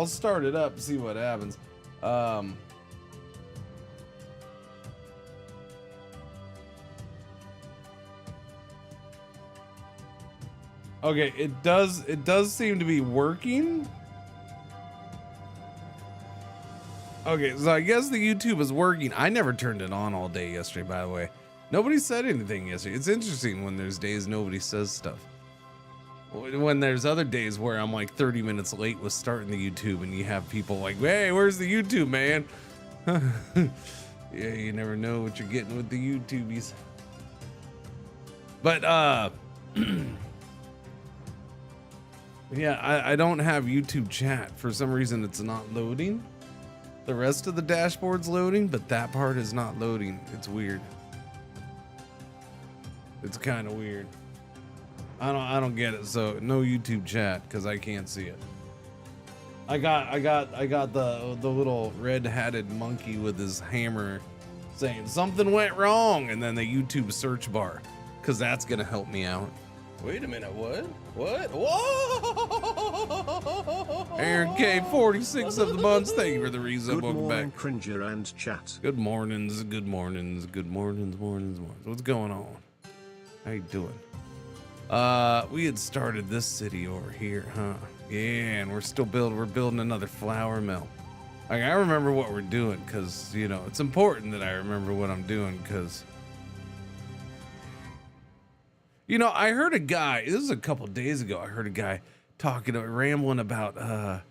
I'll start it up and see what happens. Okay, it does seem to be working. Okay, so I guess the YouTube is working. I never turned it on all day yesterday, by the way. Nobody said anything yesterday. It's interesting when there's days nobody says stuff. When there's other days where I'm like 30 minutes late with starting the YouTube and you have people like, hey, where's the YouTube, man? Yeah, you never know what you're getting with the YouTubies. But, yeah, I don't have YouTube chat. For some reason, it's not loading. The rest of the dashboard's loading, but that part is not loading. It's weird. It's kind of weird. I don't get it. So no YouTube chat because I can't see it. I got the little red-hatted monkey with his hammer saying something went wrong, and then the YouTube search bar, because that's gonna help me out. Wait a minute, what? What? Whoa! Aaron K46 of the months. Thank you for the reason. Welcome back. Cringer and chat. Good mornings, good mornings, good mornings, mornings. What's going on? How you doing? We had started this city over here, huh? Yeah, and we're still building. We're building another flour mill. Like, I remember what we're doing because, you know, it's important that I remember what I'm doing because, you know, I heard a guy, this is a couple days ago, I heard a guy rambling about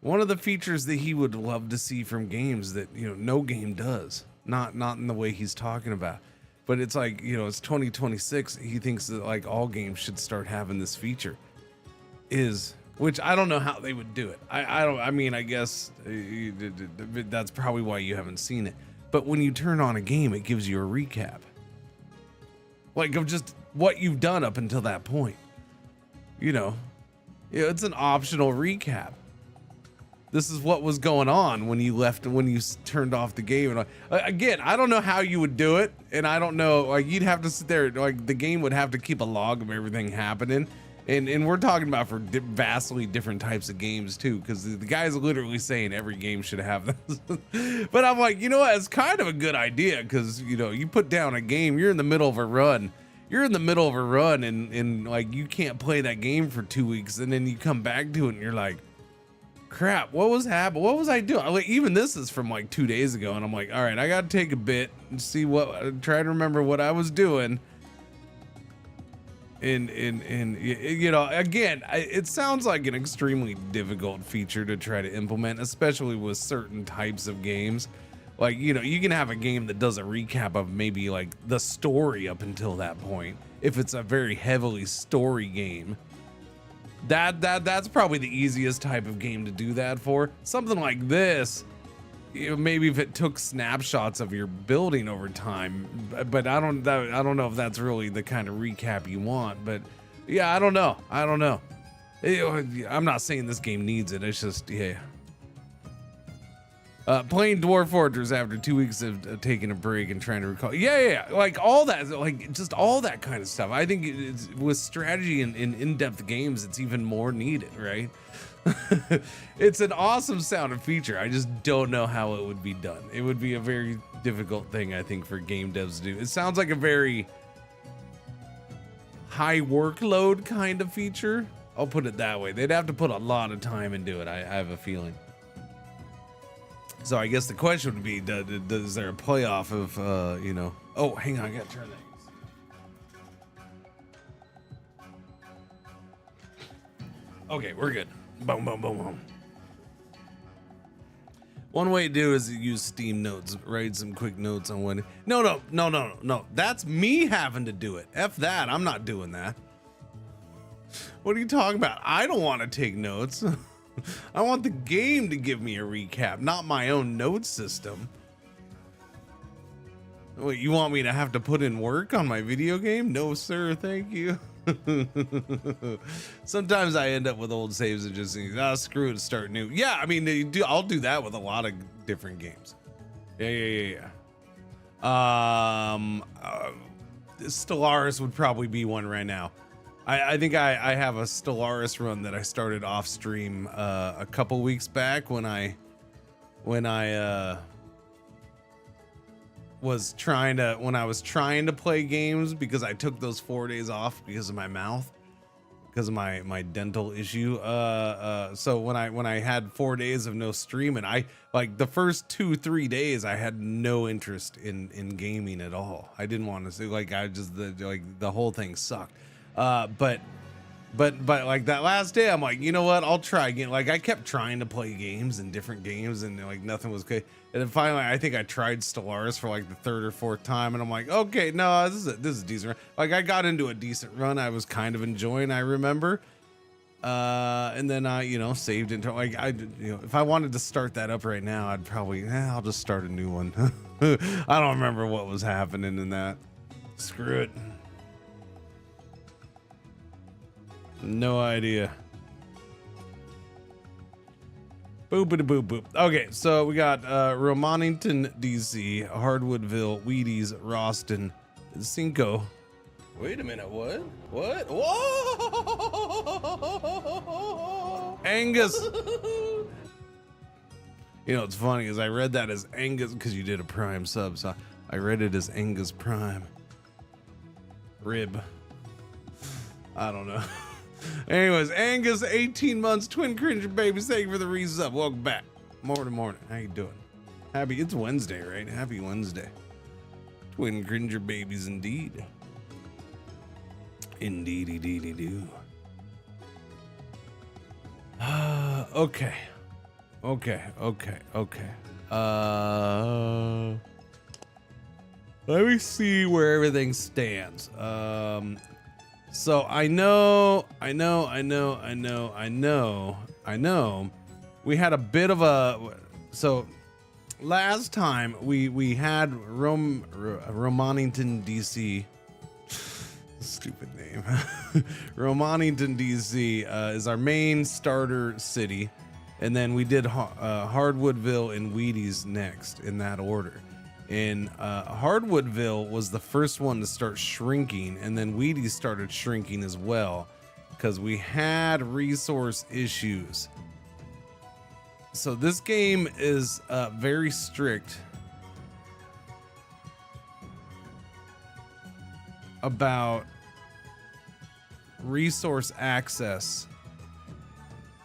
one of the features that he would love to see from games that, you know, no game does. Not in the way he's talking about. But it's like, you know, it's 2026. He thinks that like all games should start having this feature. Which I don't know how they would do it. I mean, I guess that's probably why you haven't seen it. But when you turn on a game, it gives you a recap. Like of just what you've done up until that point. You know, it's an optional recap. This is what was going on when you turned off the game. And again, I don't know how you would do it. And I don't know, like you'd have to sit there, like the game would have to keep a log of everything happening. And we're talking about for vastly different types of games too, because the guy's literally saying every game should have this. But I'm like, you know what? It's kind of a good idea because, you know, you put down a game, you're in the middle of a run. And like you can't play that game for 2 weeks. And then you come back to it and you're like, crap, what was happening? What was I doing? Like, even this is from like 2 days ago. And I'm like, all right, I got to take a bit and try to remember what I was doing. And you know, again, it sounds like an extremely difficult feature to try to implement, especially with certain types of games. Like, you know, you can have a game that does a recap of maybe like the story up until that point. If it's a very heavily story game, that's probably the easiest type of game to do that for. Something like this, you know, maybe if it took snapshots of your building over time, but I don't know if that's really the kind of recap you want. But yeah, I don't know. I'm not saying this game needs it. It's just, yeah. Playing Dwarf Fortress after 2 weeks of taking a break and trying to recall. Yeah. Like all that, like just all that kind of stuff. I think it's, with strategy and in-depth games, it's even more needed, right? It's an awesome sounding feature. I just don't know how it would be done. It would be a very difficult thing, I think, for game devs to do. It sounds like a very high workload kind of feature. I'll put it that way. They'd have to put a lot of time into it. I have a feeling. So I guess the question would be, is there a playoff of, you know, oh, hang on, I gotta turn that. Okay, we're good. Boom, boom, boom, boom. One way to do is use Steam Notes, write some quick notes on when. No. That's me having to do it. F that. I'm not doing that. What are you talking about? I don't want to take notes. I want the game to give me a recap, not my own note system. Wait, you want me to have to put in work on my video game? No, sir. Thank you. Sometimes I end up with old saves and just think, screw it, start new. Yeah, I mean, I'll do that with a lot of different games. Yeah. Stellaris would probably be one right now. I think I have a Stellaris run that I started off stream a couple weeks back when I was trying to play games, because I took those 4 days off because of my mouth, because of my dental issue. So when I had 4 days of no streaming, I like the first 2-3 days I had no interest in gaming at all. I didn't want to say, like, the whole thing sucked. But like that last day, I'm like, you know what? I'll try again. Like, I kept trying to play games and different games, and like nothing was good. And then finally, I think I tried Stellaris for like the 3rd or 4th time, and I'm like, okay, no, this is a decent run. Like, I got into a decent run. I was kind of enjoying, I remember. And then I, saved into, like, if I wanted to start that up right now, I'd probably, I'll just start a new one. I don't remember what was happening in that. Screw it. No idea. Boopity boop boop. Okay, so we got Romanington, DC, Hardwoodville, Wheaties, Roston, Cinco. Wait a minute, what? What? Whoa! Angus! It's funny, is I read that as Angus because you did a Prime sub, so I read it as Angus Prime. Rib. I don't know. Anyways, Angus, 18 months, twin Cringer babies. Thank you for the resub. Welcome back. Morning. How you doing? It's Wednesday, right? Happy Wednesday. Twin Cringer babies, indeed. Indeedy do. Okay. Let me see where everything stands. So I know. We had a bit of so last time we had Romanington, DC. Stupid name. Romanington, DC is our main starter city. And then we did Hardwoodville and Wheaties next in that order. And Hardwoodville was the first one to start shrinking, and then Wheaties started shrinking as well because we had resource issues. So this game is very strict about resource access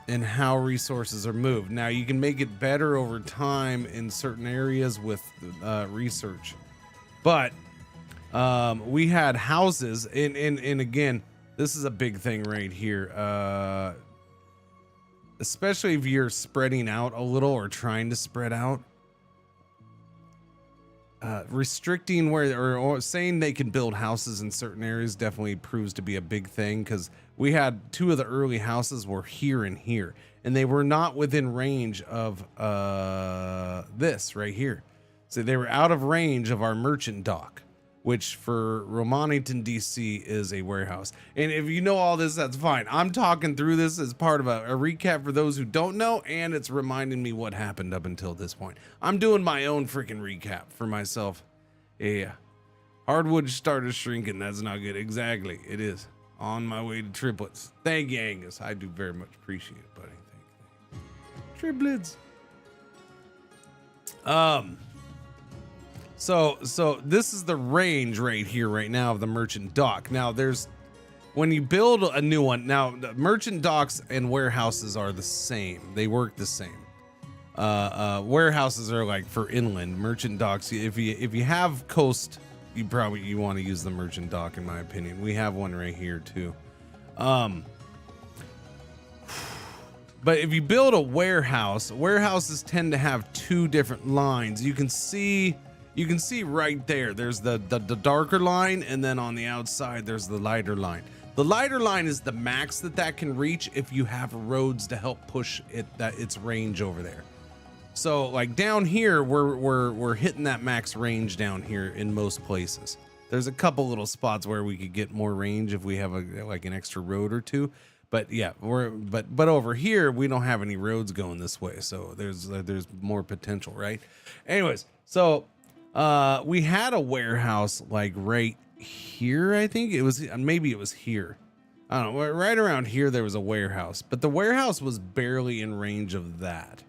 and how resources are moved. Now, you can make it better over time in certain areas with research, but we had houses, and again, this is a big thing right here, especially if you're spreading out a little or trying to spread out. Restricting where or saying they can build houses in certain areas definitely proves to be a big thing, because we had 2 of the early houses were here and here, and they were not within range of this right here. So they were out of range of our merchant dock, which for Romanington, DC is a warehouse. And if you know all this, that's fine. I'm talking through this as part of a recap for those who don't know, and it's reminding me what happened up until this point. I'm doing my own freaking recap for myself. Yeah. Hardwood started shrinking. That's not good. Exactly. It is. On my way to triplets. Thank you, Angus. I do very much appreciate it, buddy. Thank you. Triplets. So this is the range right here, right now, of the merchant dock. Now, when you build a new one, now the merchant docks and warehouses are the same. They work the same. Warehouses are like for inland. Merchant docks, if you have coast, you want to use the merchant dock, in my opinion. We have one right here too. But if you build a warehouse, warehouses tend to have 2 different lines. You can see right there, there's the darker line, and then on the outside there's the lighter line. The lighter line is the max that can reach if you have roads to help push its range over there. So like down here, we're hitting that max range down here in most places. There's a couple little spots where we could get more range if we have like an extra road or 2. But yeah, but over here we don't have any roads going this way, so there's more potential, right? Anyways, so we had a warehouse like right here. I think maybe it was here. I don't know, right around here there was a warehouse, but the warehouse was barely in range of that.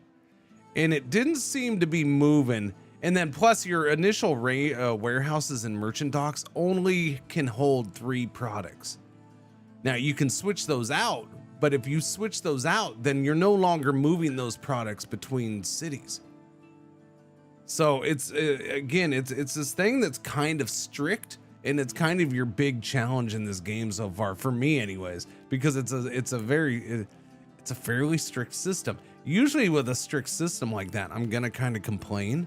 And it didn't seem to be moving. And then plus your initial warehouses and merchant docks only can hold 3 products. Now you can switch those out, but if you switch those out, then you're no longer moving those products between cities. So it's again, it's this thing that's kind of strict, and it's kind of your big challenge in this game so far, for me anyways, because it's a fairly strict system. Usually with a strict system like that, I'm gonna kind of complain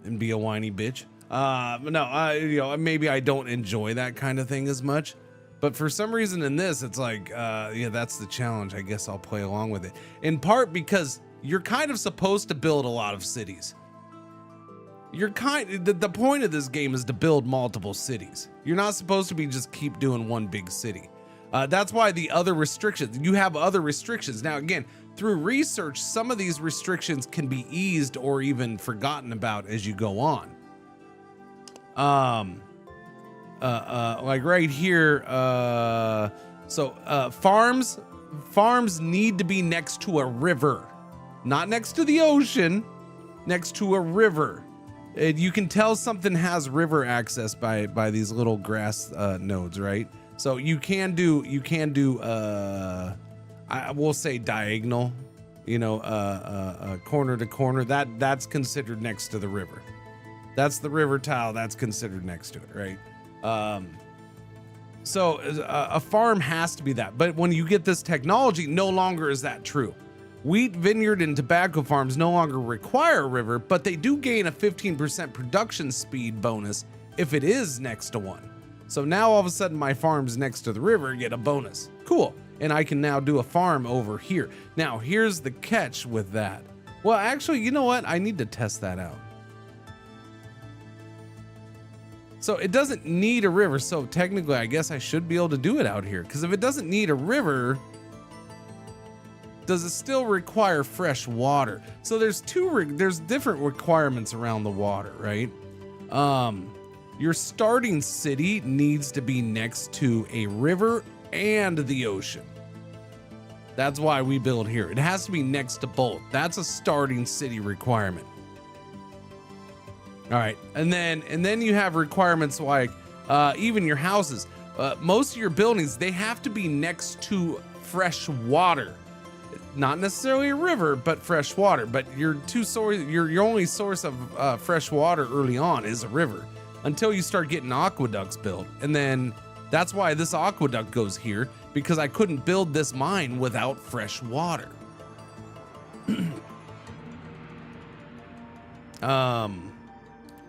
and be a whiny bitch. But no, you know, maybe I don't enjoy that kind of thing as much. But for some reason in this, it's like, yeah, that's the challenge. I guess I'll play along with it. In part because you're kind of supposed to build a lot of cities. The point of this game is to build multiple cities. You're not supposed to be just keep doing one big city. That's why the other restrictions, you have other restrictions. Now, again, through research, some of these restrictions can be eased or even forgotten about as you go on. Like right here, farms need to be next to a river, not next to the ocean, next to a river. And you can tell something has river access by these little grass nodes, right? So you can do I will say diagonal, you know, corner to corner. That's considered next to the river. That's the river tile. That's considered next to it, right? So a farm has to be that. But when you get this technology, no longer is that true. Wheat, vineyard, and tobacco farms no longer require a river, but they do gain a 15% production speed bonus if it is next to one. So now all of a sudden my farms next to the river get a bonus. Cool. And I can now do a farm over here. Now here's the catch with that. Well, actually, you know what? I need to test that out. So it doesn't need a river. So technically, I guess I should be able to do it out here. Because if it doesn't need a river, does it still require fresh water? So there's different requirements around the water, right? Your starting city needs to be next to a river and the ocean. That's why we build here. It has to be next to both. That's a starting city requirement. All right, and then you have requirements like even your houses. Most of your buildings, they have to be next to fresh water. Not necessarily a river, but fresh water. But your only source of fresh water early on is a river, until you start getting aqueducts built. And then that's why this aqueduct goes here, because I couldn't build this mine without fresh water.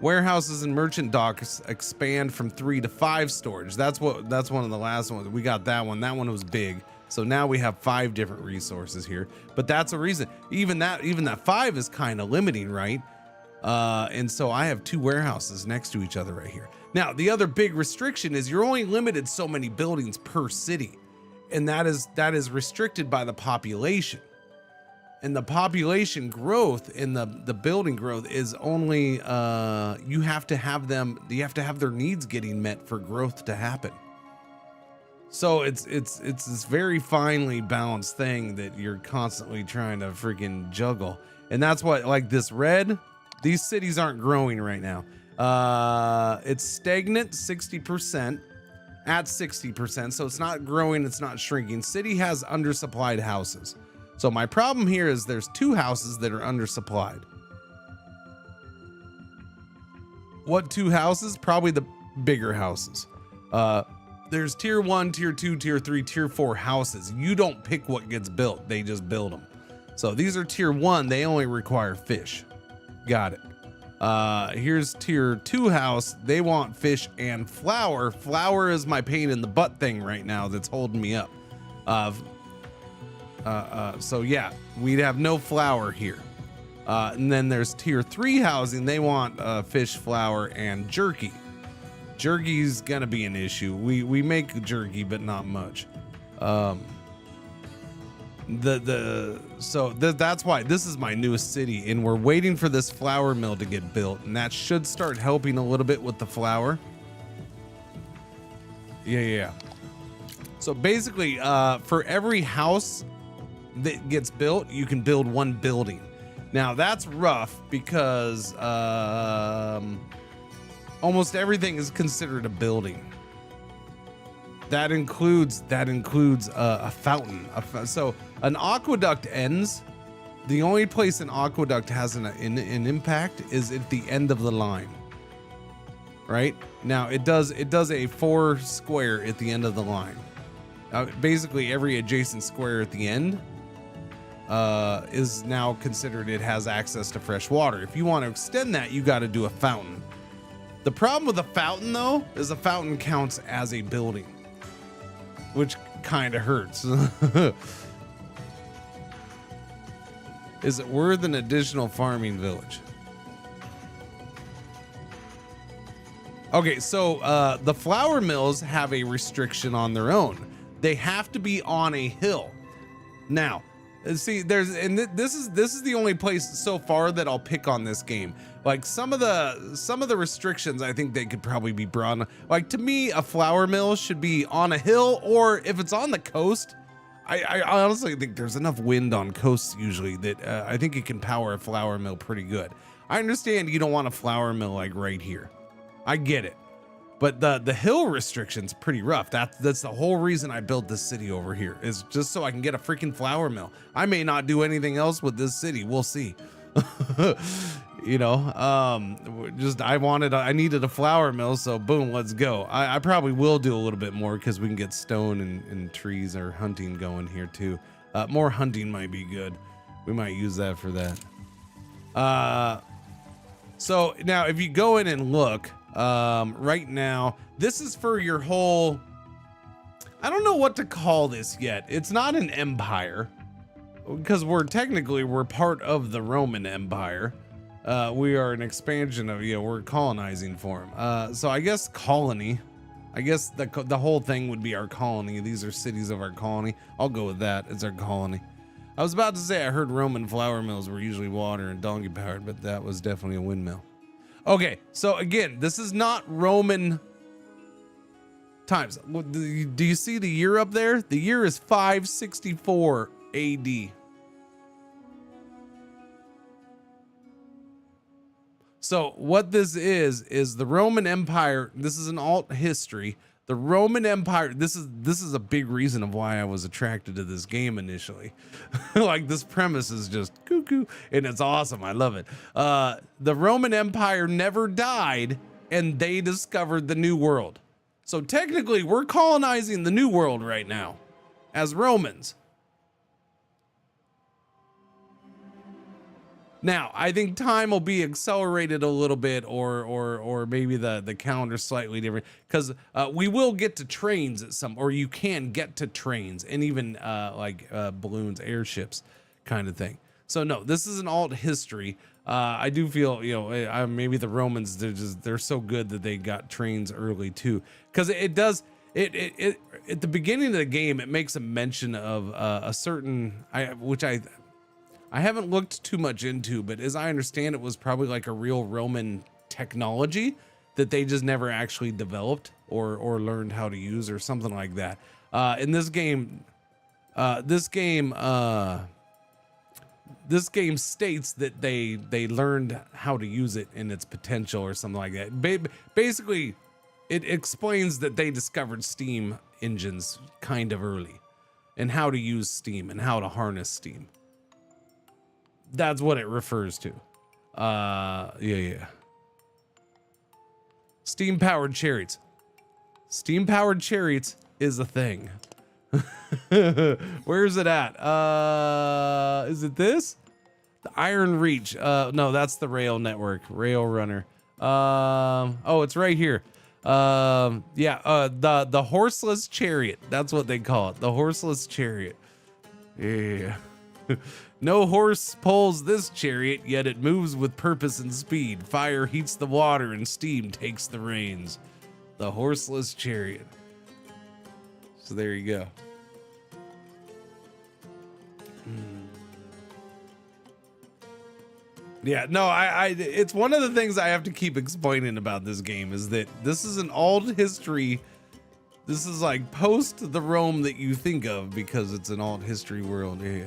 Warehouses and merchant docks expand from 3 to 5 storage. That's one of the last ones. We got that one. That one was big. So now we have 5 different resources here. But that's a reason. Even that 5 is kind of limiting, right? And so I have 2 warehouses next to each other right here. Now, the other big restriction is you're only limited so many buildings per city. And that is restricted by the population. And the population growth and the building growth is only you have to have their needs getting met for growth to happen. So it's this very finely balanced thing that you're constantly trying to freaking juggle. And that's what, like this red, these cities aren't growing right now. It's stagnant 60% at 60%. So it's not growing, it's not shrinking. City has undersupplied houses. So my problem here is there's 2 houses that are undersupplied. What 2 houses? Probably the bigger houses. There's tier 1, tier 2, tier 3, tier 4 houses. You don't pick what gets built. They just build them. So these are tier 1. They only require fish. Got it. Here's tier 2 house. They want fish and flour. Flour is my pain in the butt thing right now that's holding me up. So yeah, we'd have no flour here. And then there's tier 3 housing. They want fish, flour, and jerky. Jerky's gonna be an issue. We make jerky, but not much. That's why this is my newest city, and we're waiting for this flour mill to get built, and that should start helping a little bit with the flour. Yeah. So basically, for every house that gets built, you can build one building. Now that's rough because almost everything is considered a building. That includes a fountain. So an aqueduct ends. The only place an aqueduct has an impact is at the end of the line. Right now, it does a 4 square at the end of the line. Basically, every adjacent square at the end is now considered it has access to fresh water. If you want to extend that, you got to do a fountain. The problem with a fountain, though, is a fountain counts as a building, which kind of hurts. Is it worth an additional farming village? Okay, so the flour mills have a restriction on their own. They have to be on a hill. Now, see, this is the only place so far that I'll pick on this game. Like some of the restrictions, I think they could probably be brought on. Like to me, a flour mill should be on a hill, or if it's on the coast. I honestly think there's enough wind on coasts usually that I think it can power a flour mill pretty good. I understand you don't want a flour mill like right here. I get it. But the hill restriction's pretty rough. That's the whole reason I built this city over here, is just so I can get a freaking flour mill. I may not do anything else with this city. We'll see. You know, I needed a flour mill, so boom, let's go. I probably will do a little bit more because we can get stone and trees or hunting going here too. More hunting might be good. We might use that for that. So now if you go in and look, right now, this is for your whole, I don't know what to call this yet. It's not an empire because we're part of the Roman Empire. We are an expansion of, we're colonizing for them. So I guess colony, I guess the whole thing would be our colony. These are cities of our colony. I'll go with that. It's our colony. I was about to say, I heard Roman flour mills were usually water and donkey powered, but that was definitely a windmill. Okay, so again, this is not Roman times. Do you see the year up there? The year is 564 AD. So what this is the Roman Empire. This is an alt history. The Roman Empire, this is a big reason of why I was attracted to this game initially. Like this premise is just cuckoo and it's awesome. I love it. The Roman Empire never died and they discovered the New World. So technically we're colonizing the New World right now as Romans. Now, I think time will be accelerated a little bit, or maybe the calendar slightly different, because we will get to trains at some, or you can get to trains and even balloons, airships, kind of thing. So no, this is an alt history. I do feel, maybe the Romans, they're so good that they got trains early too, because it does. It at the beginning of the game, it makes a mention of a certain, which I haven't looked too much into, but as I understand, it was probably like a real Roman technology that they just never actually developed or learned how to use or something like that. In this game, this game states that they learned how to use it in its potential or something like that. Basically, it explains that they discovered steam engines kind of early and how to use steam and how to harness steam. That's what it refers to. Yeah. Steam powered chariots. Steam powered chariots is a thing. Where is it at? Is it this? The Iron Reach. No, that's the rail network. Rail runner. Oh, it's right here. The horseless chariot. That's what they call it. The horseless chariot. Yeah. No horse pulls this chariot, yet it moves with purpose and speed. Fire heats the water and steam takes the reins. The horseless chariot. So there you go. Yeah, no, it's one of the things I have to keep explaining about this game is that this is an old history This is like post the Rome that you think of because it's an alt history world. Yeah.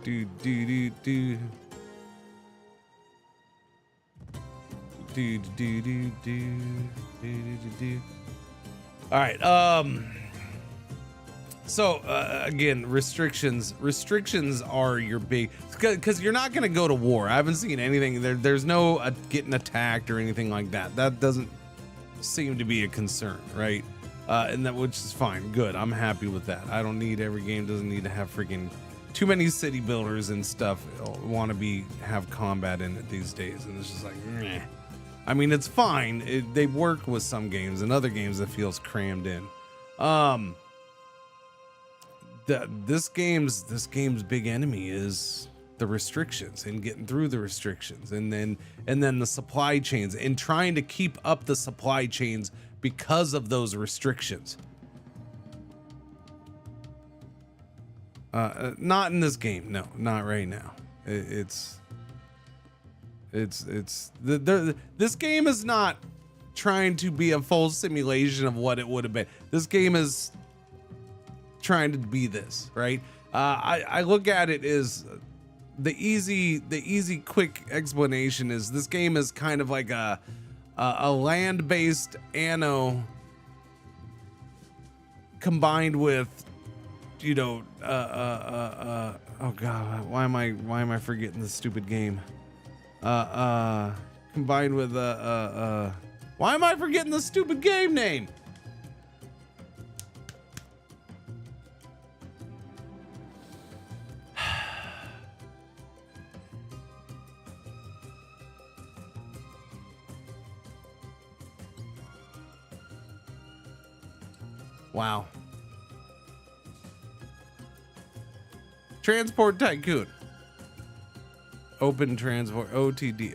Do do do do do do do do do do. All right. So again, restrictions are your big, because you're not going to go to war. I haven't seen anything there. There's no getting attacked or anything like that. That doesn't seem to be a concern, right? And that, which is fine. Good. I'm happy with that. I don't need, every game doesn't need to have freaking too many city builders and stuff want to have combat in it these days. And it's just like, meh. I mean, it's fine. They work with some games, and other games that feels crammed in. This game's big enemy is the restrictions and getting through the restrictions, and then the supply chains and trying to keep up the supply chains because of those restrictions. Not in this game. No, not right now. This game is not trying to be a full simulation of what it would have been. This game is trying to be this, right? I look at it as the easy quick explanation is this game is kind of like a land-based Anno combined with, you know, oh god, why am I forgetting the stupid game? Combined with why am I forgetting the stupid game name? Wow. Transport Tycoon. Open Transport OTD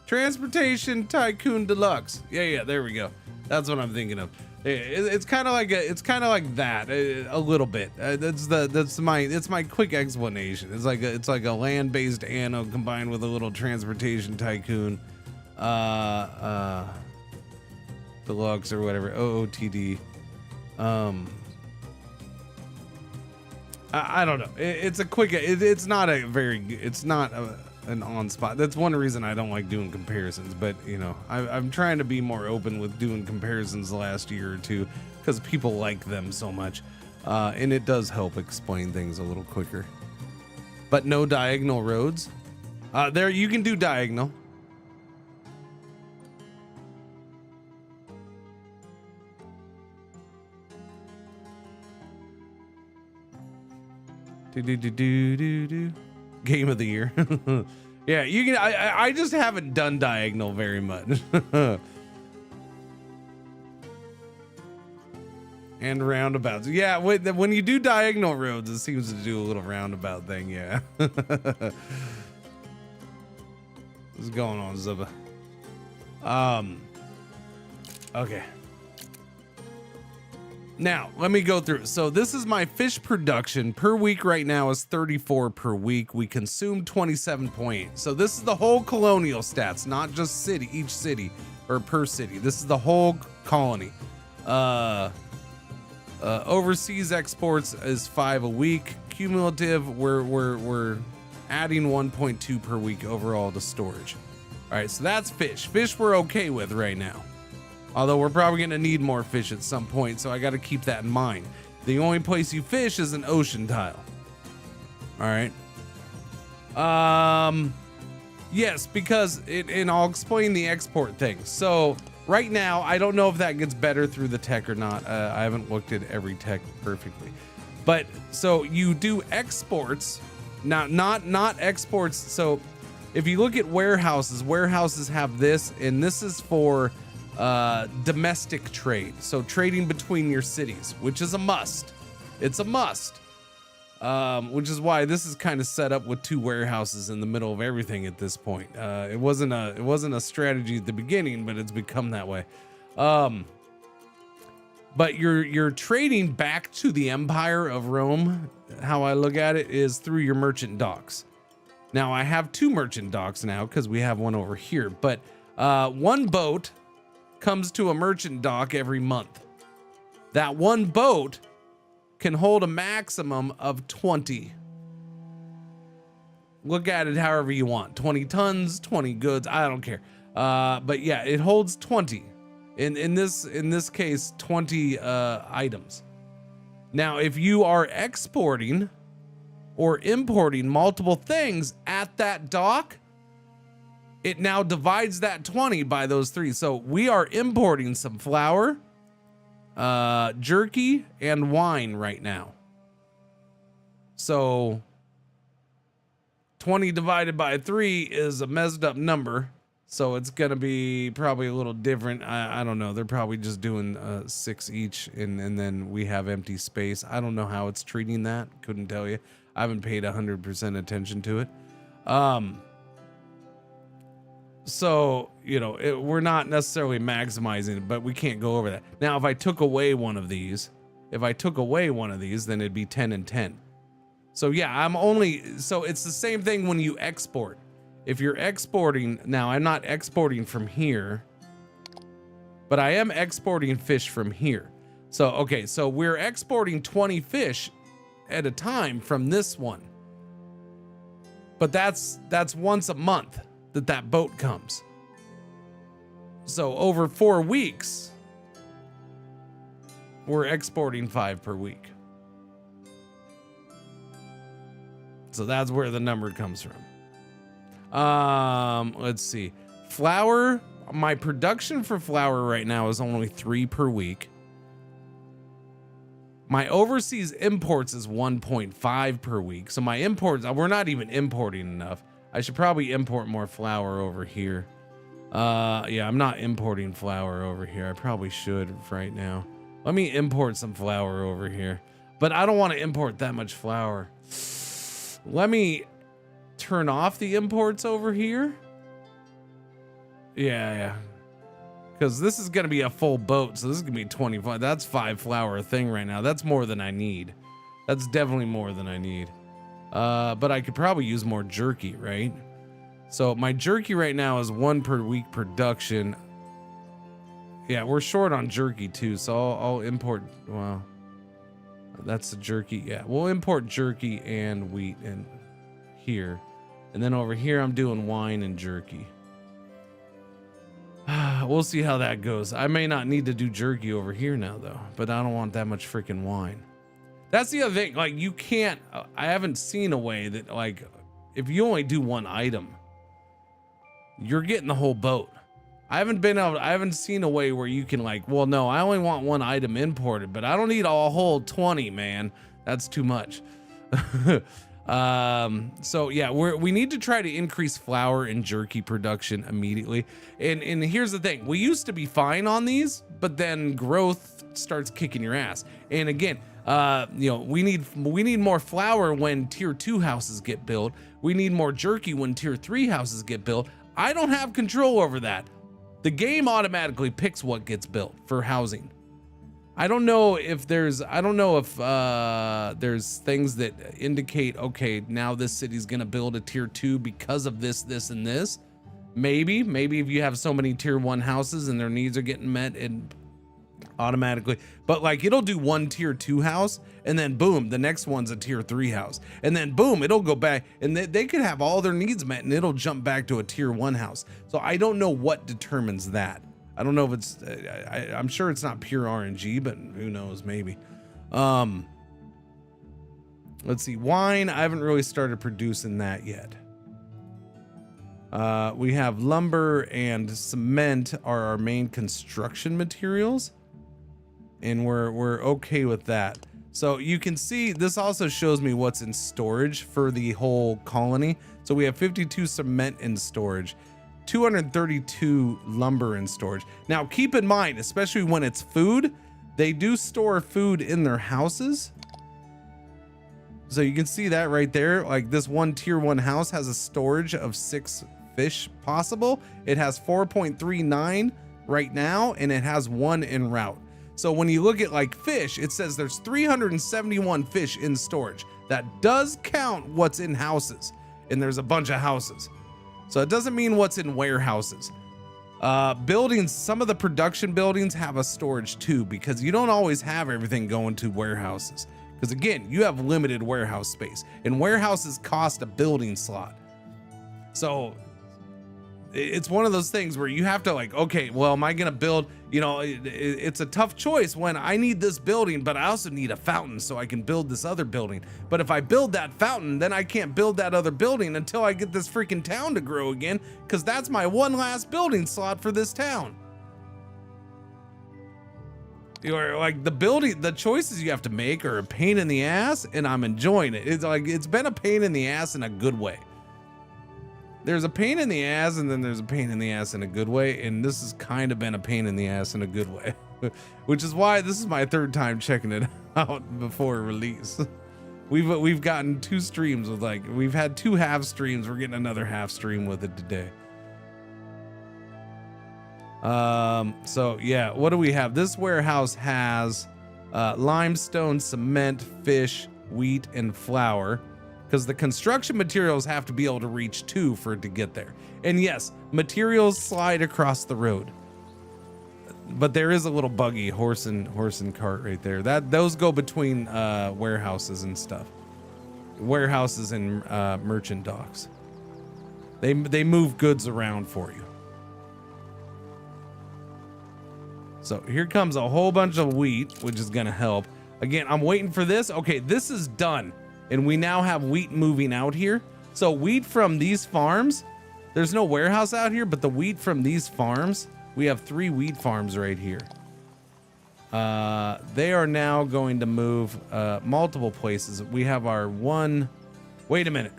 Transportation Tycoon Deluxe. Yeah, there we go. That's what I'm thinking of. It's kind of like that a little bit. It's my quick explanation. It's like a land-based Anno combined with a little transportation tycoon. Deluxe or whatever, OOTD. I don't know. It's a quick. It's not a very. It's not an on spot. That's one reason I don't like doing comparisons. But you know, I'm trying to be more open with doing comparisons the last year or two because people like them so much, and it does help explain things a little quicker. But no diagonal roads. There you can do diagonal. Game of the year. Yeah, you can. I just haven't done diagonal very much. And roundabouts. Yeah, when you do diagonal roads, it seems to do a little roundabout thing. Yeah. What's going on, Zubba? Okay. Now, let me go through. So this is my fish production per week right now is 34 per week. We consume 27.8. So this is the whole colonial stats, not just each city or per city. This is the whole colony. Overseas exports is 5 a week. Cumulative, we're adding 1.2 per week overall to storage. All right, so that's fish. Fish we're okay with right now. Although we're probably going to need more fish at some point, so I got to keep that in mind. The only place you fish is an ocean tile. All right. Yes, because and I'll explain the export thing. So right now, I don't know if that gets better through the tech or not. I haven't looked at every tech perfectly. But so you do exports, not exports. So if you look at warehouses have this, and this is for domestic trade, so trading between your cities, which is a must. It's a must, which is why this is kind of set up with 2 warehouses in the middle of everything at this point. It wasn't a strategy at the beginning, but it's become that way. But you're trading back to the Empire of Rome. How I look at it is through your merchant docks. Now I have 2 merchant docks now because we have one over here, but 1 boat comes to a merchant dock every month. That 1 boat can hold a maximum of 20. Look at it however you want. 20 tons, 20 goods, I don't care. But yeah, it holds 20. In this case, 20 items. Now, if you are exporting or importing multiple things at that dock, it now divides that 20 by those 3. So we are importing some flour, jerky, and wine right now. So 20 divided by 3 is a messed up number. So it's going to be probably a little different. I don't know. They're probably just doing 6 each, and then we have empty space. I don't know how it's treating that. Couldn't tell you. I haven't paid 100% attention to it. So, you know, we're not necessarily maximizing it, but we can't go over that. Now, if I took away one of these, then it'd be 10 and 10. So yeah, so it's the same thing when you export. If you're exporting, now I'm not exporting from here, but I am exporting fish from here. So, okay, so we're exporting 20 fish at a time from this one. But that's once a month that boat comes. So over 4 weeks, we're exporting 5 per week. So that's where the number comes from. Let's see. Flour, my production for flour right now is only 3 per week. My overseas imports is 1.5 per week. So my imports, we're not even importing enough. I should probably import more flour over here. Yeah, I'm not importing flour over here. I probably should right now. Let me import some flour over here. But I don't want to import that much flour. Let me turn off the imports over here. Yeah. Because this is going to be a full boat. So this is going to be 25. That's 5 flour a thing right now. That's more than I need. That's definitely more than I need. But I could probably use more jerky, right? So my jerky right now is 1 per week production. Yeah, we're short on jerky too. So I'll import. Well, that's the jerky. Yeah, we'll import jerky and wheat in here. And then over here, I'm doing wine and jerky. We'll see how that goes. I may not need to do jerky over here now though, but I don't want that much freaking wine. That's the other thing. Like, you can't, I haven't seen a way that, like, if you only do 1 item, you're getting the whole boat. I haven't seen a way where you can, like, well, no, I only want 1 item imported, but I don't need a whole 20, man. That's too much. So yeah, we need to try to increase flour and jerky production immediately. And here's the thing. We used to be fine on these, but then growth starts kicking your ass. And again, you know, we need more flour when tier 2 houses get built. We need more jerky when tier 3 houses get built. I don't have control over that. The game automatically picks what gets built for housing. I don't know if there's things that indicate, okay, now this city's gonna build a tier 2 because of this, and this. Maybe if you have so many tier 1 houses and their needs are getting met and automatically, but like, it'll do 1 tier 2 house and then boom, the next one's a tier 3 house, and then boom, it'll go back and they could have all their needs met and it'll jump back to a tier 1 house. So I don't know what determines that. I don't know if it's, I'm sure it's not pure RNG, but who knows, maybe. Let's see, wine, I haven't really started producing that yet. We have lumber and cement are our main construction materials, and we're okay with that. So you can see, this also shows me what's in storage for the whole colony. So we have 52 cement in storage, 232 lumber in storage. Now keep in mind, especially when it's food, they do store food in their houses. So you can see that right there. Like, this one tier 1 house has a storage of 6 fish possible. It has 4.39 right now, and it has 1 en route. So when you look at like fish, it says there's 371 fish in storage. That does count what's in houses. and there's a bunch of houses. So it doesn't mean what's in warehouses. Buildings, some of the production buildings have a storage too, because you don't always have everything going to warehouses. Because again, you have limited warehouse space, and warehouses cost a building slot. So it's one of those things where you have to like, okay, well, am I going to build, you know, it's a tough choice when I need this building, but I also need a fountain so I can build this other building. But if I build that fountain, then I can't build that other building until I get this freaking town to grow again, because that's my one last building slot for this town. Or like the choices you have to make are a pain in the ass, and I'm enjoying it. It's like, it's been a pain in the ass in a good way. There's a pain in the ass, and then there's a pain in the ass in a good way, and this has kind of been a pain in the ass in a good way, which is why this is my third time checking it out before release. We've gotten 2 streams with, like, we've had 2 half streams. We're getting another half stream with it today. So yeah, what do we have? This warehouse has limestone, cement, fish, wheat, and flour. Because the construction materials have to be able to reach 2 for it to get there. And yes, materials slide across the road. But there is a little buggy horse and cart right there. Those go between warehouses and stuff. Warehouses and merchant docks. They move goods around for you. So here comes a whole bunch of wheat, which is gonna help. Again, I'm waiting for this. Okay, this is done. And we now have wheat moving out here. So wheat from these farms, there's no warehouse out here, but the wheat from these farms, we have 3 wheat farms right here. They are now going to move multiple places. We have our one, wait a minute.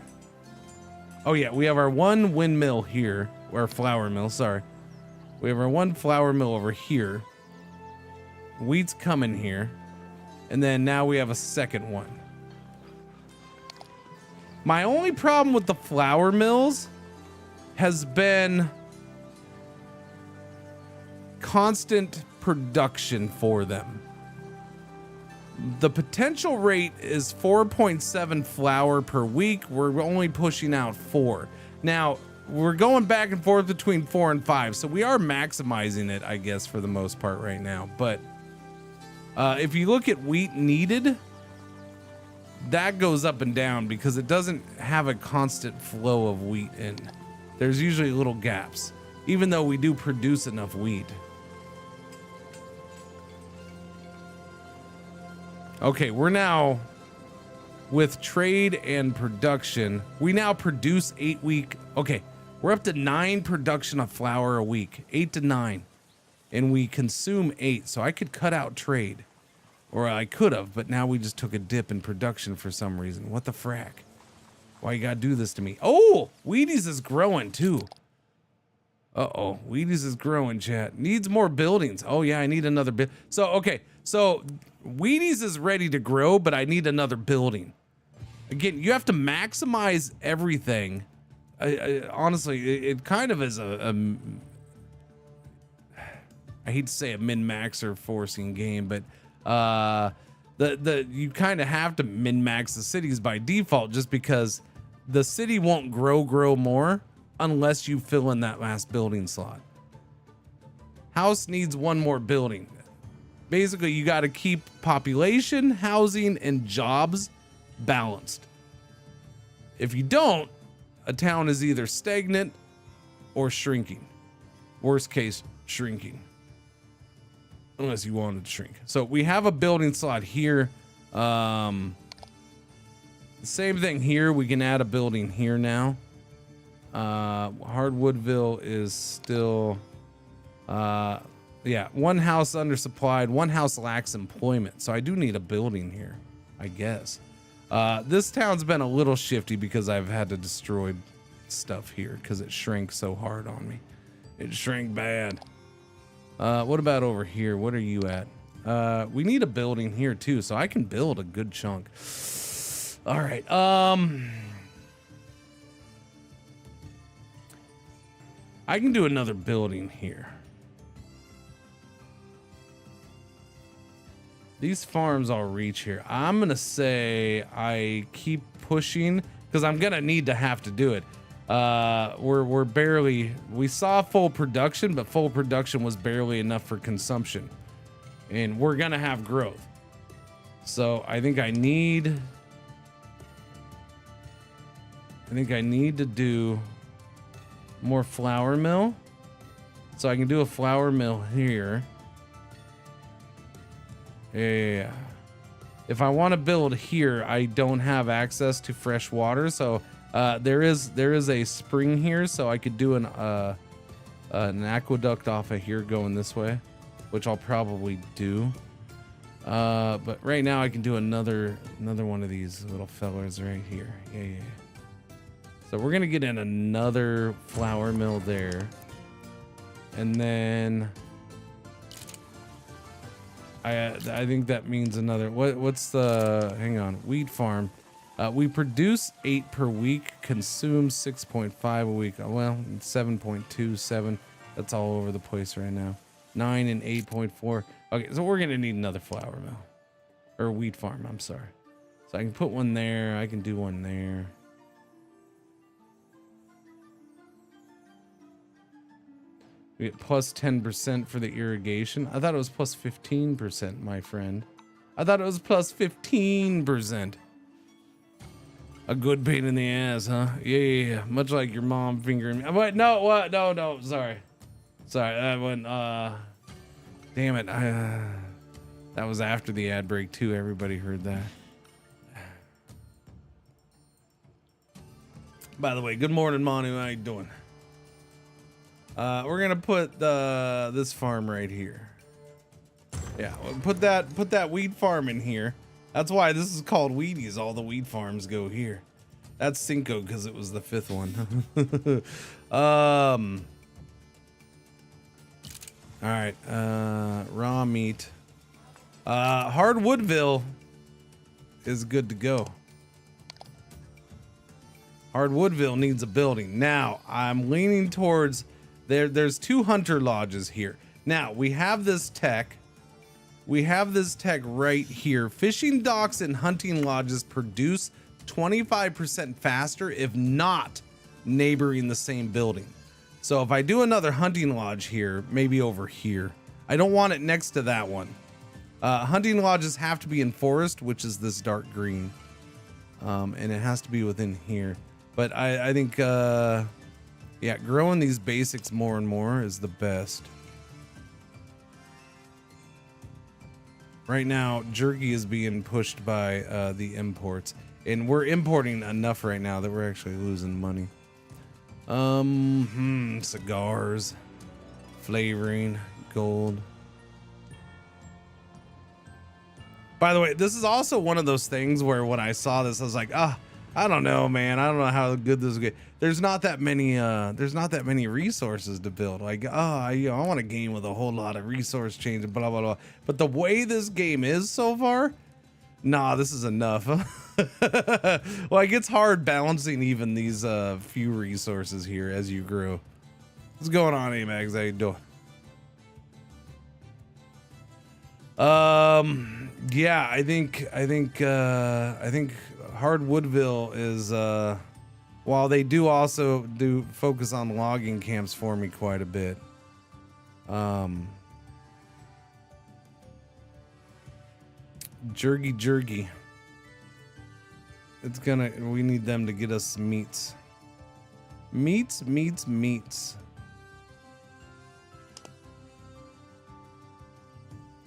Oh yeah, we have our one windmill here, or flour mill, sorry. We have our one flour mill over here. Wheat's coming here. And then now we have a second one. My only problem with the flour mills has been constant production for them. The potential rate is 4.7 flour per week. We're only pushing out 4. Now, we're going back and forth between 4 and 5, so we are maximizing it, I guess, for the most part right now. But if you look at wheat needed, that goes up and down because it doesn't have a constant flow of wheat in. There's usually little gaps, even though we do produce enough wheat. Okay, we're now with trade and production. We now produce 8 week. Okay, we're up to 9 production of flour a week, 8 to 9, and we consume 8. So I could cut out trade. Or I could have, but now we just took a dip in production for some reason. What the frack? Why you gotta do this to me? Oh, Wheaties is growing too. Uh-oh, Wheaties is growing, chat. Needs more buildings. Oh yeah, I need another bit. So, okay, so Wheaties is ready to grow, but I need another building. Again, you have to maximize everything. Honestly, it kind of is I hate to say a min-maxer forcing game, but you kind of have to min-max the cities by default, just because the city won't grow more unless you fill in that last building slot. House needs 1 more building. Basically, you got to keep population, housing, and jobs balanced. If you don't, a town is either stagnant or shrinking. Worst case, shrinking. Unless you wanted to shrink. So we have a building slot here. Same thing here. We can add a building here now. Hardwoodville is still, yeah, 1 house undersupplied, 1 house lacks employment. So I do need a building here, I guess. This town's been a little shifty because I've had to destroy stuff here because it shrank so hard on me. It shrank bad. What about over here? What are you at? We need a building here too, so I can build a good chunk. All right. I can do another building here. These farms I'll reach here. I'm gonna say I keep pushing because I'm gonna need to have to do it. We're barely, we saw full production, but full production was barely enough for consumption, and we're gonna have growth. So I think I need to do more flour mill. So I can do a flour mill here. Yeah. If I want to build here, I don't have access to fresh water. So there is a spring here, so I could do an aqueduct off of here going this way, which I'll probably do. But right now I can do another one of these little fellers right here. Yeah. So we're gonna get in another flour mill there. And then I think that means another, what's the, hang on, wheat farm. We produce 8 per week, consume 6.5 a week. Well, 7.27. That's all over the place right now. 9 and 8.4. Okay, so we're gonna need another flour mill, or wheat farm, I'm sorry. So I can put one there, I can do one there. We get plus 10% for the irrigation. I thought it was plus 15%, my friend. I thought it was plus 15%. A good pain in the ass, huh? Yeah. Much like your mom fingering me. Wait, no, what? No, sorry. That went, damn it. That was after the ad break too. Everybody heard that. By the way, good morning, Manu. How you doing? We're gonna put this farm right here. Yeah, put that wheat farm in here. That's why this is called Wheaties. All the wheat farms go here. That's Cinco because it was the 5th one. All right, raw meat. Hardwoodville is good to go. Hardwoodville needs a building. Now I'm leaning towards there's 2 hunter lodges here. Now we have this tech. We have this tech right here. Fishing docks and hunting lodges produce 25% faster, if not neighboring the same building. So if I do another hunting lodge here, maybe over here, I don't want it next to that one. Hunting lodges have to be in forest, which is this dark green. And it has to be within here. But I think, yeah, growing these basics more and more is the best. Right now, jerky is being pushed by the imports. And we're importing enough right now that we're actually losing money. Cigars, flavoring, gold. By the way, this is also one of those things where when I saw this, I was like, I don't know, man. I don't know how good this is going. There's not that many resources to build. Like, I want a game with a whole lot of resource change and blah, blah, blah. But the way this game is so far, nah, this is enough. Like, it's hard balancing even these few resources here as you grow. What's going on, Amags? How you doing? Yeah, I think Hardwoodville is while they do also do focus on logging camps for me quite a bit. Jerky. We need them to get us some meats. Meats.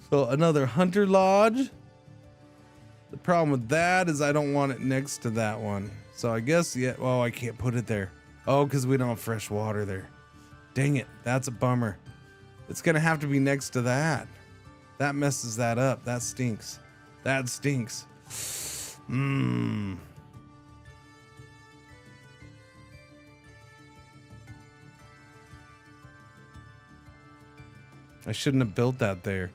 So another hunter lodge. The problem with that is I don't want it next to that one. So I guess, yeah, well, I can't put it there. Oh, because we don't have fresh water there. Dang it, that's a bummer. It's gonna have to be next to that. That messes that up. That stinks. I shouldn't have built that there.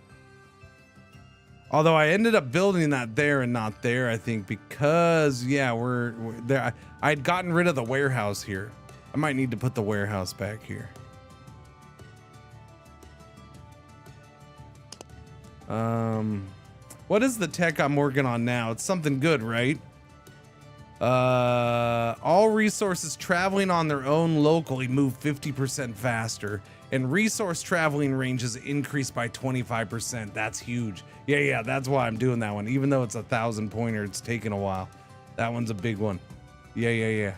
Although I ended up building that there and not there, I think, because, yeah, we're there. I'd gotten rid of the warehouse here. I might need to put the warehouse back here. What is the tech I'm working on now? It's something good, right? All resources traveling on their own locally move 50% faster, and resource traveling ranges increase by 25%. That's huge. Yeah, that's why I'm doing that one. Even though it's 1,000 pointer, it's taking a while. That one's a big one. Yeah.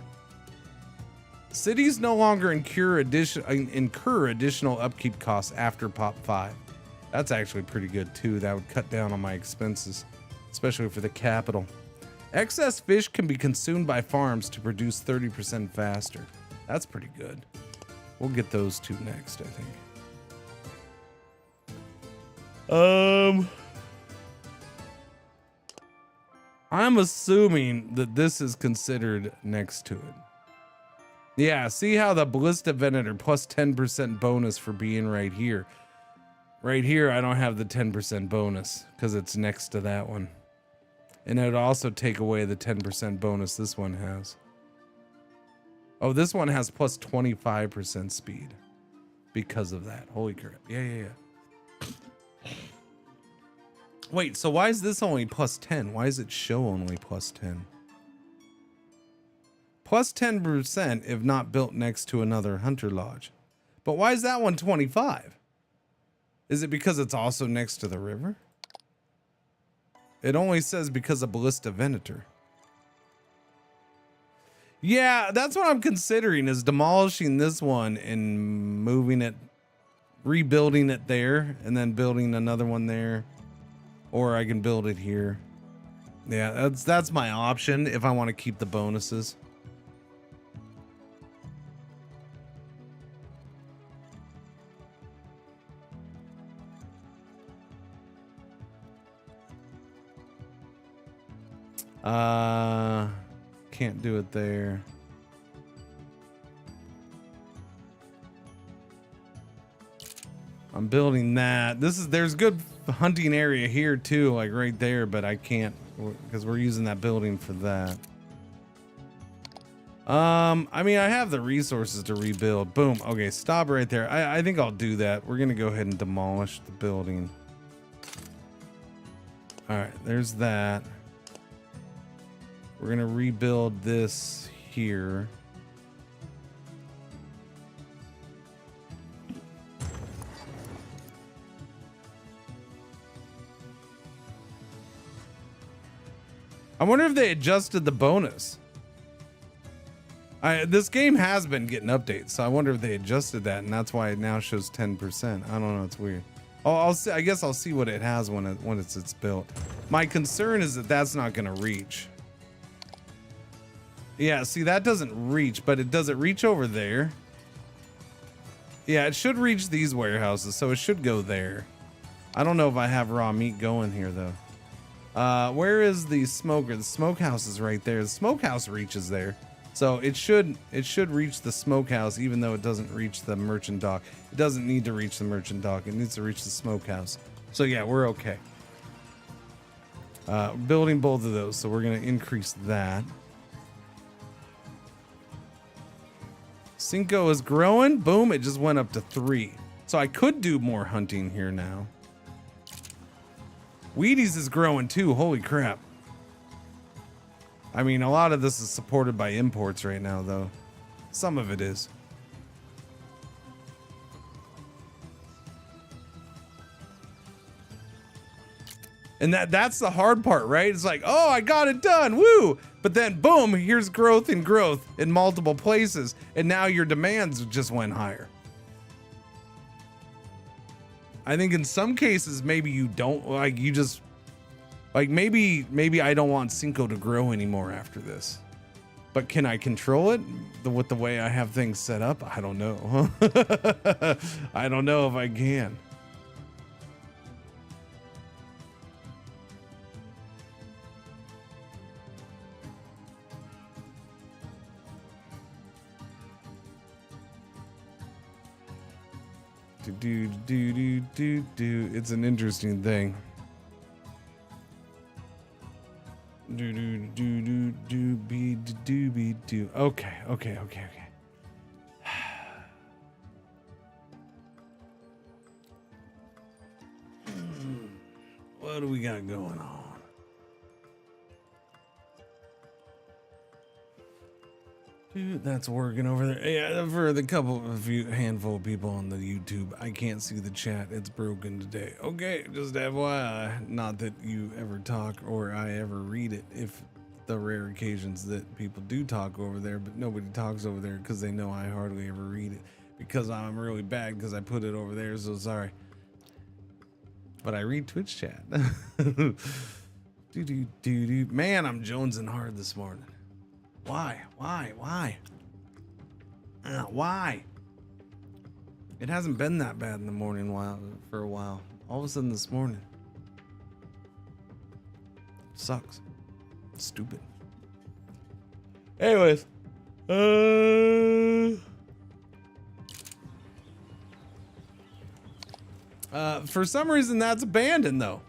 Cities no longer incur additional upkeep costs after Pop 5. That's actually pretty good too. That would cut down on my expenses, especially for the capital. Excess fish can be consumed by farms to produce 30% faster. That's pretty good. We'll get those two next, I think. I'm assuming that this is considered next to it. Yeah, see how the Ballista Venator plus 10% bonus for being right here. Right here, I don't have the 10% bonus because it's next to that one. And it would also take away the 10% bonus this one has. Oh, this one has plus 25% speed because of that. Holy crap. Yeah. Wait, so why is this only plus 10? Why does it show only plus 10? Plus 10% if not built next to another hunter lodge. But why is that one 25? Is it because it's also next to the river? It only says because of Ballista Venator. Yeah, that's what I'm considering, is demolishing this one and moving it, rebuilding it there, and then building another one there. Or I can build it here. Yeah, that's my option if I want to keep the bonuses. Can't do it there. I'm building that. There's good hunting area here too, like right there, but I can't because we're using that building for that. I mean, I have the resources to rebuild. Boom. Okay, stop right there. I think I'll do that. We're gonna go ahead and demolish the building. All right, there's that. We're gonna rebuild this here. I wonder if they adjusted the bonus. This game has been getting updates, so I wonder if they adjusted that, and that's why it now shows 10%. I don't know. It's weird. I'll see. I guess I'll see what it has when it's built. My concern is that that's not gonna reach. Yeah, see, that doesn't reach, but does it reach over there? Yeah, it should reach these warehouses, so it should go there. I don't know if I have raw meat going here though. Where is the smoker? The smokehouse is right there. The smokehouse reaches there. So it should reach the smokehouse, even though it doesn't reach the merchant dock. It doesn't need to reach the merchant dock. It needs to reach the smokehouse. So yeah, we're okay. Building both of those, so we're gonna increase that. Cinco is growing. Boom, it just went up to 3. So I could do more hunting here now. Wheaties is growing too. Holy crap. I mean, a lot of this is supported by imports right now, though. Some of it is. And that's the hard part, right? It's like, oh, I got it done. Woo! But then, boom, here's growth and growth in multiple places. And now your demands just went higher. I think in some cases, maybe you don't, like, you just, like, maybe I don't want Cinco to grow anymore after this. But can I control it with the way I have things set up? I don't know. I don't know if I can. It's an interesting thing. Okay. What do we got going on? Dude, that's working over there. Yeah, for the handful of people on the YouTube, I can't see the chat. It's broken today. Okay, just FYI. Not that you ever talk or I ever read it. If the rare occasions that people do talk over there, but nobody talks over there because they know I hardly ever read it because I'm really bad because I put it over there. So sorry. But I read Twitch chat. Man, I'm jonesing hard this morning. Why? Why? It hasn't been that bad in the morning for a while. All of a sudden this morning. Sucks. Stupid. Anyways. For some reason that's abandoned though.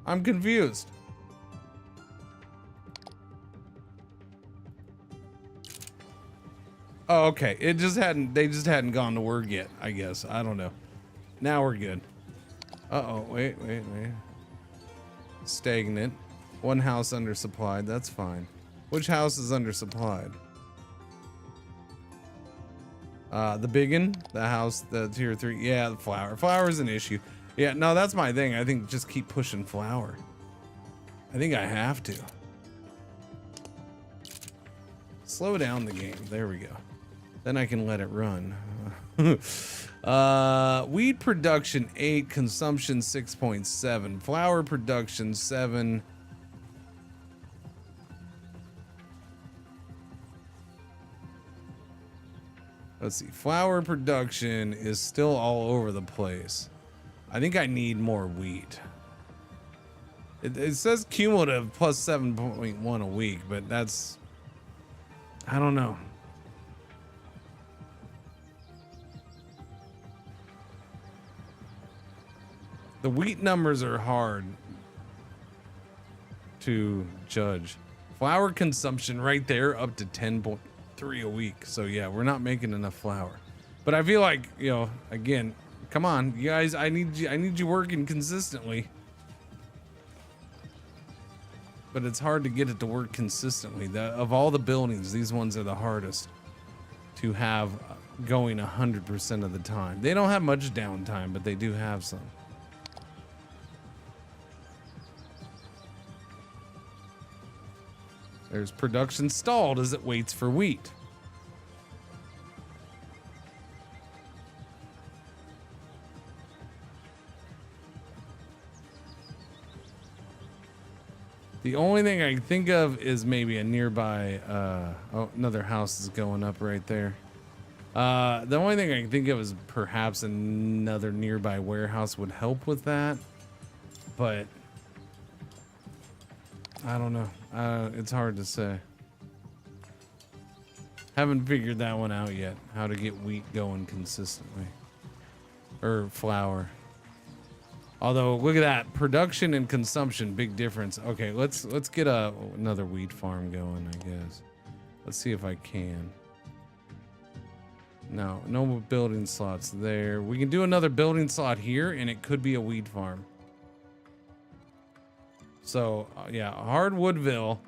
I'm confused. Oh, okay. They just hadn't gone to work yet, I guess. I don't know. Now we're good. Uh-oh, wait. Stagnant. One house undersupplied, that's fine. Which house is undersupplied? The biggin? The house, the tier 3. Yeah, the flour. Flour's an issue. Yeah, no, that's my thing. I think just keep pushing flour. I think I have to. Slow down the game. There we go. Then I can let it run. Wheat production 8, consumption 6.7, flour production 7. Let's see, flour production is still all over the place. I think I need more wheat. It says cumulative plus 7.1 a week, but that's, I don't know. The wheat numbers are hard to judge. Flour consumption right there up to 10.3 a week. So yeah, we're not making enough flour. But I feel like, you know, again, come on, you guys, I need you working consistently. But it's hard to get it to work consistently. Of all the buildings, these ones are the hardest to have going 100% of the time. They don't have much downtime, but they do have some. There's production stalled as it waits for wheat. The only thing I can think of is maybe a nearby, oh, another house is going up right there. The only thing I can think of is perhaps another nearby warehouse would help with that, but I don't know. It's hard to say. Haven't figured that one out yet. How to get wheat going consistently. Or flour. Although, look at that. Production and consumption, big difference. Okay, let's get another wheat farm going, I guess. Let's see if I can. No building slots there. We can do another building slot here, and it could be a wheat farm. So, yeah, Hardwoodville.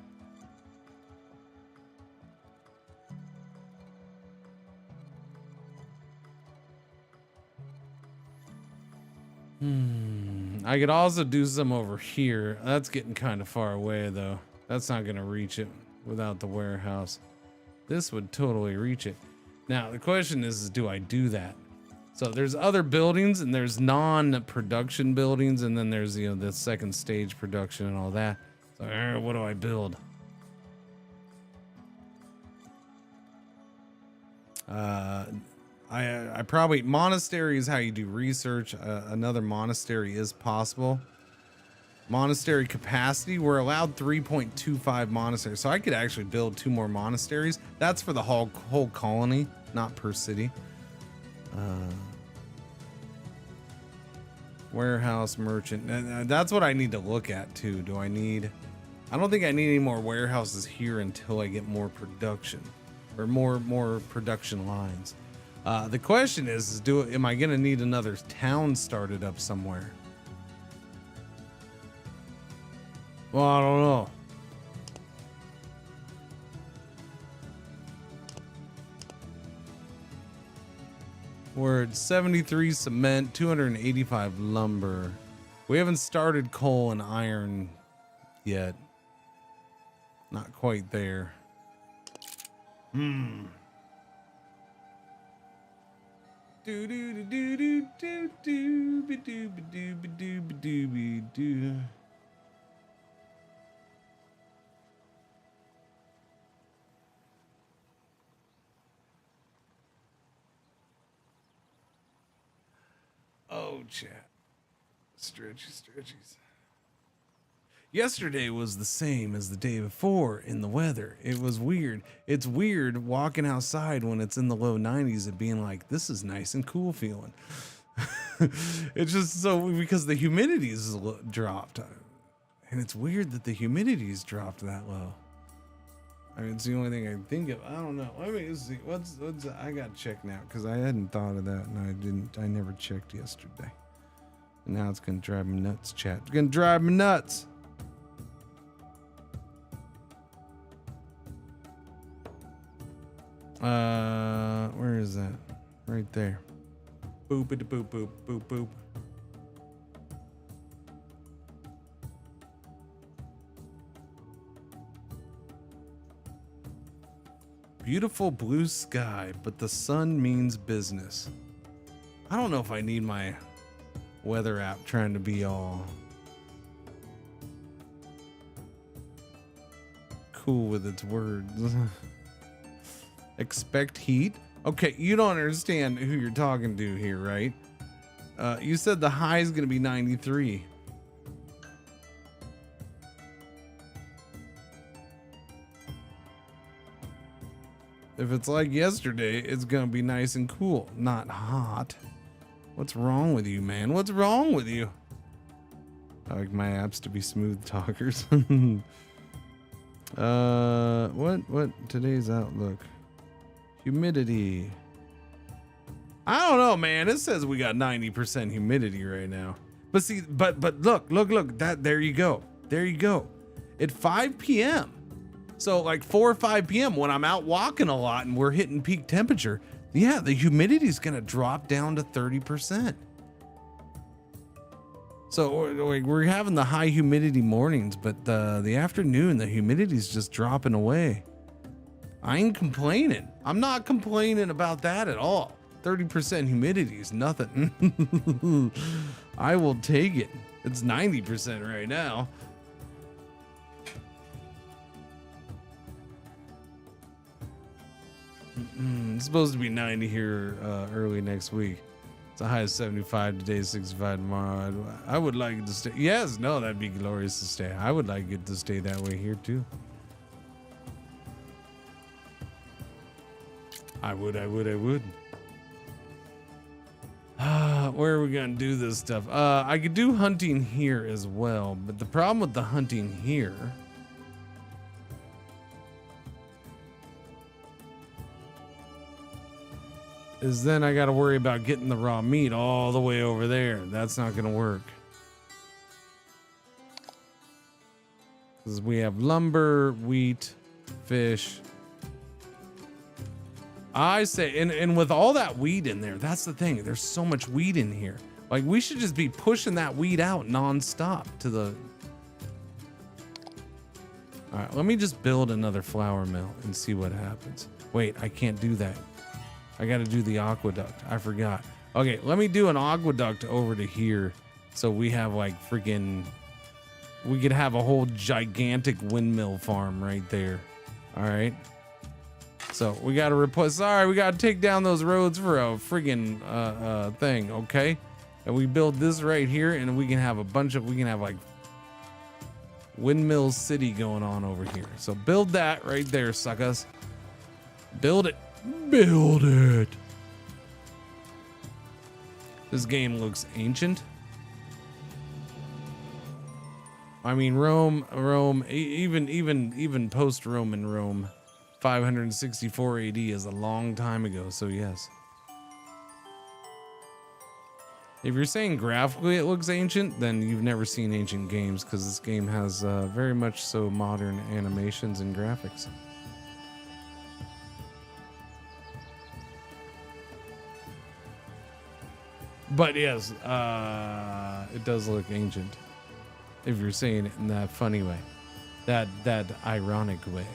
I could also do some over here. That's getting kind of far away, though. That's not going to reach it without the warehouse. This would totally reach it. Now, the question is do I do that? So there's other buildings, and there's non-production buildings, and then there's, you know, the second stage production and all that. So what do I build? I probably, monastery is how you do research. Another monastery is possible. Monastery capacity, we're allowed 3.25 monasteries, so I could actually build 2 more monasteries. That's for the whole colony, not per city. Warehouse merchant, that's what I need to look at too. I don't think I need any more warehouses here until I get more production or more production lines. The question is am I gonna need another town started up somewhere? Well, I don't know. We're at 73 cement, 285 lumber. We haven't started coal and iron yet. Not quite there. Do do do do do do do be do be do be do be do be do. Oh, chat. Stretchies. Yesterday was the same as the day before in the weather. It was weird. It's weird walking outside when it's in the low 90s and being like, this is nice and cool feeling. It's just so, because the humidity's dropped. And it's weird that the humidity's dropped that low. I mean, it's the only thing I can think of. I don't know. Let me see. What's I got to check now because I hadn't thought of that and I never checked yesterday. And now it's going to drive me nuts, chat. It's going to drive me nuts. Where is that? Right there. Boop it boop boop boop boop. Beautiful blue sky, but the sun means business. I don't know if I need my weather app trying to be all cool with its words. Expect heat? Okay, you don't understand who you're talking to here, right? You said the high is going to be 93. If it's like yesterday, it's going to be nice and cool, not hot. What's wrong with you, man? What's wrong with you? I like my apps to be smooth talkers. What today's outlook? Humidity. I don't know, man. It says we got 90% humidity right now. But see, but look, that there you go. There you go. At 5 p.m. So like 4 or 5 p.m. when I'm out walking a lot and we're hitting peak temperature, yeah, the humidity is going to drop down to 30%. So we're having the high humidity mornings, but the afternoon, the humidity is just dropping away. I ain't complaining. I'm not complaining about that at all. 30% humidity is nothing. I will take it. It's 90% right now. It's supposed to be 90 here early next week. It's a high of 75 today, 65 tomorrow. I would like it to stay. Yes, no, that'd be glorious to stay. I would like it to stay that way here too. I would. Where are we gonna do this stuff? I could do hunting here as well, but the problem with the hunting here is then I gotta worry about getting the raw meat all the way over there. That's not gonna work. Because we have lumber, wheat, fish. I say, and with all that weed in there, that's the thing. There's so much weed in here. Like, we should just be pushing that weed out nonstop to the... All right, let me just build another flour mill and see what happens. Wait, I can't do that. I got to do the aqueduct. I forgot. Okay, let me do an aqueduct over to here. So we have like freaking... We could have a whole gigantic windmill farm right there. All right. So we got to replace. Sorry, we got to take down those roads for a friggin' thing, okay? And we build this right here, and we can have a bunch of. We can have like windmill city going on over here. So build that right there, suckers. Build it. Build it. This game looks ancient. I mean, Rome, even post-Roman Rome. 564 AD is a long time ago, so yes. If you're saying graphically it looks ancient, then you've never seen ancient games, because this game has very much so modern animations and graphics. But yes, it does look ancient. If you're saying it in that funny way, that ironic way.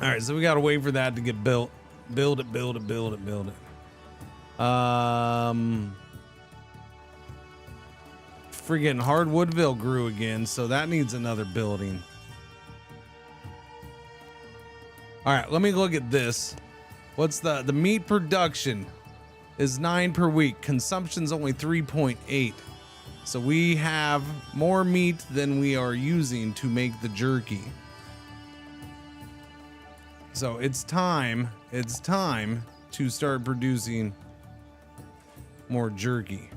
All right, so we gotta wait for that to get built. Build it. Friggin' Hardwoodville grew again, so that needs another building. All right, let me look at this. What's the meat production is 9 per week. Consumption's only 3.8. So we have more meat than we are using to make the jerky. So it's time to start producing more jerky.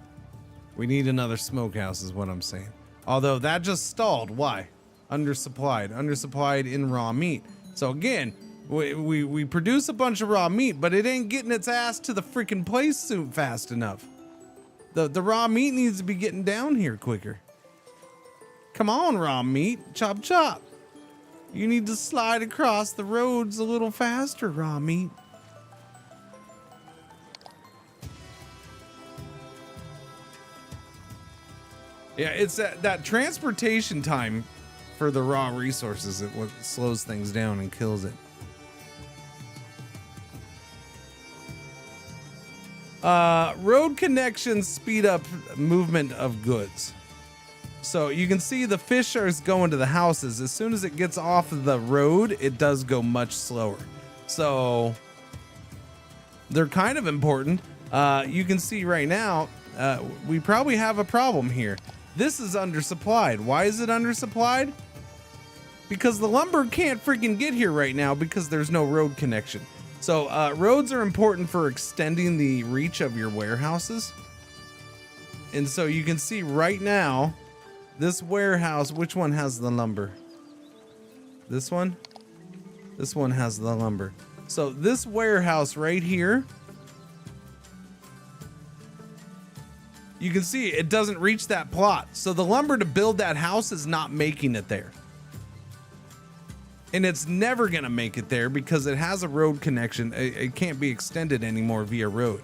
We need another smokehouse is what I'm saying. Although that just stalled. Why? Undersupplied in raw meat. So again, we produce a bunch of raw meat, but it ain't getting its ass to the freaking place soon fast enough. The raw meat needs to be getting down here quicker. Come on, raw meat. Chop chop. You need to slide across the roads a little faster, raw meat. Yeah, it's that transportation time for the raw resources that what slows things down and kills it. Road connections speed up movement of goods. So you can see the fish are going to the houses. As soon as it gets off of the road, it does go much slower. So they're kind of important. You can see right now, we probably have a problem here. This is undersupplied. Why is it undersupplied? Because the lumber can't freaking get here right now because there's no road connection. So roads are important for extending the reach of your warehouses. And so you can see right now, this warehouse, which one has the lumber? This one? This one has the lumber. So this warehouse right here, you can see it doesn't reach that plot. So the lumber to build that house is not making it there. And it's never gonna make it there because it has a road connection. It can't be extended anymore via road.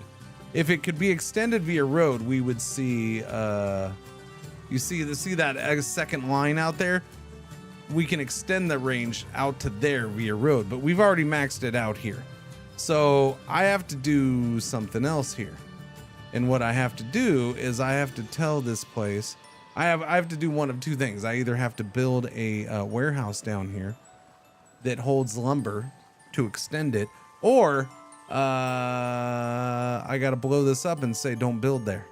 If it could be extended via road, we would see, you see that second line out there? We can extend the range out to there via road, but we've already maxed it out here. So I have to do something else here. And what I have to do is I have to tell this place, I have to do one of two things. I either have to build a warehouse down here that holds lumber to extend it, or I gotta blow this up and say don't build there,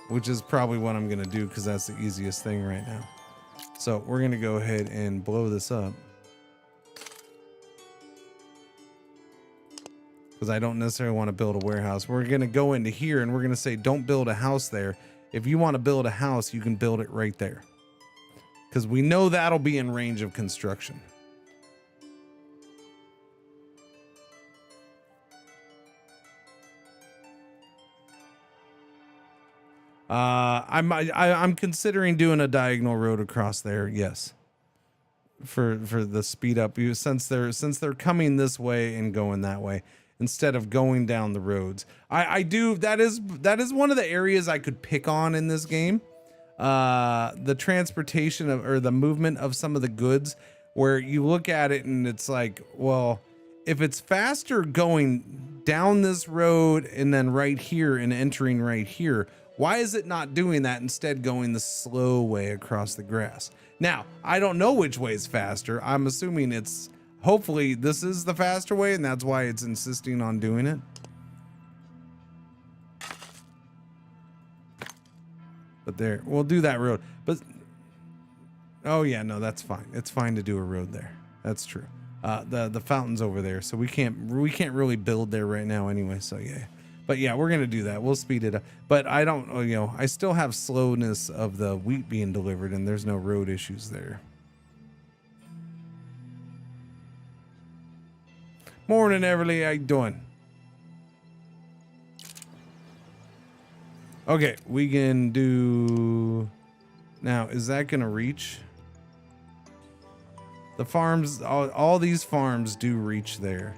which is probably what I'm gonna do because that's the easiest thing right now. So we're gonna go ahead and blow this up because I don't necessarily want to build a warehouse. We're gonna go into here and we're gonna say don't build a house there. If you want to build a house, you can build it right there because we know that'll be in range of construction. I'm considering doing a diagonal road across there. Yes. For the speed up, since they're coming this way and going that way instead of going down the roads. That is one of the areas I could pick on in this game. The transportation or the movement of some of the goods, where you look at it and it's like, well, if it's faster going down this road and then right here and entering right here, why is it not doing that, instead going the slow way across the grass? Now, I don't know which way is faster. I'm assuming hopefully this is the faster way, and that's why it's insisting on doing it. But there, we'll do that road. But, oh yeah, no, that's fine. It's fine to do a road there. That's true. The fountain's over there, so we can't really build there right now anyway, so yeah. But yeah, we're gonna do that. We'll speed it up. But I don't, I still have slowness of the wheat being delivered, and there's no road issues there. Morning, Everly. How you doing? Okay, we can do. Now, is that gonna reach? The farms, all these farms do reach there.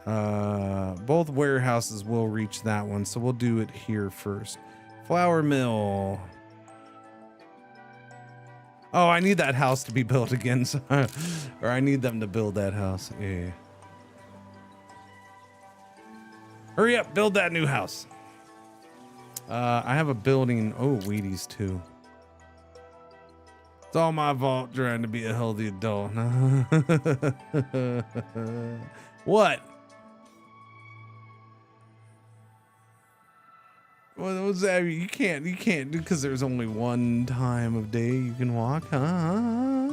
Both warehouses will reach that one, so we'll do it here first. Flour mill. Oh, I need that house to be built again, so, or I need them to build that house. Yeah. Hurry up, build that new house. I have a building. Oh, Wheaties too. It's all my fault trying to be a healthy adult. What? What was that? You can't do because there's only one time of day you can walk, huh?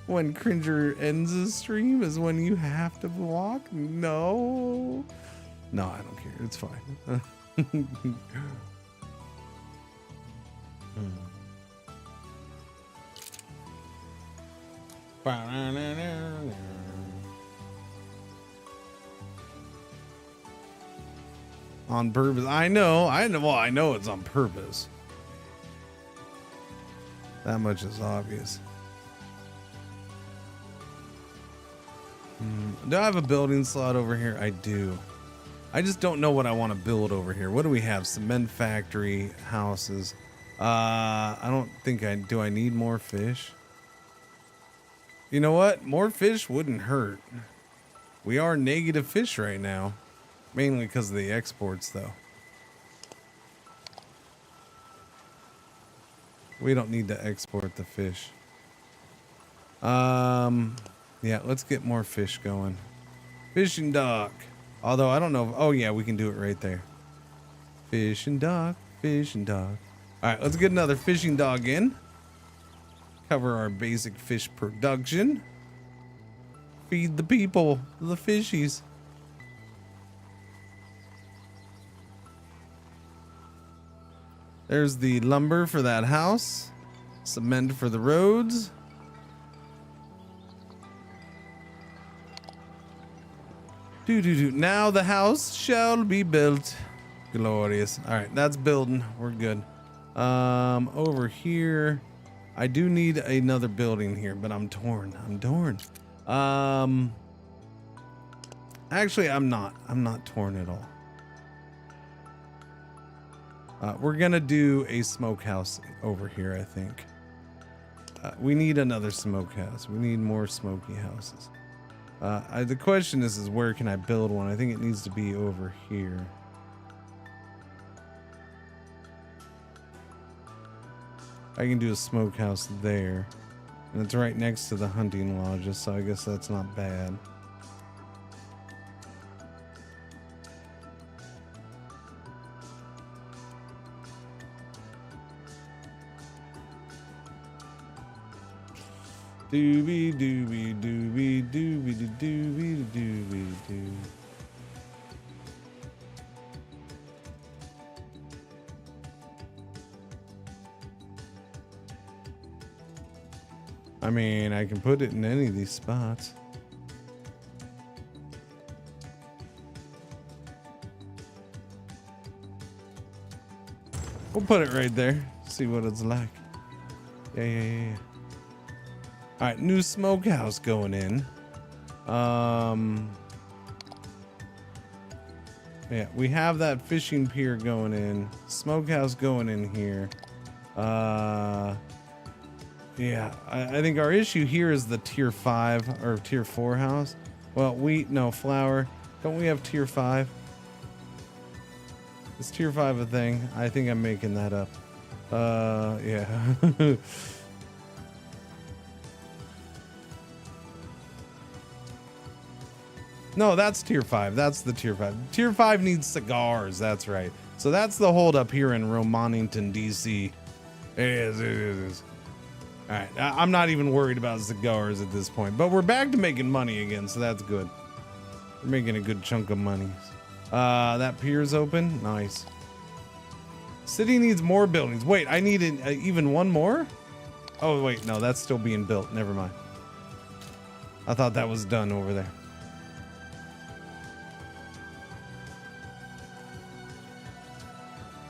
When Cringer ends his stream is when you have to walk? No, I don't care. It's fine. On purpose. I know. Well, I know it's on purpose. That much is obvious. Do I have a building slot over here? I do. I just don't know what I want to build over here. What do we have? Cement factory, houses. I don't think do I need more fish? You know what? More fish wouldn't hurt. We are negative fish right now. Mainly because of the exports, though. We don't need to export the fish. Yeah, let's get more fish going. Fishing dock. Although I don't know. Oh yeah, we can do it right there. Fishing dock, fishing dock. All right, let's get another fishing dog in. Cover our basic fish production. Feed the people, the fishies. There's the lumber for that house. Cement for the roads. Now the house shall be built. Glorious. All right, that's building. We're good. Over here, I do need another building here, but I'm torn. Actually, I'm not torn at all. We're gonna do a smokehouse over here, I think. We need another smokehouse. We need more smoky houses. The question is where can I build one? I think it needs to be over here. I can do a smokehouse there. And it's right next to the hunting lodges, so I guess that's not bad. Doobie doobie doobie doobie doobie doobie doo. I mean, I can put it in any of these spots. We'll put it right there. See what it's like. Yeah. All right, new smokehouse going in. Yeah, we have that fishing pier going in. Smokehouse going in here. Yeah, I think our issue here is the tier 5 or tier 4 house. Well, flour. Don't we have tier 5? Is tier 5 a thing? I think I'm making that up. Yeah. No, that's tier 5. That's the tier 5. Tier 5 needs cigars. That's right. So that's the holdup here in Romanington, DC. It is. All right. I'm not even worried about cigars at this point, but we're back to making money again, so that's good. We're making a good chunk of money. That pier's open. Nice. City needs more buildings. Wait, I need even one more? Oh, wait. No, that's still being built. Never mind. I thought that was done over there.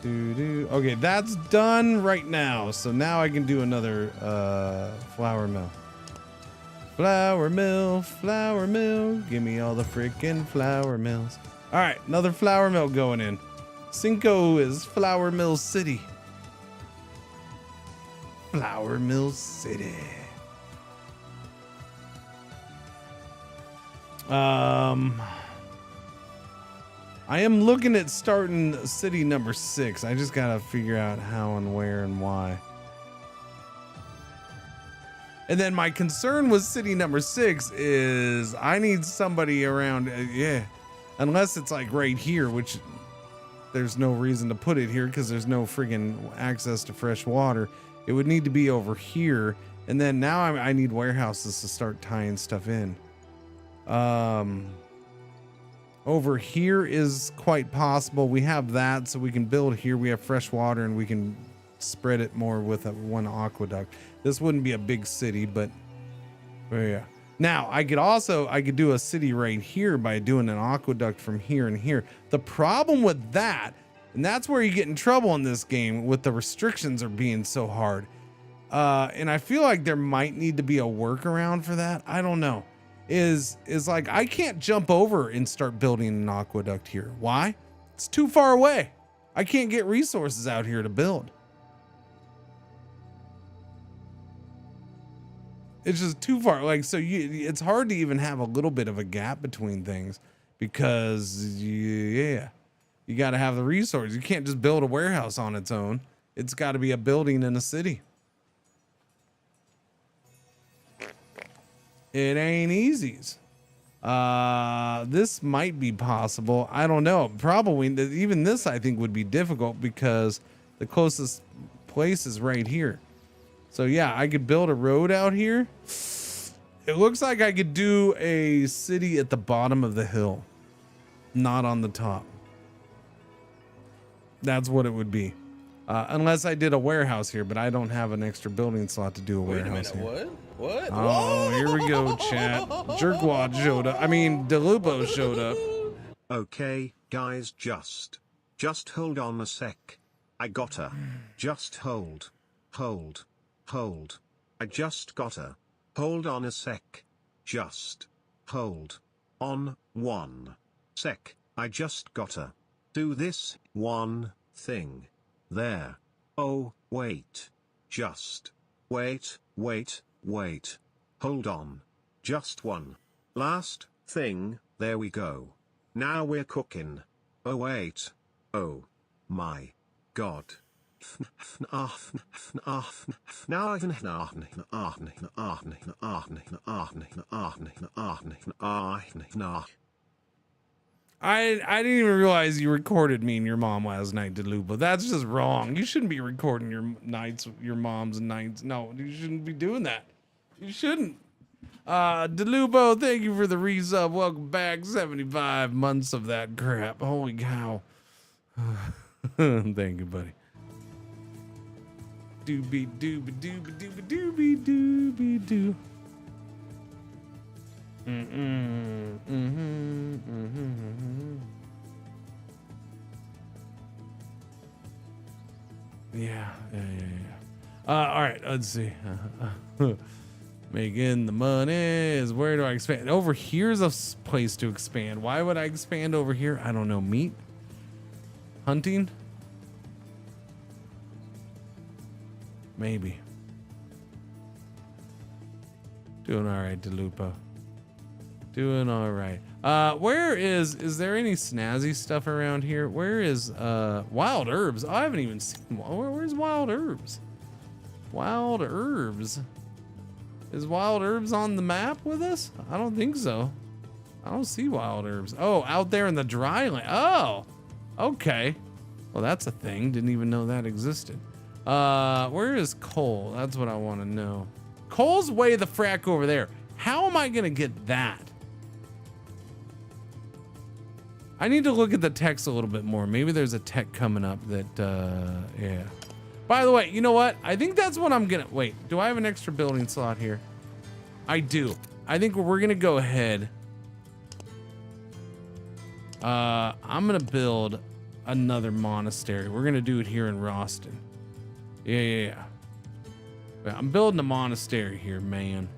Okay, that's done right now. So now I can do another flour mill. Flour mill, give me all the freaking flour mills. All right, another flour mill going in. Cinco is Flour Mill City. Flour Mill City. I am looking at starting city number 6. I just gotta figure out how and where and why. And then my concern with city number 6 is I need somebody around, unless it's like right here, which there's no reason to put it here because there's no friggin' access to fresh water. It would need to be over here. And then now I need warehouses to start tying stuff in. Over here is quite possible. We have that, so we can build here. We have fresh water and we can spread it more with one aqueduct. This wouldn't be a big city, but yeah. Now I could do a city right here by doing an aqueduct from here and here. The problem with that, and that's where you get in trouble in this game with the restrictions are being so hard. And I feel like there might need to be a workaround for that. I don't know. Is like I can't jump over and start building an aqueduct here. Why? It's too far away. I can't get resources out here to build. It's just too far. Like, so it's hard to even have a little bit of a gap between things because you got to have the resources. You can't just build a warehouse on its own. It's got to be a building in a city. It ain't easies. This might be possible. I don't know. Probably even this I think would be difficult because the closest place is right here. So yeah, I could build a road out here. It looks like I could do a city at the bottom of the hill, not on the top. That's what it would be. Unless I did a warehouse here, but I don't have an extra building slot to do a warehouse here. What? Oh, here we go, chat. Jerkwad showed up. I mean, DeLupo showed up. Okay, guys, just hold on a sec. I got her. Just hold. I just got her. Hold on a sec. Just hold on 1 sec. I just got her. Do this one thing. There. Oh, wait. Just wait. Hold on. Just one last thing. There we go. Now we're cooking. Oh, wait. Oh my God. I didn't even realize you recorded me and your mom last night, DeLupo. That's just wrong. You shouldn't be recording your mom's nights. No, you shouldn't be doing that. You shouldn't. DeLupo, thank you for the resub. Welcome back. 75 months of that crap. Holy cow. Thank you, buddy. Doobie doobie doobie doobie doobie doobie doo. Yeah. All right, let's see. Making the money is where do I expand? Over here's a place to expand. Why would I expand over here? I don't know. Meat? Hunting? Maybe. Doing all right, DeLupo. Doing all right. Where is there any snazzy stuff around here? Where is wild herbs? I haven't even seen. Where's wild herbs? Wild herbs. Is wild herbs on the map with us? I don't think so. I don't see wild herbs. Oh, out there in the dry land. Oh, okay. Well, that's a thing. Didn't even know that existed. Where is coal? That's what I want to know. Coal's way the frack over there. How am I gonna get that? I need to look at the text a little bit more. Maybe there's a tech coming up that, yeah. By the way, you know what? I think that's what I'm gonna, wait, do I have an extra building slot here? I do. I think we're gonna go ahead. I'm gonna build another monastery. We're gonna do it here in Roston. Yeah. I'm building a monastery here, man.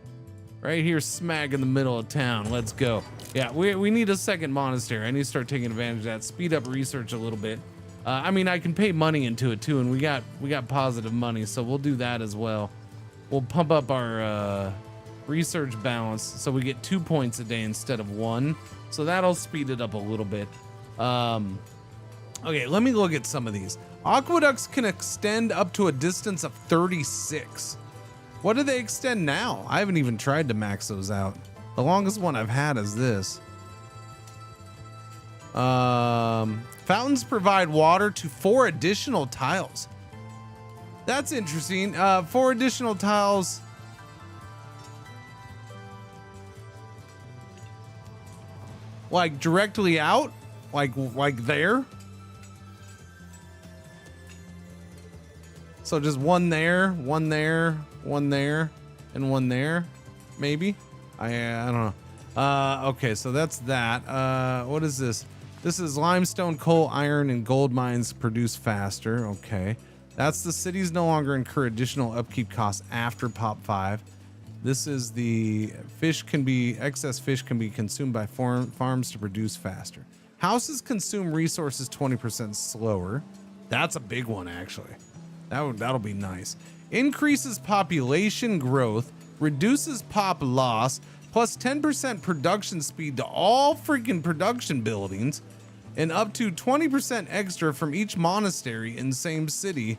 Right here, smack in the middle of town. Let's go. Yeah, we need a second monastery. I need to start taking advantage of that. Speed up research a little bit. I mean, I can pay money into it too, and we got positive money, so we'll do that as well. We'll pump up our research balance so we get 2 points a day instead of 1. So that'll speed it up a little bit. Okay, let me look at some of these. Aqueducts can extend up to a distance of 36. What do they extend now? I haven't even tried to max those out. The longest one I've had is this. Fountains provide water to 4 additional tiles. That's interesting. 4 additional tiles. Like directly out? Like there? So just one there, one there, one there, and one there, maybe? I don't know. Okay, so that's that. What is this? This is limestone, coal, iron, and gold mines produce faster. Okay. That's the cities no longer incur additional upkeep costs after Pop 5. This is the excess fish can be consumed by farms to produce faster. Houses consume resources 20% slower. That's a big one, actually. That'll be nice. Increases population growth, reduces pop loss, plus 10% production speed to all freaking production buildings, and up to 20% extra from each monastery in the same city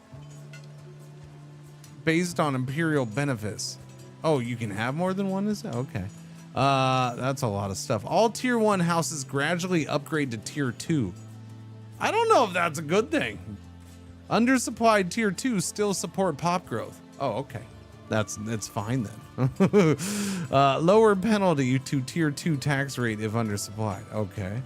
based on imperial benefits. Oh, you can have more than one, is it? Okay. That's a lot of stuff. All tier 1 houses gradually upgrade to tier 2. I don't know if that's a good thing. Undersupplied tier 2 still support pop growth. Oh, okay. It's fine then. Lower penalty to tier 2 tax rate if undersupplied. Okay.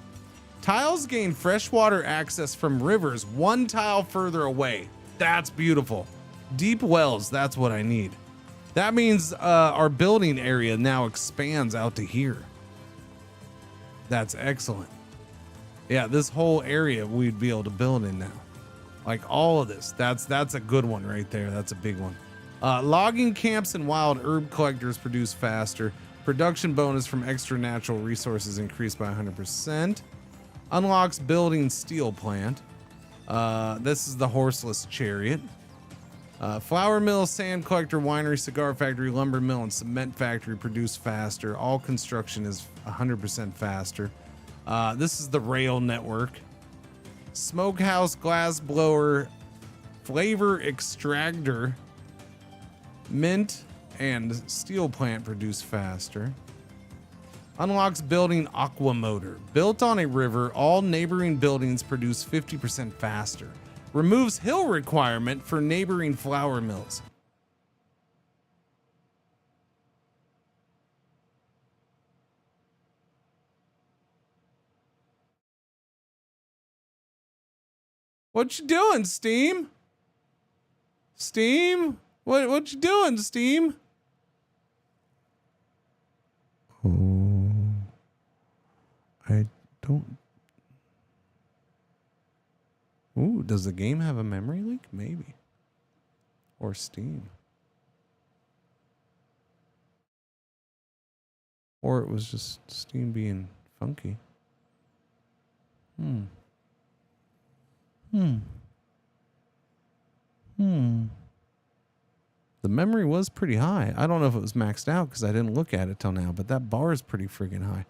Tiles gain freshwater access from rivers 1 tile further away. That's beautiful. Deep wells, that's what I need. That means our building area now expands out to here. That's excellent. Yeah, this whole area we'd be able to build in now. Like all of this. That's a good one right there. That's a big one. Logging camps and wild herb collectors produce faster. Production bonus from extra natural resources increased by 100%. Unlocks building steel plant. This is the horseless chariot. Flour mill, sand collector, winery, cigar factory, lumber mill, and cement factory produce faster. All construction is 100% faster. This is the rail network. Smokehouse, glass blower, flavor extractor, mint, and steel plant produce faster. Unlocks building aqua motor. Built on a river, all neighboring buildings produce 50% faster. Removes hill requirement for neighboring flour mills. What you doing, Steam? Steam? What you doing, Steam? Oh, I don't. Ooh, does the game have a memory leak? Maybe. Or Steam. Or it was just Steam being funky. The memory was pretty high. I don't know if it was maxed out because I didn't look at it till now, but that bar is pretty freaking high.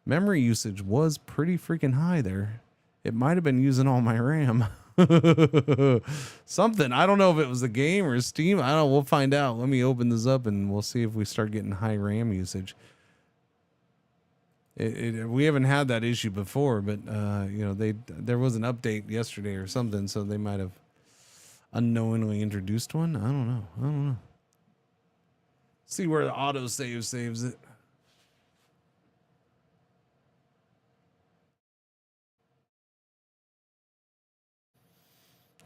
Memory usage was pretty freaking high there. It might have been using all my RAM. Something. I don't know if it was the game or Steam. I don't know. We'll find out. Let me open this up and we'll see if we start getting high RAM usage. We haven't had that issue before, but you know, there was an update yesterday or something, so they might have unknowingly introduced one. I don't know. See where the autosave saves it.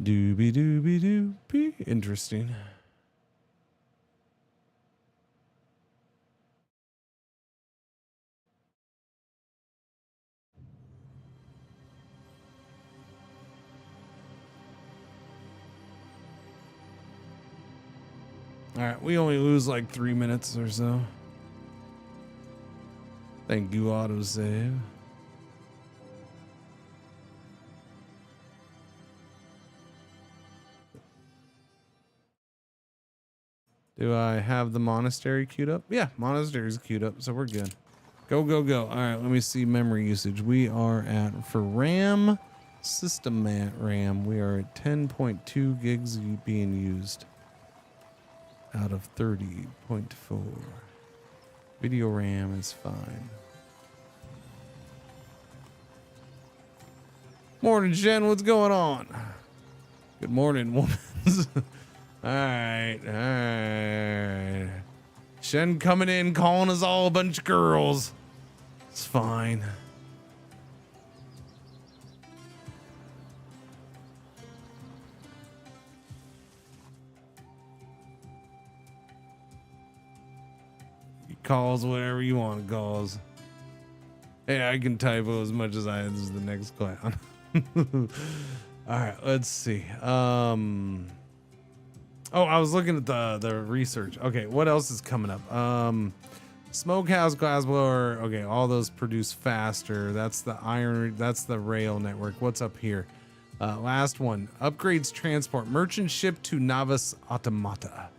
Doobie doobie doobie. Interesting. All right, we only lose like 3 minutes or so. Thank you, autosave. Do I have the monastery queued up? Yeah, monastery's queued up, so we're good. Go, go, go. All right, let me see memory usage. We are at, for RAM, system RAM, we are at 10.2 gigs being used out of 30.4. Video RAM is fine. Morning, Jen. What's going on? Good morning, woman. All right. Shen coming in, calling us all a bunch of girls. It's fine. He calls whatever you want to calls. Hey, I can typo as much as I as the next clown. All right, let's see. Oh, I was looking at the research. Okay, what else is coming up? Smokehouse, glassblower. Okay, all those produce faster. That's the iron. That's the rail network. What's up here? Last one. Upgrades transport. Merchant ship to Navas Automata.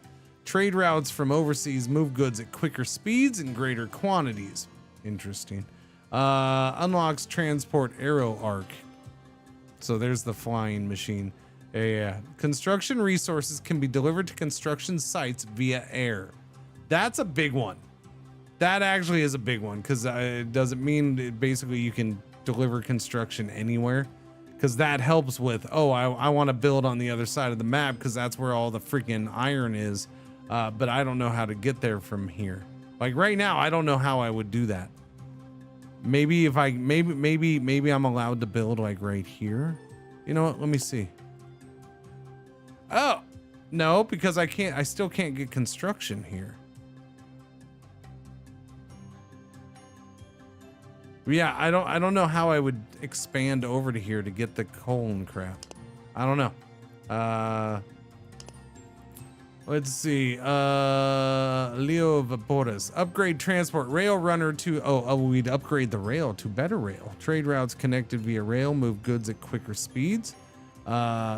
Trade routes from overseas move goods at quicker speeds and greater quantities. Interesting. Unlocks transport arrow arc. So there's the flying machine. Yeah. Construction resources can be delivered to construction sites via air. That's a big one. That actually is a big one because it doesn't mean that basically you can deliver construction anywhere, because that helps with, oh, I want to build on the other side of the map because that's where all the freaking iron is, but I don't know how to get there from here. Like right now, I don't know how I would do that. Maybe if I maybe I'm allowed to build like right here. You know what? Let me see. Oh, no, because I still can't get construction here. Yeah, I don't know how I would expand over to here to get the coal and crap. I don't know. Let's see. Leo Vapores. Upgrade transport rail runner to we'd upgrade the rail to better rail. Trade routes connected via rail move goods at quicker speeds.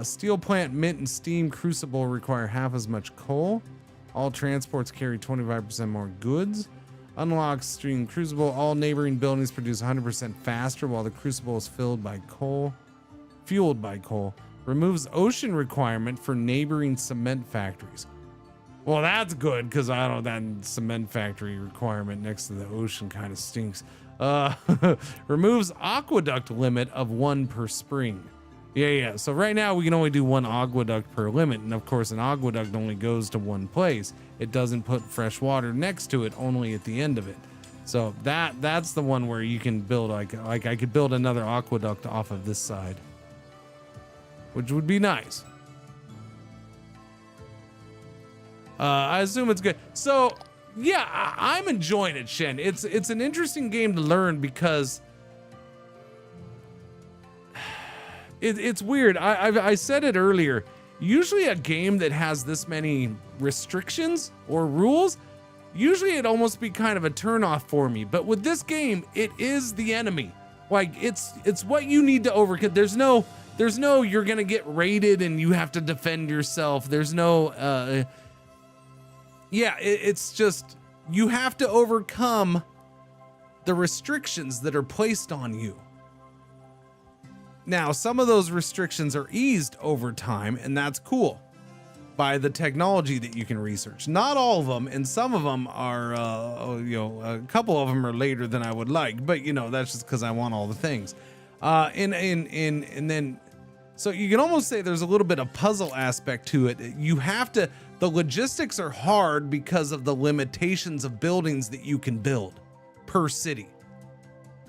Steel plant, mint, and steam crucible require half as much coal. All transports carry 25% more goods. Unlocks steam crucible. All neighboring buildings produce 100% faster while the crucible is fueled by coal. Removes ocean requirement for neighboring cement factories. Well, that's good because I don't know, that cement factory requirement next to the ocean kind of stinks. Removes aqueduct limit of 1 per spring. Yeah. So right now we can only do 1 aqueduct per limit, and of course an aqueduct only goes to one place. It doesn't put fresh water next to it, only at the end of it. So that's the one where you can build like I could build another aqueduct off of this side, which would be nice. I assume it's good. So yeah, I'm enjoying it, Shen. It's an interesting game to learn because it's weird. I said it earlier. Usually a game that has this many restrictions or rules, usually it almost be kind of a turnoff for me. But with this game, it is the enemy. Like it's what you need to overcome. There's no you're gonna get raided and you have to defend yourself. There's no it's just you have to overcome the restrictions that are placed on you. Now, some of those restrictions are eased over time, and that's cool by the technology that you can research. Not all of them, and some of them are, a couple of them are later than I would like, but that's just because I want all the things. And then, so you can almost say there's a little bit of puzzle aspect to it. The logistics are hard because of the limitations of buildings that you can build per city.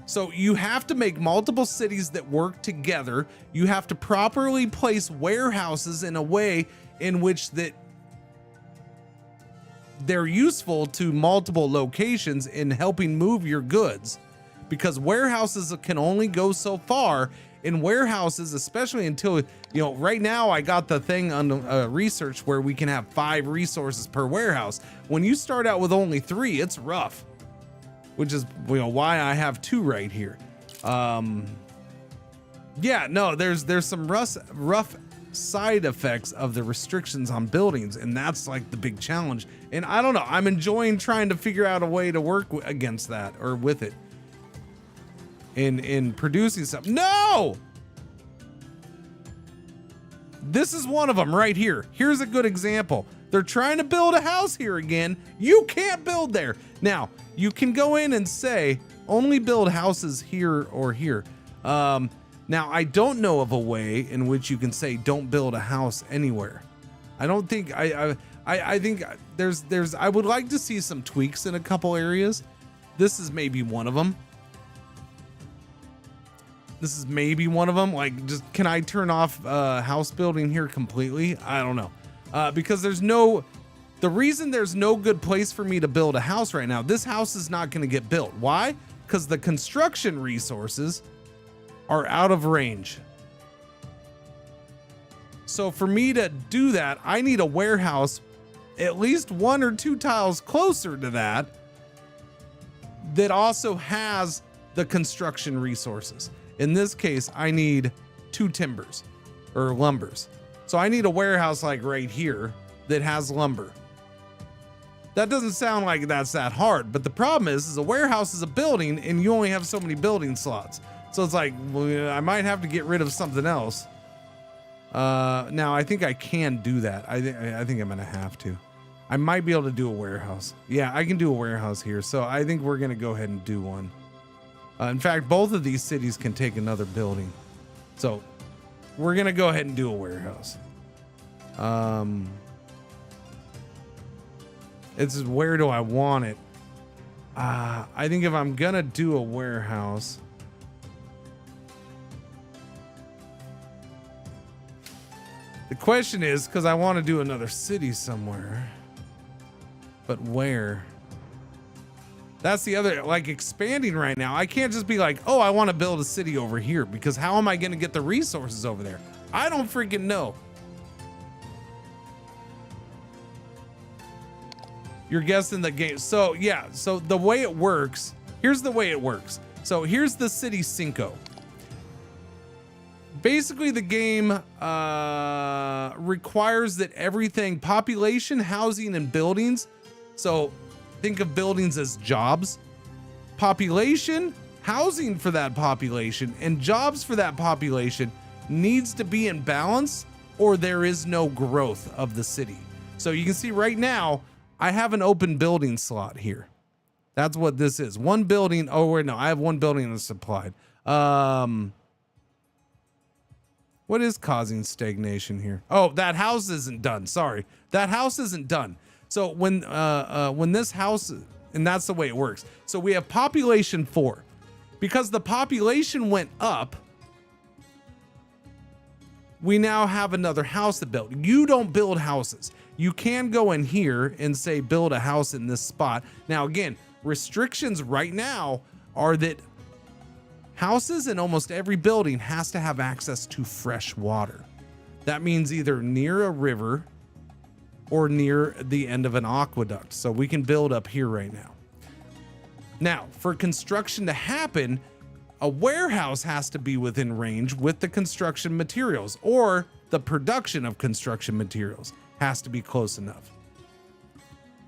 So you have to make multiple cities that work together. You have to properly place warehouses in a way in which that they're useful to multiple locations in helping move your goods, because warehouses can only go so far. In warehouses, especially until, right now I got the thing on research where we can have 5 resources per warehouse. When you start out with only 3, it's rough. which is, you know, why I have 2 right here. Yeah, no, there's some rough side effects of the restrictions on buildings, and that's like the big challenge. And I don't know, I'm enjoying trying to figure out a way to work against that, or with it, in producing stuff. No, this is one of them right here. Here's a good example. They're trying to build a house here again. You can't build there. Now you can go in and say only build houses here or here. Now, I don't know of a way in which you can say don't build a house anywhere. I don't think I think there's I would like to see some tweaks in a couple areas. This is maybe one of them. This is maybe one of them. Like, just can I turn off house building here completely? I don't know. Because the reason there's no good place for me to build a house right now, this house is not going to get built. Why? Because the construction resources are out of range. So for me to do that, I need a warehouse at least 1 or 2 tiles closer to that also has the construction resources. In this case, I need 2 timbers or lumbers. So I need a warehouse like right here that has lumber. That doesn't sound like that's that hard, but the problem is a warehouse is a building and you only have so many building slots. So it's like, well, I might have to get rid of something else. Now I think I can do that. I think I'm gonna have to. I might be able to do a warehouse. Yeah, I can do a warehouse here. So I think we're gonna go ahead and do one. In fact, both of these cities can take another building. So we're gonna go ahead and do a warehouse. It's where do I want it? I think if I'm gonna do a warehouse, the question is, because I want to do another city somewhere, but where? That's the other, like, expanding right now. I can't just be like, oh, I want to build a city over here, because how am I going to get the resources over there? I don't freaking know. You're guessing the game. So yeah, so the way it works, here's the way it works. So here's the city Cinco. Basically, the game requires that everything, population, housing, and buildings. So think of buildings as jobs. Population, housing for that population, and jobs for that population needs to be in balance, or there is no growth of the city. So you can see right now, I have an open building slot here. That's what this is. One building. Oh, wait, no, I have one building that's supplied. What is causing stagnation here? Oh, that house isn't done. Sorry. That house isn't done. So when this house, and that's the way it works. So we have population 4. Because the population went up, we now have another house to build. You don't build houses. You can go in here and say build a house in this spot. Now again, restrictions right now are that houses in almost every building has to have access to fresh water. That means either near a river or near the end of an aqueduct. So we can build up here right now. Now, for construction to happen, a warehouse has to be within range with the construction materials, or the production of construction materials has to be close enough.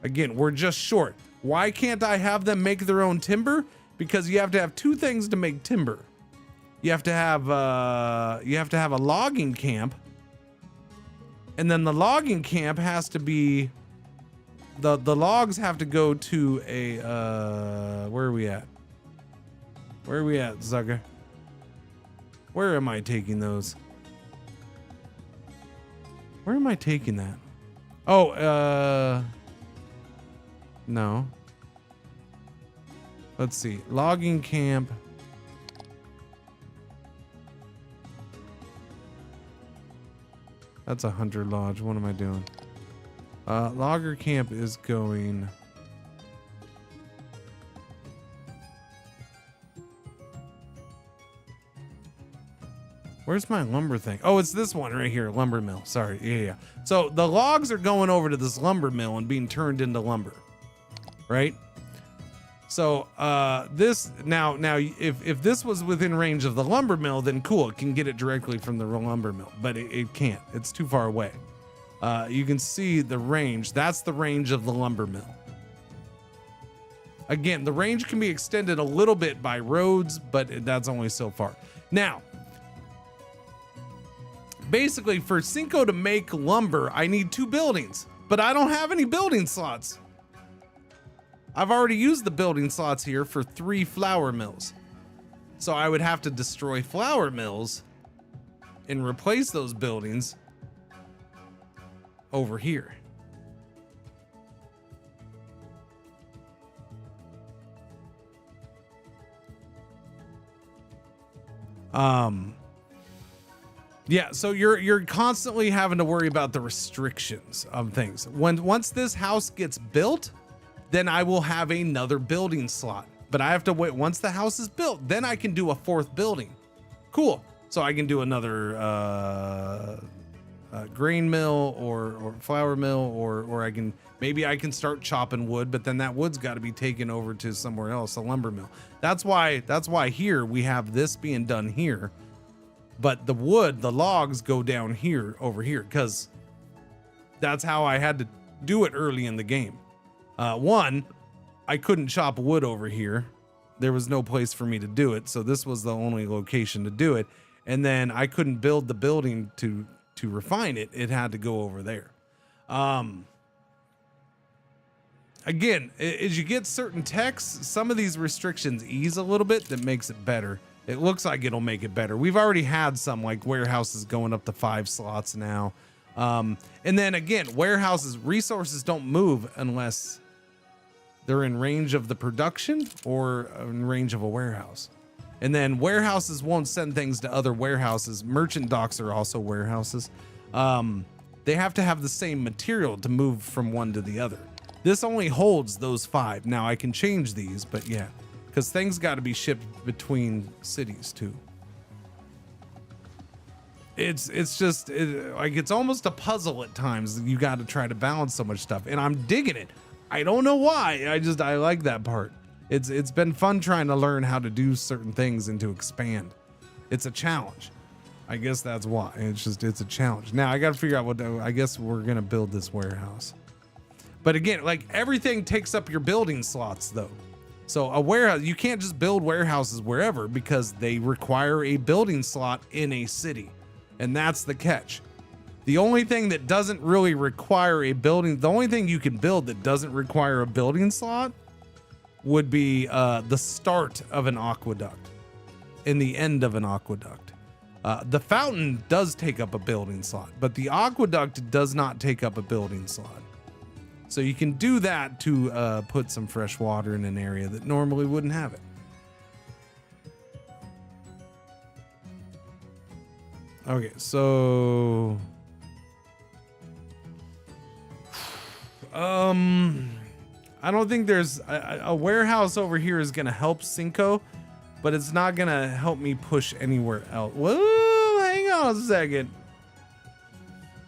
Again, we're just short. Why can't I have them make their own timber? Because you have to have 2 things to make timber. You have to have a logging camp, and then the logging camp has to be the logs have to go to a where are we at? Where are we at, Zucker? Where am I taking those? Where am I taking that? Oh, no. Let's see. Logging camp. That's a Hunter Lodge. What am I doing? Logger camp is going. Where's my lumber thing? Oh, it's this one right here. Lumber mill. Sorry. Yeah. So the logs are going over to this lumber mill and being turned into lumber. Right? So this now if this was within range of the lumber mill, then cool, it can get it directly from the lumber mill, but it can't. It's too far away. You can see the range. That's the range of the lumber mill. Again, the range can be extended a little bit by roads, but that's only so far. Now, basically for Cinco to make lumber, I need 2 buildings, but I don't have any building slots. I've already used the building slots here for 3 flour mills. So I would have to destroy flour mills and replace those buildings over here. Yeah, so you're constantly having to worry about the restrictions of things. Once this house gets built, then I will have another building slot. But I have to wait. Once the house is built, then I can do a 4th building. Cool. So I can do another grain mill or flour mill, or maybe I can start chopping wood, but then that wood's got to be taken over to somewhere else, a lumber mill. That's why here we have this being done here, but the wood, the logs go down here over here, because that's how I had to do it early in the game. One, I couldn't chop wood over here. There was no place for me to do it, so this was the only location to do it. And then I couldn't build the building to refine it. It had to go over there. Again, as you get certain techs, some of these restrictions ease a little bit. That makes it better. It looks like it'll make it better. We've already had some like warehouses going up to 5 slots now. And then again, warehouses, resources don't move unless they're in range of the production or in range of a warehouse. And then warehouses won't send things to other warehouses. Merchant docks are also warehouses. They have to have the same material to move from one to the other. This only holds those 5. Now I can change these, but yeah, because things got to be shipped between cities too. It's just like it's almost a puzzle at times. You got to try to balance so much stuff, and I'm digging it. I don't know why. I like that part. It's been fun trying to learn how to do certain things and to expand. It's a challenge. I guess that's why. It's a challenge. Now I got to figure out what I guess we're gonna build this warehouse. But again, like everything takes up your building slots though. So a warehouse, you can't just build warehouses wherever because they require a building slot in a city. And that's the catch. The only thing that doesn't really require a building, the only thing you can build that doesn't require a building slot would be the start of an aqueduct and the end of an aqueduct. The fountain does take up a building slot, but the aqueduct does not take up a building slot. So you can do that to put some fresh water in an area that normally wouldn't have it. Okay, so I don't think there's a warehouse over here is gonna help Cinco, but it's not gonna help me push anywhere else. Whoa, hang on a second.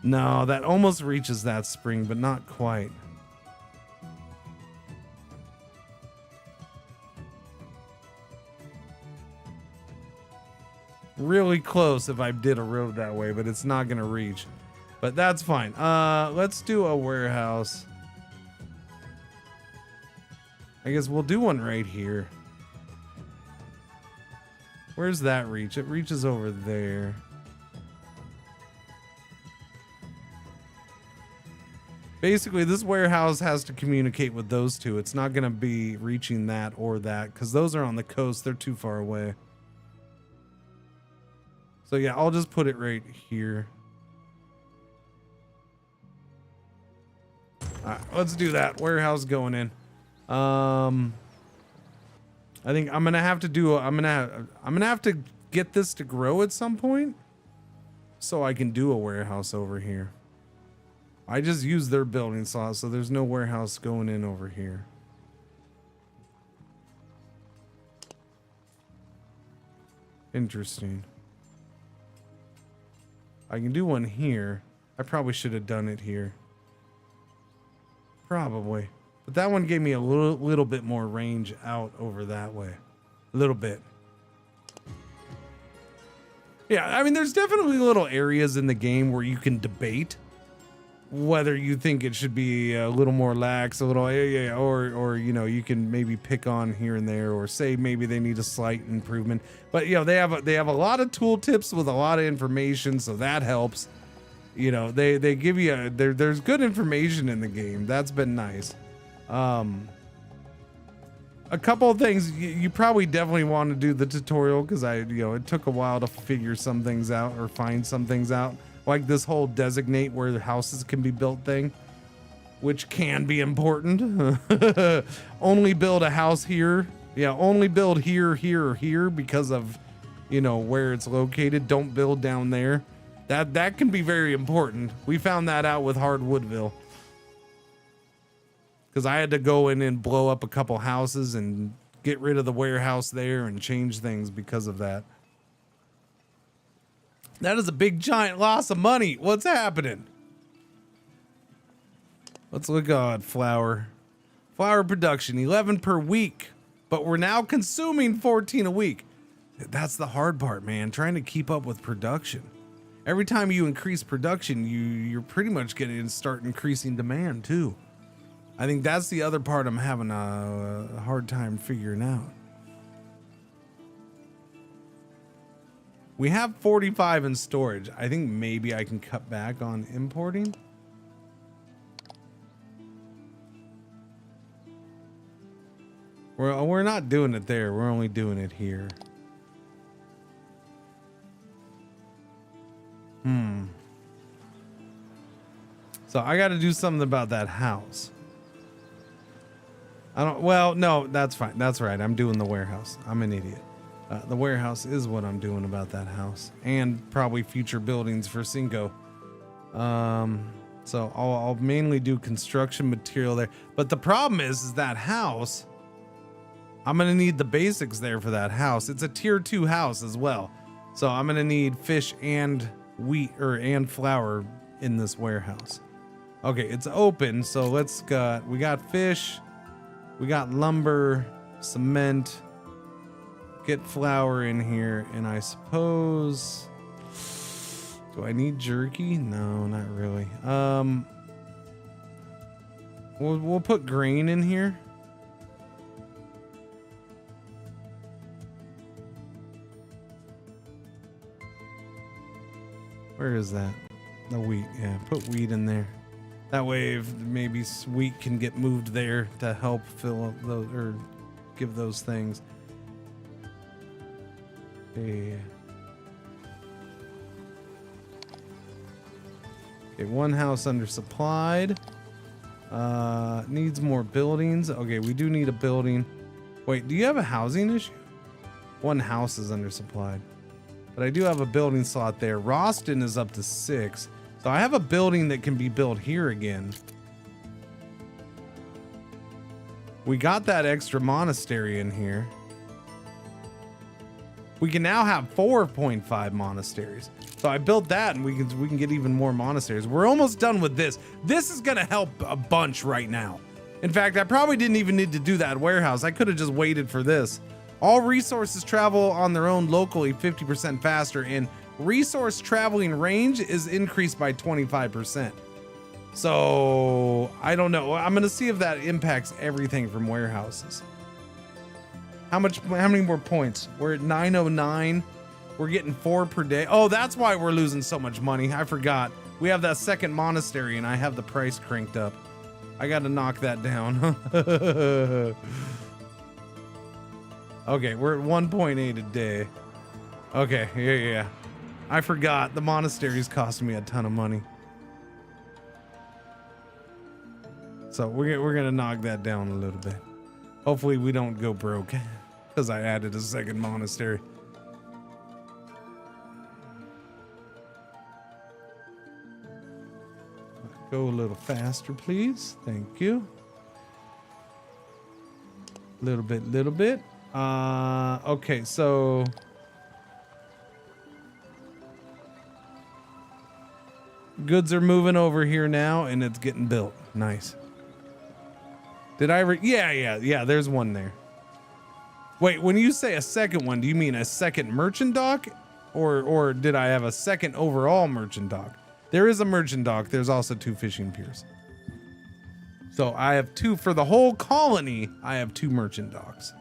No, that almost reaches that spring, but not quite. Really close if I did a road that way, but it's not gonna reach. But that's fine. Let's do a warehouse. I guess we'll do one right here. Where's that reach? It reaches over there. Basically, this warehouse has to communicate with those two. It's not gonna be reaching that or that because those are on the coast. They're too far away. So yeah, I'll just put it right here. All right, let's do that. Warehouse going in. I think I'm gonna have to do. I'm gonna have to get this to grow at some point, so I can do a warehouse over here. I just used their building slot, so there's no warehouse going in over here. Interesting. I can do one here. I probably should have done it here. Probably. But that one gave me a little bit more range out over that way. A little bit. Yeah, I mean, there's definitely little areas in the game where you can debate whether you think it should be a little more lax, a little, or you know, you can maybe pick on here and there, or say maybe they need a slight improvement. But you know, they have a lot of tool tips with a lot of information, so that helps. You know, they give you there's good information in the game. That's been nice. A couple of things you probably definitely want to do the tutorial, because it took a while to figure some things out or find some things out, like this whole designate where the houses can be built thing, which can be important. Only build a house here. Yeah, only build here, here, or here because of, you know, where it's located. Don't build down there. That can be very important. We found that out with Hardwoodville, because I had to go in and blow up a couple houses and get rid of the warehouse there and change things because of that. That is a big giant loss of money. What's happening? Let's look at flour. Flour production, 11 per week, but we're now consuming 14 a week. That's the hard part, man, trying to keep up with production. Every time you increase production, you're pretty much going to start increasing demand too. I think that's the other part I'm having a hard time figuring out. We have 45 in storage. I think maybe I can cut back on importing. We're not doing it there. We're only doing it here. So I got to do something about that house. Well, no, that's fine. That's right. I'm doing the warehouse. I'm an idiot. The warehouse is what I'm doing about that house, and probably future buildings for Cinco. So I'll mainly do construction material there. But the problem is that house, I'm going to need the basics there for that house. It's a tier 2 house as well. So I'm going to need fish and wheat and flour in this warehouse. Okay, it's open. So we got fish. We got lumber, cement, get flour in here, and I suppose, do I need jerky? No, not really. We'll put grain in here. Where is that? The wheat, yeah, put wheat in there. That way, if maybe wheat can get moved there to help fill up those, or give those things. Okay. Okay, one house undersupplied. Needs more buildings. Okay, we do need a building. Wait, do you have a housing issue? One house is undersupplied. But I do have a building slot there. Roston is up to 6. So I have a building that can be built here again. We got that extra monastery in here. We can now have 4.5 monasteries. So I built that, and we can get even more monasteries. We're almost done with this. This is gonna help a bunch right now. In fact, I probably didn't even need to do that warehouse. I could have just waited for this. All resources travel on their own locally 50% faster, and resource traveling range is increased by 25%. So I don't know. I'm gonna see if that impacts everything from warehouses. How many more points? We're at 909. We're getting 4 per day. Oh, that's why we're losing so much money. I forgot. We have that second monastery, and I have the price cranked up. I got to knock that down. Okay, we're at 1.8 a day. Okay, yeah. I forgot. The monasteries cost me a ton of money. So we're gonna knock that down a little bit. Hopefully we don't go broke because I added a second monastery. Go a little faster, please. Thank you. Little bit. Okay, so goods are moving over here now, and it's getting built. Nice. Did I ever? Yeah. There's one there. Wait, when you say a second one, do you mean a second merchant dock? Or did I have a second overall merchant dock? There is a merchant dock. There's also 2 fishing piers. So I have 2 for the whole colony. I have 2 merchant docks.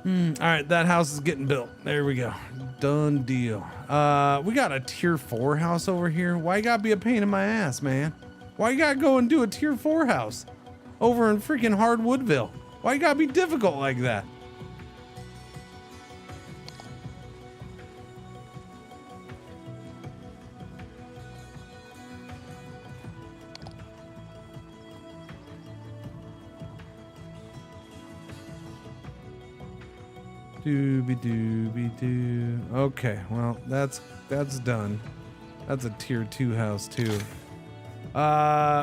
All right, that house is getting built. There we go. Done deal. We got a tier 4 house over here. Why you gotta be a pain in my ass, man? Why you gotta go and do a tier 4 house over in freaking Hardwoodville? Why you gotta be difficult like that? Dooby. Okay, well, that's done. That's a tier 2 house too.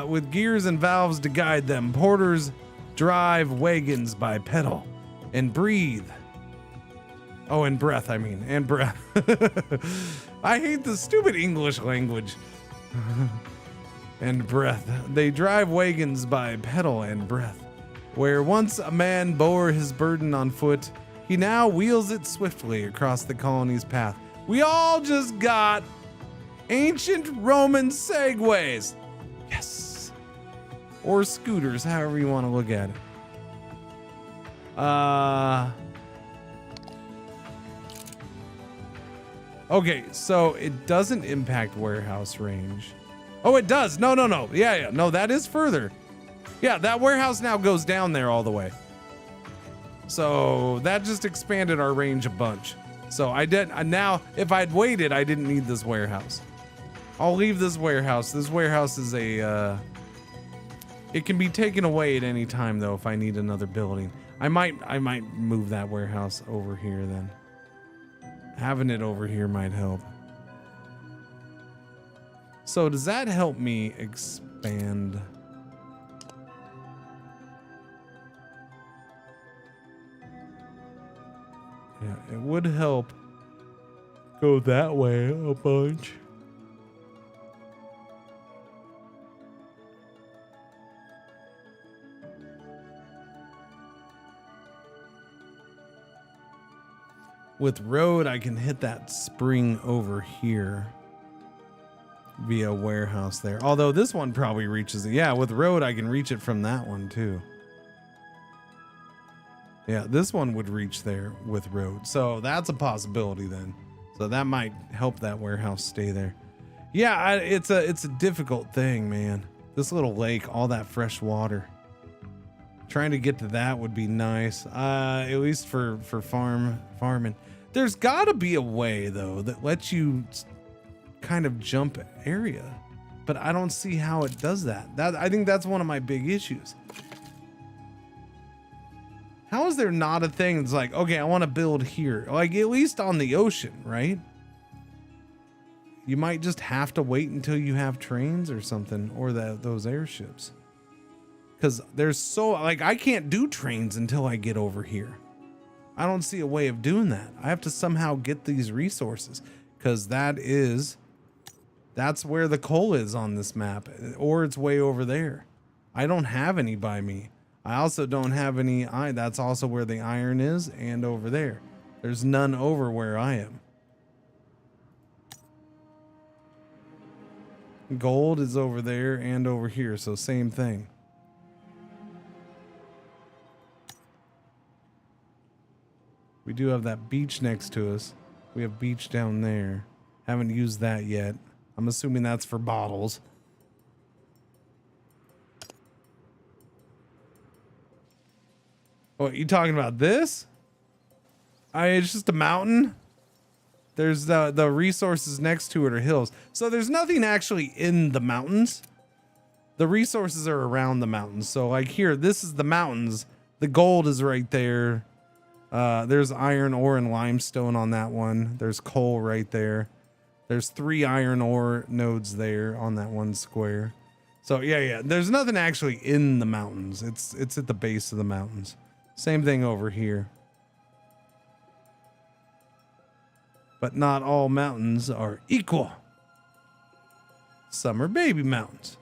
With gears and valves to guide them, porters drive wagons by pedal and breathe. Oh, and breath, I mean, and breath. I hate the stupid English language. And breath. They drive wagons by pedal and breath. Where once a man bore his burden on foot, he now wheels it swiftly across the colony's path. We all just got ancient Roman segways. Yes. Or scooters, however you want to look at it. Okay, so it doesn't impact warehouse range. Oh, it does. No. Yeah. No, that is further. Yeah, that warehouse now goes down there all the way. So that just expanded our range a bunch. So I did now, if I'd waited, I didn't need this warehouse. I'll leave this warehouse. This warehouse is it can be taken away at any time though if I need another building. I might move that warehouse over here then. Having it over here might help. So does that help me expand? Yeah, it would help go that way a bunch. With road, I can hit that spring over here via warehouse there. Although this one probably reaches it. Yeah, with road, I can reach it from that one too. Yeah, this one would reach there with road. So that's a possibility then. So that might help that warehouse stay there. Yeah, it's a difficult thing, man. This little lake, all that fresh water. Trying to get to that would be nice. At least for farming. There's gotta be a way though that lets you kind of jump area. But I don't see how it does that. I think that's one of my big issues. How is there not a thing that's like, okay, I want to build here, like at least on the ocean, right? You might just have to wait until you have trains or something, or those airships. Because there's so, like, I can't do trains until I get over here. I don't see a way of doing that. I have to somehow get these resources because that's where the coal is on this map, or it's way over there. I don't have any by me. I also don't have any. That's also where the iron is, and over there. There's none over where I am. Gold is over there and over here, so same thing. We do have that beach next to us. We have beach down there. Haven't used that yet. I'm assuming that's for bottles. Oh, you talking about this? It's just a mountain. There's the resources next to it are hills. So there's nothing actually in the mountains. The resources are around the mountains. So like here, this is the mountains. The gold is right there. There's iron ore and limestone on that one. There's coal right there. There's 3 iron ore nodes there on that one square. So yeah. There's nothing actually in the mountains. It's at the base of the mountains. Same thing over here. But not all mountains are equal. Some are baby mountains.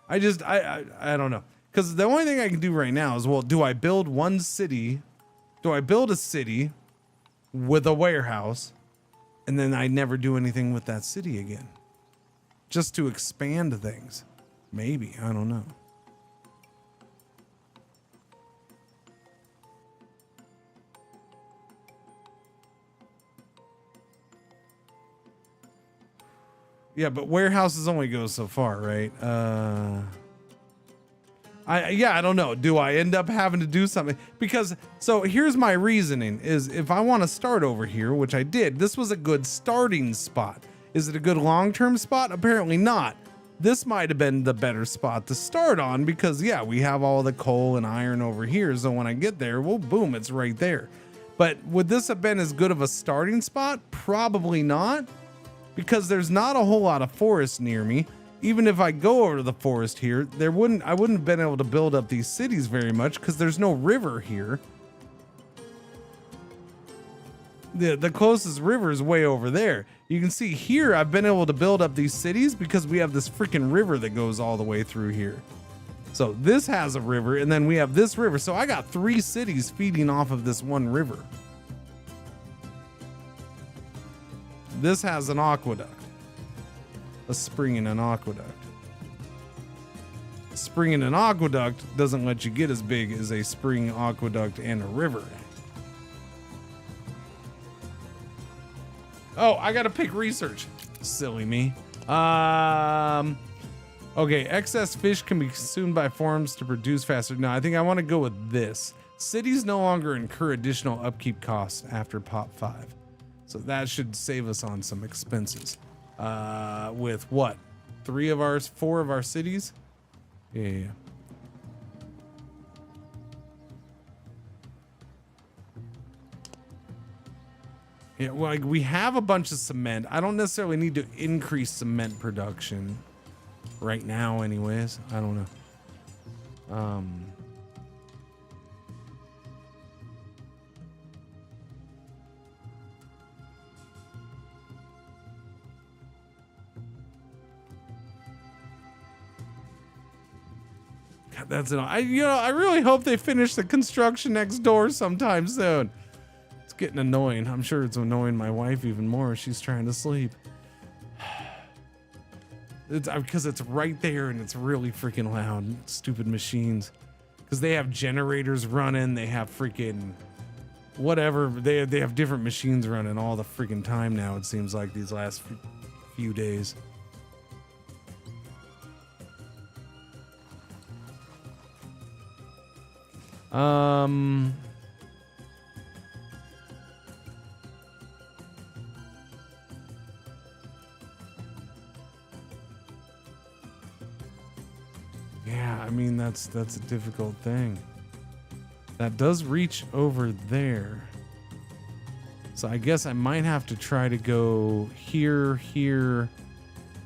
I don't know. Because the only thing I can do right now is, well, do I build one city? Do I build a city with a warehouse and then I never do anything with that city again? Just to expand things. Maybe. I don't know. Yeah, but warehouses only go so far, right? I don't know. Do I end up having to do something? Because, so here's my reasoning is if I want to start over here, which I did, this was a good starting spot. Is it a good long-term spot? Apparently not. This might have been the better spot to start on because, yeah, we have all the coal and iron over here. So when I get there, well, boom, it's right there. But would this have been as good of a starting spot? Probably not. Because there's not a whole lot of forest near me. Even if I go over to the forest here, I wouldn't have been able to build up these cities very much because there's no river here. The closest river is way over there. You can see here I've been able to build up these cities because we have this freaking river that goes all the way through here. So this has a river and then we have this river. So I got 3 cities feeding off of this one river. This has an aqueduct. A spring and an aqueduct. A spring and an aqueduct doesn't let you get as big as a spring, aqueduct, and a river. Oh, I gotta pick research. Silly me. Okay, excess fish can be consumed by farms to produce faster. No, I think I want to go with this. Cities no longer incur additional upkeep costs after Pop 5. So that should save us on some expenses. With what? 4 of our cities? Yeah. Yeah, well, like we have a bunch of cement. I don't necessarily need to increase cement production right now anyways. I don't know. God, that's it. I really hope they finish the construction next door sometime soon. It's getting annoying. I'm sure it's annoying my wife even more. She's trying to sleep. It's because it's right there and it's really freaking loud. Stupid machines. Because they have generators running. They have freaking whatever. They have different machines running all the freaking time now. It seems like these last few days. Yeah, I mean that's a difficult thing. That does reach over there. So I guess I might have to try to go here,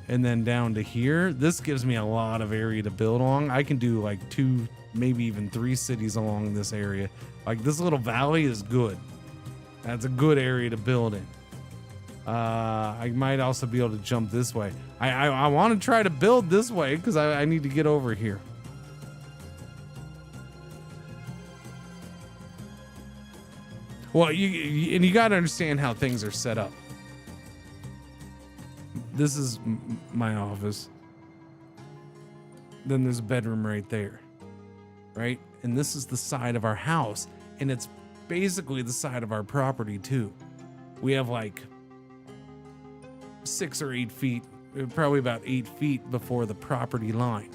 and then down to here. This gives me a lot of area to build along. I can do like 2, maybe even 3 cities along this area. Like this little valley is good. That's a good area to build in. I might also be able to jump this way. I want to try to build this way because I need to get over here. Well, you got to understand how things are set up. This is my office. Then there's a bedroom right there. Right? And this is the side of our house. And it's basically the side of our property too. We have like 6 or 8 feet, probably about 8 feet before the property line.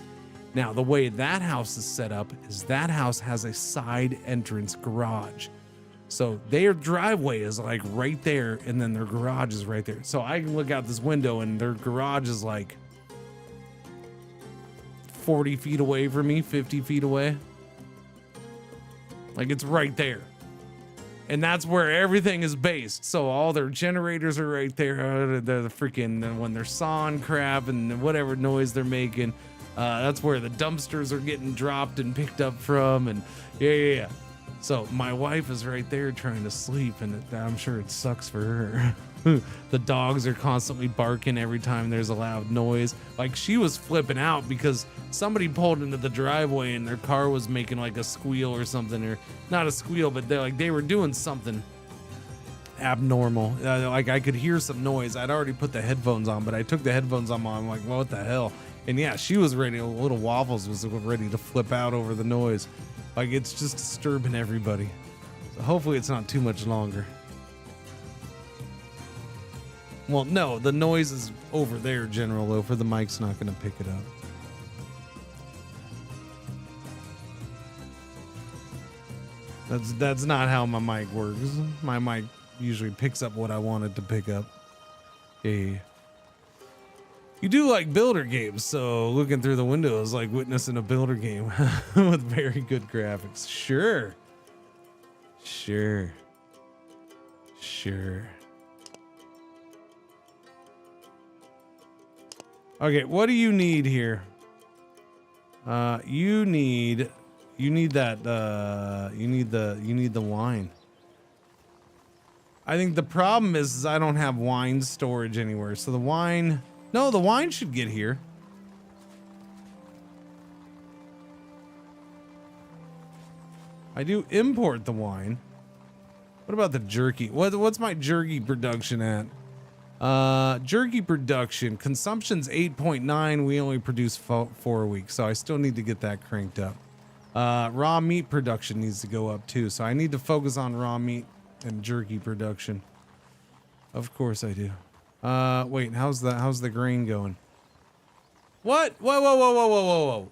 Now, the way that house is set up is that house has a side entrance garage. So their driveway is like right there and then their garage is right there. So I can look out this window and their garage is like 40 feet away from me, 50 feet away. Like it's right there. And that's where everything is based. So all their generators are right there. The freaking, when they're sawing crap and whatever noise they're making, that's where the dumpsters are getting dropped and picked up from. And yeah. So my wife is right there trying to sleep, and I'm sure it sucks for her. The dogs are constantly barking every time there's a loud noise. Like, she was flipping out because somebody pulled into the driveway and their car was making like a squeal or something, or not a squeal, but they were doing something abnormal. Like, I could hear some noise. I'd already put the headphones on, but I took the headphones on. I'm like, well, what the hell? And yeah, she was ready. Little Waffles was ready to flip out over the noise. Like, it's just disturbing everybody. So hopefully it's not too much longer. Well, no, the noise is over there, General Loafer. The mic's not going to pick it up. That's not how my mic works. My mic usually picks up what I want it to pick up. Yeah. You do like builder games, so looking through the window is like witnessing a builder game with very good graphics. Sure. Okay, what do you need here? You need the wine. I think the problem is I don't have wine storage anywhere. So the wine should get here. I do import the wine. What about the jerky? What's my jerky production at? Jerky production, consumption's 8.9. We only produce 4 a week, so I still need to get that cranked up. Raw meat production needs to go up too, so I need to focus on raw meat and jerky production. Of course I do. Wait, how's the grain going? What? Whoa.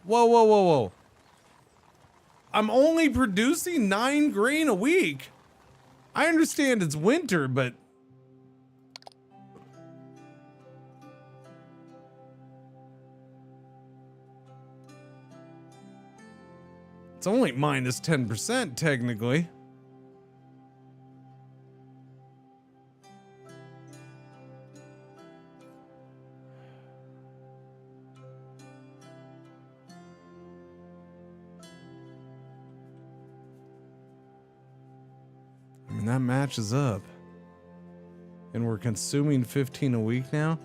I'm only producing 9 grain a week. I understand it's winter, but it's only minus 10% technically. I mean, that matches up. And we're consuming 15 a week now.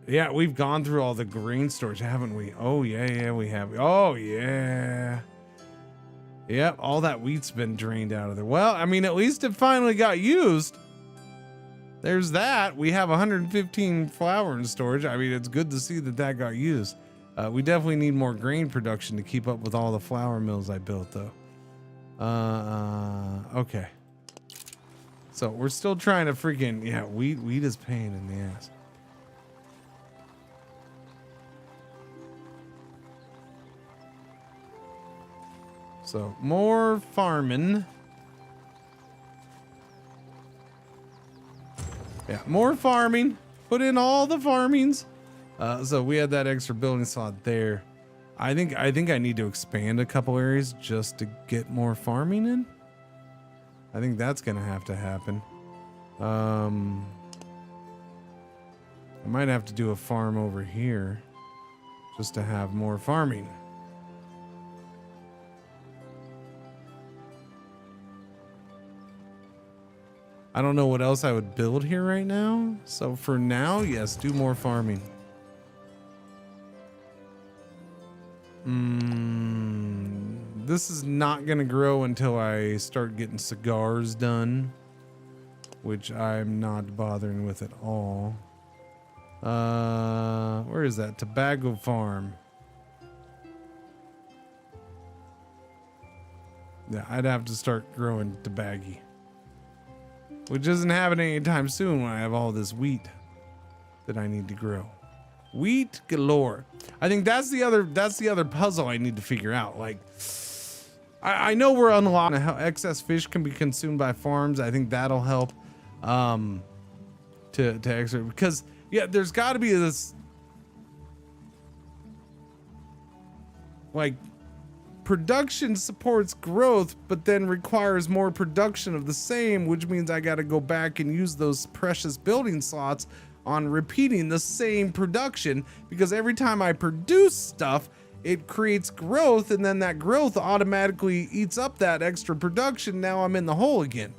Yeah, we've gone through all the grain storage, haven't we? Oh yeah, we have. Oh yeah. Yep, all that wheat's been drained out of there. Well, I mean, at least it finally got used. There's that. We have 115 flour in storage. I mean, it's good to see that got used. We definitely need more grain production to keep up with all the flour mills I built, though. Okay. So we're still trying to freaking, yeah, wheat is pain in the ass. So more farming. Yeah, more farming. Put in all the farmings. So we had that extra building slot there. I think I need to expand a couple areas just to get more farming in. I think that's gonna have to happen. I might have to do a farm over here just to have more farming. I don't know what else I would build here right now. So for now, yes, do more farming. This is not going to grow until I start getting cigars done, which I'm not bothering with at all. Where is that? Tobacco farm. Yeah, I'd have to start growing tobacco, which isn't happening anytime soon when I have all this wheat that I need to grow. Wheat galore. I think that's the other puzzle I need to figure out. Like, I know we're unlocking how excess fish can be consumed by farms. I think that'll help to extra, because yeah, there's got to be this like production supports growth, but then requires more production of the same, which means I got to go back and use those precious building slots on repeating the same production, because every time I produce stuff, it creates growth, and then that growth automatically eats up that extra production. Now I'm in the hole again.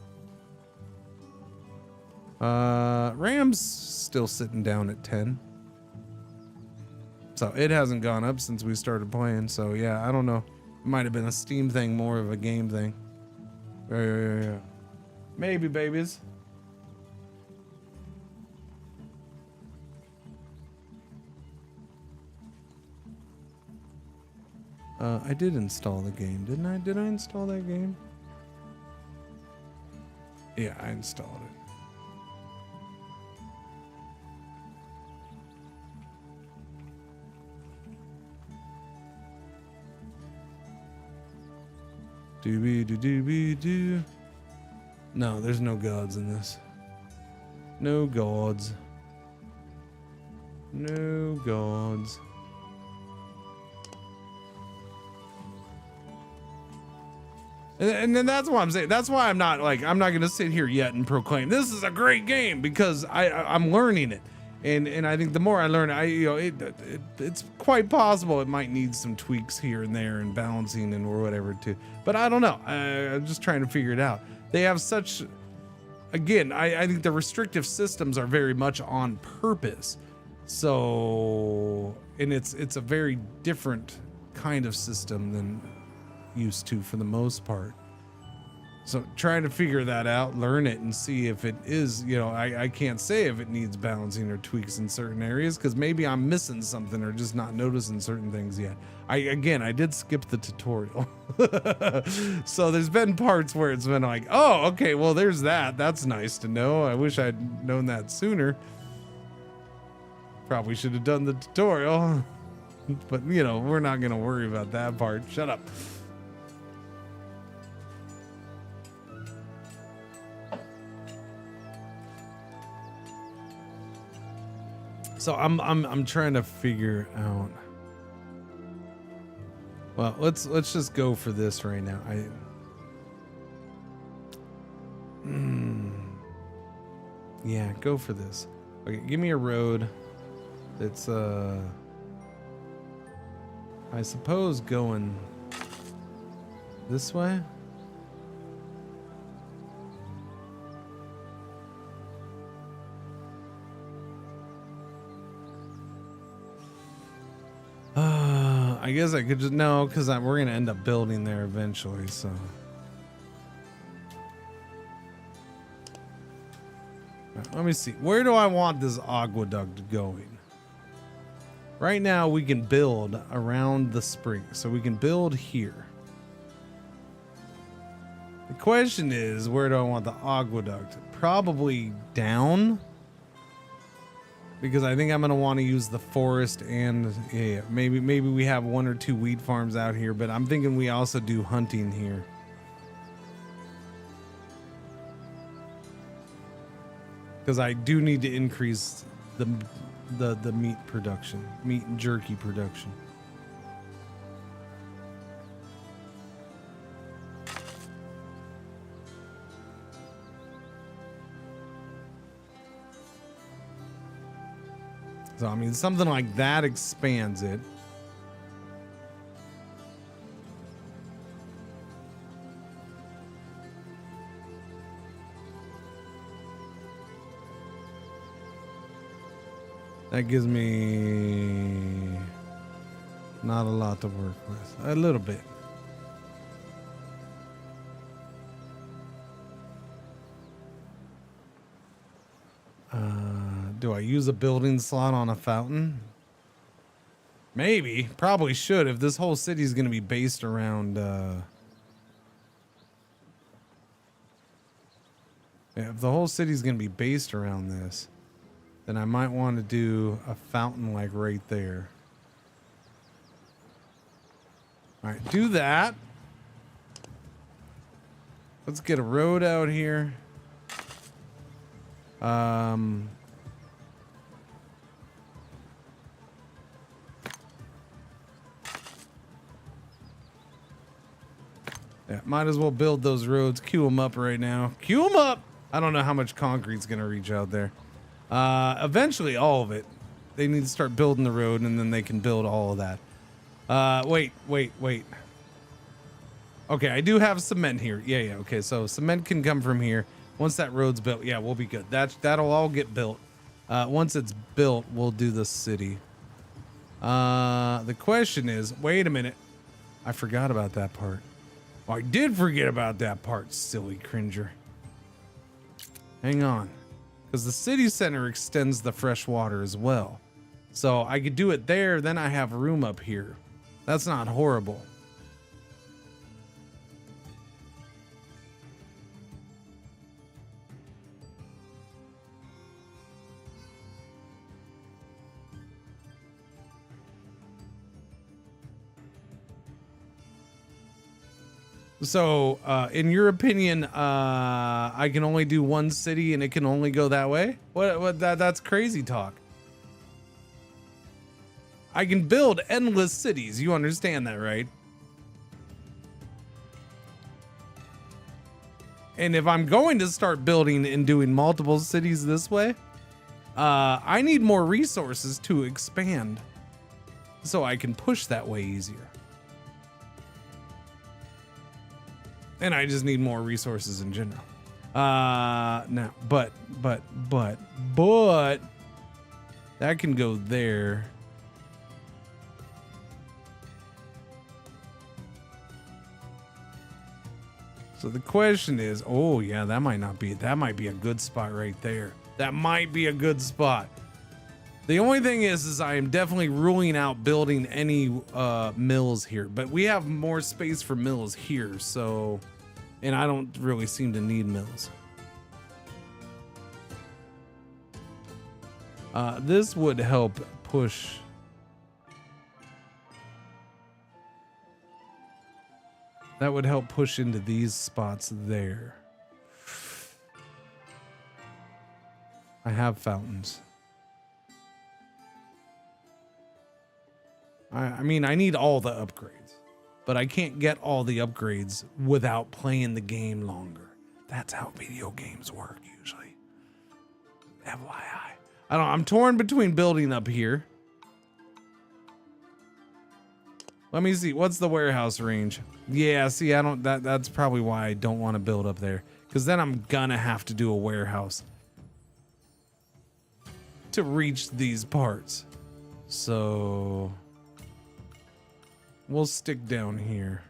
Ram's still sitting down at 10. So it hasn't gone up since we started playing. So yeah, I don't know. It might have been a Steam thing, more of a game thing. Yeah. Maybe, babies. I did install the game, didn't I? Did I install that game? Yeah, I installed it. Doobie-doo-doobie-doo. No, there's no gods in this. No gods. No gods. And then that's why I'm saying, that's why I'm not going to sit here yet and proclaim this is a great game, because I'm learning it. And I think the more I learn, it's quite possible it might need some tweaks here and there and balancing and or whatever too. But I don't know. I'm just trying to figure it out. They have such, again, I think the restrictive systems are very much on purpose. So, and it's a very different kind of system than used to for the most part. So trying to figure that out, learn it, and see if it is, I can't say if it needs balancing or tweaks in certain areas, because maybe I'm missing something or just not noticing certain things yet. I did skip the tutorial. So there's been parts where it's been like, oh, okay, well, there's that. That's nice to know. I wish I'd known that sooner. Probably should have done the tutorial. But, we're not going to worry about that part. Shut up. So I'm trying to figure out. Well, let's just go for this right now. Yeah, go for this. Okay, give me a road that's I suppose going this way. I guess I could just, no, because we're going to end up building there eventually, so. Right, let me see. Where do I want this aqueduct going? Right now, we can build around the spring, so we can build here. The question is, where do I want the aqueduct? Probably down. Because I think I'm going to want to use the forest and maybe we have 1 or 2 wheat farms out here, but I'm thinking we also do hunting here. Because I do need to increase the meat production, meat and jerky production. So, I mean, something like that expands it. That gives me not a lot to work with. A little bit. Do I use a building slot on a fountain? Maybe. Probably should if this whole city is going to be based around... if the whole city is going to be based around this, then I might want to do a fountain like right there. All right, do that. Let's get a road out here. Yeah, might as well build those roads. Queue them up right now. Queue them up. I don't know how much concrete's gonna reach out there. Eventually, all of it. They need to start building the road, and then they can build all of that. Wait. Okay, I do have cement here. Yeah. Okay, so cement can come from here. Once that road's built, yeah, we'll be good. That'll all get built. Once it's built, we'll do the city. The question is, wait a minute. I forgot about that part. Oh, I did forget about that part, silly Cringer. Hang on. Because the city center extends the fresh water as well. So I could do it there, then I have room up here. That's not horrible. So, in your opinion, I can only do one city and it can only go that way? That's crazy talk. I can build endless cities. You understand that, right? And if I'm going to start building and doing multiple cities this way, I need more resources to expand so I can push that way easier. And I just need more resources in general. Now, but that can go there. So the question is, oh yeah, that might be a good spot right there. That might be a good spot. The only thing is I am definitely ruling out building any mills here, but we have more space for mills here, so, and I don't really seem to need mills. This would help push. That would help push into these spots there. I have fountains. I mean, I need all the upgrades, but I can't get all the upgrades without playing the game longer. That's how video games work usually. FYI. I don't know, I'm torn between building up here. Let me see. What's the warehouse range? Yeah, see, I don't, that's probably why I don't want to build up there, because then I'm gonna have to do a warehouse to reach these parts. So we'll stick down here.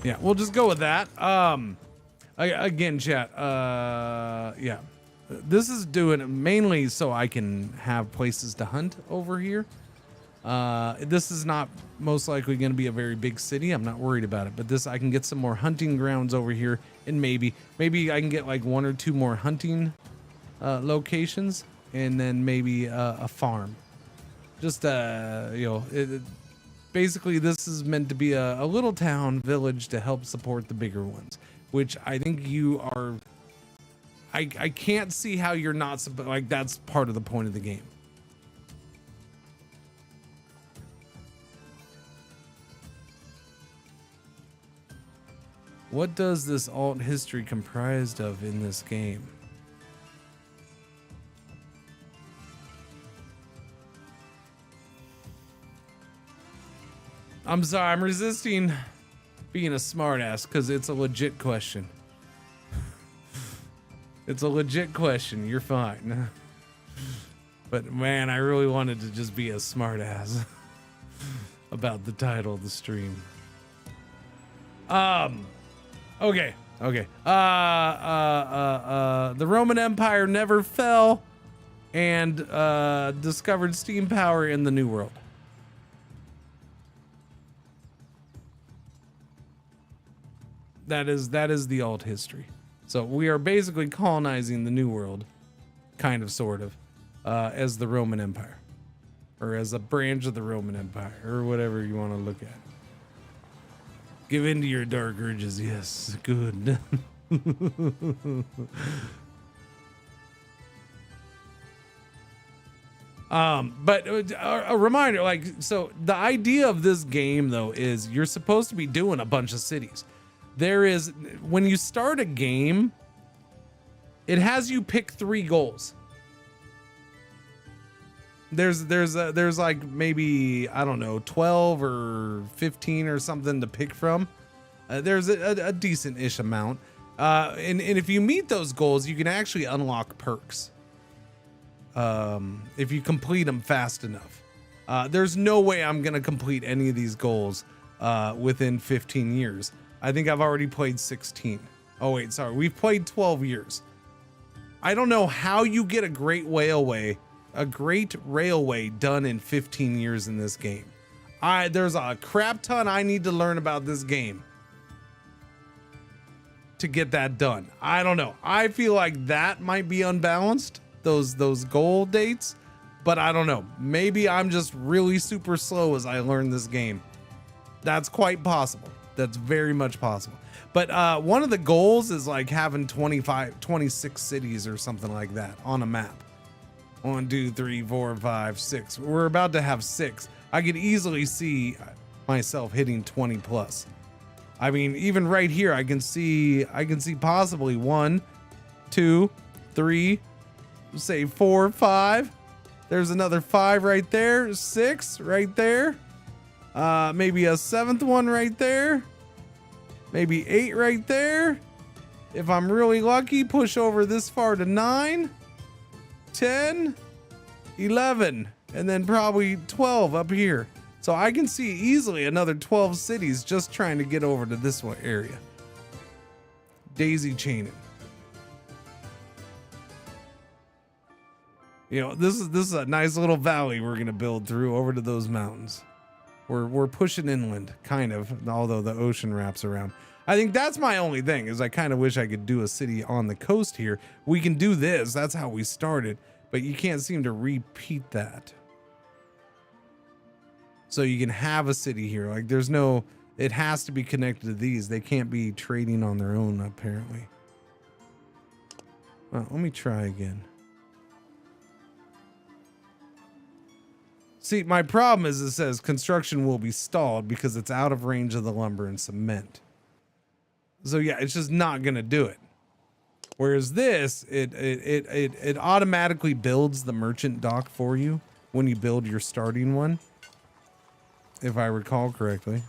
Yeah, we'll just go with that. Again, chat, yeah. This is doing it mainly so I can have places to hunt over here. This is not most likely going to be a very big city. I'm not worried about it, but this, I can get some more hunting grounds over here, and maybe I can get like 1 or 2 more hunting locations, and then maybe a farm. Just you know, basically this is meant to be a little town village to help support the bigger ones, which I think you are. I can't see how you're not, like, that's part of the point of the game. What does this alt history comprised of in this game? I'm sorry, I'm resisting being a smartass because it's a legit question. It's a legit question. You're fine. But man, I really wanted to just be a smartass about the title of the stream. Okay. The Roman Empire never fell and discovered steam power in the New World. That is the alt history. So we are basically colonizing the New World, kind of, sort of, as the Roman Empire, or as a branch of the Roman Empire, or whatever you want to look at. Give in to your dark urges. Yes, good. But a reminder, like, so the idea of this game though is you're supposed to be doing a bunch of cities. There is, when you start a game, it has you pick 3 goals. There's like maybe, I don't know, 12 or 15 or something to pick from. There's a decent-ish amount. And if you meet those goals, you can actually unlock perks. If you complete them fast enough. There's no way I'm going to complete any of these goals within 15 years. I think I've already played 16. Oh, wait, sorry. We've played 12 years. I don't know how you get a great railway done in 15 years in this game. There's a crap ton I need to learn about this game to get that done. I don't know. I feel like that might be unbalanced, those goal dates, but I don't know. Maybe I'm just really super slow as I learn this game. That's quite possible. That's very much possible. But one of the goals is like having 26 cities or something like that on a map. 1, 2, 3, 4, 5, 6. We're about to have 6. I could easily see myself hitting 20 plus. I mean, even right here, I can see possibly 1, 2, 3, say 4, 5. There's another 5 right there. 6 right there. Maybe a 7th one right there. Maybe 8 right there. If I'm really lucky, push over this far to 9, 10, 11, and then probably 12 up here. So I can see easily another 12 cities just trying to get over to this one area. Daisy chaining. You know, this is a nice little valley we're gonna build through over to those mountains. We're pushing inland, kind of, although the ocean wraps around. I think that's my only thing, is I kind of wish I could do a city on the coast here. We can do this, that's how we started, but you can't seem to repeat that. So you can have a city here. Like there's no, it has to be connected to these. They can't be trading on their own, apparently. Well, let me try again. See, my problem is it says construction will be stalled because it's out of range of the lumber and cement. So yeah, it's just not gonna do it. Whereas this, it automatically builds the merchant dock for you when you build your starting one, if I recall correctly.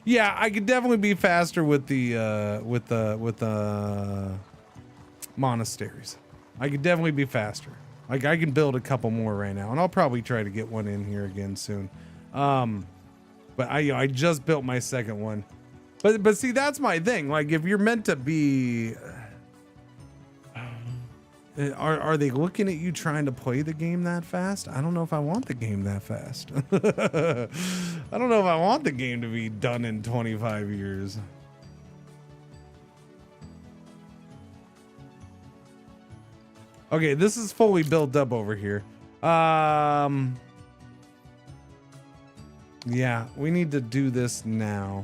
Yeah, I could definitely be faster with the monasteries. I could definitely be faster. Like I can build a couple more right now, and I'll probably try to get one in here again soon. But I just built my second one. But see, that's my thing. Like if you're meant to be, are they looking at you trying to play the game that fast? I don't know if I want the game that fast. I don't know if I want the game to be done in 25 years. Okay, this is fully built up over here. Yeah, we need to do this now.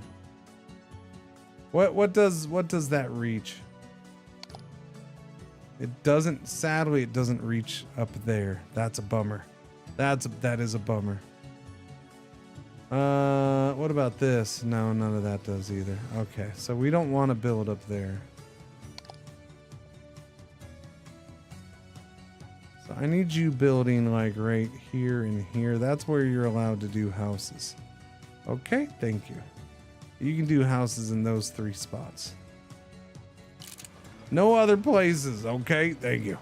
What does that reach? It doesn't, sadly, it doesn't reach up there. That's a bummer. That is a bummer. What about this? No, none of that does either. Okay, so we don't want to build up there. So I need you building like right here and here. That's where you're allowed to do houses. Okay, thank you. You can do houses in those 3 spots. No other places. Okay, thank you.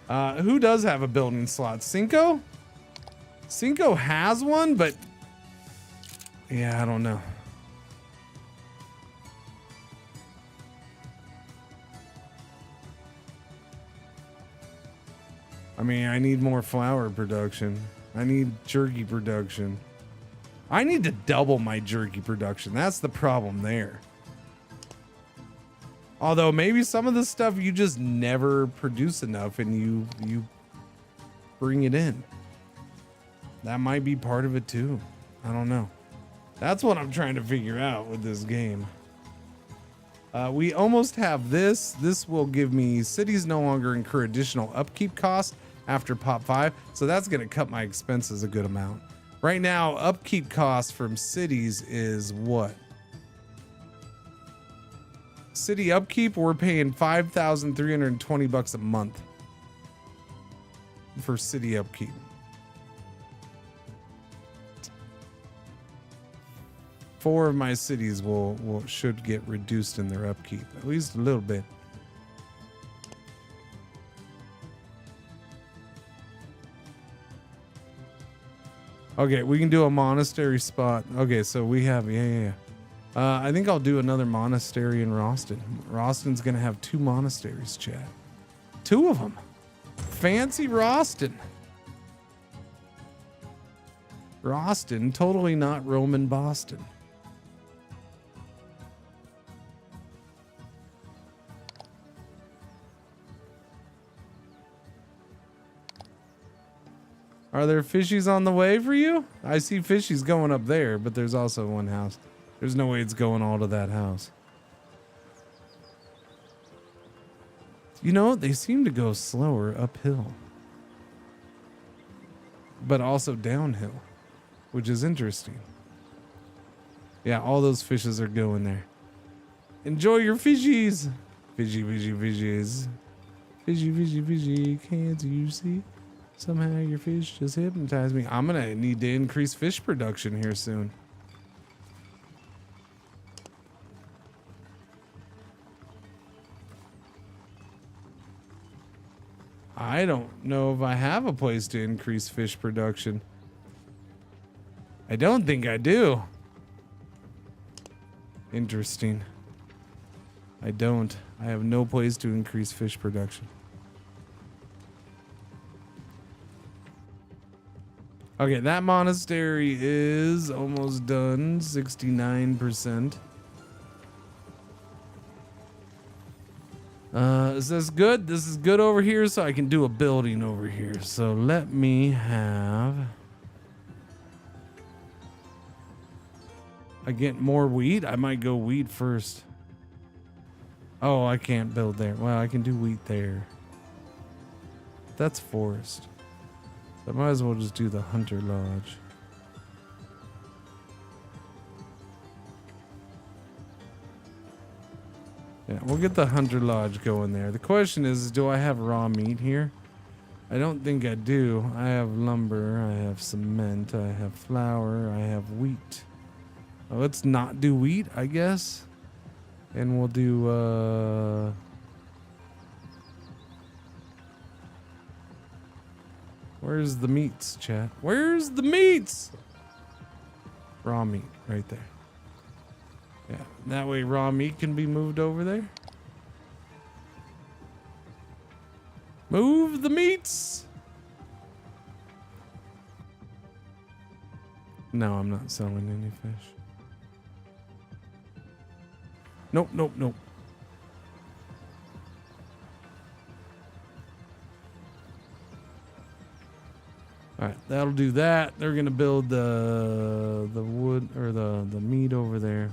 Who does have a building slot? Cinco? Cinco has one, but yeah, I don't know. I mean, I need more flour production. I need jerky production. I need to double my jerky production. That's the problem there. Although maybe some of the stuff you just never produce enough and you bring it in. That might be part of it too. I don't know. That's what I'm trying to figure out with this game. We almost have this. This will give me cities no longer incur additional upkeep costs after pop 5. So that's going to cut my expenses a good amount. Right now, upkeep costs from cities is what? City upkeep, we're paying $5,320 a month for city upkeep. Four of my cities should get reduced in their upkeep, at least a little bit. Okay, we can do a monastery spot. Okay, so we have, yeah. I think I'll do another monastery in Roston. Roston's gonna have 2 monasteries, chat. 2 of them. Fancy Roston. Roston, totally not Roman Boston. Are there fishies on the way for you? I see fishies going up there, but there's also one house. There's no way it's going all to that house. You know, they seem to go slower uphill, but also downhill, which is interesting. Yeah, all those fishes are going there. Enjoy your fishies. Fishy, fishy, fishies. Fishy, fishy, fishy. Can't you see? Somehow your fish just hypnotized me. I'm gonna need to increase fish production here soon. I don't know if I have a place to increase fish production. I don't think I do. Interesting. I don't. I have no place to increase fish production. Okay, that monastery is almost done. 69%. Is this good? This is good over here, so I can do a building over here. So let me have... I get more wheat? I might go wheat first. Oh, I can't build there. Well, I can do wheat there. That's forest. So I might as well just do the Hunter Lodge. Yeah, we'll get the Hunter Lodge going there. The question is, do I have raw meat here? I don't think I do. I have lumber, I have cement, I have flour, I have wheat. Well, let's not do wheat, I guess. And we'll do, where's the meats, chat? Where's the meats? Raw meat, right there. Yeah, that way raw meat can be moved over there. Move the meats. No, I'm not selling any fish. Nope, nope, nope. All right, that'll do that. They're gonna build the wood or the meat over there.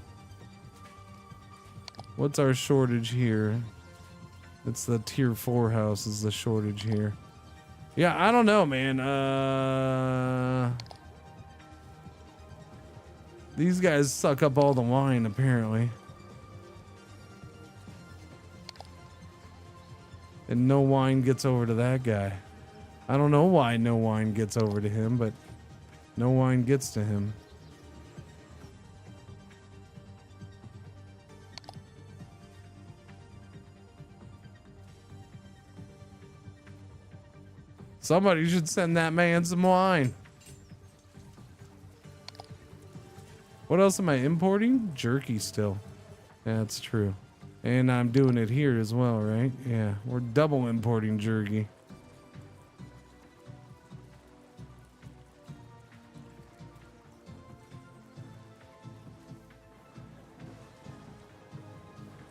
What's our shortage here? It's the tier 4 house is the shortage here. Yeah, I don't know, man. These guys suck up all the wine, apparently. And no wine gets over to that guy. I don't know why no wine gets over to him, but no wine gets to him. Somebody should send that man some wine. What else am I importing? Jerky still. Yeah, that's true. And I'm doing it here as well, right? Yeah, we're double importing jerky.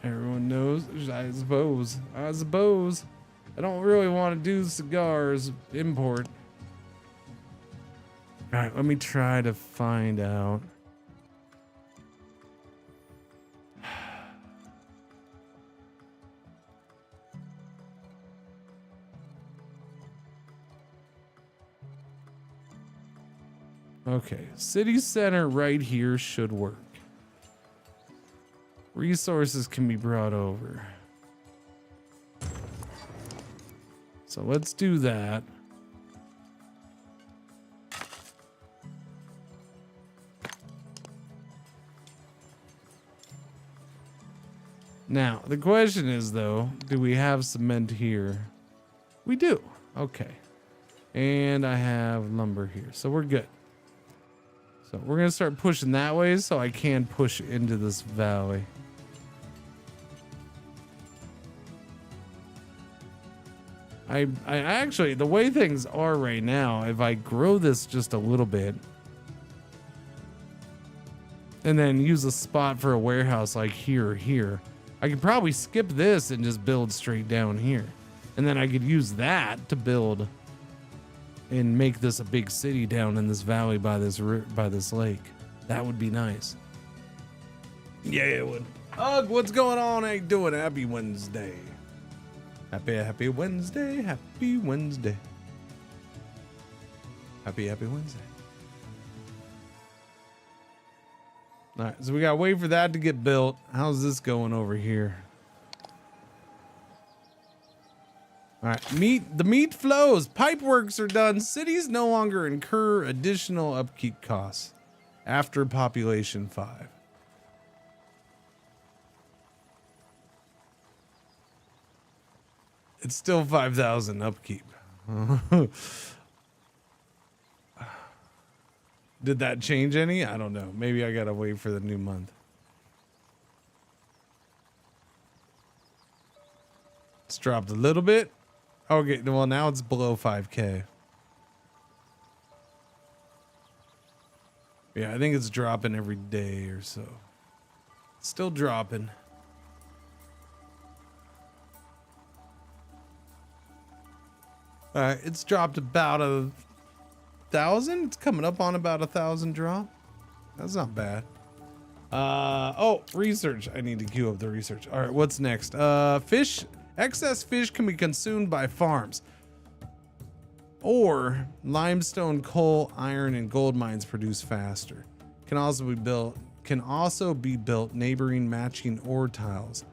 Everyone knows, I suppose. I don't really want to do cigars import. All right, let me try to find out. Okay, city center right here should work. Resources can be brought over. So let's do that. Now, the question is though, do we have cement here? We do. Okay. And I have lumber here. So we're good. So we're going to start pushing that way so I can push into this valley. I actually, the way things are right now, if I grow this just a little bit and then use a spot for a warehouse like here or here, I could probably skip this and just build straight down here. And then I could use that to build and make this a big city down in this valley by this lake. That would be nice. Yeah, it would. Ugh, what's going on? How you doing? Happy Wednesday. Happy Wednesday. Happy Wednesday. Happy Wednesday. All right, so we gotta wait for that to get built. How's this going over here? All right, the meat flows. Pipe works are done. Cities no longer incur additional upkeep costs after population 5. It's still 5,000 upkeep. Did that change any? I don't know. Maybe I gotta wait for the new month. It's dropped a little bit. Okay, well now it's below 5K. Yeah, I think it's dropping every day or so. Still dropping. All right, it's dropped about 1,000. It's coming up on about 1,000 drop. That's not bad. Oh, research. I need to queue up the research. All right, what's next? Fish. Excess fish can be consumed by farms. Or limestone, coal, iron, and gold mines produce faster. Can also be built neighboring matching ore tiles,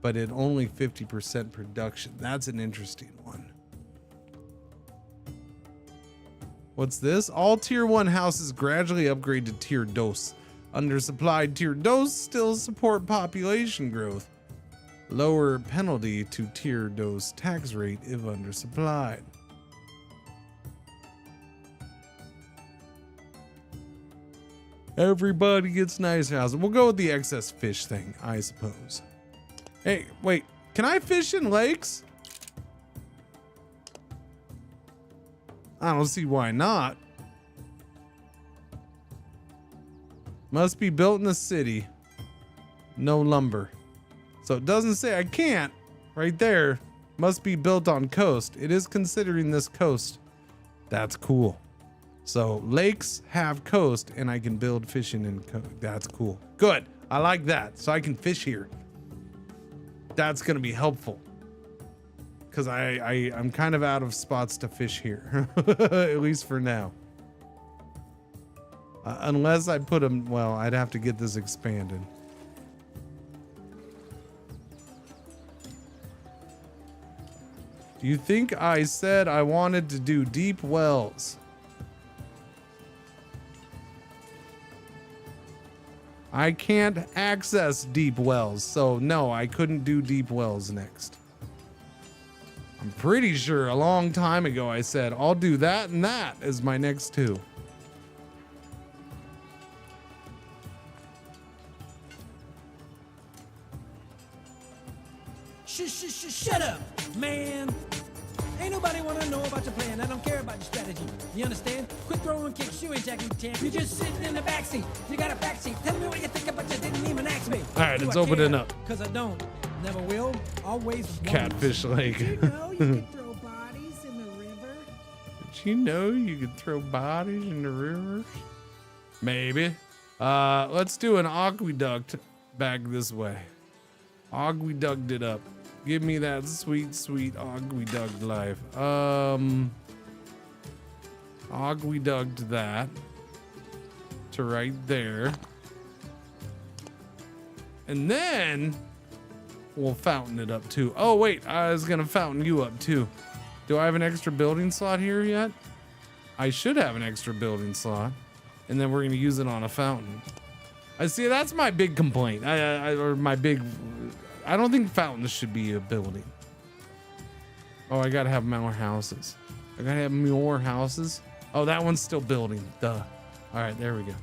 but at only 50% production. That's an interesting one. What's this? All tier 1 houses gradually upgrade to tier dos. Undersupplied tier dos still support population growth. Lower penalty to tier dos tax rate if undersupplied. Everybody gets nice houses. We'll go with the excess fish thing, I suppose. Hey, wait, can I fish in lakes? I don't see why not. Must be built in the city. No lumber. So it doesn't say I can't. Right there. Must be built on coast. It is considering this coast. That's cool. So lakes have coast and I can build fishing in coast. That's cool. Good. I like that. So I can fish here. That's going to be helpful. Because I'm kind of out of spots to fish here. At least for now. Unless I put them, well, I'd have to get this expanded. Do you think I said I wanted to do deep wells? I can't access deep wells, so no, I couldn't do deep wells next. I'm pretty sure a long time ago I said I'll do that and that as my next 2. Shut up, man. Ain't nobody wanna know about your plan. I don't care about your strategy. You understand? Quit throwing kicks, you ain't jacking the champ. You're just sitting in the backseat. You got a backseat. Tell me what you think, but you didn't even ask me. All right, it's opening up. Cause I don't. Never will. Always won't. Catfish Lake. Did you know you can throw bodies in the river? Did you know you could throw bodies in the rivers? Maybe. Let's do an aqueduct back this way. Aqueduct it up. Give me that sweet, sweet aqueduct life. Aqueduct that. to right there. And then we'll fountain it up too. Oh, wait, I was gonna fountain you up too. Do I have an extra building slot here yet? I should have an extra building slot. And then we're gonna use it on a fountain. I see, that's my big complaint. I don't think fountains should be a building. Oh, I gotta have more houses. I gotta have more houses. Oh, that one's still building, duh. All right, there we go.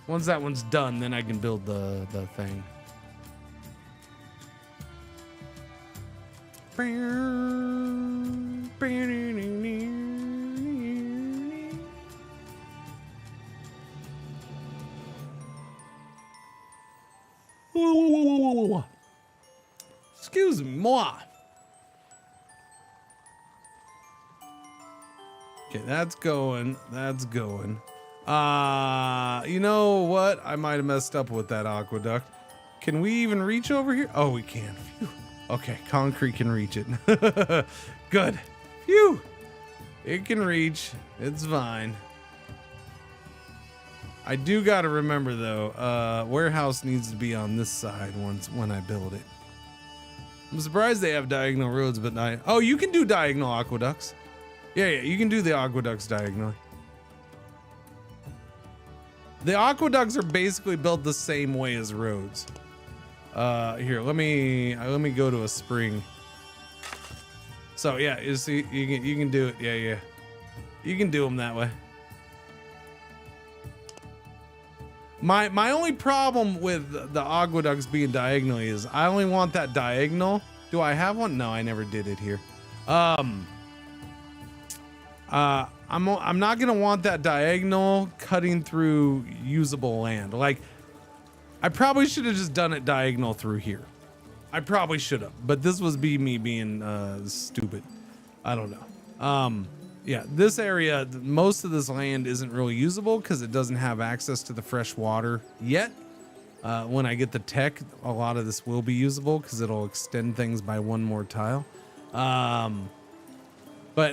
Once that one's done, then I can build the thing. Excuse moi. Okay, that's going. That's going. You know what? I might have messed up with that aqueduct. Can we even reach over here? Oh, we can. Phew. Okay, concrete can reach it. Good. Phew. It can reach. It's fine. I do got to remember though, warehouse needs to be on this side when I build it. I'm surprised they have diagonal roads, but oh, you can do diagonal aqueducts. Yeah, you can do the aqueducts diagonally. The aqueducts are basically built the same way as roads. Here, let me go to a spring. So yeah, you see, you can do it. Yeah. You can do them that way. My only problem with the aqueducts being diagonally is I only want that diagonal. Do I have one? No, I never did it here. I'm not gonna want that diagonal cutting through usable land. Like, I probably should have just done it diagonal through here. I probably should have, but this was me being stupid. I don't know. Yeah, this area, most of this land isn't really usable because it doesn't have access to the fresh water yet. When I get the tech, a lot of this will be usable because it'll extend things by one more tile. But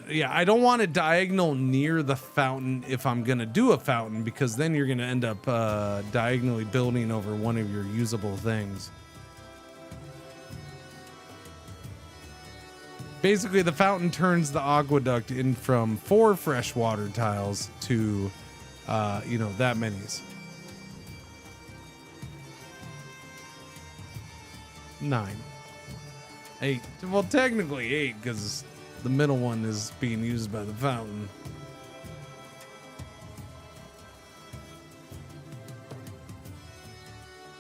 yeah, I don't want it diagonal near the fountain if I'm gonna do a fountain, because then you're gonna end up diagonally building over one of your usable things. Basically, the fountain turns the aqueduct in from 4 freshwater tiles to, that many's. 9. 8. Well, technically 8, because the middle one is being used by the fountain.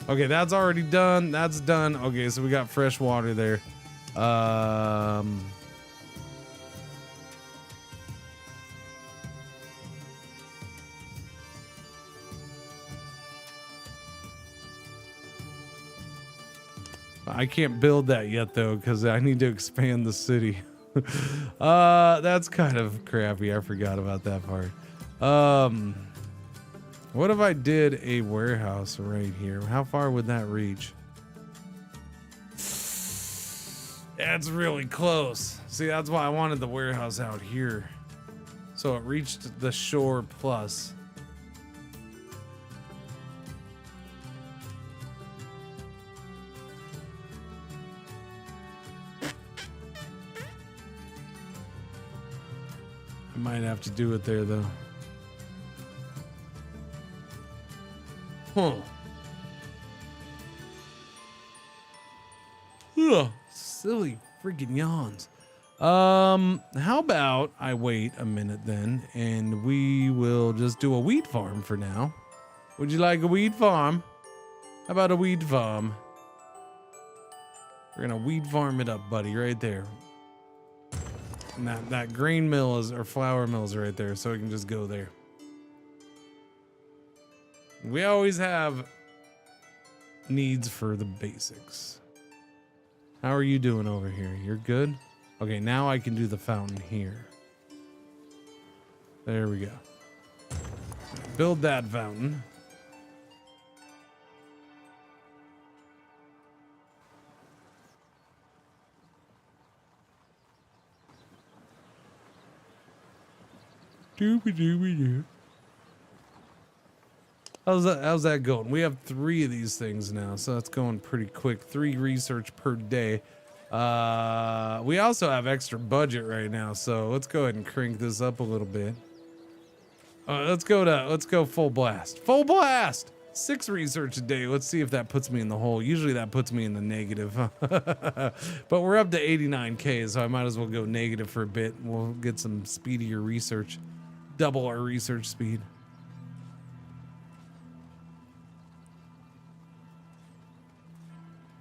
Okay, that's already done. That's done. Okay, so we got fresh water there. I can't build that yet though, because I need to expand the city. That's kind of crappy. I forgot about that part. What if I did a warehouse right here? How far would that reach? That's really close. See, that's why I wanted the warehouse out here. So it reached the shore plus. I might have to do it there though. Huh. Ugh. Silly freaking yawns. How about I wait a minute then and we will just do a wheat farm for now. Would you like a wheat farm? How about a wheat farm? We're gonna wheat farm it up, buddy, right there. And that grain mill is, or flour mill is right there, so we can just go there. We always have needs for the basics. How are you doing over here? You're good? Okay, now I can do the fountain here. There we go. Build that fountain. Doobie-doobie-doo. How's that going? We have 3 of these things now, so that's going pretty quick. 3 research per day. We also have extra budget right now, so let's go ahead and crank this up a little bit. Let's go full blast. Full blast! 6 research a day. Let's see if that puts me in the hole. Usually that puts me in the negative. But we're up to 89K, so I might as well go negative for a bit. We'll get some speedier research. Double our research speed.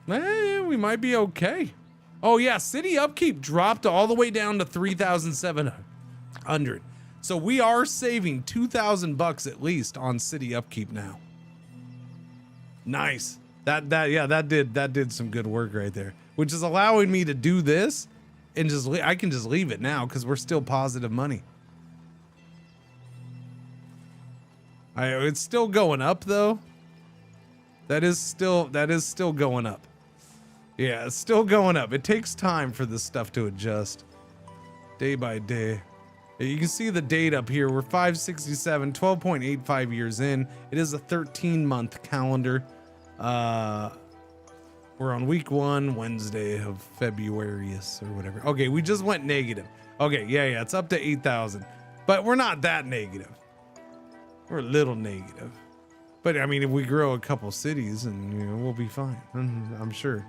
We might be okay. Oh yeah, city upkeep dropped all the way down to 3,700. So we are saving 2,000 bucks at least on city upkeep now. Nice. That did some good work right there, which is allowing me to do this and I can just leave it now because we're still positive money. It's still going up though. That is still going up. Yeah, it's still going up. It takes time for this stuff to adjust day by day. You can see the date up here. We're 567, 12.85 years in. It is a 13-month calendar. We're on week 1, Wednesday of February or whatever. Okay, we just went negative. Okay, yeah, it's up to 8,000. But we're not that negative. We're a little negative. But I mean, if we grow a couple cities, and we'll be fine. I'm sure.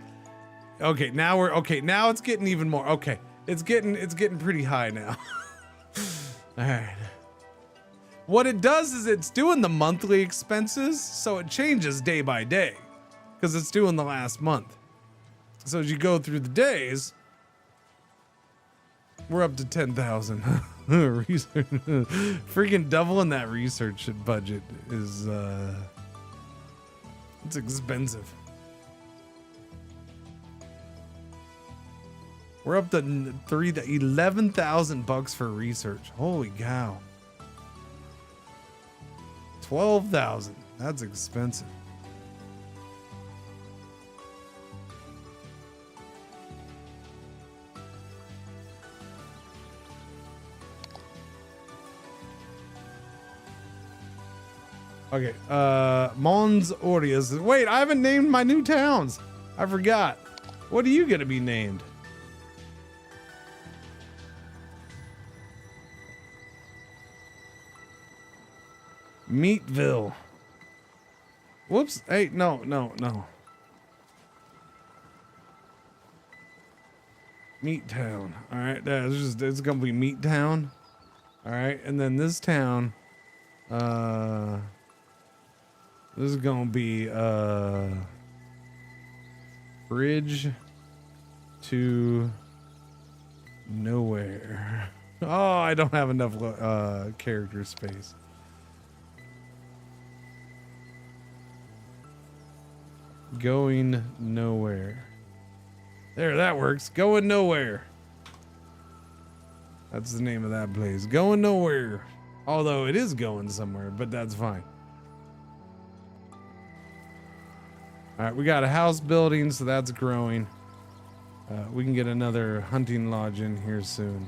Okay, now it's getting even more. Okay, it's getting pretty high now. All right. What it does is it's doing the monthly expenses, so it changes day by day because it's doing the last month. So as you go through the days, we're up to 10,000. Freaking doubling that research budget is it's expensive. We're up to 11,000 bucks for research. Holy cow. 12,000. That's expensive. Okay, Mons Aureus. Wait, I haven't named my new towns. I forgot. What are you gonna be named? Meatville. Whoops. Hey, no. Meat Town. All right, it's gonna be Meat Town. All right, and then this town, this is gonna be Bridge to Nowhere. Oh, I don't have enough character space. Going Nowhere. There, that works. Going Nowhere. That's the name of that place. Going Nowhere. Although it is going somewhere, but that's fine. All right, we got a house building, so that's growing. We can get another hunting lodge in here soon.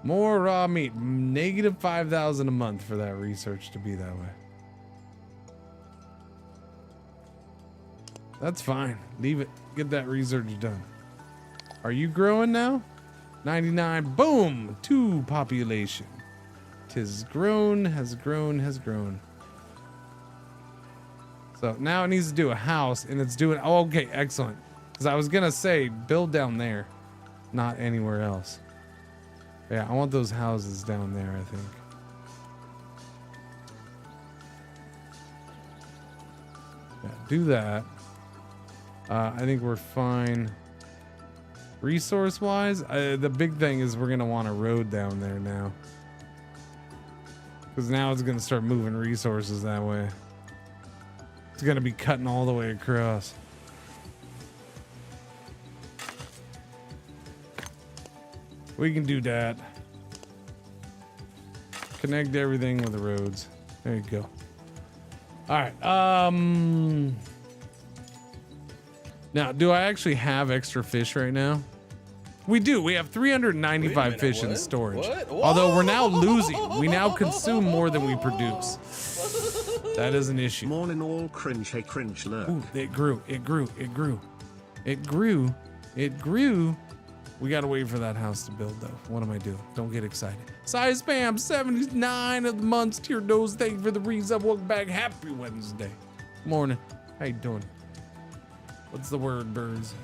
More raw meat. Negative 5,000 a month for that research to be that way. That's fine. Leave it. Get that research done. Are you growing now? 99. Boom. 2 population. Tis grown, has grown, has grown. So now it needs to do a house, and it's doing. Oh, okay, excellent. Because I was gonna say build down there, not anywhere else. Yeah, I want those houses down there, I think. Yeah, do that. I think we're fine. Resource-wise, the big thing is we're gonna want a road down there now. Because now it's gonna start moving resources that way. It's gonna be cutting all the way across. We can do that. Connect everything with the roads. There you go. All right. Now, do I actually have extra fish right now? We do. We have 395 fish in storage. Although we're now losing. We now consume more than we produce. That is an issue. Morning all cringe, hey cringe lurk. Ooh, it grew. It grew. It grew. It grew. It grew. We gotta wait for that house to build though. What am I doing? Don't get excited. Size spam 79 of the month's tier nose. Thank you for the resub. Welcome back. Happy Wednesday. Morning. How you doing? What's the word, birds?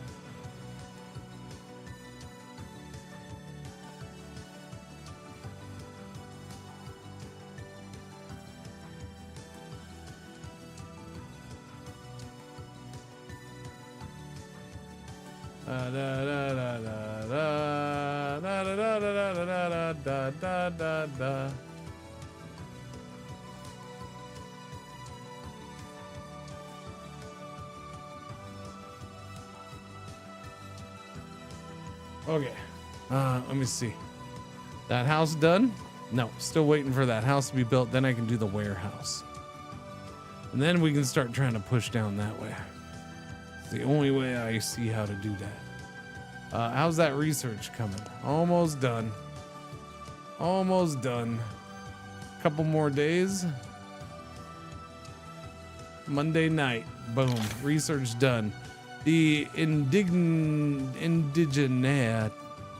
Okay, let me see. That house done? No, still waiting for that house to be built. Then I can do the warehouse. And then we can start trying to push down that way. It's the only way I see how to do that. How's that research coming? Almost done. Almost done. Couple more days. Monday night. Boom. Research done. The indigenae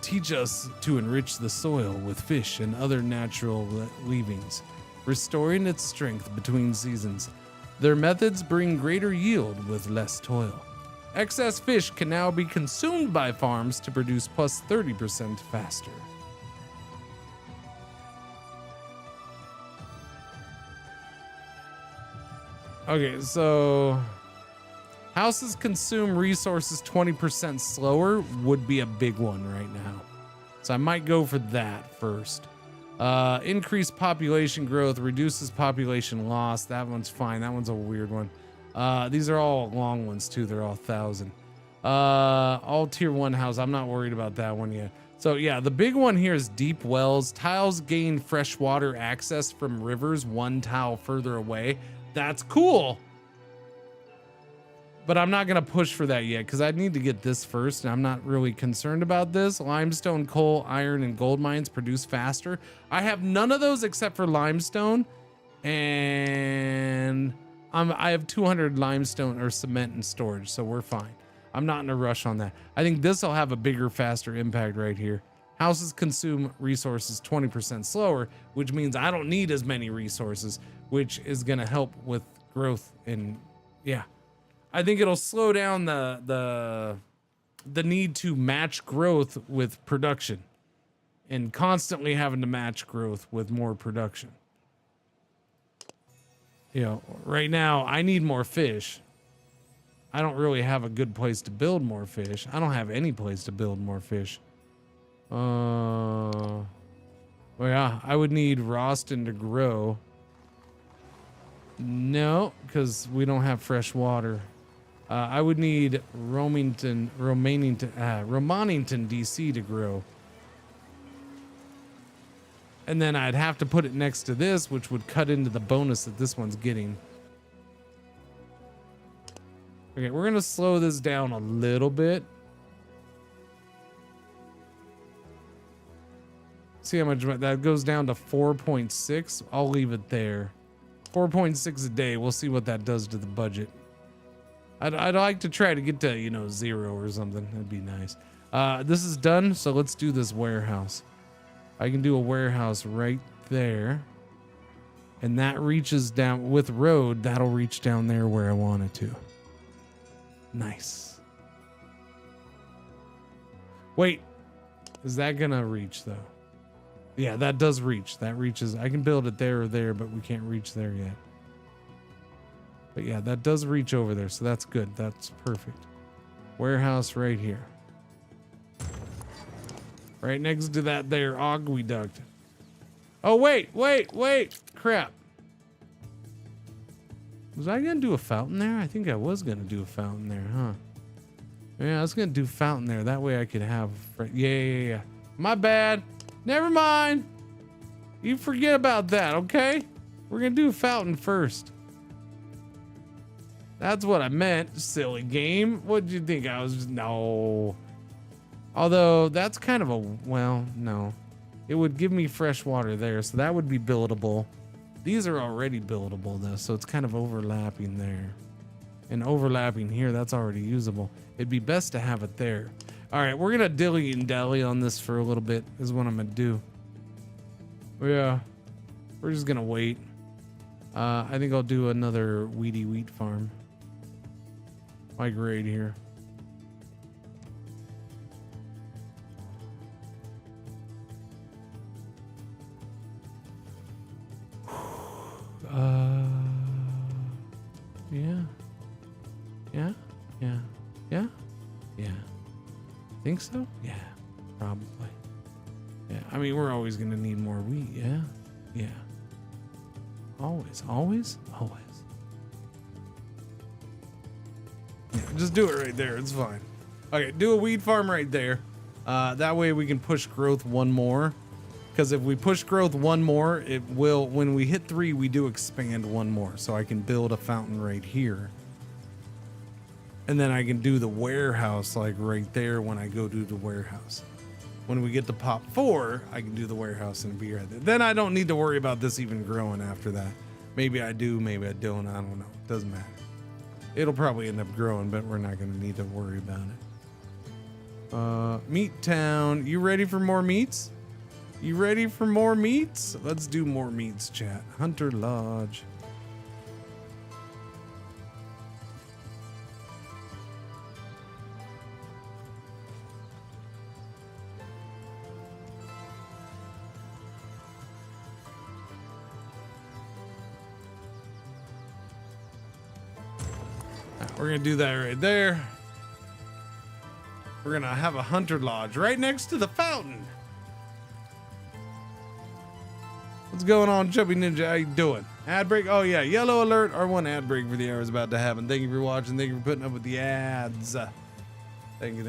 teach us to enrich the soil with fish and other natural leavings, restoring its strength between seasons. Their methods bring greater yield with less toil. Excess fish can now be consumed by farms to produce plus 30% faster. Okay, so houses consume resources 20% slower would be a big one right now. So I might go for that first. Increased population growth reduces population loss. That one's fine. That one's a weird one. These are all long ones too. They're all 1,000. All tier 1 house. I'm not worried about that one yet. So yeah, the big one here is deep wells. Tiles gain fresh water access from rivers 1 tile further away. That's cool. But I'm not going to push for that yet because I need to get this first, and I'm not really concerned about this. Limestone, coal, iron, and gold mines produce faster. I have none of those except for limestone, and I have 200 limestone or cement in storage, so we're fine. I'm not in a rush on that. I think this will have a bigger, faster impact right here. Houses consume resources 20% slower, which means I don't need as many resources, which is going to help with growth. And yeah, I think it'll slow down the need to match growth with production and constantly having to match growth with more production. You know, right now I need more fish. I don't really have a good place to build more fish. I don't have any place to build more fish. Well, yeah, I would need Roston to grow. No, because we don't have fresh water. I would need Romanington, DC to grow. And then I'd have to put it next to this, which would cut into the bonus that this one's getting. Okay, we're going to slow this down a little bit. See how much that goes down to 4.6. I'll leave it there. 4.6 a day. We'll see what that does to the budget. I'd like to try to get to, you know, 0 or something. That'd be nice. This is done, so let's do this warehouse. I can do a warehouse right there. And that reaches down with road. That'll reach down there where I want it to. Nice. Wait, is that gonna reach though? Yeah, that does reach. That reaches. I can build it there or there, but we can't reach there yet. But yeah, that does reach over there, so that's good. That's perfect. Warehouse right here. Right next to that there aqueduct. Oh, wait. Crap. Was I gonna do a fountain there? I think I was gonna do a fountain there, huh? Yeah, I was gonna do fountain there. That way I could have... Yeah. My bad. Never mind. You forget about that, okay? We're gonna do a fountain first. That's what I meant, silly game. What did you think I was? No. Although that's kind of a, well, no. It would give me fresh water there, so that would be buildable. These are already buildable though, so it's kind of overlapping there. And overlapping here, that's already usable. It'd be best to have it there. All right, we're gonna dilly and dally on this for a little bit is what I'm gonna do. Yeah, we're just gonna wait. I think I'll do another weedy wheat farm. Like right here. Yeah. Think so? Yeah, probably. Yeah, I mean, we're always gonna need more wheat. Yeah. Always. Yeah, just do it right there. It's fine. Okay, do a wheat farm right there. That way we can push growth one more. Because if we push growth one more, it will, when we hit 3, we do expand one more. So I can build a fountain right here. And then I can do the warehouse like right there when I go do the warehouse. When we get to pop 4, I can do the warehouse and be right there. Then I don't need to worry about this even growing after that. Maybe I do, maybe I don't. I don't know. It doesn't matter. It'll probably end up growing, but we're not going to need to worry about it. Meat Town. You ready for more meats? You ready for more meats? Let's do more meats, chat. Hunter Lodge. We're gonna do that right there. We're gonna have a hunter lodge right next to the fountain. What's going on, Chubby Ninja? How you doing? Ad break? Oh yeah, yellow alert. R1 ad break for the hour is about to happen. Thank you for watching. Thank you for putting up with the ads. Thank you.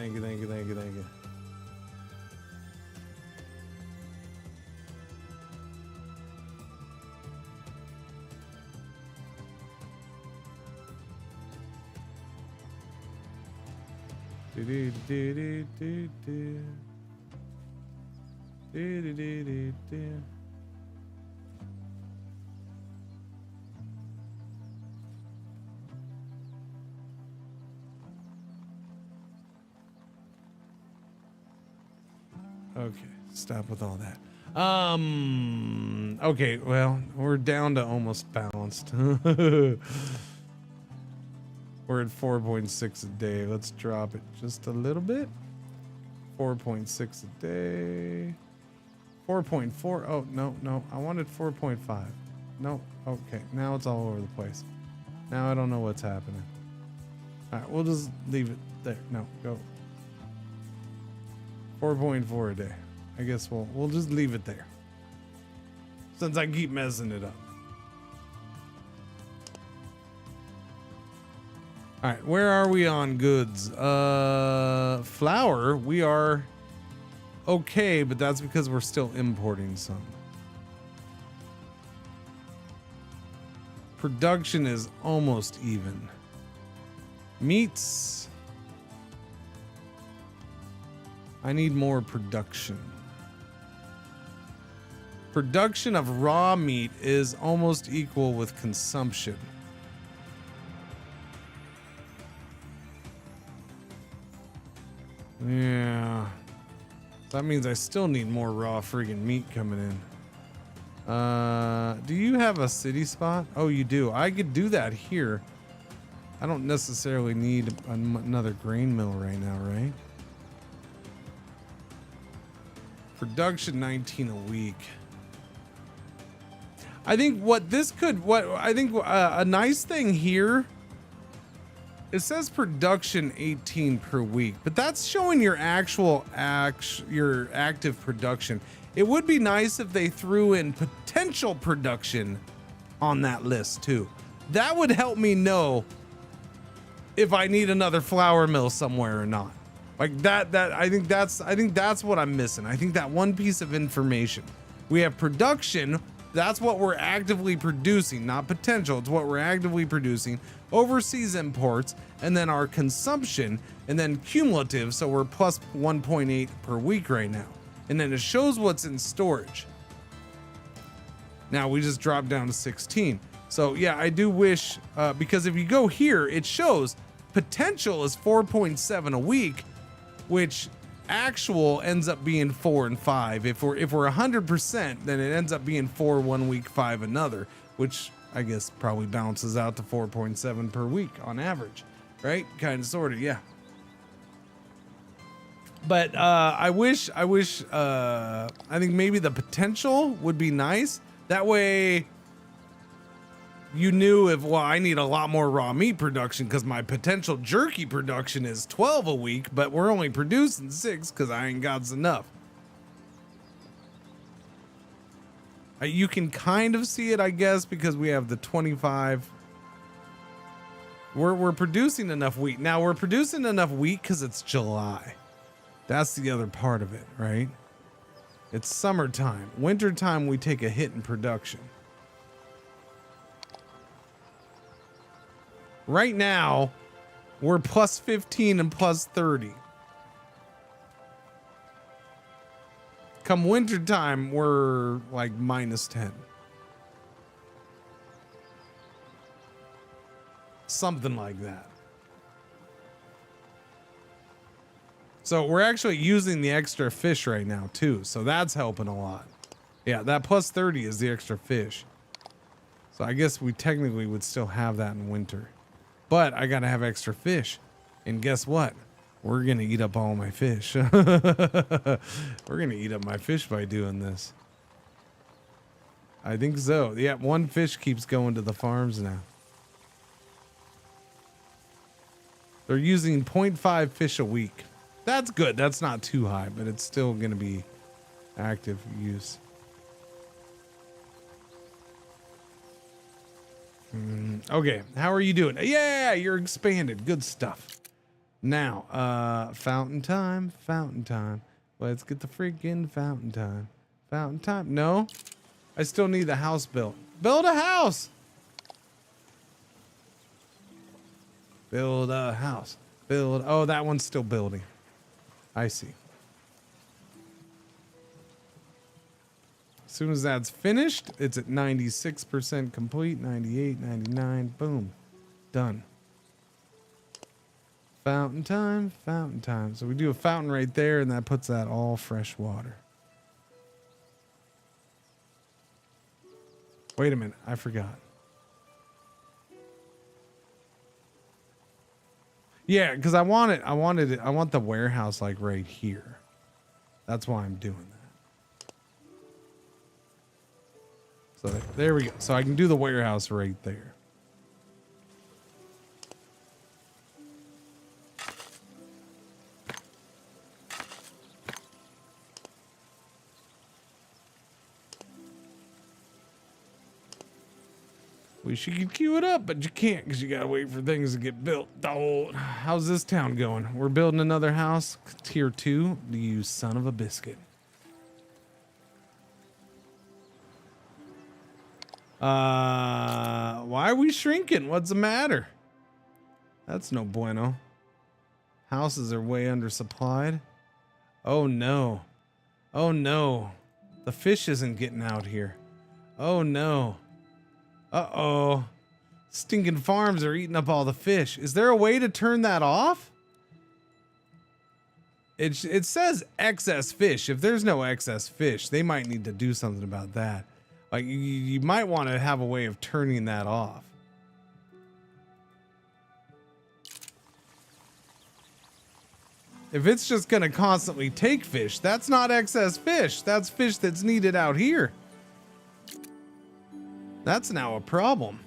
Okay, stop with all that. Okay, well, we're down to almost balanced. We're at 4.6 a day. Let's drop it just a little bit. 4.6 a day. 4.4. Oh, no. I wanted 4.5. No. Okay, now it's all over the place. Now I don't know what's happening. All right, we'll just leave it there. No, go. 4.4 a day. I guess we'll just leave it there. Since I keep messing it up. All right, where are we on goods? Flour, we are okay, but that's because we're still importing some. Production is almost even. Meats. I need more production. Production of raw meat is almost equal with consumption. Yeah. That means I still need more raw friggin' meat coming in. Do you have a city spot? Oh, you do. I could do that here. I don't necessarily need another grain mill right now, right? Production 19 a week. I think a nice thing here, it says production 18 per week, but that's showing your your active production. It would be nice if they threw in potential production on that list too. That would help me know if I need another flour mill somewhere or not. Like that I think that's what I'm missing. I think that one piece of information. We have production. That's what we're actively producing, not potential. It's what we're actively producing. Overseas imports, and then our consumption, and then cumulative. So we're plus 1.8 per week right now. And then it shows what's in storage. Now we just dropped down to 16. So yeah, I do wish, because if you go here, it shows potential is 4.7 a week, which actual ends up being 4 and 5. If we're 100%, then it ends up being 4 1 week, 5 another, which I guess probably balances out to 4.7 per week on average, right? Kind of, sort of, yeah. But I think maybe the potential would be nice. That way you knew if, well, I need a lot more raw meat production because my potential jerky production is 12 a week, but we're only producing 6 because I ain't got enough. You can kind of see it, I guess, because we have the 25. We're producing enough wheat. Now we're producing enough wheat because it's July. That's the other part of it, right? It's summertime. Wintertime, we take a hit in production. Right now, we're plus 15 and plus 30. Come wintertime, we're like minus 10. Something like that. So we're actually using the extra fish right now too. So that's helping a lot. Yeah, that plus 30 is the extra fish. So I guess we technically would still have that in winter. But I gotta have extra fish. And guess what? We're gonna eat up all my fish. We're gonna eat up my fish by doing this. I think so. Yeah, one fish keeps going to the farms now. They're using 0.5 fish a week. That's good. That's not too high, but it's still going to be active use. Okay, how are you doing? Yeah, you're expanded. Good stuff. Now, fountain time, fountain time. Let's get the freaking fountain time. Fountain time. No, I still need the house built. Build a house. Build a house. Build. Oh, that one's still building. I see. As soon as that's finished, it's at 96% complete, 98, 99, boom, done. Fountain time, fountain time. So we do a fountain right there, and that puts that all fresh water. Wait a minute, I forgot. Yeah, because I want the warehouse like right here. That's why I'm doing that. So there we go. So I can do the warehouse right there. Wish you could queue it up, but you can't because you gotta wait for things to get built. Oh, how's this town going? We're building another house, tier 2. You son of a biscuit. Why are we shrinking? What's the matter? That's no bueno. Houses are way undersupplied. Oh no. Oh no. The fish isn't getting out here. Oh no. Uh-oh. Stinking farms are eating up all the fish. Is there a way to turn that off? It says excess fish. If there's no excess fish, they might need to do something about that. Like you might want to have a way of turning that off. If it's just going to constantly take fish, that's not excess fish. That's fish that's needed out here. That's now a problem.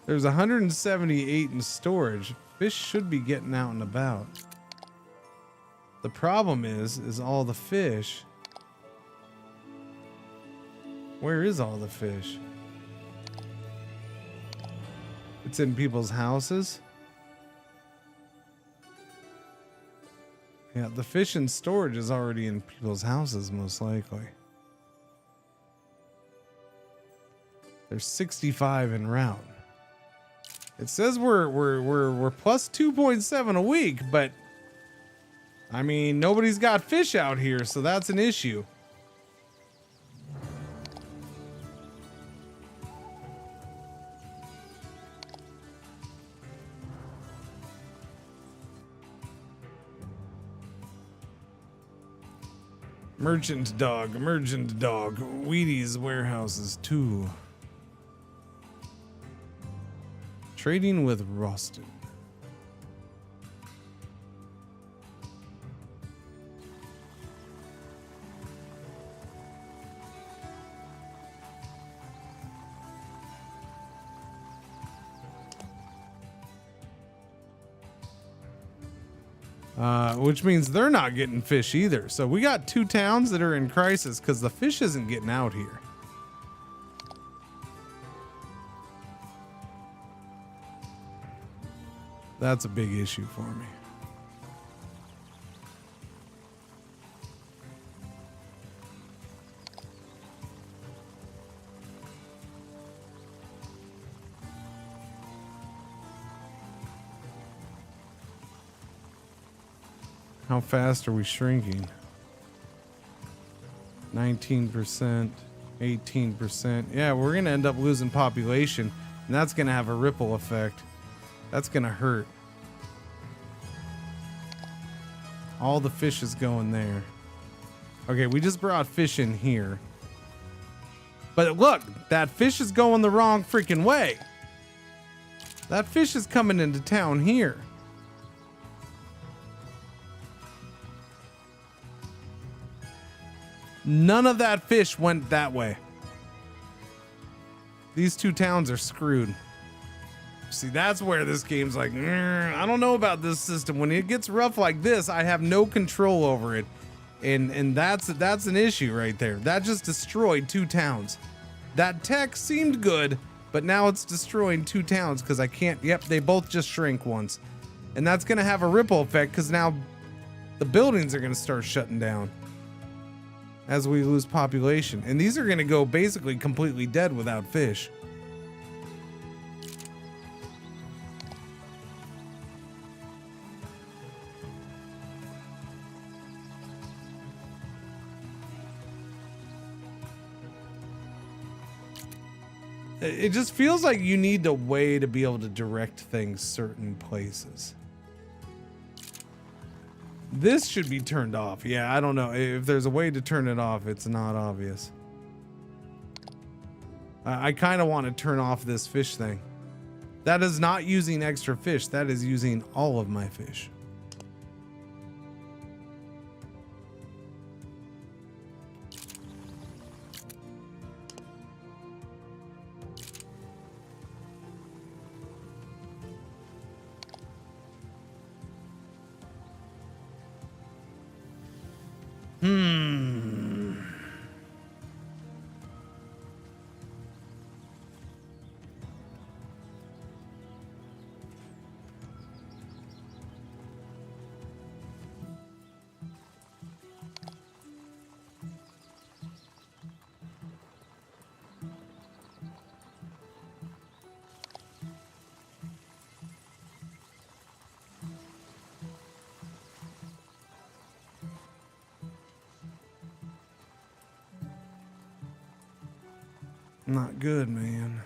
There's 178 in storage. Fish should be getting out and about. The problem is all the fish. Where is all the fish? It's in people's houses. Yeah, the fish in storage is already in people's houses, most likely. There's 65 en route. It says we're plus 2.7 a week, but I mean, nobody's got fish out here, so that's an issue. Merchant dog, Wheaties warehouses 2. Trading with Roston. Which means they're not getting fish either. So we got 2 towns that are in crisis because the fish isn't getting out here. That's a big issue for me. How fast are we shrinking? 19%, 18%. Yeah, we're going to end up losing population, and that's going to have a ripple effect. That's going to hurt. All the fish is going there. Okay, we just brought fish in here. But look, that fish is going the wrong freaking way. That fish is coming into town here. None of that fish went that way. These 2 towns are screwed. See, that's where this game's like, I don't know about this system. When it gets rough like this, I have no control over it. And that's an issue right there. That just destroyed 2 towns. That tech seemed good, but now it's destroying 2 towns because I can't. Yep, they both just shrink once. And that's going to have a ripple effect because now the buildings are going to start shutting down as we lose population. And these are going to go basically completely dead without fish. It just feels like you need a way to be able to direct things certain places. This should be turned off. Yeah, I don't know. If there's a way to turn it off, it's not obvious. I kind of want to turn off this fish thing. That is not using extra fish. That is using all of my fish. Not good, man.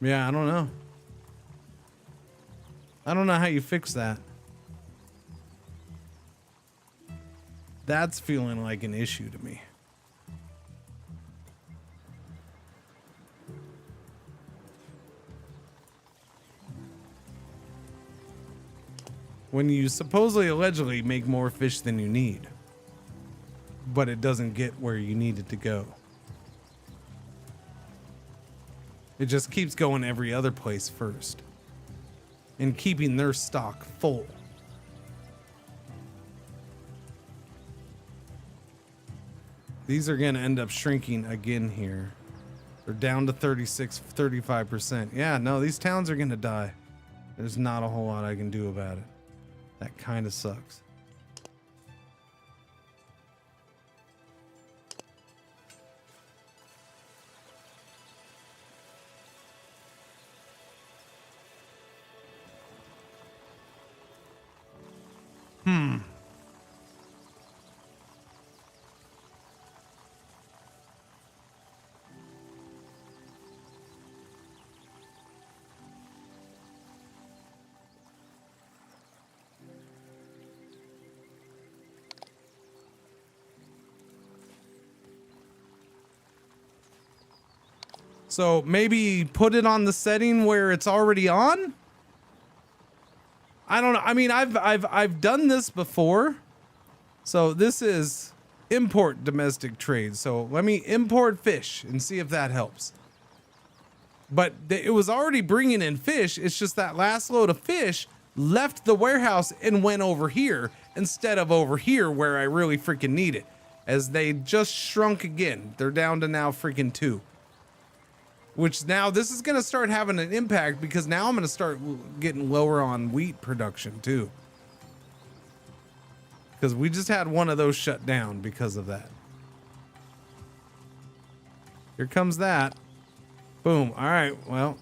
Yeah, I don't know. I don't know how you fix that. That's feeling like an issue to me. When you supposedly allegedly make more fish than you need, but it doesn't get where you need it to go. It just keeps going every other place first and keeping their stock full. These are going to end up shrinking again here. They're down to 35%. Yeah, no, these towns are going to die. There's not a whole lot I can do about it. That kind of sucks. So maybe put it on the setting where it's already on. I don't know. I mean, I've done this before. So this is import domestic trade. So let me import fish and see if that helps. But it was already bringing in fish. It's just that last load of fish left the warehouse and went over here instead of over here where I really freaking need it. As they just shrunk again. They're down to now freaking 2. Which now this is going to start having an impact because now I'm going to start getting lower on wheat production too. Because we just had one of those shut down because of that. Here comes that. Boom. All right. Well,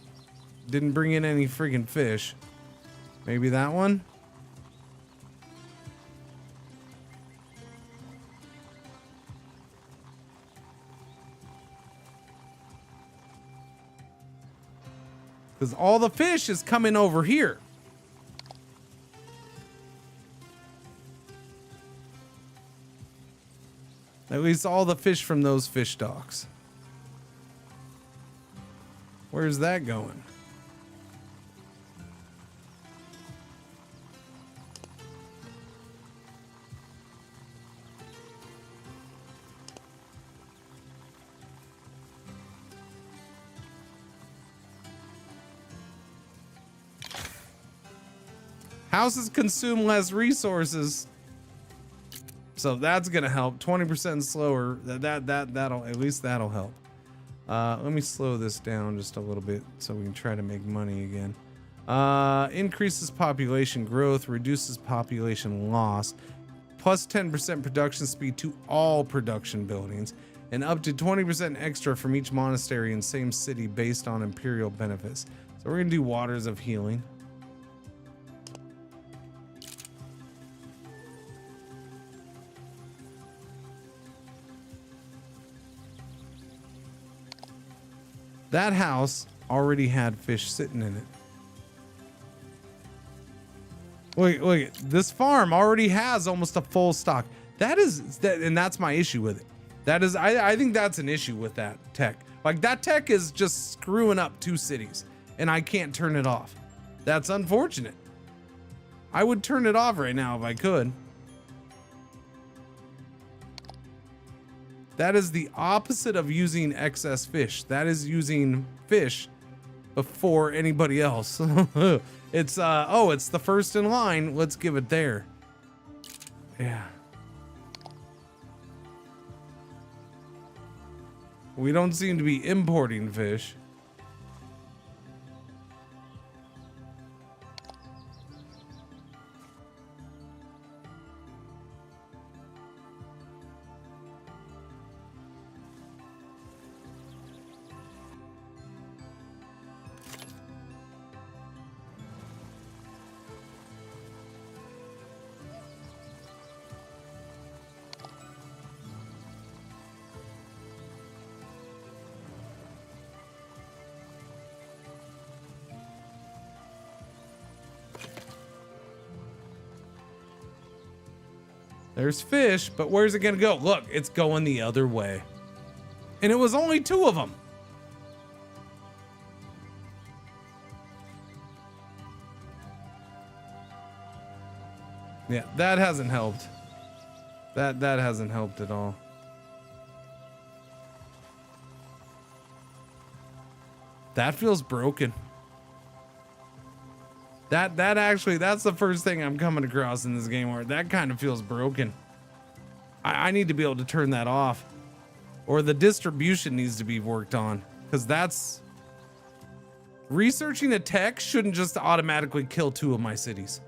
didn't bring in any freaking fish. Maybe that one. Because all the fish is coming over here. At least all the fish from those fish docks. Where's that going? Houses consume less resources, so that's gonna help. 20% slower. That'll at least that'll help. Let me slow this down just a little bit so we can try to make money again. Increases population growth, reduces population loss, plus 10% production speed to all production buildings, and up to 20% extra from each monastery in same city based on imperial benefits. So we're gonna do waters of healing. That house already had fish sitting in it. Look, this farm already has almost a full stock. And that's my issue with it. That is, I think that's an issue with that tech. Like that tech is just screwing up 2 cities and I can't turn it off. That's unfortunate. I would turn it off right now if I could. That is the opposite of using excess fish. That is using fish before anybody else. It's it's the first in line. Let's give it there. Yeah. We don't seem to be importing fish. There's fish, but where's it gonna go? Look, it's going the other way. And it was only 2 of them. Yeah, that hasn't helped. That hasn't helped at all. That feels broken. That actually, that's the first thing I'm coming across in this game where that kind of feels broken. I need to be able to turn that off. Or the distribution needs to be worked on. Because that's... Researching a tech shouldn't just automatically kill 2 of my cities.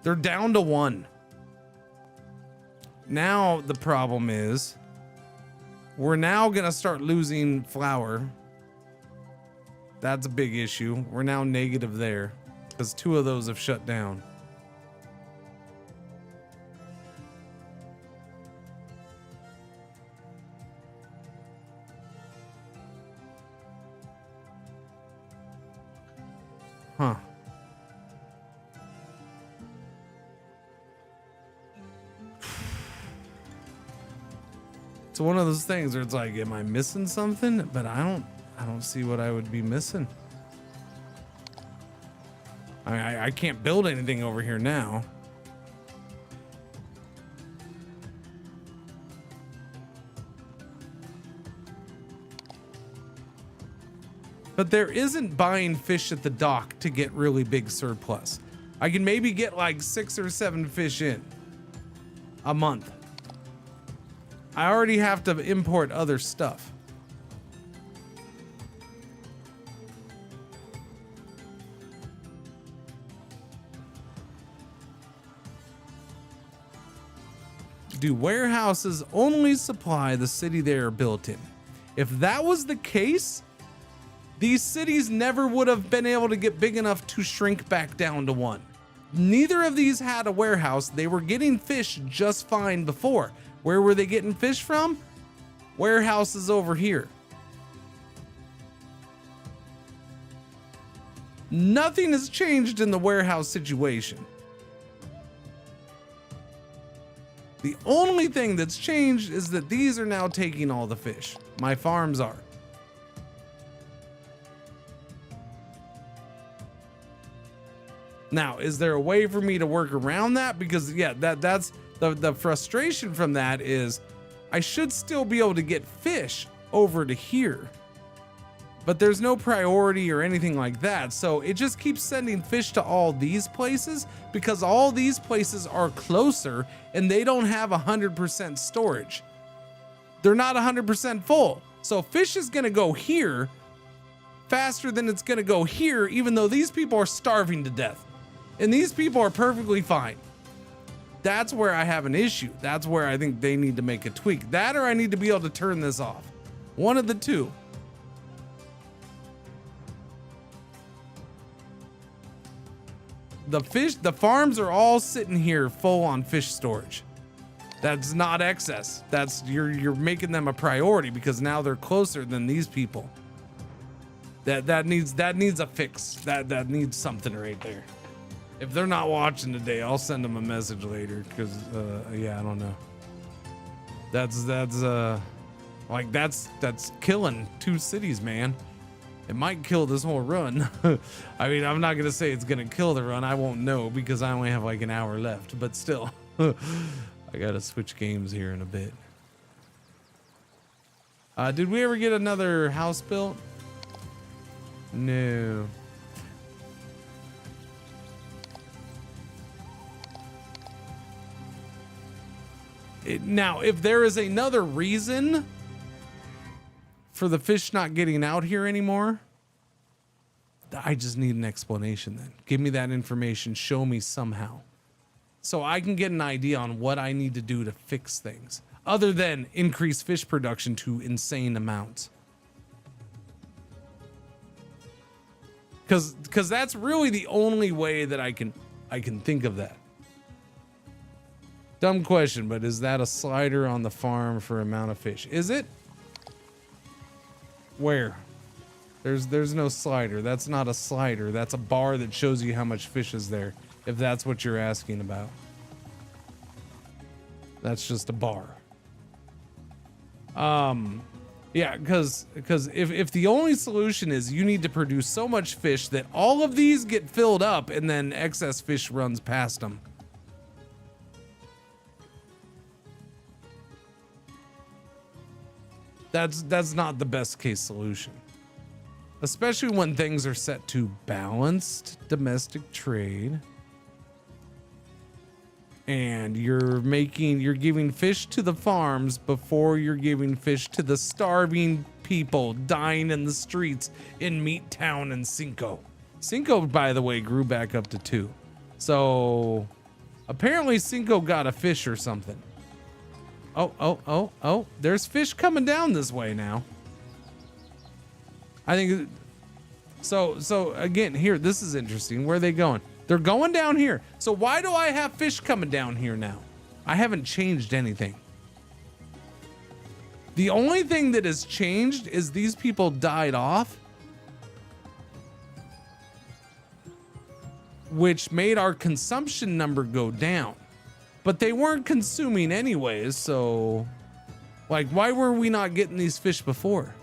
They're down to 1. Now the problem is... We're now going to start losing flour. That's a big issue. We're now negative there. Because 2 of those have shut down. Huh. It's one of those things where it's like, am I missing something? But I don't see what I would be missing. I mean, I can't build anything over here now. But there isn't buying fish at the dock to get really big surplus. I can maybe get like 6 or 7 fish in a month. I already have to import other stuff. Do warehouses only supply the city they are built in? If that was the case, these cities never would have been able to get big enough to shrink back down to 1. Neither of these had a warehouse. They were getting fish just fine before. Where were they getting fish from? Warehouses over here. Nothing has changed in the warehouse situation. The only thing that's changed is that these are now taking all the fish. My farms are. Now, is there a way for me to work around that? Because yeah, that's the frustration from that is I should still be able to get fish over to here, but there's no priority or anything like that. So it just keeps sending fish to all these places because all these places are closer and they don't have 100% storage. They're not 100% full. So fish is going to go here faster than it's going to go here, even though these people are starving to death and these people are perfectly fine. That's where I have an issue. That's where I think they need to make a tweak. That or I need to be able to turn this off. One of the two. The farms are all sitting here full on fish storage. That's not excess. That's you're making them a priority because now they're closer than these people. That needs a fix. That needs something right there. If they're not watching today, I'll send them a message later because yeah, I don't know. That's killing 2 cities, man. It might kill this whole run. I mean, I'm not gonna say it's gonna kill the run. I won't know because I only have like an hour left, but still. I gotta switch games here in a bit. Did we ever get another house built? No. Now, if there is another reason for the fish not getting out here anymore, I just need an explanation then. Give me that information. Show me somehow. So I can get an idea on what I need to do to fix things. Other than increase fish production to insane amounts. Because that's really the only way that I can think of that. Dumb question, but is that a slider on the farm for amount of fish? Is it? Where? There's no slider. That's not a slider. That's a bar that shows you how much fish is there. If that's what you're asking about. That's just a bar. Yeah, because if the only solution is you need to produce so much fish that all of these get filled up and then excess fish runs past them. That's not the best case solution. Especially when things are set to balanced domestic trade. And you're giving fish to the farms before you're giving fish to the starving people dying in the streets in Meat Town and Cinco. Cinco, by the way, grew back up to 2. So apparently Cinco got a fish or something. Oh, there's fish coming down this way now. I think so again, here, this is interesting. Where are they going? They're going down here. So why do I have fish coming down here now? I haven't changed anything. The only thing that has changed is these people died off. which made our consumption number go down. But they weren't consuming anyways, so like, why were we not getting these fish before?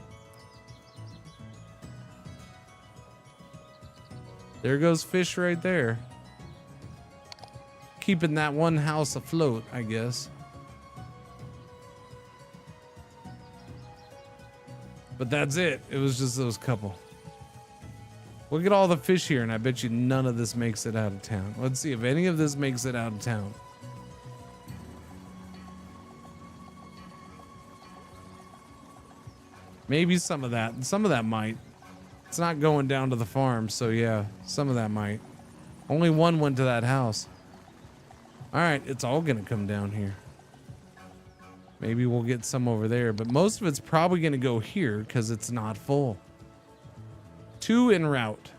There goes fish right there. Keeping that one house afloat, I guess. But that's it. It was just those couple. Look at all the fish here, and I bet you none of this makes it out of town. Let's see if any of this makes it out of town. Maybe some of that. Some of that might. It's not going down to the farm, so yeah, some of that might. Only one went to that house. All right, it's all gonna come down here. Maybe we'll get some over there, but most of it's probably gonna go here because it's not full. 2 en route.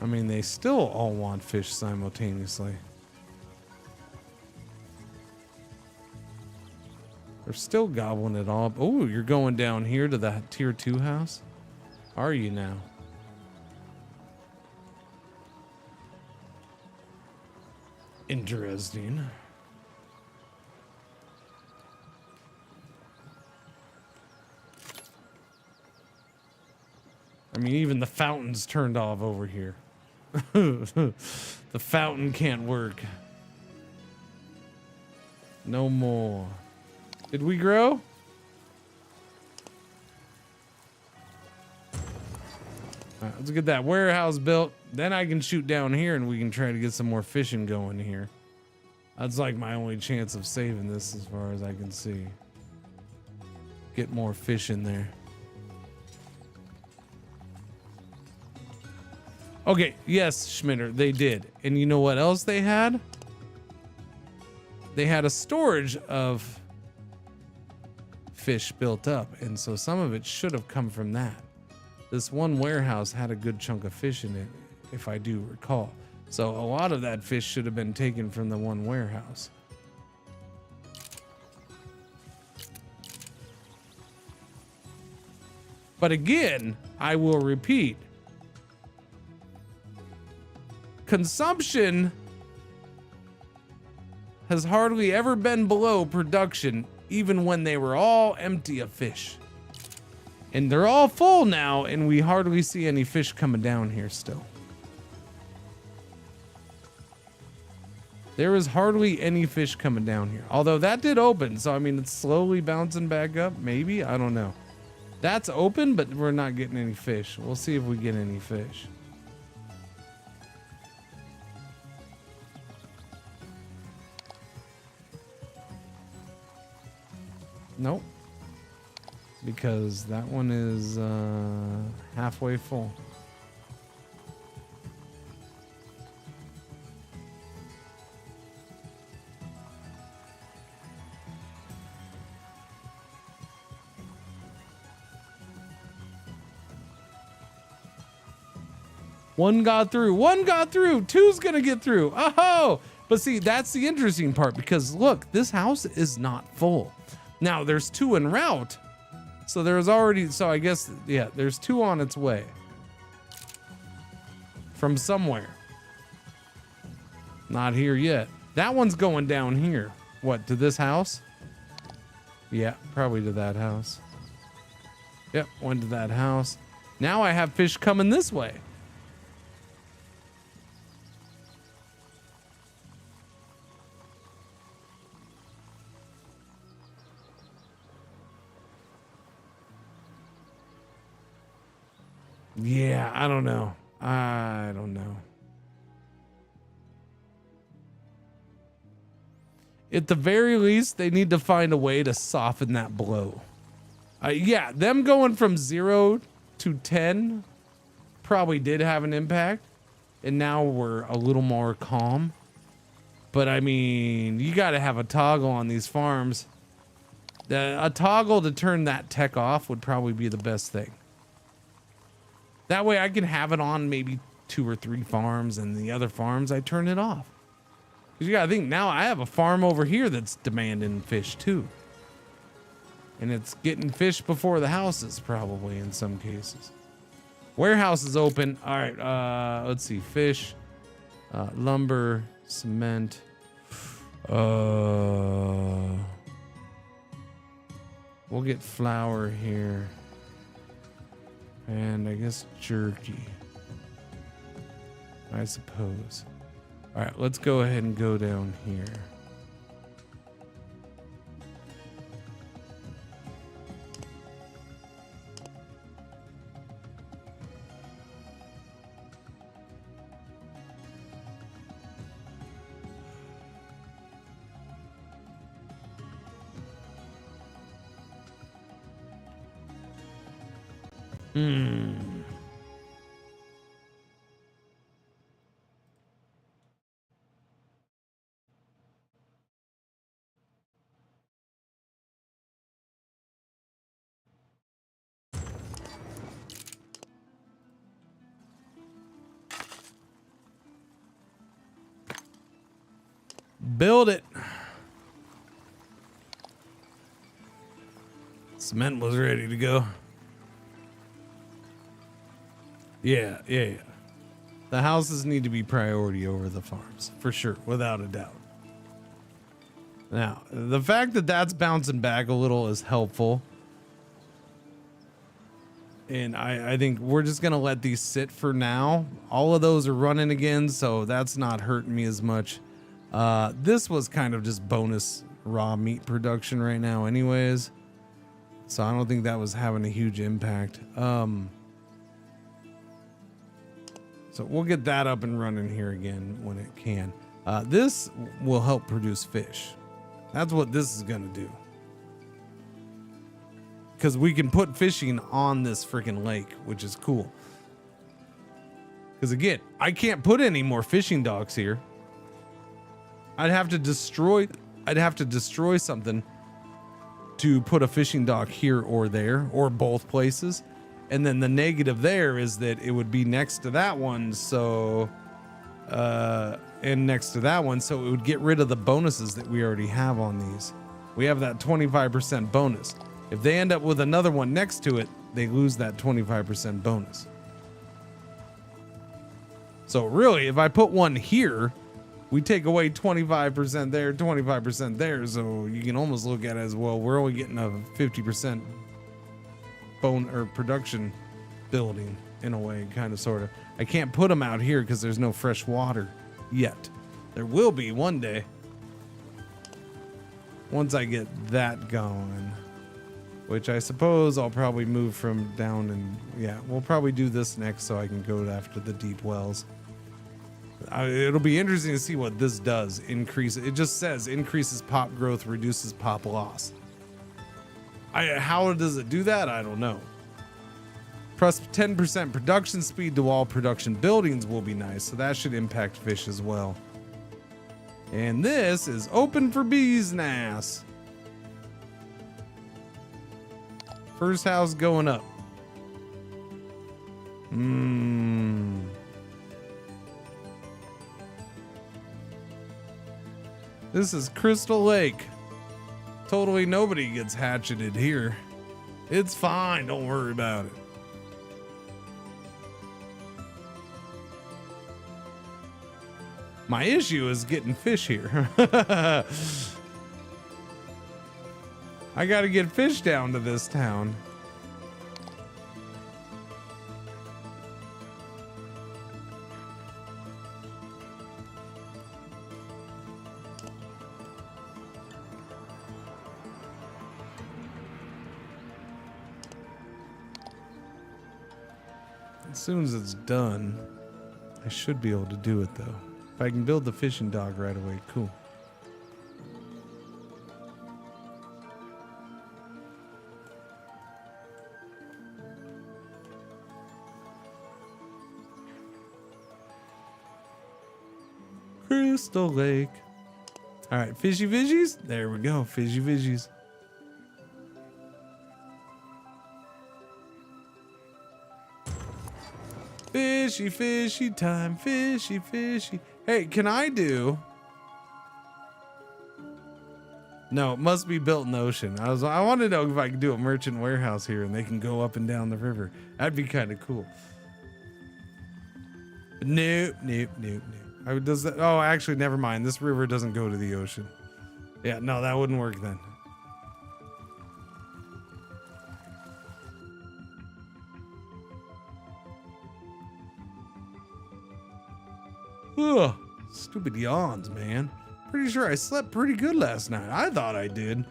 I mean, they still all want fish simultaneously. They're still gobbling it all up. Oh, you're going down here to the tier 2 house? Are you now? Interesting. I mean, even the fountain's turned off over here. The fountain can't work. No more. Did we grow? All right, let's get that warehouse built. Then I can shoot down here and we can try to get some more fishing going here. That's like my only chance of saving this as far as I can see. Get more fish in there. Okay, yes, Schmitter, they did. And you know what else they had? They had a storage of fish built up, and so some of it should have come from that. This one warehouse had a good chunk of fish in it, if I do recall. So a lot of that fish should have been taken from the one warehouse. But again, I will repeat, consumption has hardly ever been below production, even when they were all empty of fish. And they're all full now, and we hardly see any fish coming down here still. There is hardly any fish coming down here. Although that did open, so I mean, it's slowly bouncing back up, maybe? I don't know. That's open, but we're not getting any fish. We'll see if we get any fish. Nope. Because that one is halfway full. One got through. One got through. Two's gonna get through. Oh! But see, that's the interesting part because look, this house is not full. Now there's 2 en route. So there's already, so I guess, yeah, there's 2 on its way. From somewhere. Not here yet. That one's going down here. What, to this house? Yeah, probably to that house. Yep, went to that house. Now I have fish coming this way. Yeah, I don't know. I don't know. At the very least, they need to find a way to soften that blow. Yeah, them going from 0 to 10 probably did have an impact. And now we're a little more calm. But I mean, you got to have a toggle on these farms. A toggle to turn that tech off would probably be the best thing. That way I can have it on maybe 2 or 3 farms, and the other farms I turn it off. Because you got to think, now I have a farm over here that's demanding fish too. And it's getting fish before the houses probably in some cases. Warehouse is open. All right, let's see. Fish, lumber, cement. We'll get flour here. And I guess jerky. I suppose. All right, let's go ahead and go down here. Build it. Cement was ready to go. Yeah. The houses need to be priority over the farms, for sure, without a doubt. Now, the fact that that's bouncing back a little is helpful. And I think we're just going to let these sit for now. All of those are running again, so that's not hurting me as much. This was kind of just bonus raw meat production right now anyways. So I don't think that was having a huge impact. So we'll get that up and running here again when it can. This will help produce fish. That's what this is going to do. Because we can put fishing on this freaking lake, which is cool. Because again, I can't put any more fishing docks here. I'd have to destroy something to put a fishing dock here or there, or both places. And then the negative there is that it would be next to that one, so and next to that one, so it would get rid of the bonuses that we already have on these. We have that 25% bonus. If they end up with another one next to it, they lose that 25% bonus. So really, if I put one here, we take away 25% there, 25% there, so you can almost look at it as, well, we're only getting a 50% bone or production building in a way, kind of, sort of. I can't put them out here because there's no fresh water yet. There will be one day once I get that going, which I suppose I'll probably move from down, and yeah, we'll probably do this next so I can go after the deep wells. It'll be interesting to see what this does. It just says increases pop growth, reduces pop loss. How does it do that? I don't know. Plus 10% production speed to all production buildings will be nice, so that should impact fish as well. And this is open for business. First house going up. This is Crystal Lake. Totally nobody gets hatcheted here. It's fine, don't worry about it. My issue is getting fish here. I gotta get fish down to this town. As soon as it's done, I should be able to do it though. If I can build the fishing dock right away, cool. Crystal Lake. All right, fishy veggies. There we go, fishy veggies. Fishy, fishy time, fishy, fishy. Hey, can I do? No, it must be built in the ocean. I want to know if I can do a merchant warehouse here and they can go up and down the river. That'd be kind of cool. Nope. Does that? Oh, actually, never mind. This river doesn't go to the ocean. Yeah, no, that wouldn't work then. Ugh, stupid yawns, man. Pretty sure I slept pretty good last night. I thought I did.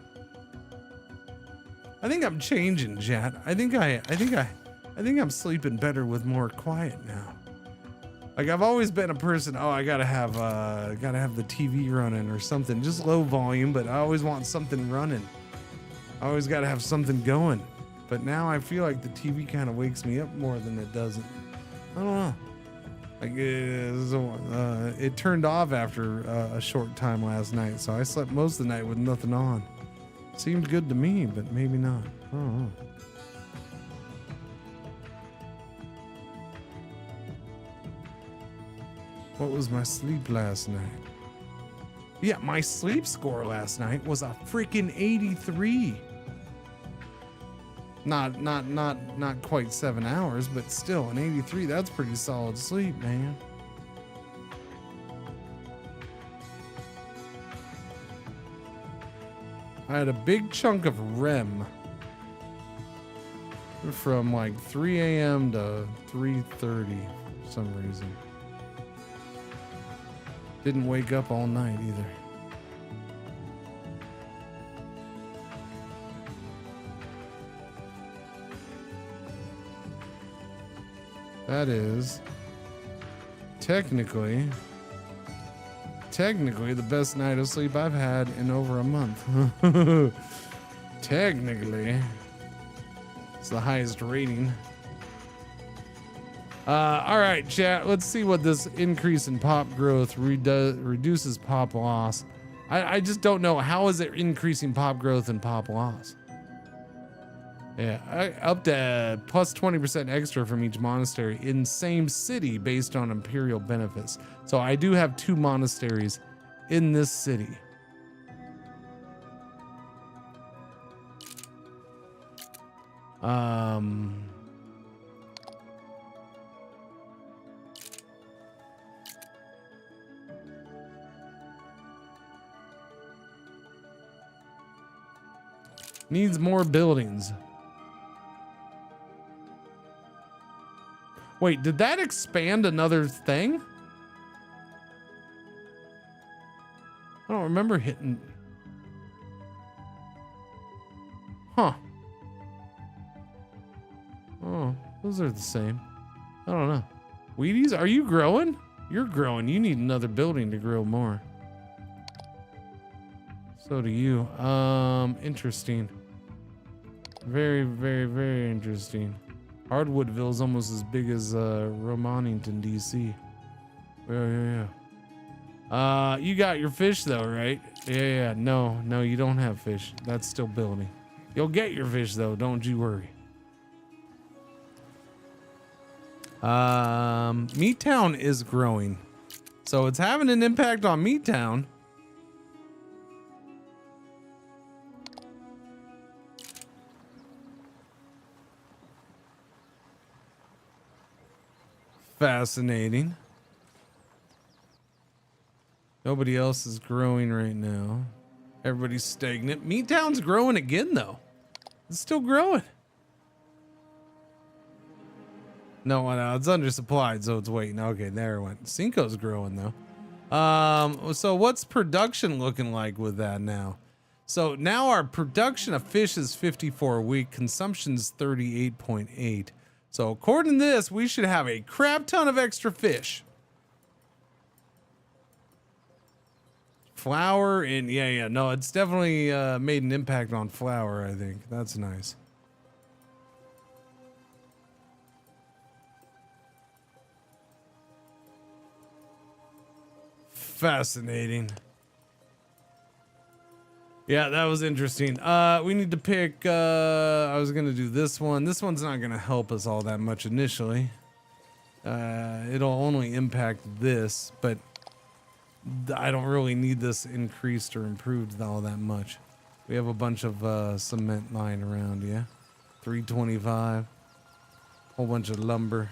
I think I'm changing, chat. I think I'm sleeping better with more quiet now. Like I've always been a person, oh, I gotta have the TV running or something, just low volume, but I always want something running. I always gotta have something going. But now I feel like the TV kind of wakes me up more than it doesn't. I don't know. Like it turned off after a short time last night, so I slept most of the night with nothing on. Seemed good to me, but maybe not. I don't know. What was my sleep last night? Yeah, my sleep score last night was a freaking 83. Not quite 7 hours, but still an 83. That's pretty solid sleep, man. I had a big chunk of REM from like 3 a.m. to 3:30 for some reason. Didn't wake up all night either. That is technically the best night of sleep I've had in over a month. Technically. It's the highest rating. All right, chat. Let's see what this increase in pop growth reduces pop loss. I just don't know. How is it increasing pop growth and pop loss? Yeah, up to plus 20% extra from each monastery in same city based on imperial benefits. So I do have 2 monasteries in this city. Needs more buildings. Wait, did that expand another thing? I don't remember hitting. Huh. Oh, those are the same. I don't know. Wheaties, are you growing? You're growing. You need another building to grow more. So do you. Interesting. Very, very, very interesting. Hardwoodville is almost as big as Romanington, DC. Yeah. You got your fish though, right? Yeah. No, you don't have fish. That's still building. You'll get your fish though, don't you worry. Meattown is growing. So it's having an impact on Meattown. Fascinating. Nobody else is growing right now. Everybody's stagnant. Meattown's growing again though. It's still growing. No, it's undersupplied, so it's waiting. Okay, there it went. Cinco's growing though. So what's production looking like with that now? So now our production of fish is 54 a week. Consumption's 38.8. So according to this, we should have a crap ton of extra fish. Flour and yeah. No, it's definitely made an impact on flour, I think. That's nice. Fascinating. Yeah, that was interesting. We need to pick, I was going to do this one. This one's not going to help us all that much initially. It'll only impact this, but I don't really need this increased or improved all that much. We have a bunch of cement lying around, yeah. 325. Whole bunch of lumber.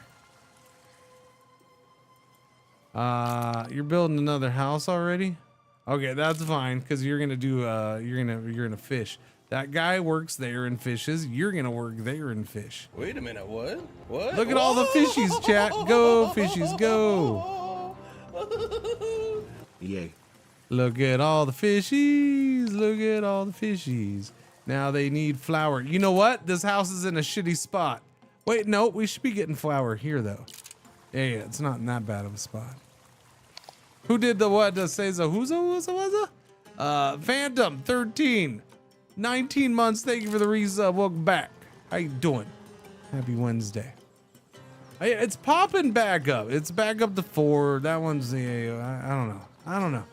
You're building another house already? Okay, that's fine, because you're gonna do you're gonna fish. That guy works there and fishes. You're gonna work there and fish. Wait a minute, what? What? Look at all the fishies, chat. Go, fishies, go. Yay. Look at all the fishies. Look at all the fishies. Now they need flour. You know what? This house is in a shitty spot. Wait, no, we should be getting flour here though. Yeah, it's not in that bad of a spot. Who did the what? Does say the who's Phantom 13, 19 months. Thank you for the resub. Welcome back. How you doing? Happy Wednesday. It's popping back up. It's back up to 4. That one's the I don't know.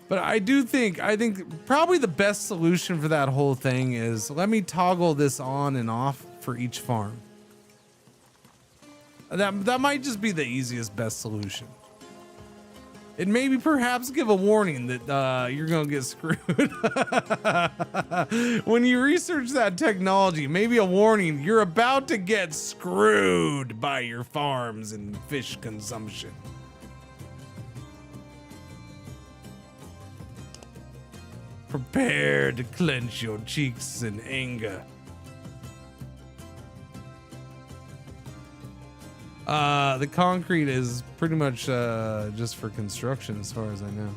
But I think probably the best solution for that whole thing is let me toggle this on and off for each farm. That might just be the easiest, best solution. And maybe perhaps give a warning that you're gonna get screwed. When you research that technology, maybe a warning, you're about to get screwed by your farms and fish consumption. Prepare to clench your cheeks in anger. The concrete is pretty much just for construction as far as I know.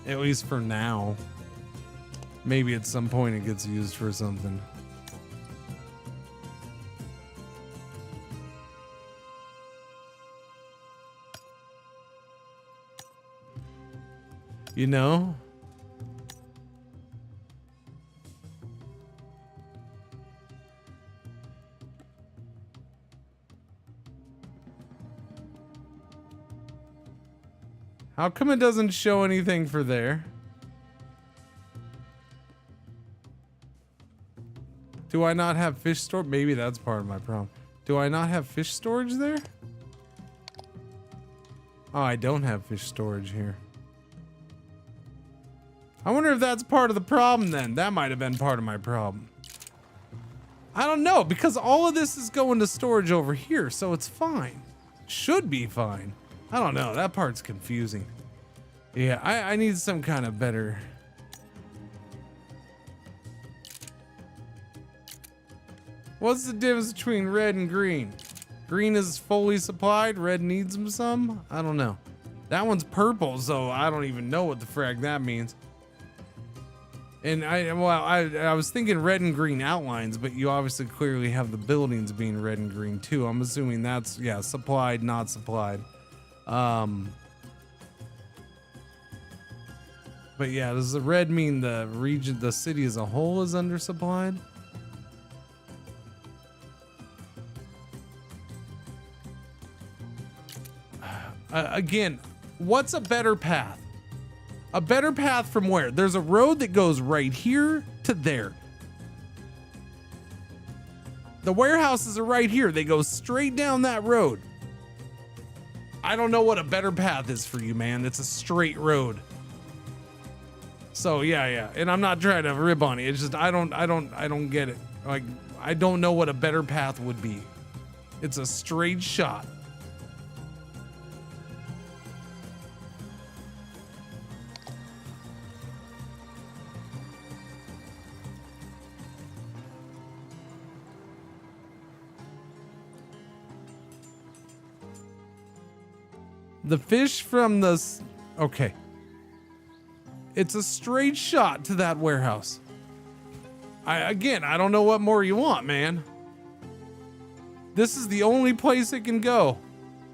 At least for now. Maybe at some point it gets used for something. You know? How come it doesn't show anything for there? Do I not have fish storage? Maybe that's part of my problem. Do I not have fish storage there? Oh, I don't have fish storage here. I wonder if that's part of the problem then. That might have been part of my problem. I don't know, because all of this is going to storage over here, so it's fine. Should be fine. I don't know, that part's confusing. Yeah, I need some kind of better... What's the difference between red and green? Green is fully supplied, red needs some? I don't know. That one's purple, so I don't even know what the frag that means. And I was thinking red and green outlines, but you obviously clearly have the buildings being red and green too. I'm assuming that's, yeah, supplied, not supplied. But yeah, does the red mean the region, the city as a whole is undersupplied? Again, what's a better path? A better path from where? There's a road that goes right here to there. The warehouses are right here. They go straight down that road. I don't know what a better path is for you, man. It's a straight road. So yeah. And I'm not trying to rib on it. It's just I don't get it. Like I don't know what a better path would be. It's a straight shot. The fish from the... Okay. It's a straight shot to that warehouse. I don't know what more you want, man. This is the only place it can go.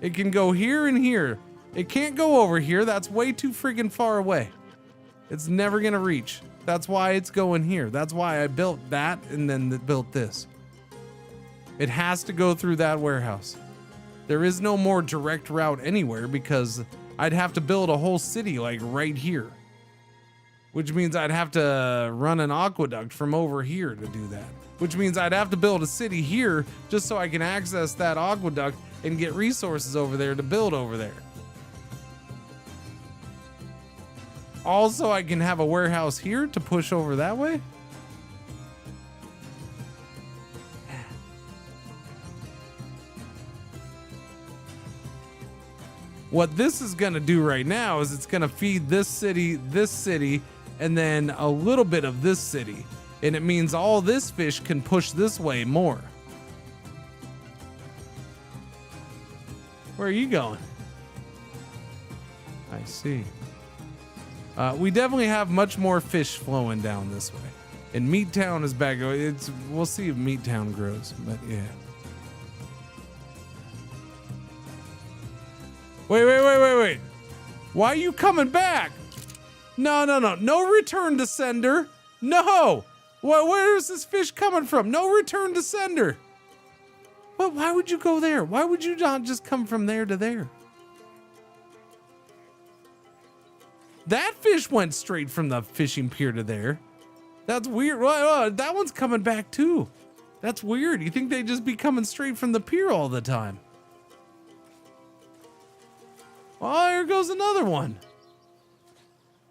It can go here and here. It can't go over here. That's way too friggin' far away. It's never gonna reach. That's why it's going here. That's why I built that and then built this. It has to go through that warehouse. There is no more direct route anywhere because I'd have to build a whole city like right here. Which means I'd have to run an aqueduct from over here to do that. Which means I'd have to build a city here just so I can access that aqueduct and get resources over there to build over there. Also, I can have a warehouse here to push over that way. What this is gonna do right now is it's gonna feed this city, and then a little bit of this city. And it means all this fish can push this way more. Where are you going? I see. We definitely have much more fish flowing down this way. And Meat Town is back. We'll see if Meat Town grows, but yeah. Wait. Why are you coming back? No. No return to sender. No. Where is this fish coming from? No return to sender. But why would you go there? Why would you not just come from there to there? That fish went straight from the fishing pier to there. That's weird. That one's coming back too. That's weird. You think they just be coming straight from the pier all the time? Oh, here goes another one.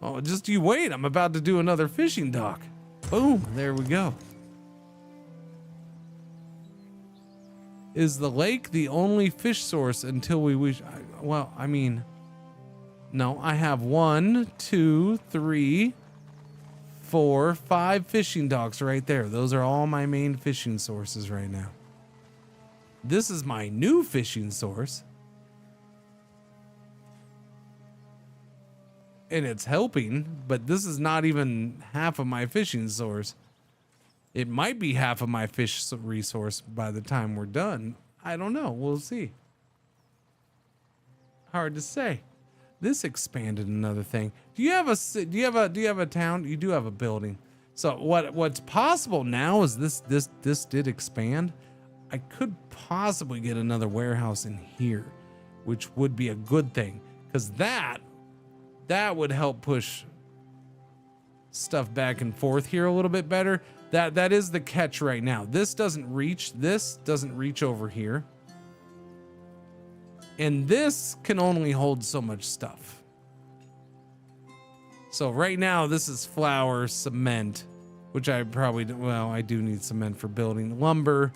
Oh, just you wait. I'm about to do another fishing dock. Boom. There we go. Is the lake the only fish source until we wish? Well, I mean, no, I have 1, 2, 3, 4, 5 fishing docks right there. Those are all my main fishing sources right now. This is my new fishing source. And it's helping, but this is not even half of my fishing source. It might be half of my fish resource by the time we're done. I don't know. We'll see. Hard to say. This expanded another thing. Do you have a town? You do have a building. So what's possible now is this did expand. I could possibly get another warehouse in here, which would be a good thing, because that would help push stuff back and forth here a little bit better. That is the catch right now. This doesn't reach over here. And this can only hold so much stuff. So right now this is flour, cement, which I do need cement for building, lumber.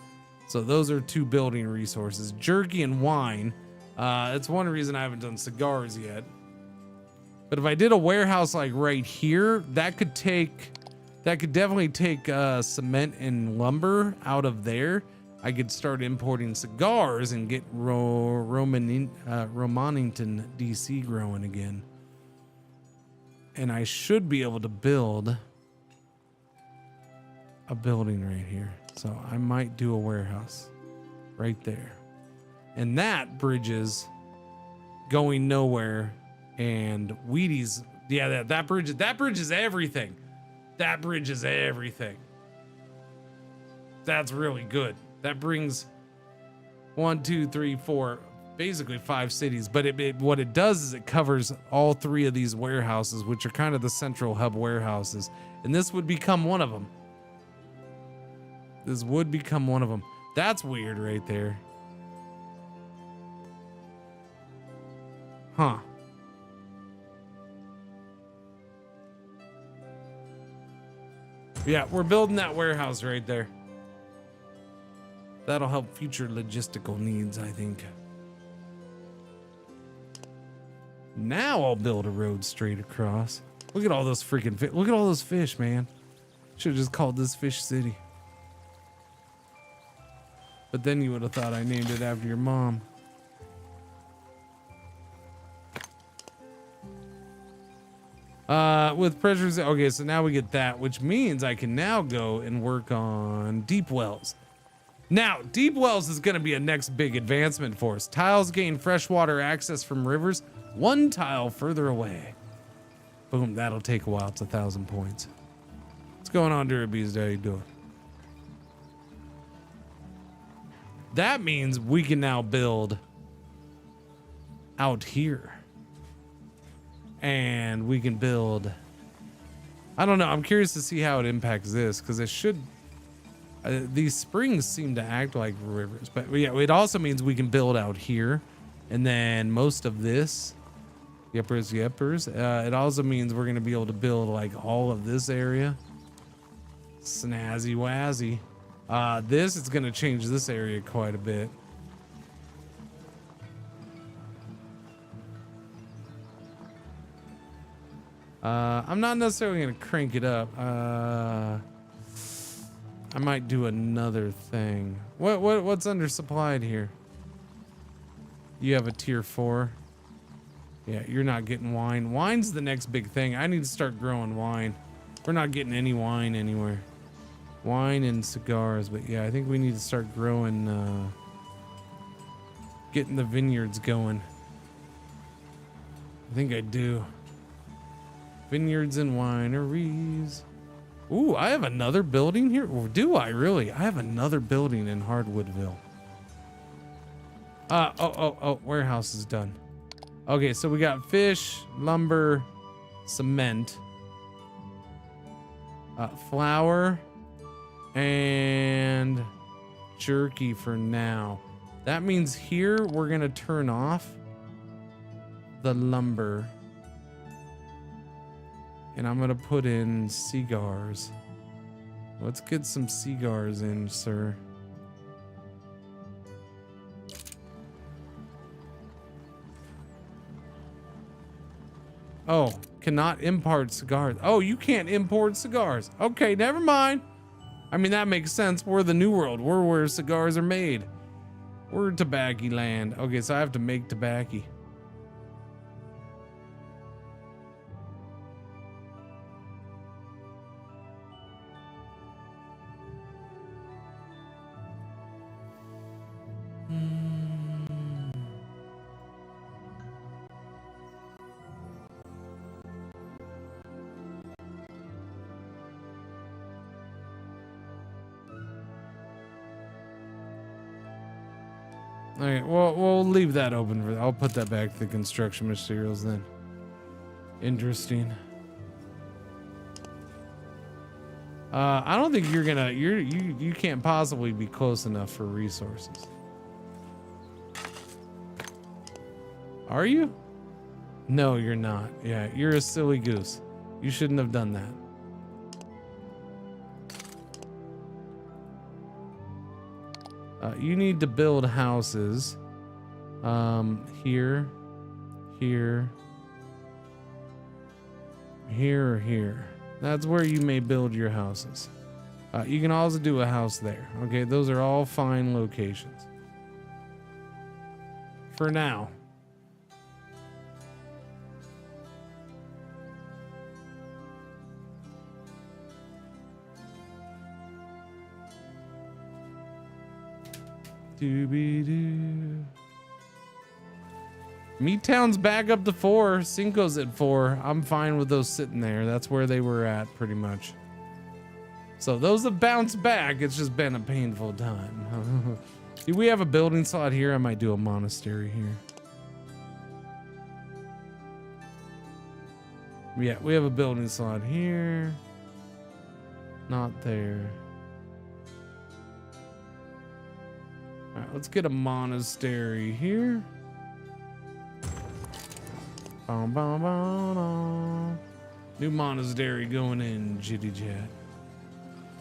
So those are 2 building resources. Jerky and wine. That's one reason I haven't done cigars yet. But if I did a warehouse like right here, that could definitely take cement and lumber out of there. I could start importing cigars and get Romanington DC growing again. And I should be able to build a building right here. So I might do a warehouse right there. And that bridges going nowhere. And Wheaties, yeah, that bridge is everything. That bridge is everything. That's really good. That brings 1, 2, 3, 4, basically 5 cities. But what it does is it covers all 3 of these warehouses, which are kind of the central hub warehouses. And this would become one of them. This would become one of them. That's weird right there. Huh. Yeah, we're building that warehouse right there. That'll help future logistical needs, I think. Now I'll build a road straight across. Look at all those freaking fish. Look at all those fish, man. Should have just called this Fish City. But then you would have thought I named it after your mom. With pressures, okay, so now we get that, which means I can now go and work on deep wells. Now, deep wells is going to be a next big advancement for us. Tiles gain freshwater access from rivers 1 tile further away. Boom, that'll take a while. It's 1,000 points. What's going on, Durabees? How you doing? That means we can now build out here. And we can build, I don't know, I'm curious to see how it impacts this, because it should, these springs seem to act like rivers, but yeah, it also means we can build out here, and then most of this, yepers. It also means we're gonna be able to build like all of this area. Snazzy wazzy. This is gonna change this area quite a bit. I'm not necessarily gonna crank it up. I might do another thing. What's undersupplied here? You have a tier 4. Yeah, you're not getting wine. Wine's the next big thing. I need to start growing wine. We're not getting any wine anywhere. Wine and cigars, but yeah, I think we need to start growing, getting the vineyards going. I think I do. Vineyards and wineries. Ooh, I have another building here. Or do I really? I have another building in Hardwoodville. Warehouse is done. Okay, so we got fish, lumber, cement, flour, and jerky for now. That means here we're gonna turn off the lumber. And I'm gonna put in cigars. Let's get some cigars in, sir. Oh, cannot import cigars. Oh, you can't import cigars. Okay, never mind. I mean, that makes sense. We're the New World. We're where cigars are made. We're tobacco land. Okay, so I have to make tobacco. Alright, well, we'll leave that open for, I'll put that back to the construction materials then. Interesting. I don't think you're gonna, you can't possibly be close enough for resources. Are you? No, you're not. Yeah, you're a silly goose. You shouldn't have done that. You need to build houses here, here, here, or here. That's where you may build your houses. You can also do a house there. Okay, those are all fine locations. For now. Doobie-doo. Meatown's back up to 4. Cinco's at 4. I'm fine with those sitting there. That's where they were at pretty much. So those have bounced back. It's just been a painful time. Do we have a building slot here? I might do a monastery here. Yeah, we have a building slot here. Not there. All right, let's get a monastery here. Bom, bom, bom, bom. New monastery going in, jitty jet.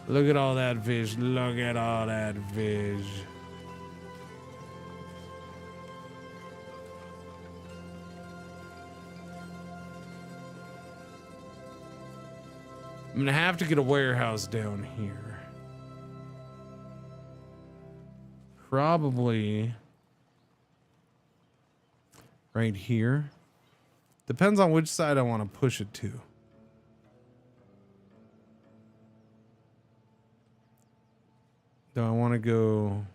Look at all that fish. Look at all that fish. I'm gonna have to get a warehouse down here. Probably right here. Depends on which side I want to push it to. Do I want to go?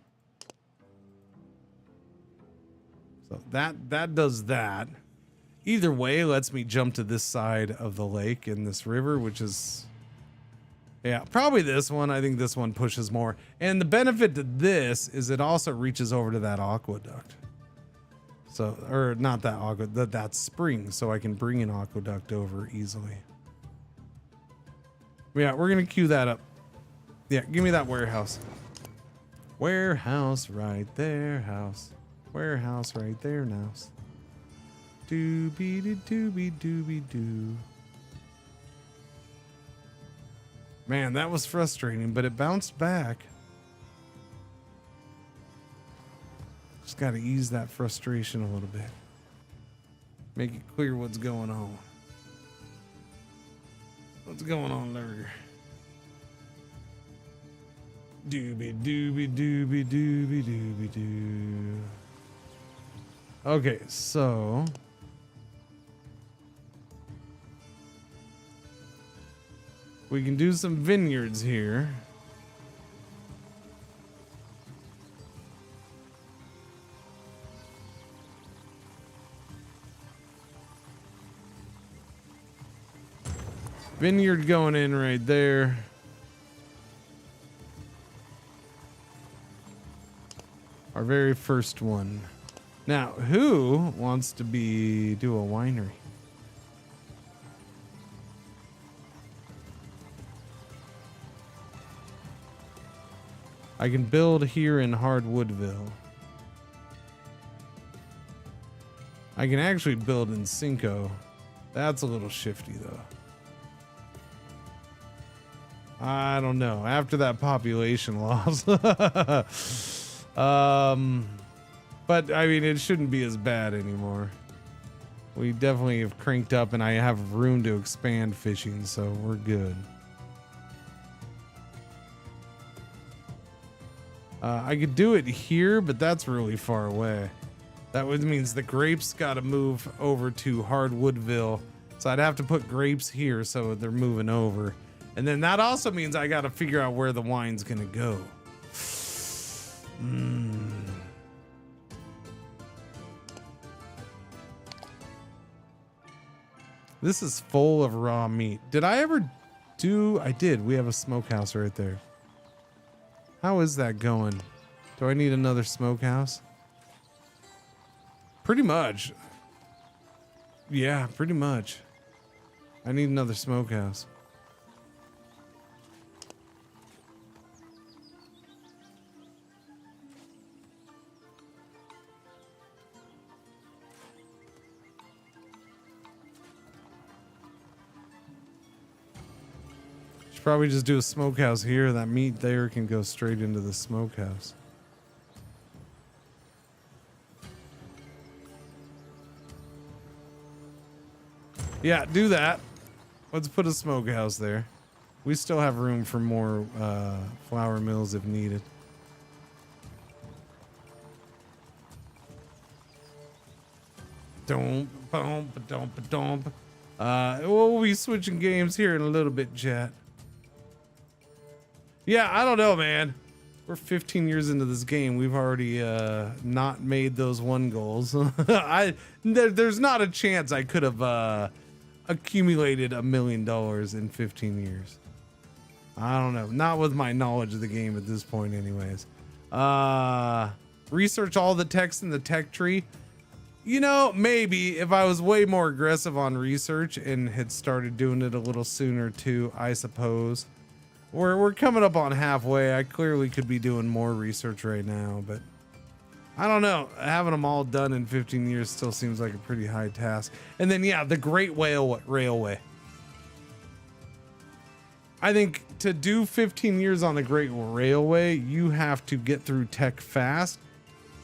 So that does that. Either way, lets me jump to this side of the lake in this river, which is, yeah, probably this one. I think this one pushes more. And the benefit to this is it also reaches over to that aqueduct. So, or not that that spring, so I can bring an aqueduct over easily. Yeah, we're gonna queue that up. Yeah, give me that warehouse. Warehouse right there, house. Warehouse right there, now. Doobie doobie doobie doo. Man, that was frustrating, but it bounced back. Just got to ease that frustration a little bit. Make it clear what's going on. What's going on, Lurger? Doobie doobie doobie doobie doobie doo. Okay, so we can do some vineyards here. Vineyard going in right there. Our very first one. Now, who wants to do a winery? I can build here in Hardwoodville. I can actually build in Cinco. That's a little shifty though. I don't know. After that population loss. But I mean, it shouldn't be as bad anymore. We definitely have cranked up and I have room to expand fishing, so we're good. I could do it here, but that's really far away. That means the grapes got to move over to Hardwoodville. So I'd have to put grapes here so they're moving over. And then that also means I got to figure out where the wine's going to go. This is full of raw meat. Did I ever do? I did. We have a smokehouse right there. How is that going? Do I need another smokehouse? Pretty much. Yeah, pretty much. I need another smokehouse. Should probably just do a smokehouse here. That meat there can go straight into the smokehouse. Yeah, do that. Let's put a smokehouse there. We still have room for more flour mills if needed. We'll be switching games here in a little bit, chat. Yeah, I don't know, man. We're 15 years into this game. We've already not made those one goals. There's not a chance I could have accumulated $1 million in 15 years. I don't know. Not with my knowledge of the game at this point anyways. Research all the text in the tech tree. You know, maybe if I was way more aggressive on research and had started doing it a little sooner too, I suppose. We're coming up on halfway. I clearly could be doing more research right now, but I don't know. Having them all done in 15 years still seems like a pretty high task. And then, yeah, the Great Railway. I think to do 15 years on the Great Railway, you have to get through tech fast,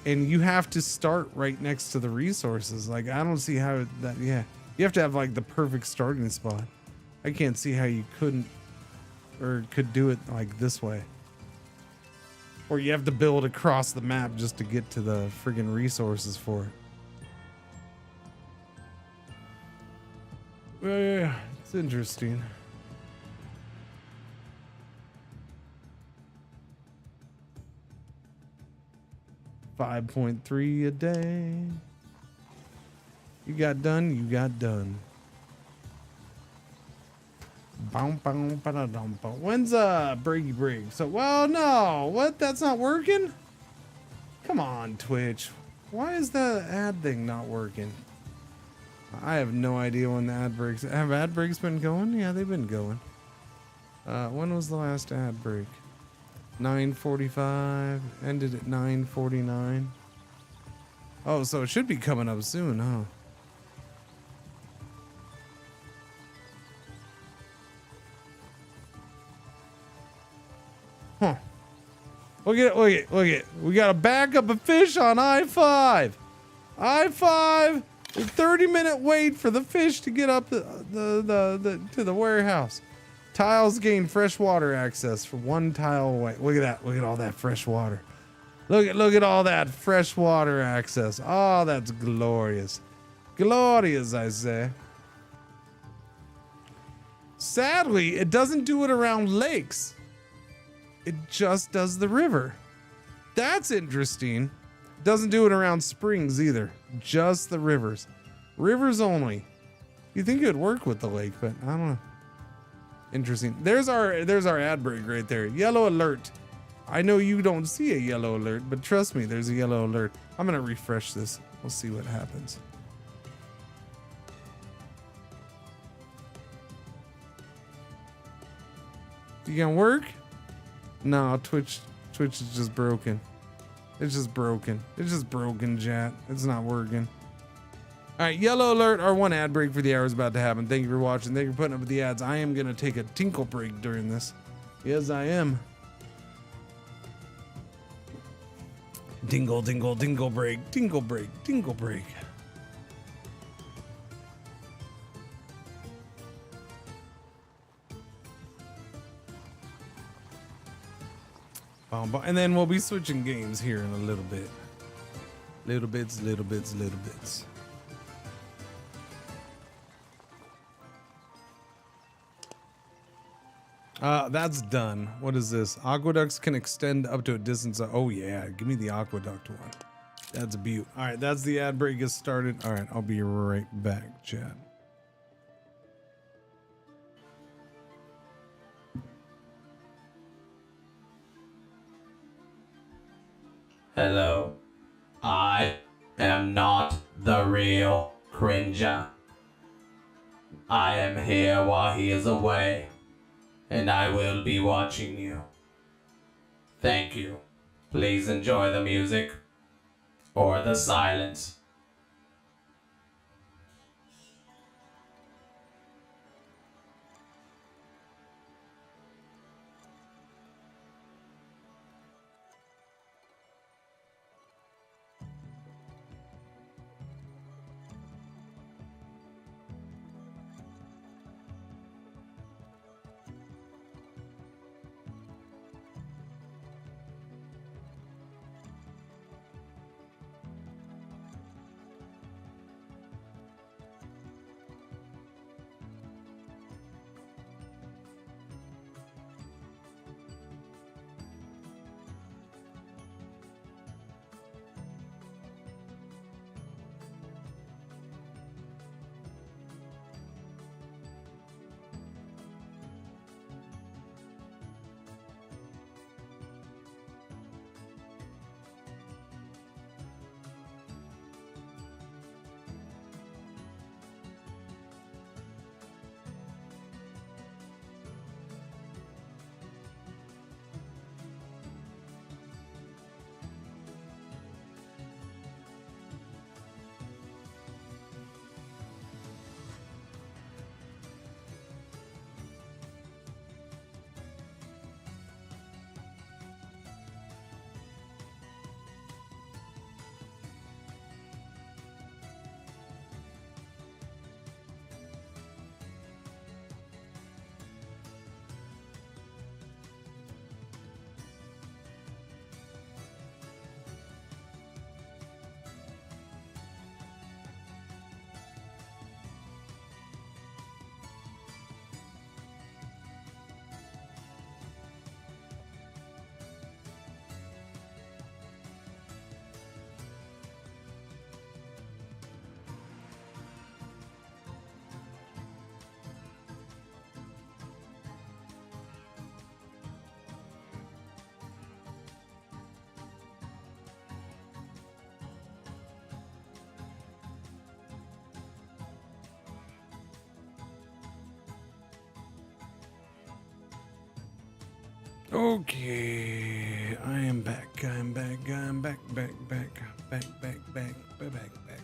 and you have to start right next to the resources. Like, I don't see how that, yeah. You have to have, like, the perfect starting spot. I can't see how you couldn't or could do it, like, this way. Or you have to build across the map just to get to the friggin' resources for it. Yeah, it's interesting. $5.3 a day. You got done, you got done. When's Briggy Brig? So, well, no, what? That's not working? Come on, Twitch. Why is the ad thing not working? I have no idea when the ad breaks. Have ad breaks been going? Yeah, they've been going. When was the last ad break? 9:45. Ended at 9:49. Oh, so it should be coming up soon, huh? Huh. Look at it, look at it, look at it. We got a backup of fish on I-5. I-5. 30-minute wait for the fish to get up to the warehouse. Tiles gain fresh water access for 1 tile away. Look at that. Look at all that fresh water. Look at all that fresh water access. Oh, that's glorious. Glorious, I say. Sadly, it doesn't do it around lakes. It just does the river. That's interesting. Doesn't do it around springs either. Just the rivers. Rivers only. You think it would work with the lake, but I don't know. Interesting. There's our ad break right there. Yellow alert. I know you don't see a yellow alert, but trust me, there's a yellow alert. I'm gonna refresh this. We'll see what happens. You gonna work? No, Twitch is just broken. It's just broken. It's just broken, chat. It's not working. All right, yellow alert. Our 1 ad break for the hour is about to happen. Thank you for watching. Thank you for putting up with the ads. I am gonna take a tinkle break during this. Yes, I am. Dingle, dingle, dingle break. Dingle break. Dingle break. And then we'll be switching games here in a little bit. Little bits, little bits, little bits. That's done. What is this? Aqueducts can extend up to a distance of, oh yeah, give me the aqueduct one. That's a beaut. All right, that's the ad break gets started. All right, I'll be right back, chat. Hello. I am not the real Cringer. I am here while he is away, and I will be watching you. Thank you. Please enjoy the music or the silence. Okay, I am back. I'm back. I'm back. Back. Back. Back. Back. Back. Back. Back. Back.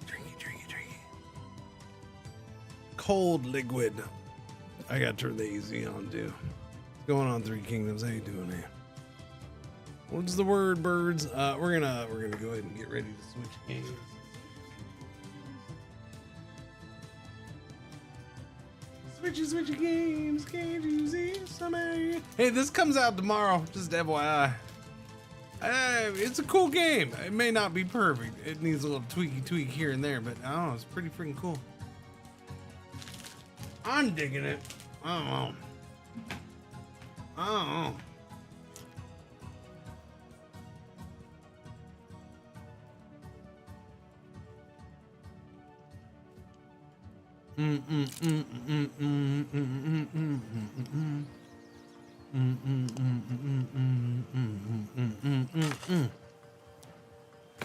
Drinky. Cold liquid. I got to turn the AC on too. What's going on, Three Kingdoms? How you doing here? What's the word, birds? We're gonna go ahead and get ready to switch games. Switchy games. Can't you see somebody? Hey, this comes out tomorrow. Just FYI. It's a cool game. It may not be perfect. It needs a little tweak here and there, but I don't know. It's pretty freaking cool. I'm digging it. I don't know.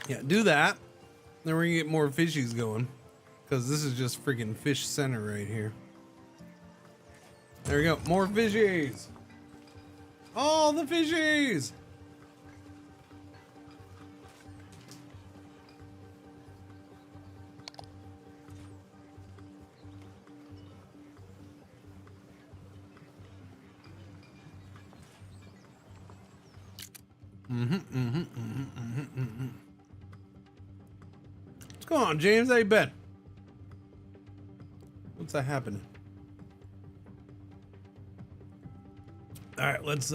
Yeah, do that. Then we're gonna get more fishies going, because this is just freaking fish center right here. There we go, more fishies. All the fishies. What's going on, James? How you been? What's that happening? All right, let's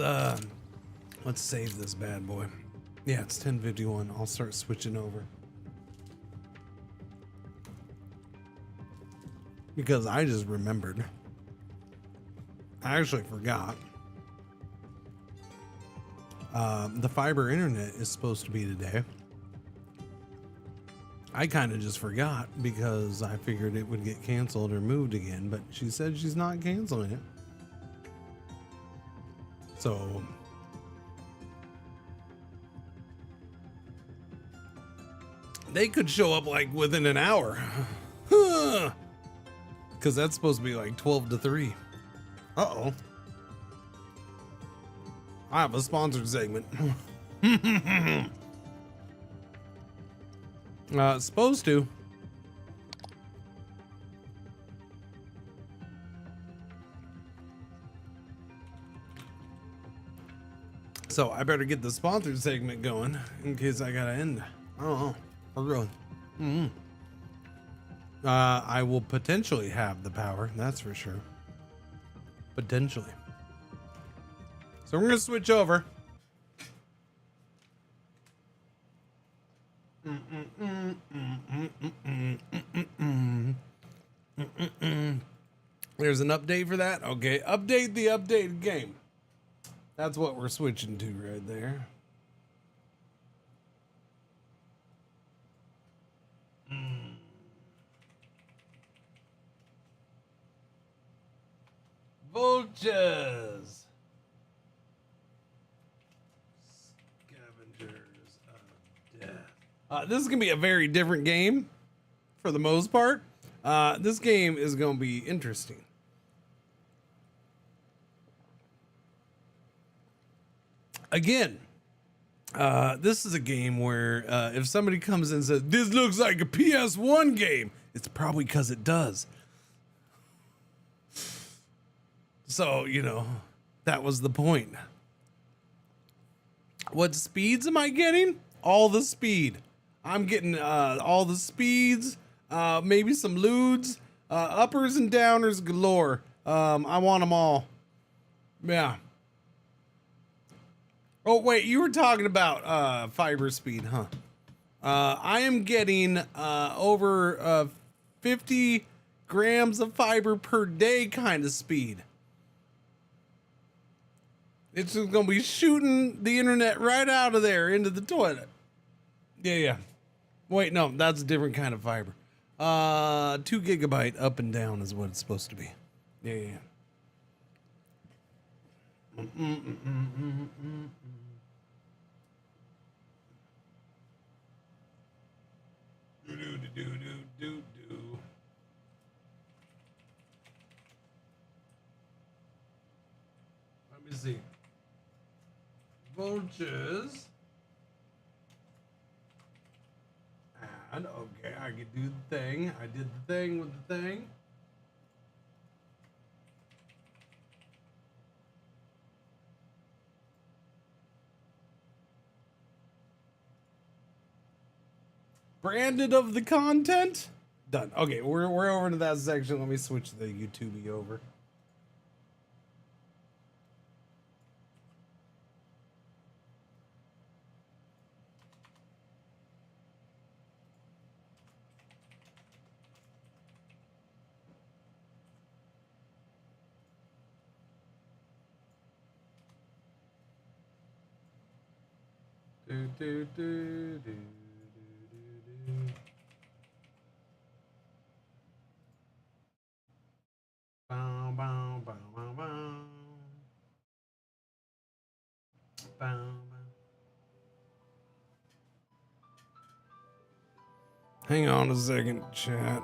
save this bad boy. Yeah, it's 10:51. I'll start switching over. Because I just remembered. I actually forgot. The fiber internet is supposed to be today. I kind of just forgot because I figured it would get canceled or moved again, but she said she's not canceling it. So they could show up like within an hour. Because that's supposed to be like 12 to 3. Uh-oh. I have a sponsored segment. Supposed to. So I better get the sponsored segment going in case I gotta end. I don't know. We're going. I will potentially have the power, that's for sure. Potentially. So we're gonna switch over. There's an update for that? Okay, update the updated game. That's what we're switching to right there. Vultures. Scavengers of Death. This is gonna be a very different game for the most part. This game is gonna be interesting. Again, this is a game where if somebody comes in and says, this looks like a PS1 game, it's probably because it does. So, you know, that was the point. What speeds am I getting? All the speed. I'm getting all the speeds, maybe some lewds, uppers and downers galore. I want them all. Yeah. Oh, wait, you were talking about fiber speed, huh? I am getting over 50 grams of fiber per day kind of speed. It's just going to be shooting the internet right out of there into the toilet. Yeah. Wait, no, that's a different kind of fiber. 2 gigabyte up and down is what it's supposed to be. Yeah. me see. Vultures. And okay, I can do the thing. I did the thing with the thing. Branded of the content. Done. Okay, we're over to that section. Let me switch the YouTube over. Do, do, do, do, do, do. Bow, bow, bow, bow, bow. Bow, bow. Hang on a second, chat.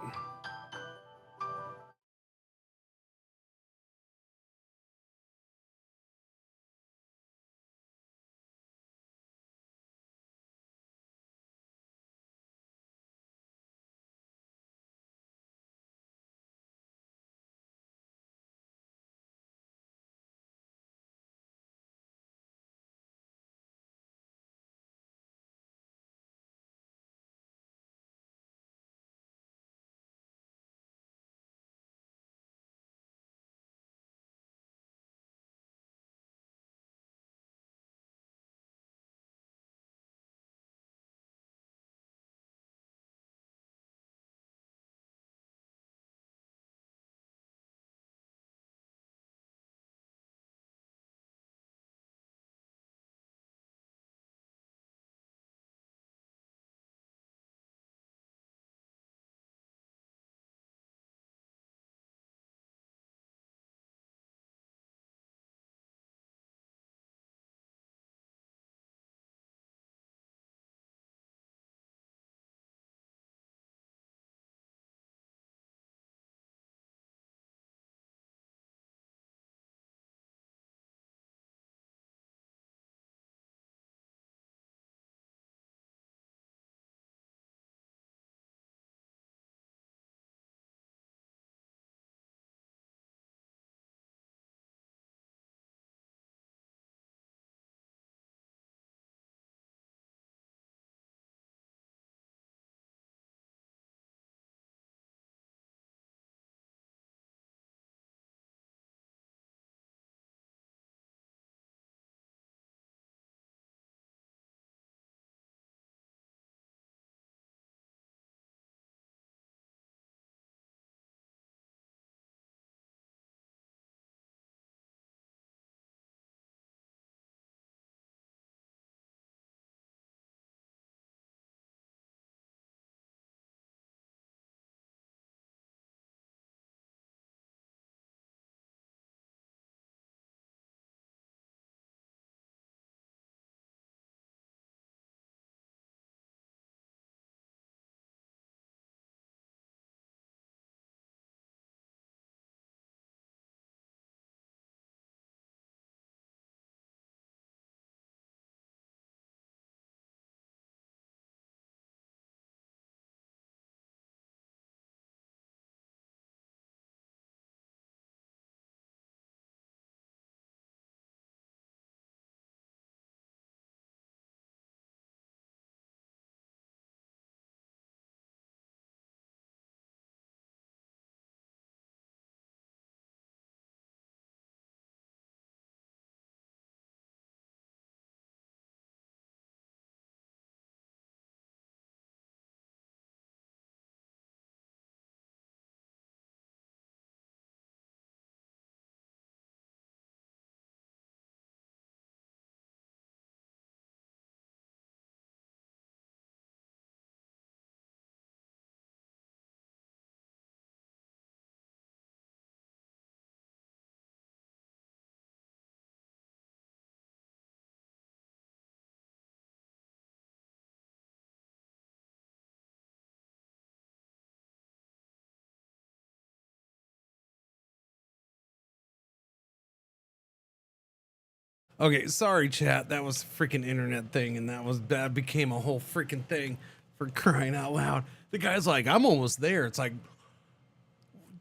Okay, sorry, chat. That was a freaking internet thing, and that became a whole freaking thing for crying out loud. The guy's like, I'm almost there. It's like,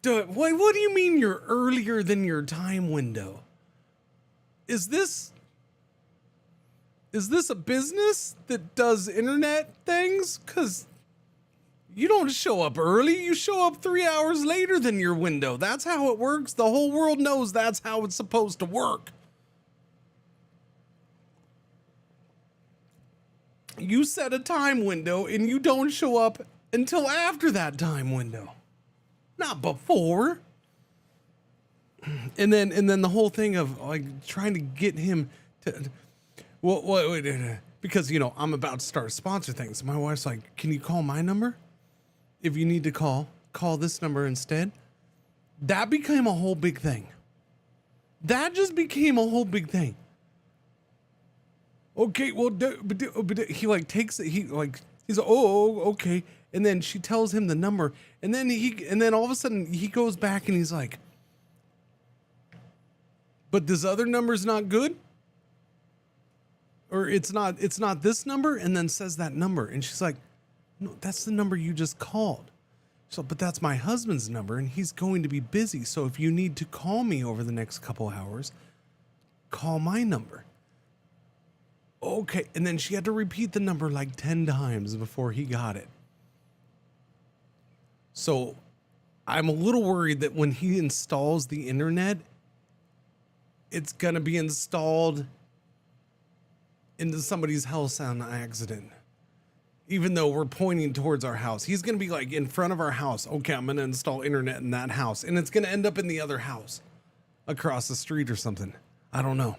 dude, what do you mean you're earlier than your time window? Is this a business that does internet things? Because you don't show up early. You show up 3 hours later than your window. That's how it works. The whole world knows that's how it's supposed to work. You set a time window and you don't show up until after that time window, not before. And then the whole thing of like trying to get him to, because I'm about to start a sponsor thing. So my wife's like, "Can you call my number? If you need to call this number instead." That became a whole big thing. That just became a whole big thing. Okay, well, he like takes it. He's like, oh, okay. And then she tells him the number, and then all of a sudden he goes back and he's like, but this other number's not good, or it's not this number, and then says that number, and she's like, no, that's the number you just called. So, but that's my husband's number, and he's going to be busy. So if you need to call me over the next couple hours, call my number. Okay, and then she had to repeat the number like 10 times before he got it. So I'm a little worried that when he installs the internet, it's going to be installed into somebody's house on accident. Even though we're pointing towards our house, he's going to be like in front of our house. Okay, I'm going to install internet in that house, and it's going to end up in the other house across the street or something. I don't know.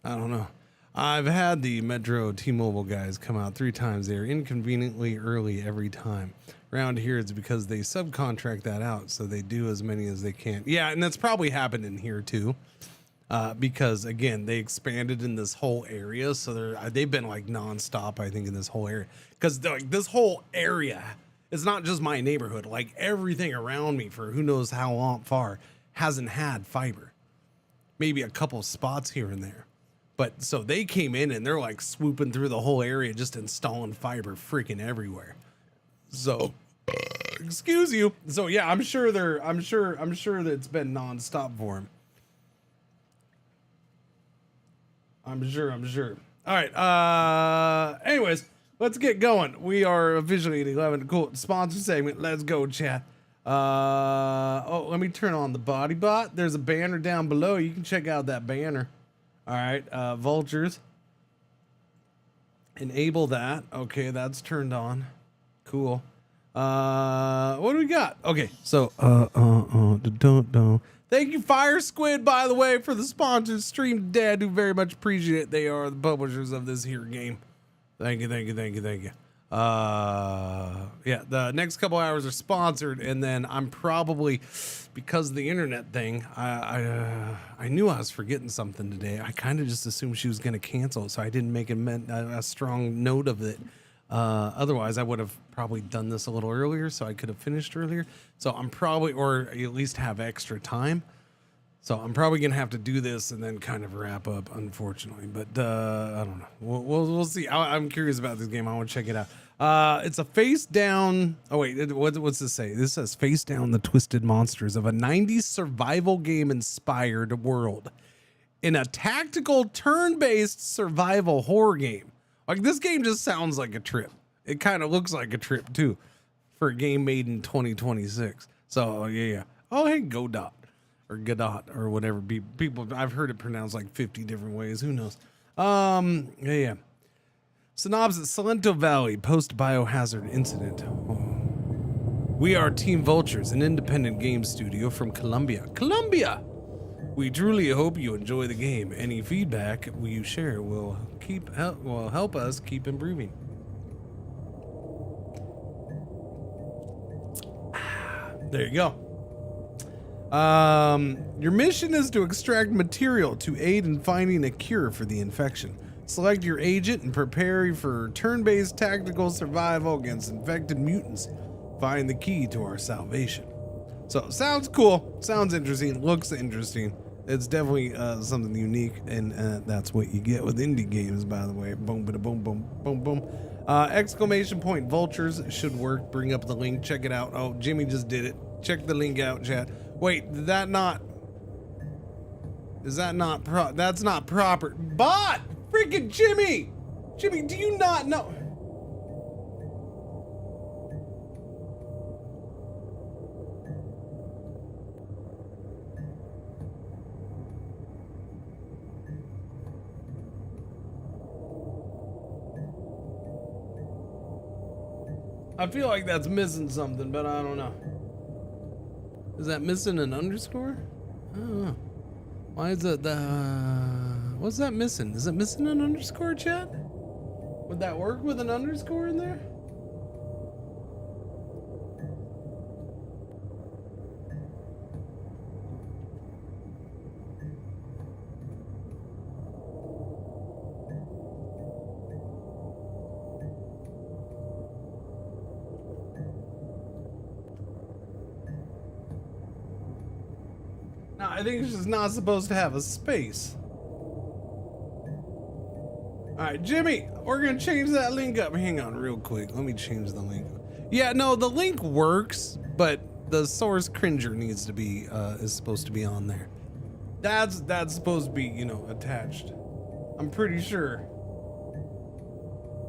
I don't know. I've had the Metro T-Mobile guys come out 3 times. They're inconveniently early every time. Around here, it's because they subcontract that out, so they do as many as they can. Yeah, and that's probably happened in here too, because again, they expanded in this whole area, so they've been like nonstop. I think in this whole area, because like this whole area, it's not just my neighborhood. Like everything around me for who knows how long far hasn't had fiber. Maybe a couple spots here and there. But so they came in and they're like swooping through the whole area, just installing fiber freaking everywhere. So, excuse you. So yeah, I'm sure that it's been nonstop for him. I'm sure. All right. Anyways, let's get going. We are officially at 11. Cool. Sponsor segment. Let's go, chat. Let me turn on the body bot. There's a banner down below. You can check out that banner. All right, Vultures. Enable that. Okay, that's turned on. Cool. What do we got? Okay, so thank you, Fire Squid, by the way, for the sponsored stream today. I do very much appreciate it. They are the publishers of this here game. Thank you. Yeah, the next couple hours are sponsored, and then I'm probably, because of the internet thing, I knew I was forgetting something today. I kind of just assumed she was going to cancel, so I didn't make a strong note of it. Otherwise, I would have probably done this a little earlier, so I could have finished earlier. So I'm probably, or at least have extra time. So I'm probably going to have to do this and then kind of wrap up, unfortunately. But I don't know. We'll see. I'm curious about this game. I want to check it out. It's a face down. Oh, wait. What's this say? This says face down the twisted monsters of a 90s survival game inspired world in a tactical turn-based survival horror game. Like, this game just sounds like a trip. It kind of looks like a trip, too, for a game made in 2026. So, yeah. Oh, hey, Godot. Or Godot, or whatever people, I've heard it pronounced like 50 different ways. Who knows? Yeah. Synopsis: Salento Valley, post-biohazard incident. We are Team Vultures, an independent game studio from Colombia. We truly hope you enjoy the game. Any feedback you share will help us keep improving. There you go. Your mission is to extract material to aid in finding a cure for the infection. Select your agent and prepare for turn-based tactical survival against infected mutants. Find the key to our salvation. So, sounds cool. Sounds interesting. Looks interesting. It's definitely something unique, and that's what you get with indie games, by the way. Boom, bada, boom, boom, boom, boom. Exclamation point Vultures should work. Bring up the link. Check it out. Oh, Jimmy just did it. Check the link out, chat. Wait, did that not? Is that not that's not proper? Bot! Freaking Jimmy! Jimmy, do you not know? I feel like that's missing something, but I don't know. Is that missing an underscore? I don't know. Why is it what's that missing? Is it missing an underscore, chat? Would that work with an underscore in there? No, I think it's just not supposed to have a space. All right, Jimmy, we're gonna change that link up. Hang on real quick. Let me change the link. Yeah, no, the link works, but the source Cringer needs to be, is supposed to be on there. That's supposed to be, you know, attached. I'm pretty sure.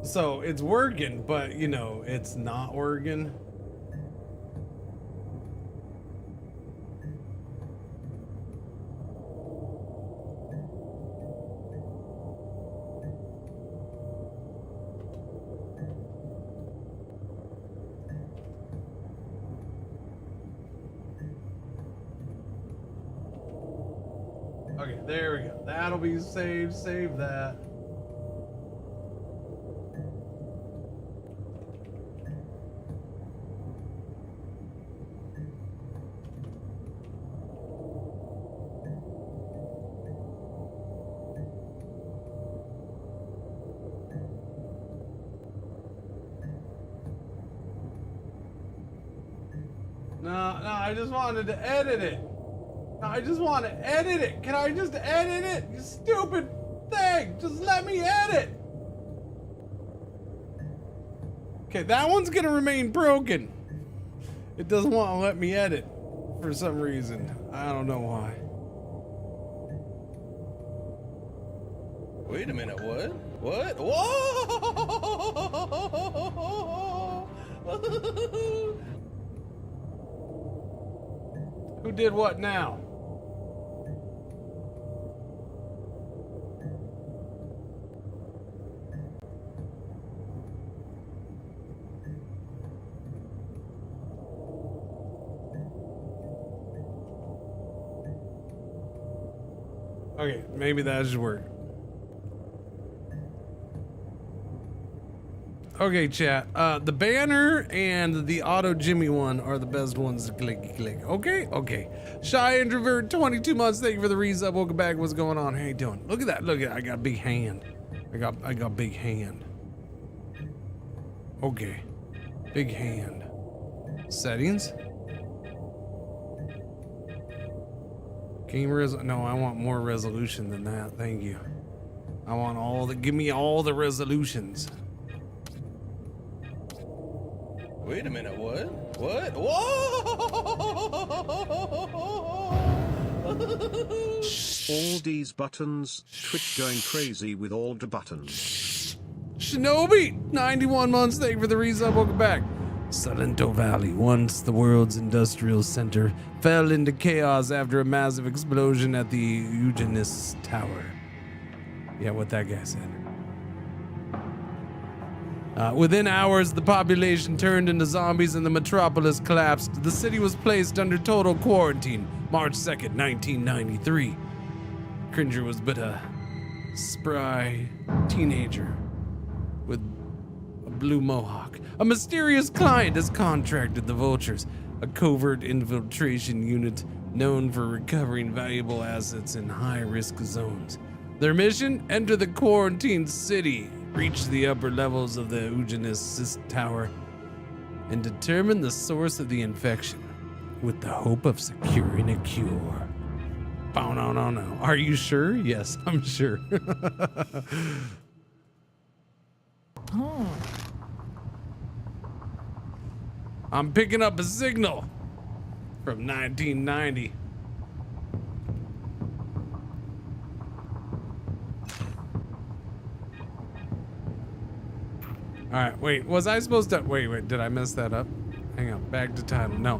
So it's working, but you know, it's not working. Okay, there we go. That'll be saved. Save that. No, I just wanted to edit it. I just want to edit it. Can I just edit it? You stupid thing. Just let me edit. Okay, that one's gonna remain broken. It doesn't want to let me edit for some reason. I don't know why. Wait a minute, what? What? Whoa! Who did what now? Okay, maybe that should work. Okay, chat. The banner and the auto Jimmy one are the best ones to click. Okay, okay. Shy introvert, 22 months. Thank you for the resub. Welcome back. What's going on? How you doing? Look at that. Look at that. I got a big hand. I got big hand. Okay, big hand. Settings. Game no, I want more resolution than that. Thank you. I want all the. Give me all the resolutions. Wait a minute, what? What? Whoa! All these buttons, Twitch going crazy with all the buttons. Shinobi, 91 months. Thank you for the resub. Welcome back. Salento Valley, once the world's industrial center, fell into chaos after a massive explosion at the Eugenist Tower. Yeah, what that guy said. Within hours, the population turned into zombies and the metropolis collapsed. The city was placed under total quarantine, March 2nd, 1993. Cringer was but a spry teenager with a blue mohawk. A mysterious client has contracted the Vultures, a covert infiltration unit known for recovering valuable assets in high-risk zones. Their mission? Enter the quarantined city, reach the upper levels of the Eugenist Tower, and determine the source of the infection with the hope of securing a cure. No. Are you sure? Yes, I'm sure. I'm picking up a signal from 1990. All right, wait, was I supposed to, wait, did I mess that up? Hang on, back to title, no.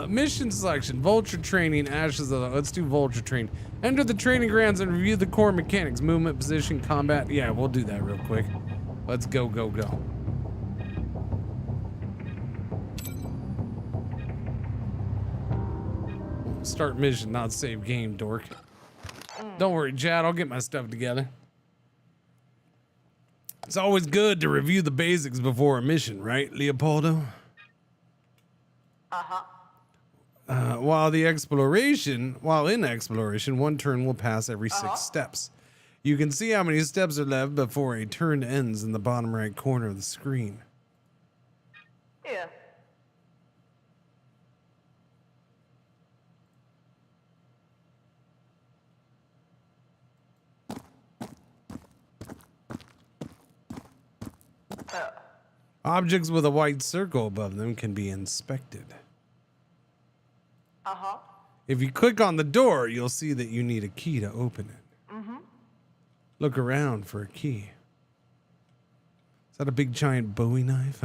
Mission selection, Vulture training, Ashes of the, let's do Vulture training. Enter the training grounds and review the core mechanics, movement, position, combat. Yeah, we'll do that real quick. Let's go. Start mission, not save game, dork. Don't worry, Chad, I'll get my stuff together. It's always good to review the basics before a mission, right, Leopoldo? While in exploration, one turn will pass every 6 steps. You can see how many steps are left before a turn ends in the bottom right corner of the screen. Yeah. Objects with a white circle above them can be inspected. If you click on the door, you'll see that you need a key to open it. Look around for a key. Is that a big giant Bowie knife?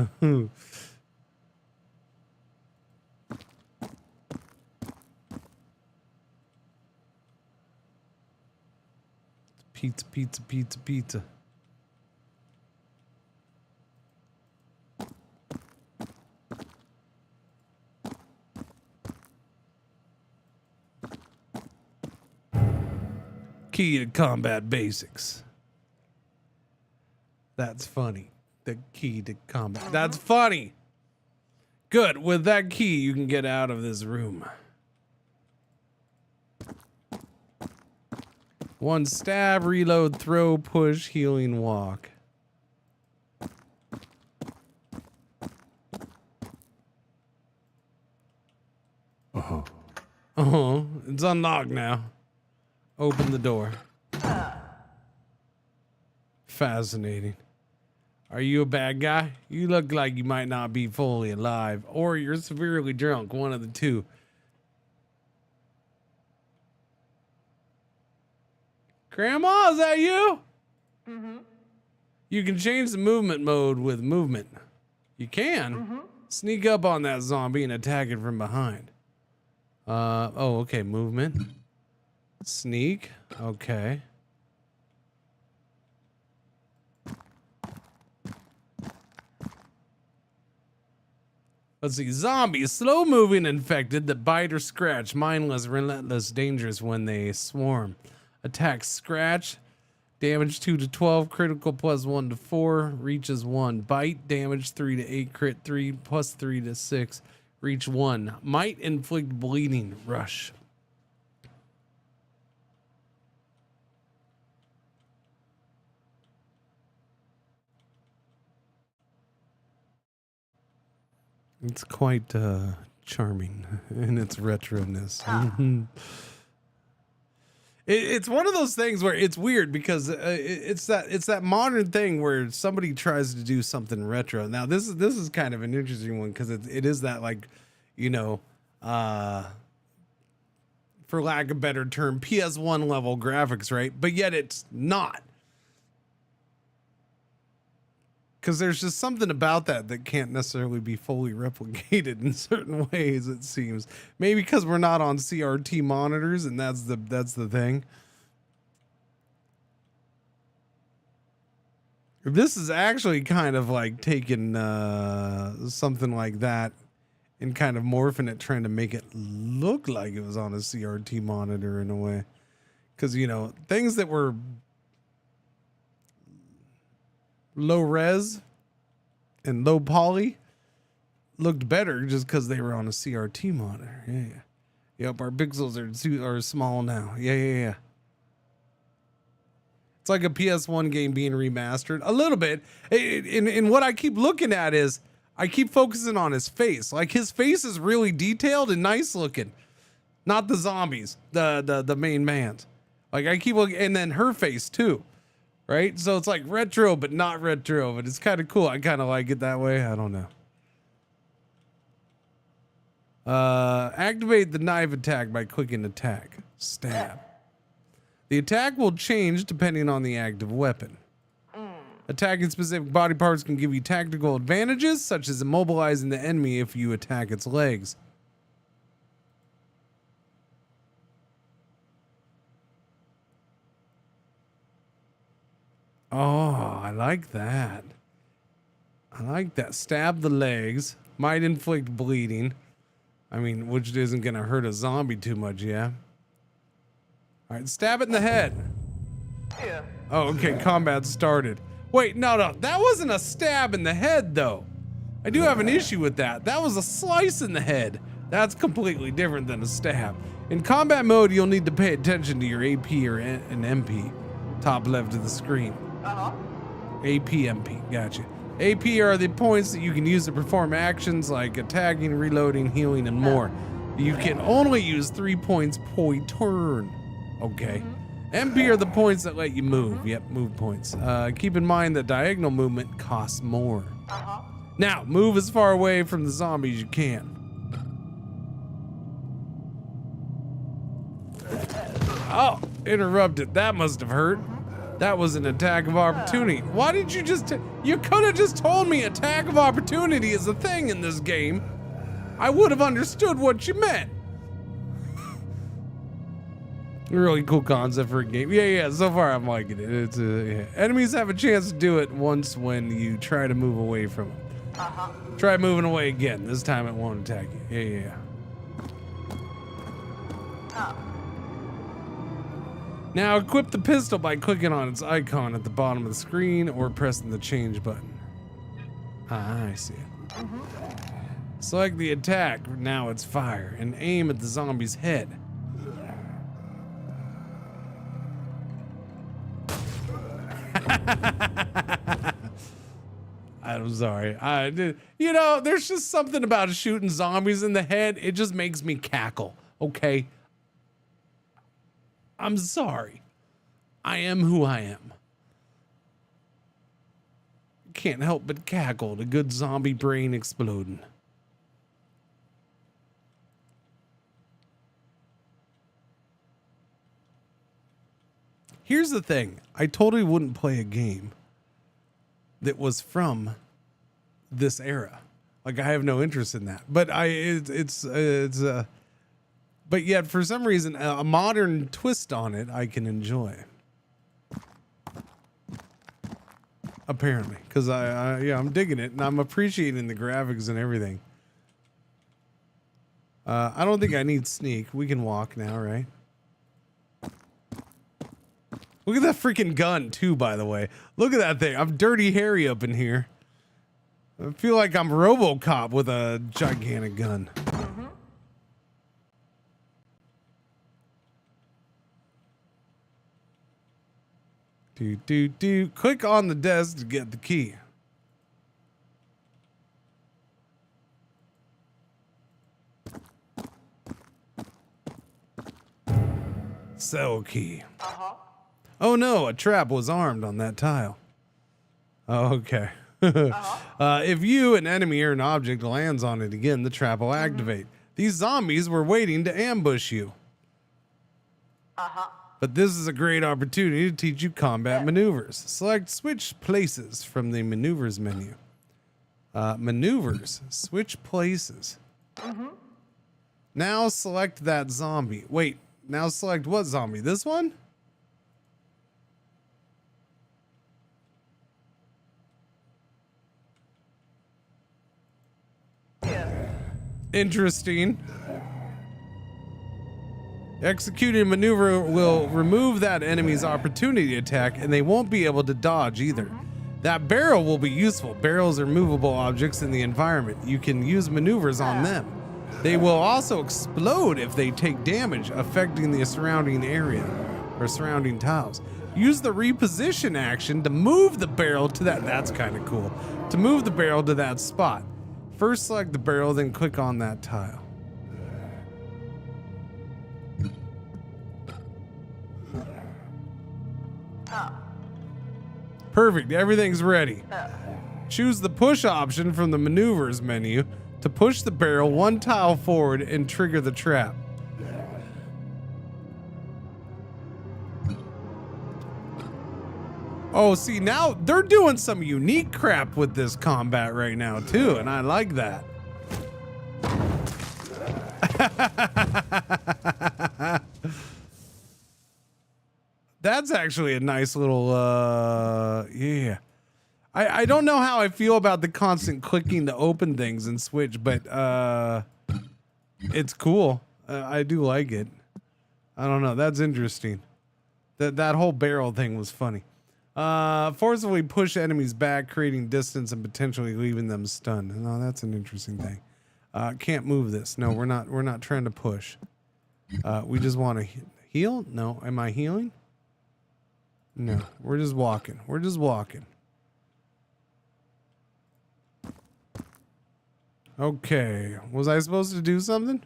Pizza. Key to combat basics. That's funny. The key to combat. That's funny. Good. With that key, you can get out of this room. 1 stab, reload, throw, push, healing, walk. It's unlocked now. Open the door. Fascinating. Are you a bad guy? You look like you might not be fully alive, or you're severely drunk, one of the two. Grandma, is that you? You can change the movement mode with movement. You can? Sneak up on that zombie and attack it from behind. Oh, okay, movement. Sneak, okay. Let's see, zombies, slow moving infected that bite or scratch, mindless, relentless, dangerous when they swarm. Attack scratch, damage 2 to 12, critical plus 1 to 4, reaches 1. Bite, damage 3 to 8, crit 3, plus 3 to 6, reach 1. Might inflict bleeding, rush. It's quite charming in its retroness. It's one of those things where it's weird because it's that modern thing where somebody tries to do something retro. Now this is kind of an interesting one because it is that, like, you know, for lack of a better term, PS1 level graphics, right? But yet it's not. Because there's just something about that can't necessarily be fully replicated in certain ways, it seems. Maybe because we're not on CRT monitors, and that's the thing. This is actually kind of like taking something like that and kind of morphing it, trying to make it look like it was on a CRT monitor in a way. Because, you know, things that were low res and low poly looked better just because they were on a CRT monitor. Yeah. Yep, our pixels are small now. Yeah. It's like a PS1 game being remastered a little bit. And what I keep looking at is I keep focusing on his face. Like, his face is really detailed and nice looking. Not the zombies, the main man's. Like I keep looking, and then her face too, right? So it's like retro, but not retro, but it's kind of cool. I kind of like it that way. I don't know. Activate the knife attack by clicking attack. Stab. The attack will change depending on the active weapon. Attacking specific body parts can give you tactical advantages, such as immobilizing the enemy if you attack its legs. Oh, I like that. I like that. Stab the legs. Might inflict bleeding. I mean, which isn't going to hurt a zombie too much, yeah? All right, stab it in the head. Yeah. Oh, okay, combat started. Wait, no, that wasn't a stab in the head, though. I do have an issue with that. That was a slice in the head. That's completely different than a stab. In combat mode, you'll need to pay attention to your AP or an MP. Top left of the screen. AP, MP, gotcha. AP are the points that you can use to perform actions like attacking, reloading, healing, and more. You can only use 3 points per turn. Okay. MP are the points that let you move. Yep, move points. Keep in mind that diagonal movement costs more. Now, move as far away from the zombie as you can. Oh, interrupted. That must have hurt. That was an attack of opportunity. Why did you just... You could have just told me attack of opportunity is a thing in this game. I would have understood what you meant. Really cool concept for a game. Yeah, so far I'm liking it. It's yeah. Enemies have a chance to do it once when you try to move away from them. Try moving away again. This time it won't attack you. Yeah. Now equip the pistol by clicking on its icon at the bottom of the screen or pressing the change button. Ah, I see it. Select the attack, now it's fire, and aim at the zombie's head. I'm sorry. I did. You know, there's just something about shooting zombies in the head. It just makes me cackle. Okay. I'm sorry. I am who I am. Can't help but cackle at a good zombie brain exploding. Here's the thing. I totally wouldn't play a game that was from this era. Like, I have no interest in that. But but yet for some reason a modern twist on it I can enjoy. Apparently, because I'm digging it and I'm appreciating the graphics and everything. I don't think I need sneak. We can walk now, right? Look at that freaking gun too, by the way. Look at that thing. I'm Dirty Harry up in here. I feel like I'm RoboCop with a gigantic gun. Click on the desk to get the key. Cell key. Oh no, a trap was armed on that tile. Oh, okay. If you, an enemy, or an object lands on it again, the trap will activate. These zombies were waiting to ambush you. But this is a great opportunity to teach you combat maneuvers. Select switch places from the maneuvers menu. Maneuvers, switch places. Now select that zombie. Wait, now select what zombie? This one? Interesting. Executing a maneuver will remove that enemy's opportunity attack and they won't be able to dodge either. That barrel will be useful. Barrels are movable objects in the environment. You can use maneuvers on them. They will also explode if they take damage, affecting the surrounding area or surrounding tiles. Use the reposition action to move the barrel to that. That's kind of cool. To move the barrel to that spot. First select the barrel, then click on that tile. Perfect. Everything's ready. Choose the push option from the maneuvers menu to push the barrel one tile forward and trigger the trap. Oh, see, now they're doing some unique crap with this combat right now, too, and I like that. That's actually a nice little, yeah. I don't know how I feel about the constant clicking to open things and switch, but it's cool. I do like it. I don't know. That's interesting. That whole barrel thing was funny. Forcibly push enemies back, creating distance and potentially leaving them stunned. No, that's an interesting thing. Can't move this. No, we're not trying to push. We just want to heal. No, am I healing? No, we're just walking. We're just walking. Okay, was I supposed to do something?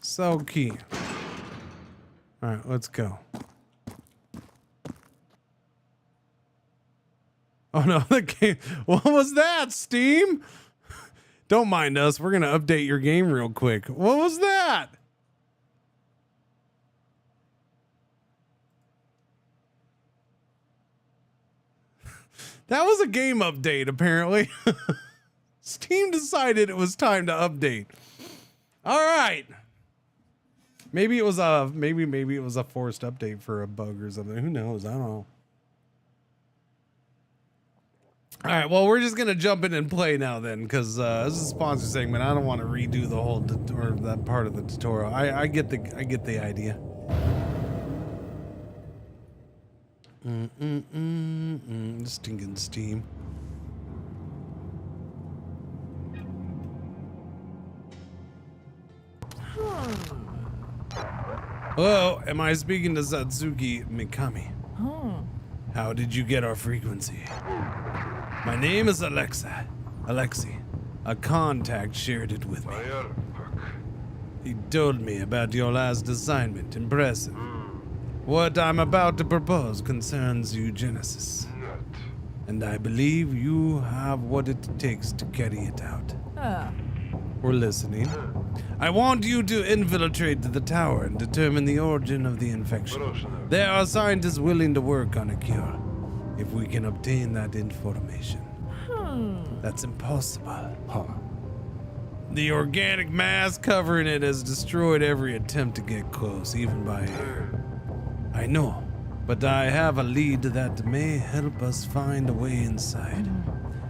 So key. All right, let's go. Oh no, the game. What was that, Steam? Don't mind us. We're gonna update your game real quick. What was that? That was a game update, apparently. Steam decided it was time to update. All right. Maybe it was a maybe it was a forced update for a bug or something. Who knows? I don't know. All right, well, we're just gonna jump in and play now then, because this is a sponsor segment. I don't want to redo the whole or that part of the tutorial. I get the idea. Stinking Steam. Hello, am I speaking to Satsuki Mikami? How did you get our frequency? My name is Alexi. A contact shared it with me. He told me about your last assignment. Impressive. What I'm about to propose concerns eugenesis. And I believe you have what it takes to carry it out. We're listening. I want you to infiltrate the tower and determine the origin of the infection. There are scientists willing to work on a cure, if we can obtain that information. That's impossible. The organic mass covering it has destroyed every attempt to get close, even by air. I know, but I have a lead that may help us find a way inside.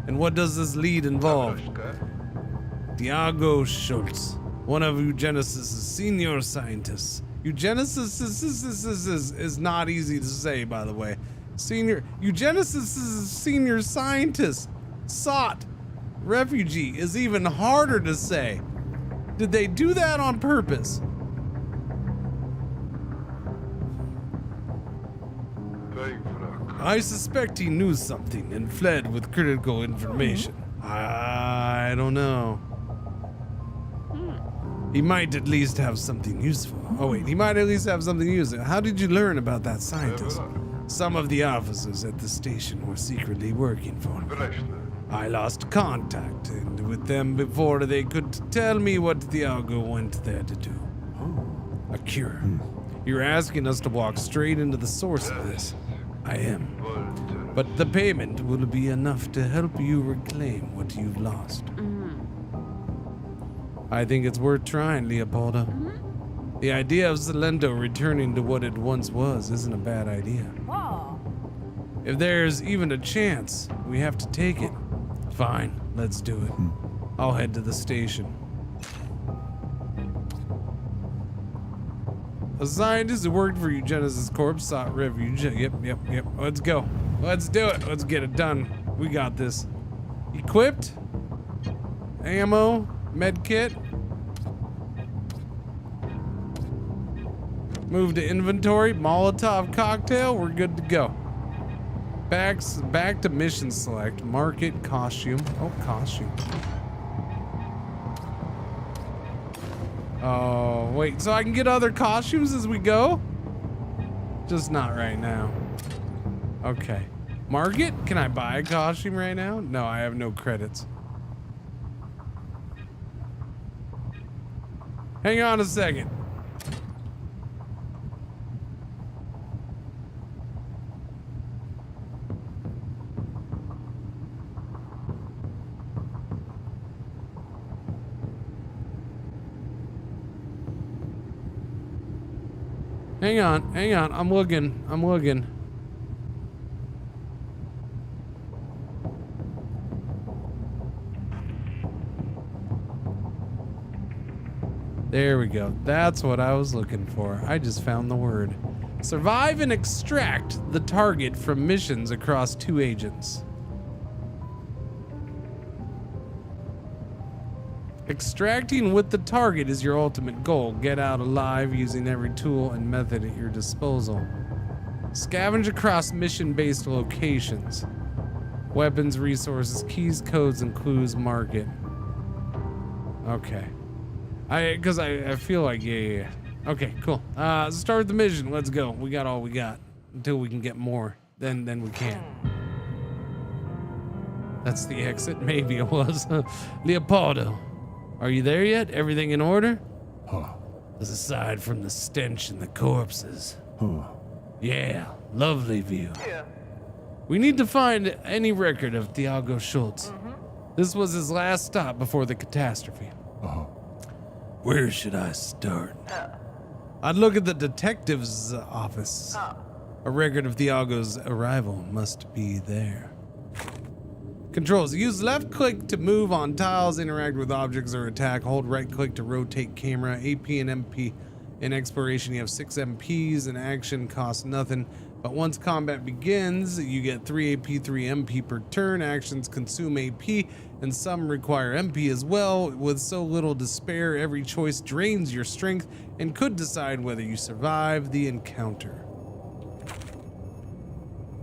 And what does this lead involve? Diego Schultz, one of Eugenesis' senior scientists. Eugenesis is not easy to say, by the way. Eugenesis' senior scientist. Sought. Refugee is even harder to say. Did they do that on purpose? I suspect he knew something and fled with critical information. I don't know. He might at least have something useful. Oh wait, he might at least have something useful. How did you learn about that scientist? Some of the officers at the station were secretly working for him. I lost contact with them before they could tell me what Thiago went there to do. A cure. You're asking us to walk straight into the source of this. I am. But the payment will be enough to help you reclaim what you've lost. I think it's worth trying, Leopoldo. The idea of Salento returning to what it once was isn't a bad idea. If there's even a chance, we have to take it. Fine, let's do it. I'll head to the station. A scientist who worked for Eugenesis Corp sought refuge. Yep. Let's go. Let's do it. Let's get it done. We got this. Equipped. Ammo. Medkit. Move to inventory. Molotov cocktail. We're good to go. Back to mission select. Market costume. Oh, costume. Oh, wait, so I can get other costumes as we go? Just not right now. Okay. Market? Can I buy a costume right now? No, I have no credits. Hang on a second. Hang on, I'm looking. There we go. That's what I was looking for. I just found the word. Survive and extract the target from missions across 2 agents. Extracting with the target is your ultimate goal. Get out alive using every tool and method at your disposal. Scavenge across mission-based locations. Weapons, resources, keys, codes, and clues. Market. Okay. Because I feel like, yeah. Okay, cool. Let's start with the mission. Let's go. We got all we got. Until we can get more. Then we can. That's the exit. Maybe it was. Leopoldo. Are you there yet? Everything in order? Huh. Aside from the stench and the corpses. Huh. Yeah, lovely view. Yeah. We need to find any record of Thiago Schultz. This was his last stop before the catastrophe. Uh-huh. Where should I start? I'd look at the detective's office. A record of Thiago's arrival must be there. Controls. Use left click to move on tiles, interact with objects, or attack. Hold right click to rotate camera. AP and MP. In exploration, you have 6 MPs, and action costs nothing. But once combat begins, you get 3 AP, 3 MP per turn. Actions consume AP, and some require MP as well. With so little to spare, every choice drains your strength and could decide whether you survive the encounter.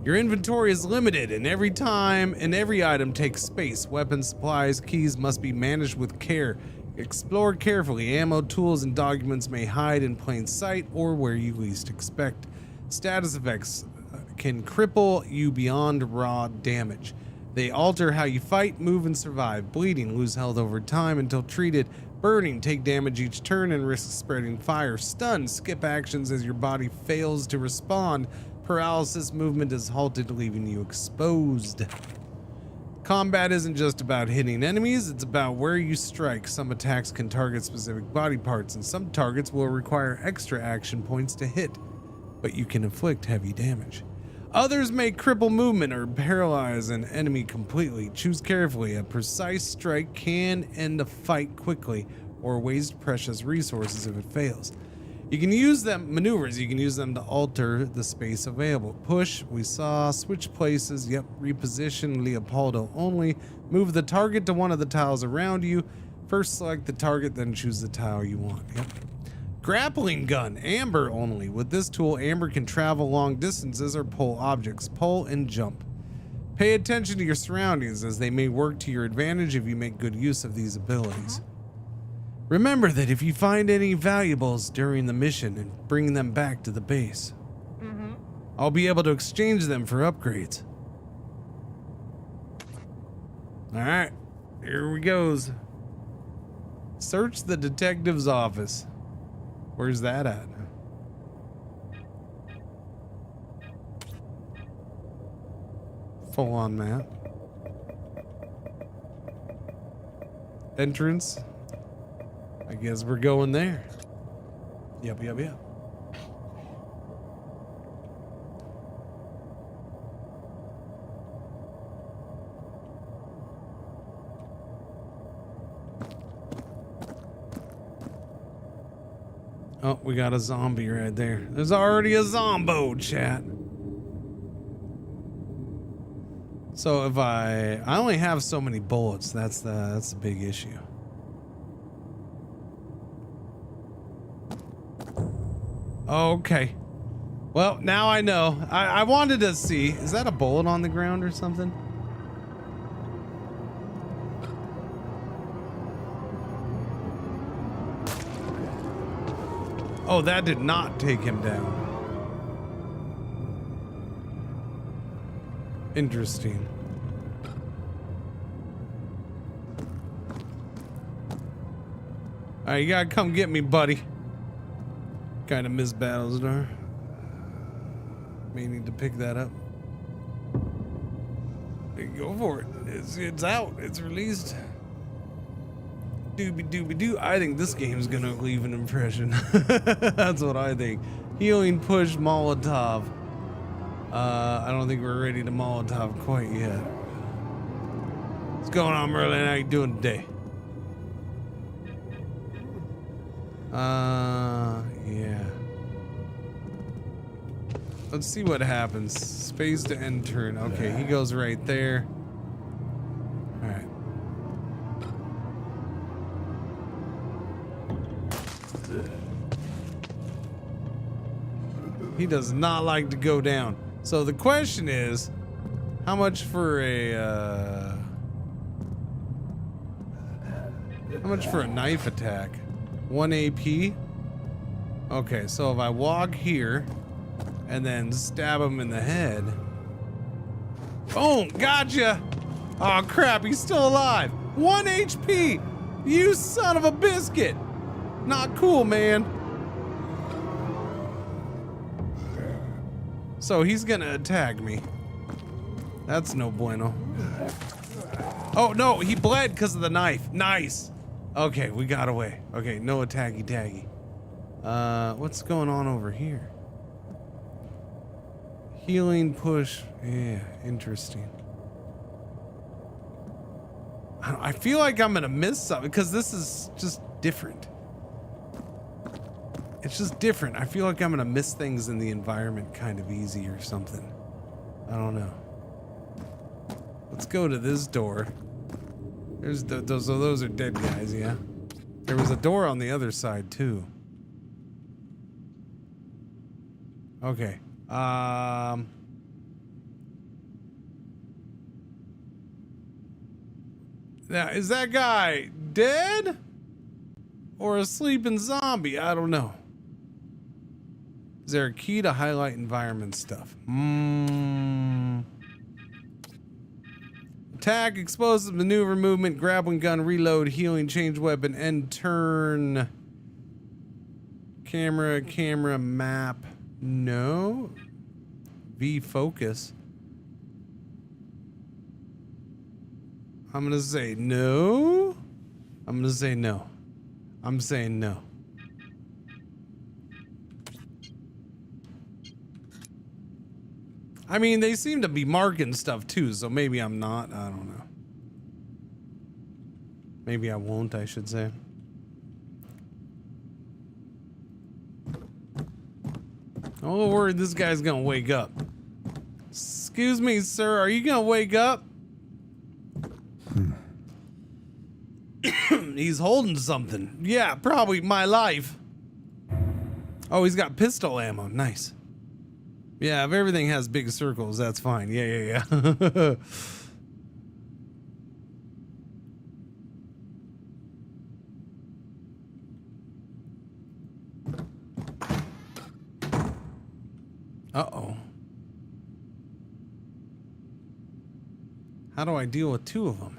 Your inventory is limited, and every item takes space. Weapons, supplies, keys must be managed with care. Explore carefully. Ammo, tools, and documents may hide in plain sight or where you least expect. Status effects can cripple you beyond raw damage. They alter how you fight, move, and survive. Bleeding, lose health over time until treated. Burning, take damage each turn and risk spreading fire. Stun, skip actions as your body fails to respond. Paralysis, movement is halted, leaving you exposed. Combat isn't just about hitting enemies, it's about where you strike. Some attacks can target specific body parts, and some targets will require extra action points to hit, but you can inflict heavy damage. Others may cripple movement or paralyze an enemy completely. Choose carefully. A precise strike can end a fight quickly or waste precious resources if it fails. You can use them, maneuvers, you can use them to alter the space available. Push, we saw, switch places, yep, reposition Leopoldo only. Move the target to one of the tiles around you. First select the target, then choose the tile you want, yep. Grappling gun, Amber only. With this tool, Amber can travel long distances or pull objects, pull and jump. Pay attention to your surroundings as they may work to your advantage if you make good use of these abilities. Remember that if you find any valuables during the mission and bring them back to the base, I'll be able to exchange them for upgrades. All right, here we goes. Search the detective's office. Where's that at? Full on map. Entrance. I guess we're going there. Yep. Oh, we got a zombie right there. There's already a zombo, chat. So if I only have so many bullets, that's the big issue. Okay. Well, now I know. I wanted to see. Is that a bullet on the ground or something? Oh, that did not take him down. Interesting. Alright, you gotta come get me, buddy. Kind of missed Battlestar. May need to pick that up. Go for it. It's out. It's released. Doobie doobie doo. I think this game's gonna leave an impression. That's what I think. Healing push Molotov. I don't think we're ready to Molotov quite yet. What's going on, Merlin? How you doing today? Yeah. Let's see what happens. Space to end turn. Okay, he goes right there. Alright. He does not like to go down. So the question is, how much for a knife attack? 1 AP? Okay, so if I walk here and then stab him in the head. Boom! Gotcha! Oh crap, he's still alive! 1 HP! You son of a biscuit! Not cool, man. So he's gonna attack me. That's no bueno. Oh no, he bled because of the knife. Nice! Okay, we got away. Okay, no attacky taggy. What's going on over here? Healing push. Yeah, interesting. I feel like I'm gonna miss something because this is just different. It's just different. I feel like I'm gonna miss things in the environment kind of easy or something. I don't know. Let's go to this door. There's those are dead guys, yeah. There was a door on the other side too. Okay. Now, is that guy dead or a sleeping zombie? I don't know. Is there a key to highlight environment stuff? Attack, explosive, maneuver, movement, grappling gun, reload, healing, change weapon, end turn. Camera, map. No. V focus. I'm gonna say no. I'm gonna say no. I'm saying no. I mean, they seem to be marking stuff too, so maybe I'm not. I don't know. Maybe I won't, I should say. I'm a little worried this guy's gonna wake up. Excuse me, sir, are you gonna wake up? He's holding something. Yeah, probably my life. Oh, he's got pistol ammo. Nice. Yeah, if everything has big circles, that's fine. Yeah. Uh-oh. How do I deal with two of them?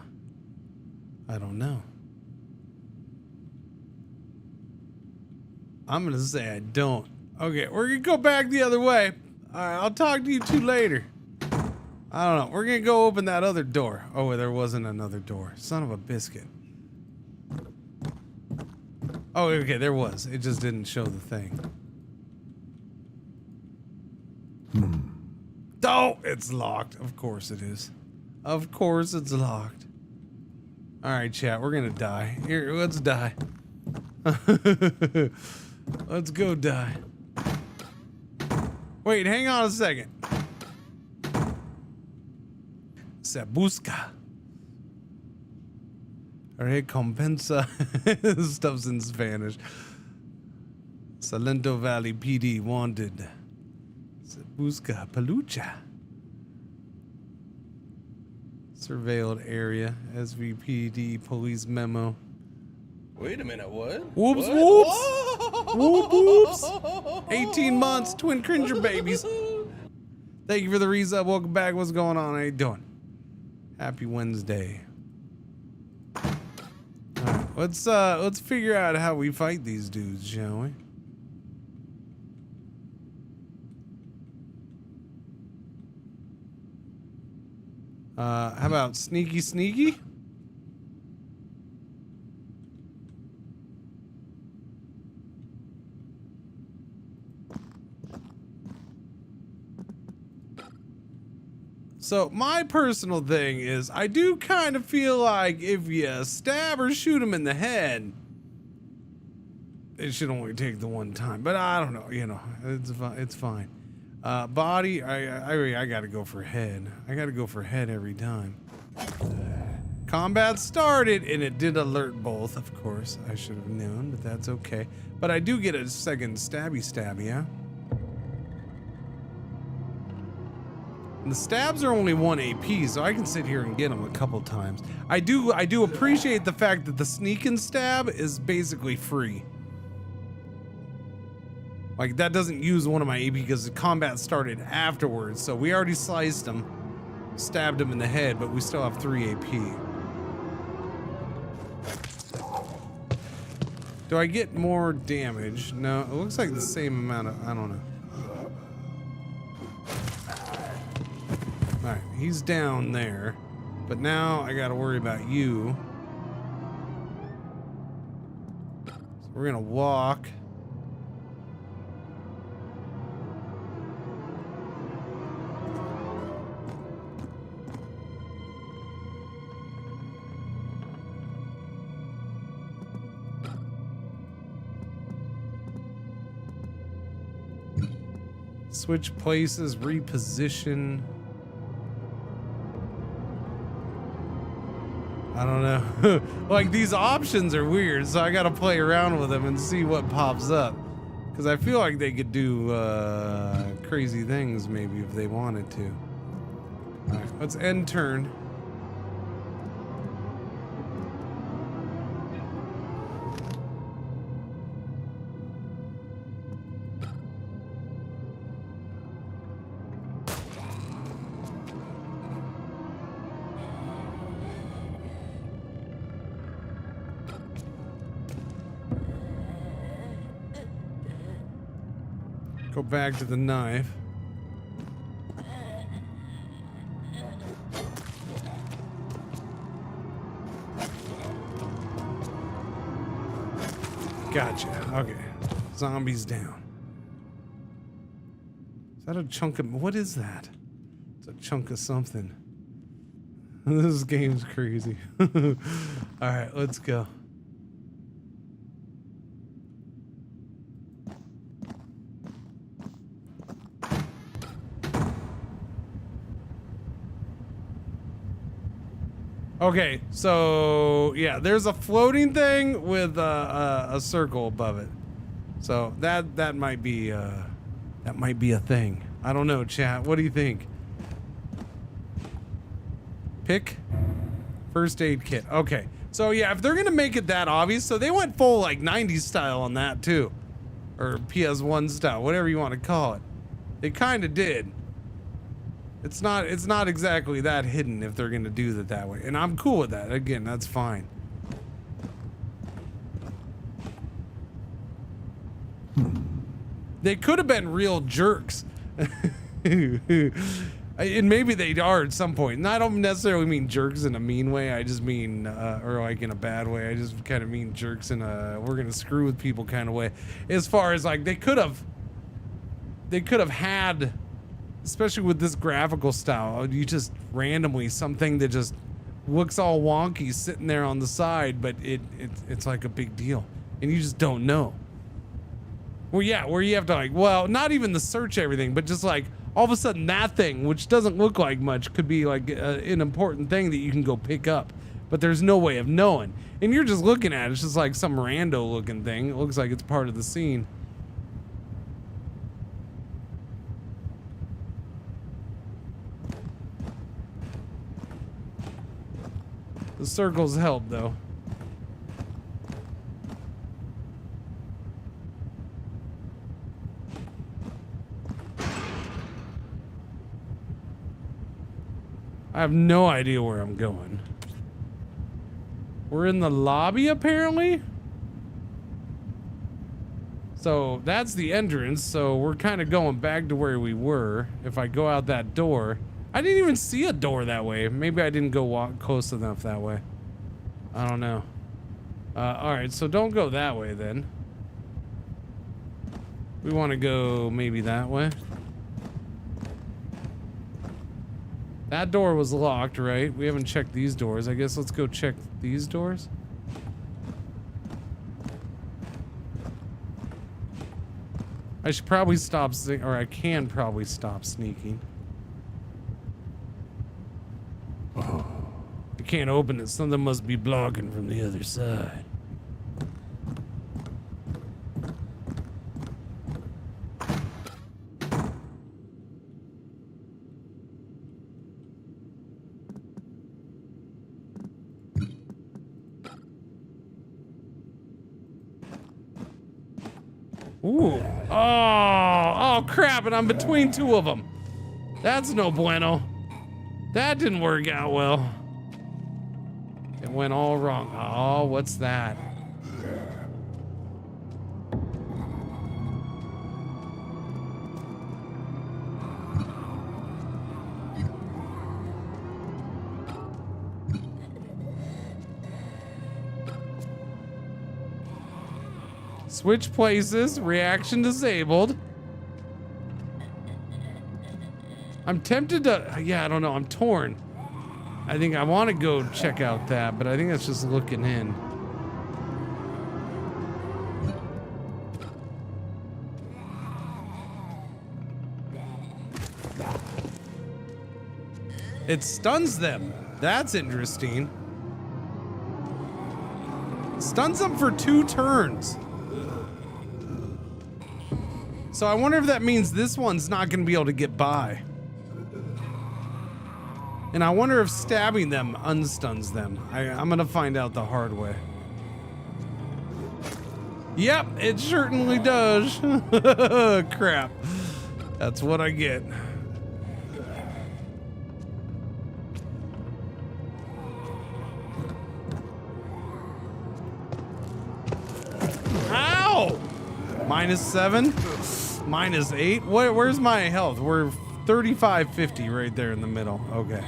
I don't know. I'm gonna say I don't. Okay, we're gonna go back the other way. Alright, I'll talk to you two later. I don't know. We're gonna go open that other door. Oh, there wasn't another door. Son of a biscuit. Oh, okay, there was. It just didn't show the thing. Oh, it's locked. Of course it is. Of course it's locked. Alright, chat, we're gonna die. Here, let's die. Let's go die. Wait, hang on a second. Se busca. Recompensa. Stuff's in Spanish. Salento Valley PD wanted. Se busca pelucha. Surveilled area. SVPD police memo. Wait a minute, what? Whoops, What? whoops. Whoa! Whoop whoops. 18 months, twin Cringer babies. Thank you for the resub. Welcome back. What's going on? How you doing? Happy Wednesday. All right, let's figure out how we fight these dudes, shall we? How about sneaky sneaky? So my personal thing is I do kind of feel like if you stab or shoot him in the head, it should only take the one time, but I don't know, you know, it's fine. Body, I gotta go for head. I gotta go for head every time. Combat started and it did alert both, of course. I should have known, but that's okay. But I do get a second stabby, yeah? And the stabs are only 1 AP, so I can sit here and get them a couple times. I do appreciate the fact that the sneak and stab is basically free. Like, that doesn't use one of my AP because the combat started afterwards. So we already sliced him, stabbed him in the head, but we still have 3 AP. Do I get more damage? No, it looks like the same amount of, I don't know. All right, he's down there, but now I gotta worry about you. So we're gonna walk. Switch places, reposition. I don't know. Like, these options are weird, so I gotta play around with them and see what pops up. Because I feel like they could do crazy things maybe if they wanted to. Alright, let's end turn. Go back to the knife. Gotcha. Okay. Zombies down. Is that a chunk of... What is that? It's a chunk of something. This game's crazy. Alright, let's go. Okay, so yeah, there's a floating thing with a circle above it. So that might be a thing. I don't know, chat. What do you think? Pick first aid kit. Okay, so yeah, if they're gonna make it that obvious, so they went full like 90s style on that too, or PS1 style, whatever you want to call it. They kind of did. It's not exactly that hidden if they're gonna do it that way, and I'm cool with that. Again, that's fine. They could have been real jerks, and maybe they are at some point. And I don't necessarily mean jerks in a mean way. I just mean, or like in a bad way. I just kind of mean jerks in a we're gonna screw with people kind of way. As far as like they could have had. Especially with this graphical style, you just randomly something that just looks all wonky sitting there on the side, but it's like a big deal, and you just don't know. Well, yeah, where you have to like, well, not even the search everything, but just like all of a sudden that thing, which doesn't look like much, could be like an important thing that you can go pick up, but there's no way of knowing, and you're just looking at it. It's just like some rando looking thing. It looks like it's part of the scene. The circles help, though. I have no idea where I'm going. We're in the lobby, apparently. So that's the entrance. So we're kind of going back to where we were. If I go out that door, I didn't even see a door that way. Maybe I didn't go walk close enough that way. I don't know. All right, so don't go that way then. We want to go maybe that way. That door was locked, right? We haven't checked these doors. I guess let's go check these doors. I should probably stop, or I can probably stop sneaking. Oh, I can't open it. Something must be blocking from the other side. Ooh. Oh, crap, and I'm between two of them. That's no bueno. That didn't work out well. It went all wrong. Oh, what's that? Switch places, reaction disabled. I'm tempted to, yeah, I don't know, I'm torn. I think I want to go check out that, but I think that's just looking in. It stuns them. That's interesting. Stuns them for 2 turns. So I wonder if that means this one's not going to be able to get by. And I wonder if stabbing them unstuns them. I'm going to find out the hard way. Yep, it certainly does. Crap. That's what I get. Ow! -7, -8. Where's my health? We're 3550 right there in the middle. Okay.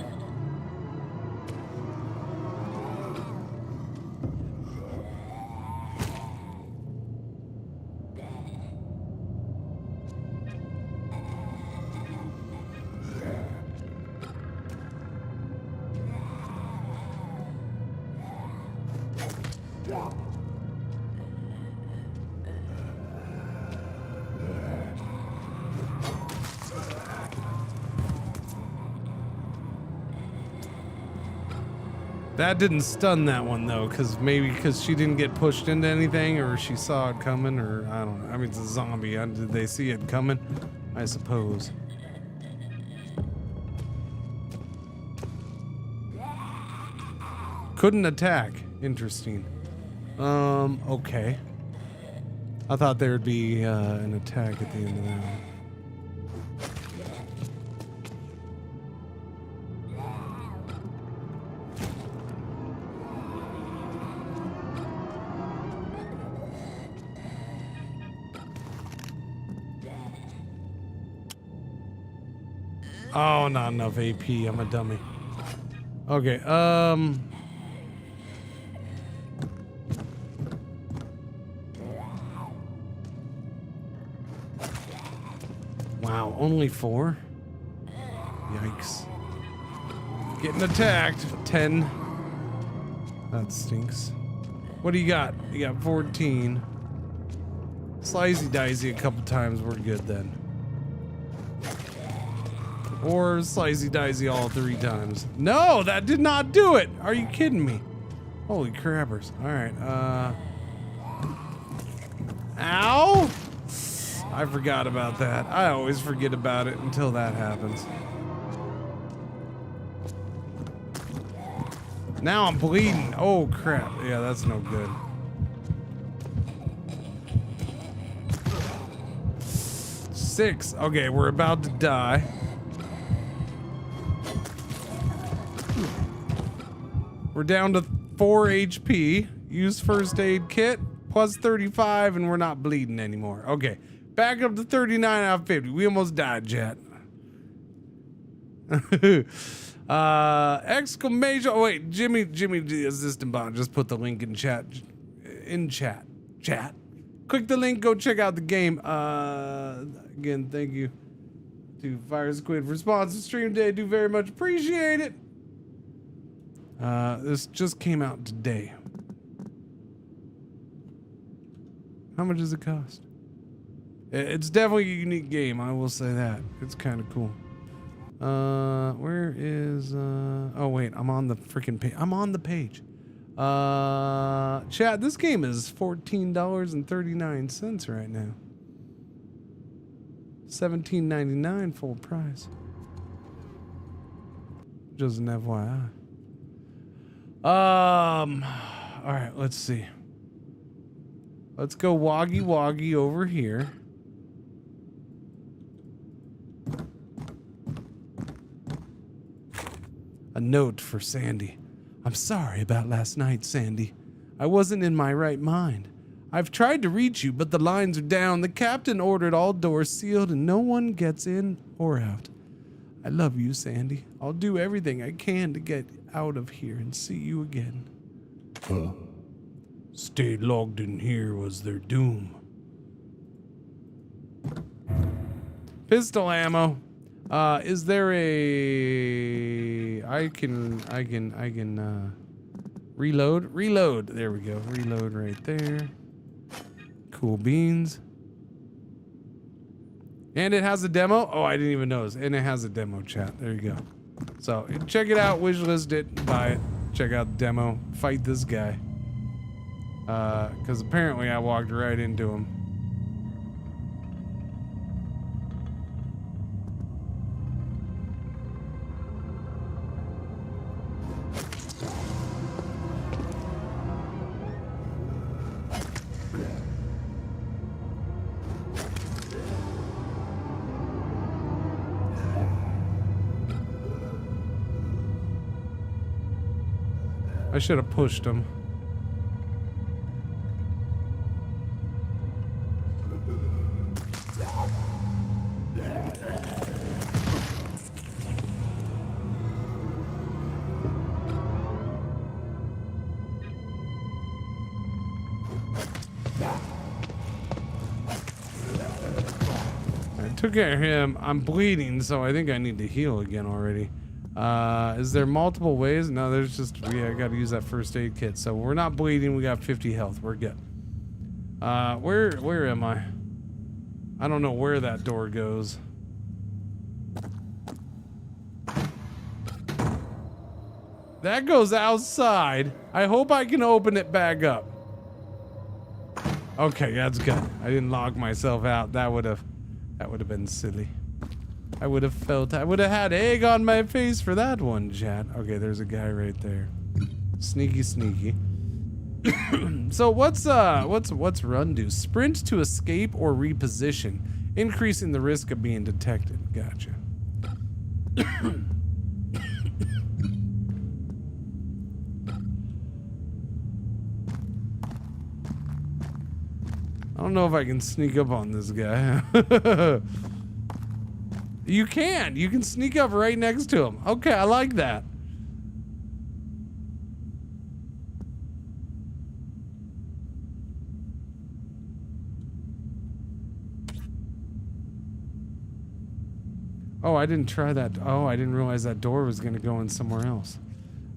That didn't stun that one though, because she didn't get pushed into anything, or she saw it coming, or I don't know. I mean, it's a zombie. Did they see it coming? I suppose. Couldn't attack. Interesting. Okay. I thought there would be an attack at the end of that one. Oh, not enough AP. I'm a dummy. Okay, wow, only 4? Yikes. Getting attacked. 10. That stinks. What do you got? You got 14. Slicey dicey a couple times. We're good then. Or slicey dicey all 3 times. No, that did not do it. Are you kidding me? Holy crappers. All right. Ow. I forgot about that. I always forget about it until that happens. Now I'm bleeding. Oh crap. Yeah, that's no good. Six. Okay, we're about to die. We're down to 4 HP. Use first aid kit. Plus 35, and we're not bleeding anymore. Okay. Back up to 39 out of 50. We almost died, chat. Exclamation. Oh, wait. Jimmy, the assistant bot, just put the link in chat. Chat. Click the link. Go check out the game. Again, thank you to Fire Squid for sponsoring stream today. Do very much appreciate it. This just came out today. How much does it cost? It's definitely a unique game, I will say that. It's kind of cool. Where is, oh wait, I'm on the freaking page. I'm on the page. Chat, this game is $14.39 right now. $17.99 full price. Just an FYI. All right, let's see. Let's go woggy over here. A note for Sandy. I'm sorry about last night, Sandy. I wasn't in my right mind. I've tried to reach you, but the lines are down. The captain ordered all doors sealed and no one gets in or out. I love you, Sandy. I'll do everything I can to get out of here and see you again. Stayed logged in here was their doom. Pistol ammo. Is there a... I can reload. Reload. There we go. Reload right there. Cool beans. And it has a demo. Oh, I didn't even notice. And it has a demo, chat. There you go. So check it out. Wishlist it. Buy it. Check out the demo. Fight this guy. Because apparently I walked right into him. I should have pushed him. Took care of him. I'm bleeding, so I think I need to heal again already. Is there multiple ways? No, there's just, I gotta use that first aid kit. So we're not bleeding. We got 50 health. We're good. Where am I? I don't know where that door goes. That goes outside. I hope I can open it back up. Okay, that's good. I didn't log myself out. That would have been silly. I would have had egg on my face for that one, chat. Okay, there's a guy right there. Sneaky. So what's run do? Sprint to escape or reposition, increasing the risk of being detected. Gotcha. I don't know if I can sneak up on this guy. You can sneak up right next to him. Okay, I like that. Oh, I didn't try that. Oh, I didn't realize that door was going to go in somewhere else.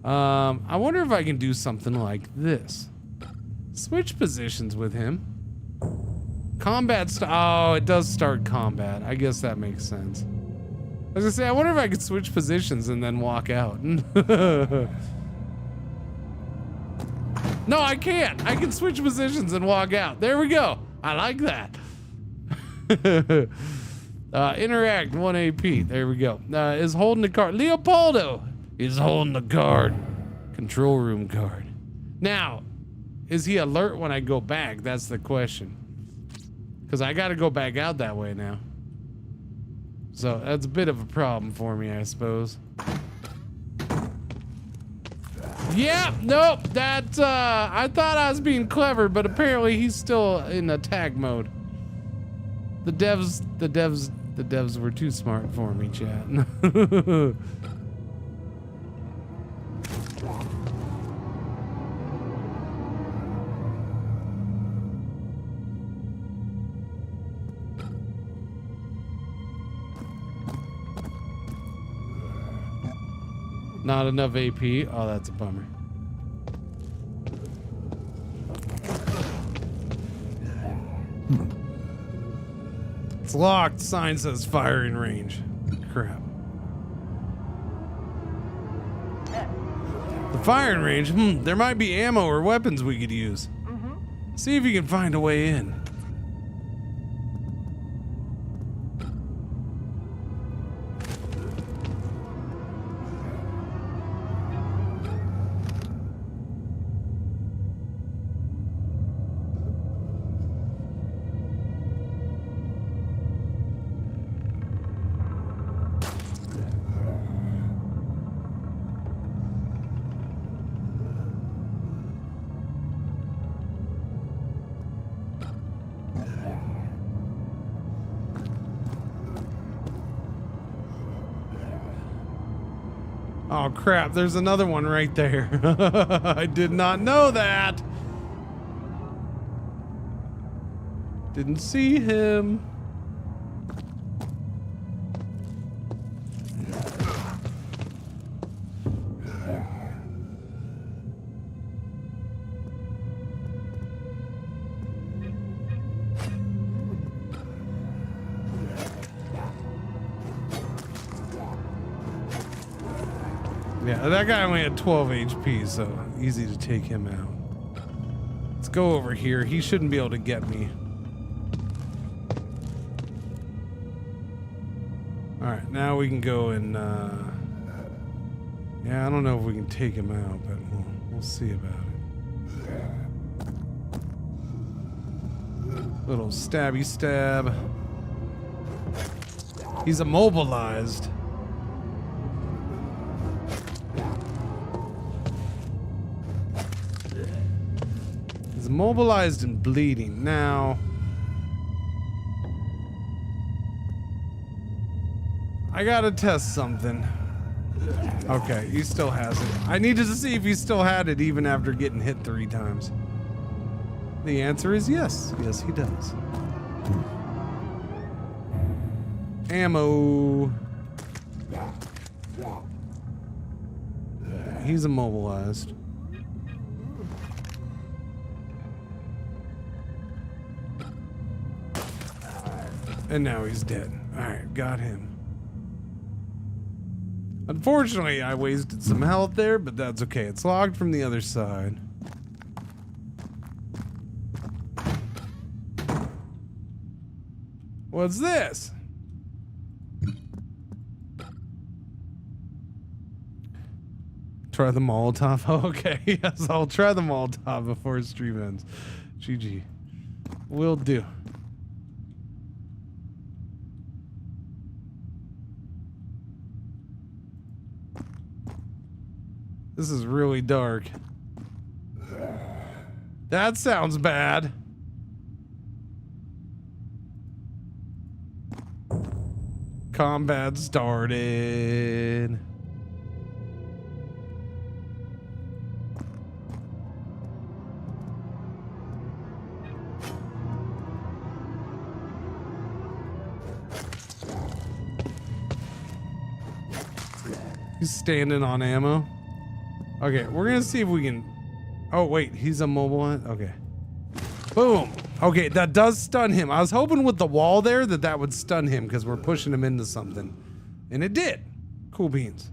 I wonder if I can do something like this. Switch positions with him. Combat oh, it does start combat. I guess that makes sense. I was gonna say, I wonder if I could switch positions and then walk out. No, I can't. I can switch positions and walk out. There we go. I like that. Interact 1 AP. There we go. Is holding the card. Leopoldo is holding the card. Control room card. Now, is he alert when I go back? That's the question. Because I got to go back out that way now. So that's a bit of a problem for me, I suppose. Yeah, nope. That I thought I was being clever, but apparently he's still in attack mode. The devs were too smart for me, chat. Not enough AP. Oh, that's a bummer. It's locked. Sign says firing range. Crap. The firing range? There might be ammo or weapons we could use. See if you can find a way in. Oh crap, there's another one right there. I did not know that. Didn't see him. Yeah, that guy only had 12 HP, so easy to take him out. Let's go over here. He shouldn't be able to get me. Alright, now we can go and, yeah, I don't know if we can take him out, but we'll see about it. Little stabby stab. He's immobilized. He's immobilized and bleeding. Now, I gotta test something. Okay, he still has it. I needed to see if he still had it even after getting hit 3 times. The answer is yes. Yes, he does. Ammo. He's immobilized. And now he's dead. Alright, got him. Unfortunately, I wasted some health there, but that's okay. It's locked from the other side. What's this? Try the Molotov. Oh, okay, yes, I'll try the Molotov before stream ends. GG. Will do. This is really dark. That sounds bad. Combat started. He's standing on ammo. Okay, we're gonna see if we can. Oh wait, he's immobilized. Okay. Boom. Okay, that does stun him. I was hoping with the wall there that would stun him because we're pushing him into something, and it did. Cool beans.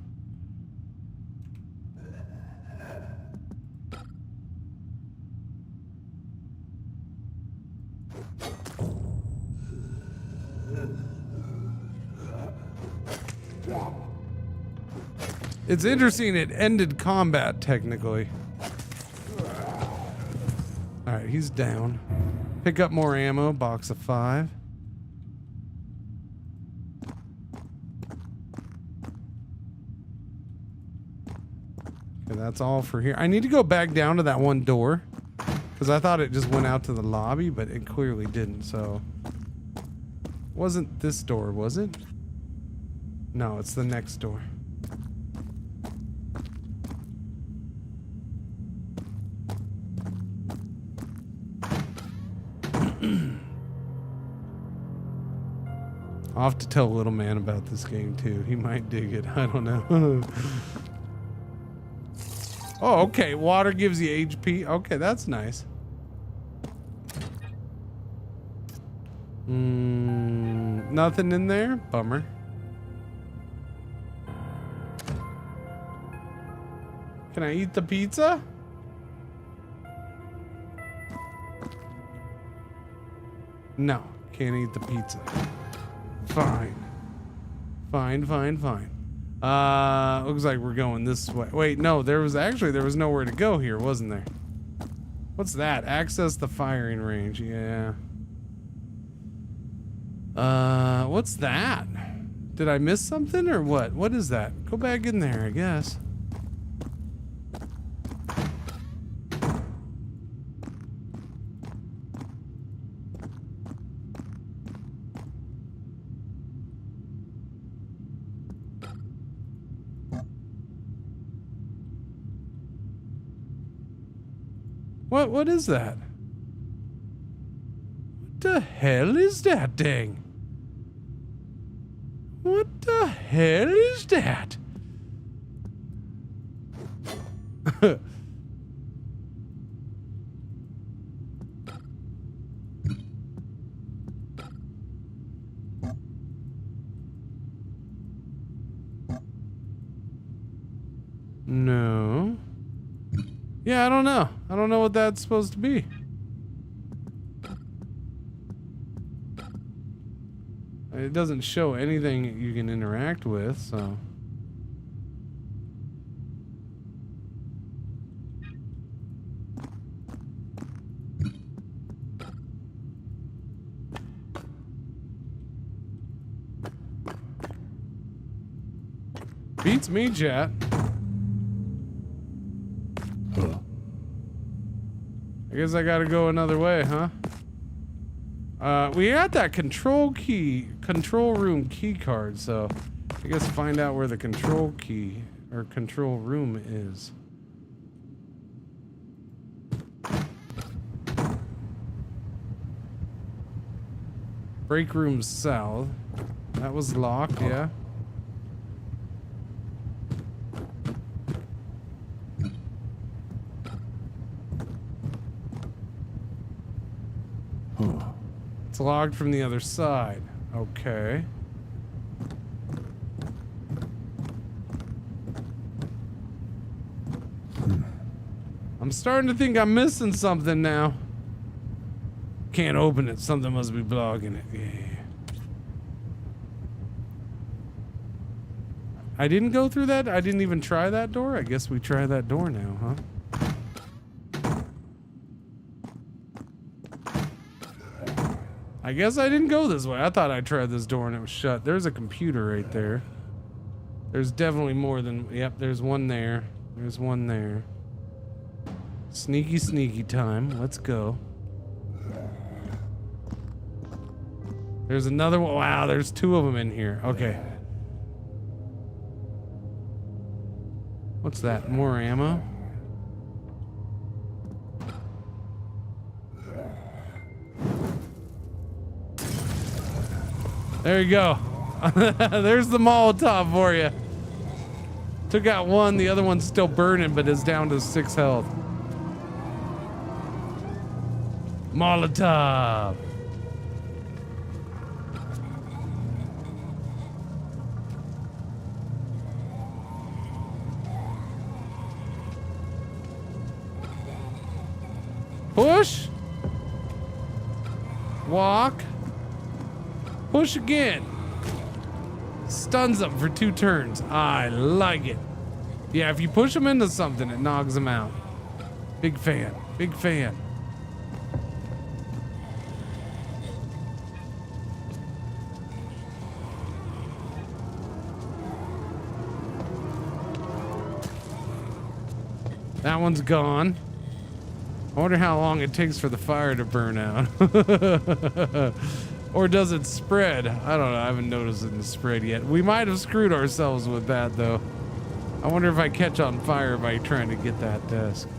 It's interesting, it ended combat technically. Alright, he's down. Pick up more ammo, box of 5. Okay, that's all for here. I need to go back down to that one door because I thought it just went out to the lobby, but it clearly didn't. So wasn't this door, was it? No, it's the next door. I'll have to tell little man about this game too. He might dig it. I don't know. Oh, okay. Water gives you HP. Okay, that's nice. Nothing in there? Bummer. Can I eat the pizza? No, can't eat the pizza. Fine. Fine. Looks like we're going this way. Wait, no, there was nowhere to go here, wasn't there? What's that? Access the firing range. Yeah. What's that? Did I miss something or what? What is that? Go back in there, I guess. What is that? What the hell is that thing? What the hell is that? No. Yeah, I don't know. I don't know what that's supposed to be. It doesn't show anything you can interact with, so. Beats me, chat. I guess I gotta go another way, huh? We had that control room key card, so I guess find out where the control key or control room is. Break room south. That was locked, yeah. It's locked from the other side. Okay. I'm starting to think I'm missing something now. Can't open it. Something must be blocking it. Yeah. I didn't go through that? I didn't even try that door? I guess we try that door now, huh? I guess I didn't go this way. I thought I tried this door and it was shut. There's a computer right there. There's definitely more than... Yep, there's one there. There's one there. Sneaky, sneaky time. Let's go. There's another one. Wow, there's two of them in here. Okay. What's that? More ammo? There you go. There's the Molotov for you. Took out one, the other one's still burning, but is down to 6 health. Molotov. Push. Walk. Push again. Stuns them for 2 turns. I like it. Yeah, if you push them into something, it knocks them out. Big fan. Big fan. That one's gone. I wonder how long it takes for the fire to burn out. Or does it spread? I don't know. I haven't noticed it in the spread yet. We might have screwed ourselves with that, though. I wonder if I catch on fire by trying to get that desk.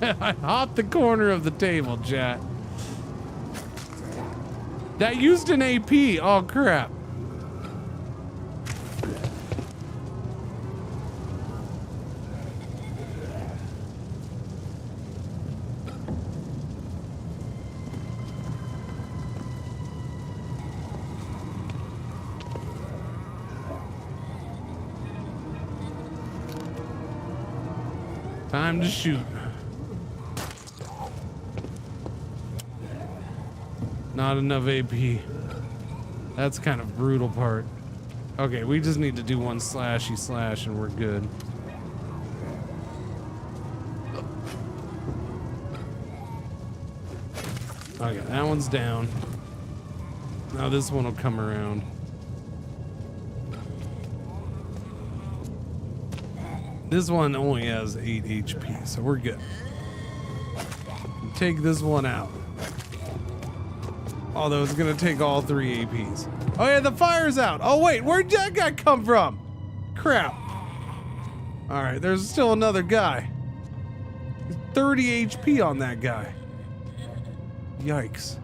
I hopped the corner of the table, chat. That used an AP. Oh, crap. Time to shoot. Not enough AP. That's kind of brutal part. Okay, we just need to do one slashy slash and we're good. Okay, that one's down. Now this one will come around. This one only has 8 HP, so we're good. Take this one out. Although it's gonna take all 3 APs. Oh yeah, the fire's out. Oh wait, where'd that guy come from? Crap. All right, there's still another guy. 30 HP on that guy. Yikes.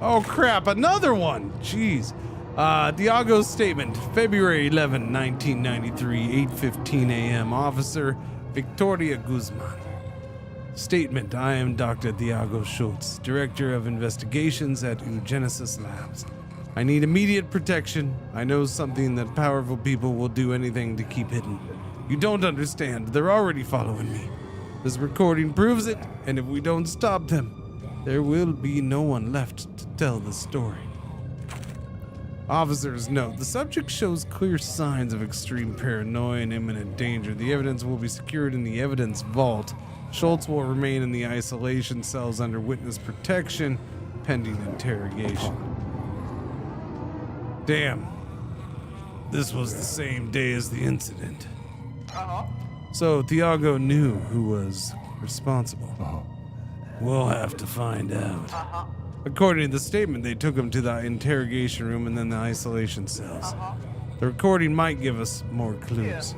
Oh crap, another one. Jeez. Diago's statement, February 11, 1993, 8:15 a.m. Officer Victoria Guzman. Statement, I am Dr. Diago Schultz, Director of Investigations at Eugenesis Labs. I need immediate protection. I know something that powerful people will do anything to keep hidden. You don't understand. They're already following me. This recording proves it, and if we don't stop them, there will be no one left to tell the story. Officers note, the subject shows clear signs of extreme paranoia and imminent danger. The evidence will be secured in the evidence vault. Schultz will remain in the isolation cells under witness protection, pending interrogation. Damn. This was the same day as the incident. So Thiago knew who was responsible. We'll have to find out. According to the statement, they took him to the interrogation room and then the isolation cells. The recording might give us more clues.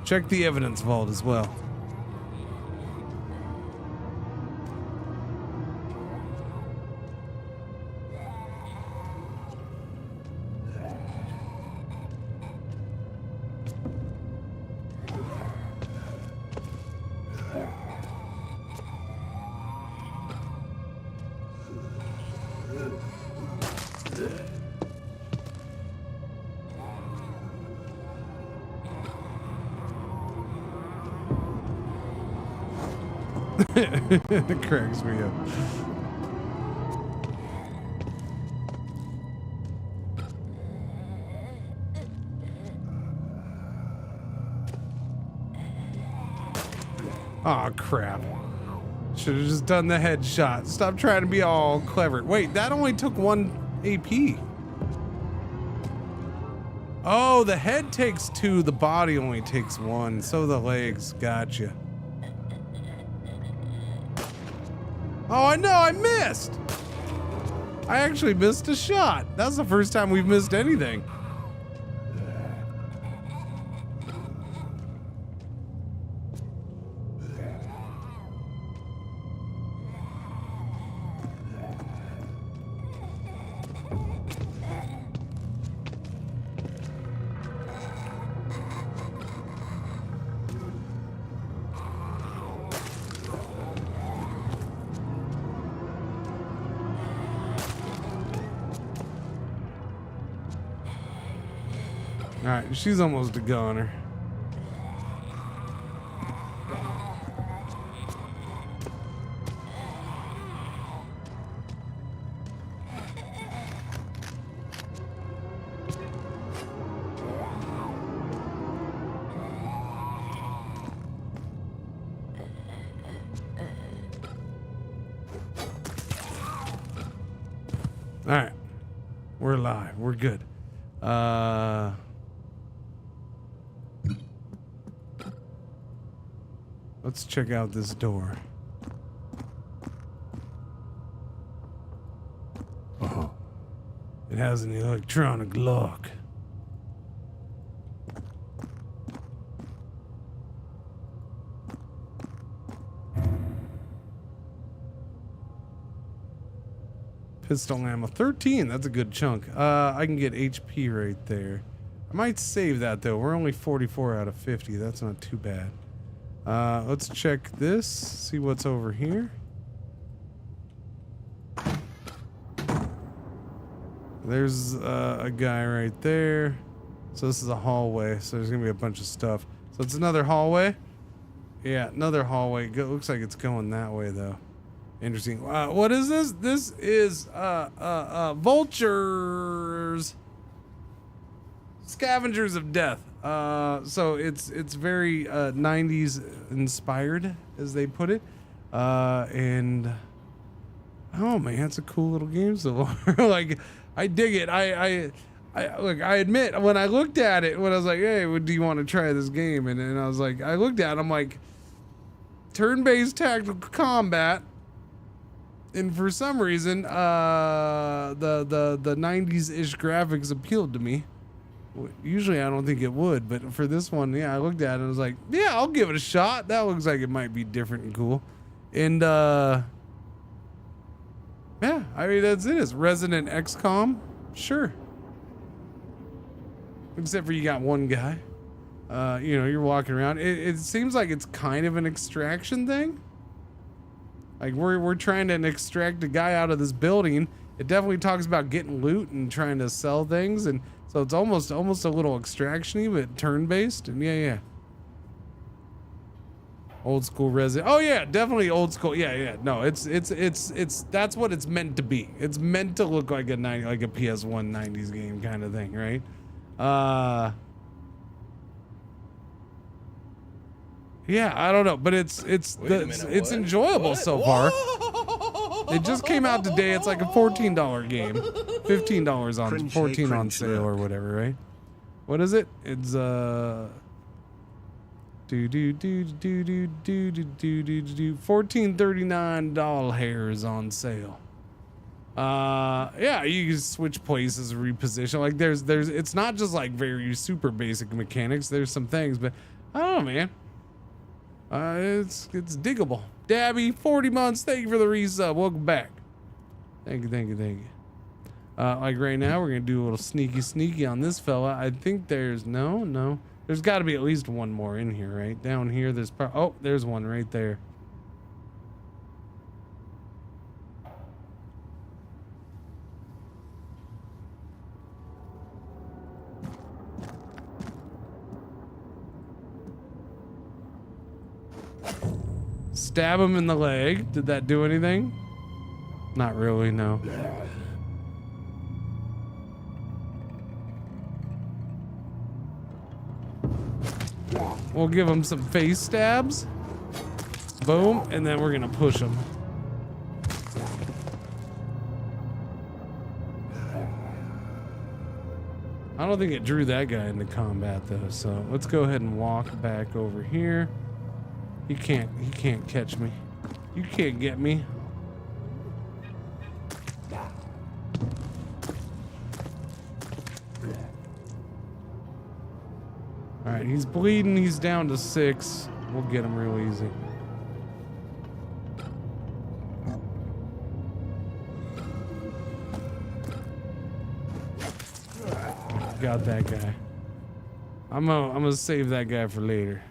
Check the evidence vault as well. It cracks me up. Aw, crap. Should have just done the headshot. Stop trying to be all clever. Wait, that only took 1 AP. Oh, the head takes 2, the body only takes 1. So the legs, gotcha. Oh, no, I missed. I actually missed a shot. That's the first time we've missed anything. right, she's almost a goner. All right, we're live. We're good. Let's check out this door. Oh, it has an electronic lock. Pistol ammo, 13. That's a good chunk. I can get HP right there. I might save that though. We're only 44 out of 50. That's not too bad. Let's check this. See what's over here. There's a guy right there. So this is a hallway. So there's gonna be a bunch of stuff. So it's another hallway. Yeah, another hallway. Looks like it's going that way though. Interesting. What is this? This is Vultures. Scavengers of Death. So it's very 90s inspired, as they put it. And oh man, it's a cool little game so far. Like, I dig it. I look, I admit, when I looked at it, when I was like, hey, do you want to try this game? And I was like, I looked at it, I'm like, turn-based tactical combat. And for some reason, the 90s-ish graphics appealed to me. Usually I don't think it would, but for this one, yeah, I looked at it and I was like, yeah, I'll give it a shot. That looks like it might be different and cool. And yeah, I mean, that's it. It's Resident XCOM. Sure. Except for you got one guy. You know, you're walking around. It seems like it's kind of an extraction thing. Like we're trying to extract a guy out of this building. It definitely talks about getting loot and trying to sell things, and so it's almost a little extraction-y, but turn-based. And yeah. Old school Resident. Oh yeah, definitely old school. Yeah. No, it's that's what it's meant to be. It's meant to look like a PS1 90s game kind of thing, right? Yeah, I don't know, but it's enjoyable so far. It just came out today. It's like a $14 game, $15 on, 14 on sale or whatever, right? What is it? It's $14.39 hairs on sale. Yeah, you can switch places, reposition. Like there's it's not just like very super basic mechanics. There's some things, but I don't know, man. It's diggable. Dabby, 40 months. Thank you for the resub. Welcome back. Thank you. Like right now, we're gonna do a little sneaky on this fella. I think there's no. There's got to be at least one more in here, right? Down here, there's oh, there's one right there. Stab him in the leg. Did that do anything? Not really, no. We'll give him some face stabs. Boom, and then we're gonna push him. I don't think it drew that guy into combat though, so let's go ahead and walk back over here. He can't catch me. You can't get me. All right, he's bleeding. He's down to 6. We'll get him real easy. Got that guy. I'm gonna save that guy for later.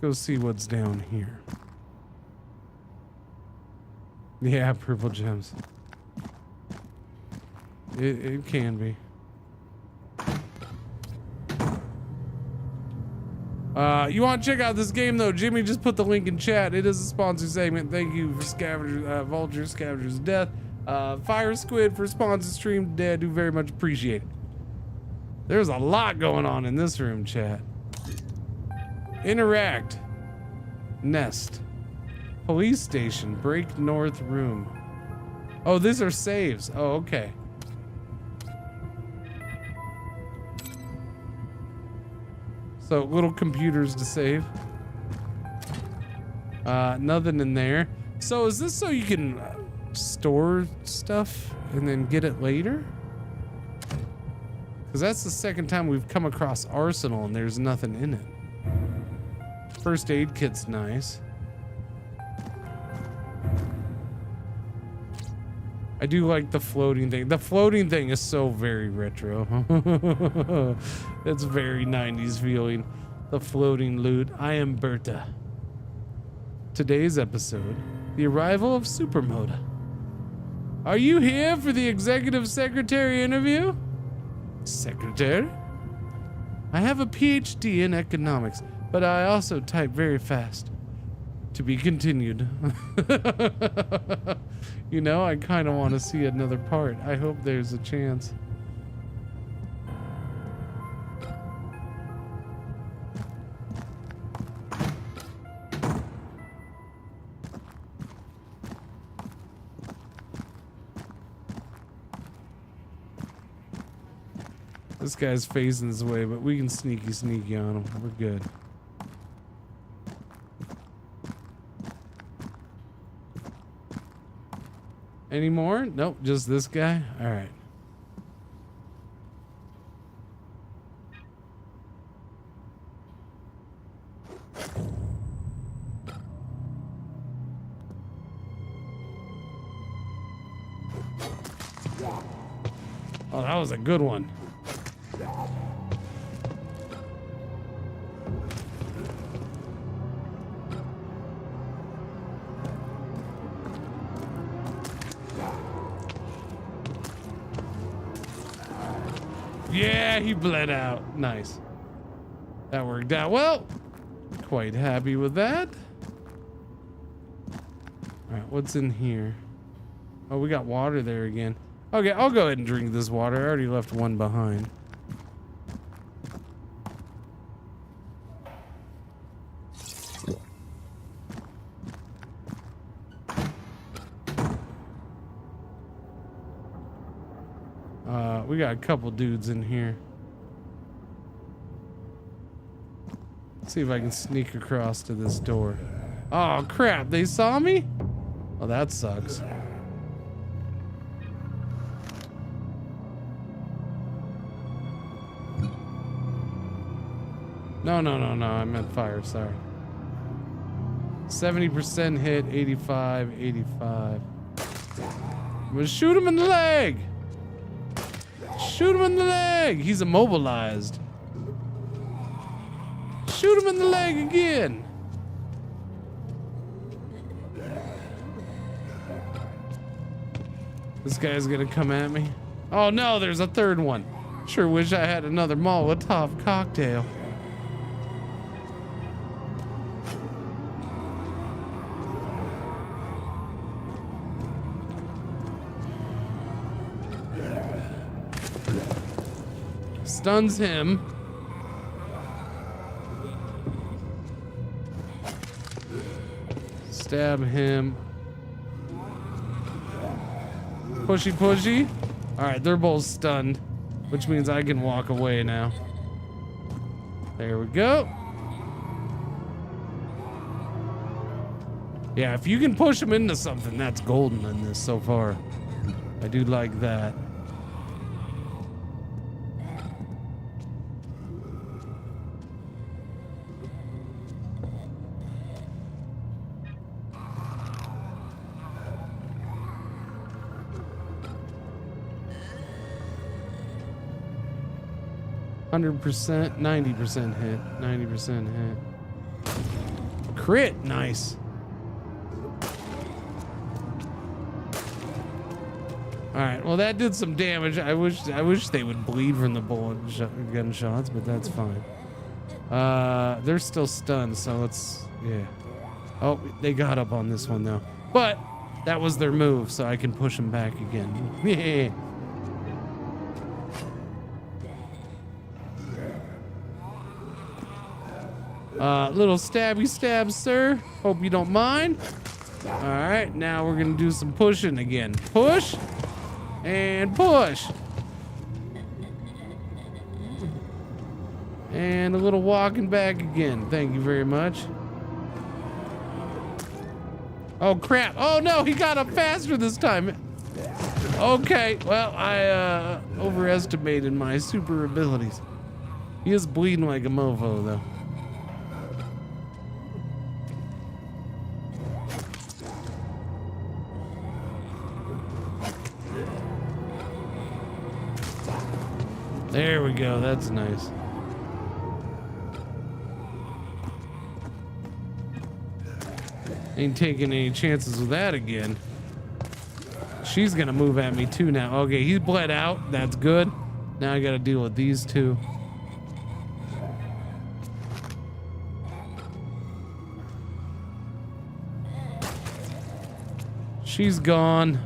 Go see what's down here. Yeah, purple gems. It can be. You want to check out this game though? Jimmy just put the link in chat. It is a sponsored segment. Thank you for Scavengers, Vultures, Scavengers Death, Fire Squid for sponsored stream today. I do very much appreciate it. There's a lot going on in this room, chat. Interact. Nest. Police station. Break north room. Oh, these are saves. Oh, okay. So little computers to save. Nothing in there. So is this so you can store stuff and then get it later? Because that's the second time we've come across Arsenal and there's nothing in it. First aid kit's nice. I do like the floating thing. The floating thing is so very retro. It's very 90s feeling. The floating loot. I am Berta. Today's episode, the arrival of Supermoda. Are you here for the executive secretary interview? Secretary? I have a PhD in economics, but I also type very fast. To be continued. You know, I kind of want to see another part. I hope there's a chance. This guy's facing this way, but we can sneaky on him. We're good. Any more? Nope, just this guy. All right. Oh, that was a good one. Yeah, he bled out. Nice. That worked out well. Quite happy with that. All right, what's in here? Oh, we got water there again. Okay, I'll go ahead and drink this water. I already left one behind. We got a couple dudes in here. Let's see if I can sneak across to this door. Oh crap, they saw me? Oh, that sucks. No, I meant fire, sorry. 70% hit, 85, 85. I'm gonna shoot him in the leg! Shoot him in the leg! He's immobilized. Shoot him in the leg again! This guy's gonna come at me. Oh no, there's a third one. Sure wish I had another Molotov cocktail. Stuns him. Stab him. Pushy. All right, they're both stunned, which means I can walk away now. There we go. Yeah, if you can push them into something, that's golden in this so far. I do like that. %, 90% hit, 90% hit. Crit, nice. All right. Well, that did some damage. I wish they would bleed from the gunshots, but that's fine. They're still stunned, so let's yeah. Oh, they got up on this one though. But that was their move, so I can push them back again. Yeah. Little stabby stabs, sir. Hope you don't mind. All right, now we're gonna do some pushing again. Push and push. And a little walking back again. Thank you very much. Oh crap. Oh no, he got up faster this time. Okay, well, I overestimated my super abilities. He is bleeding like a mofo though. There we go, that's nice. Ain't taking any chances with that again. She's gonna move at me too now. Okay, he's bled out, that's good. Now I gotta deal with these two. She's gone.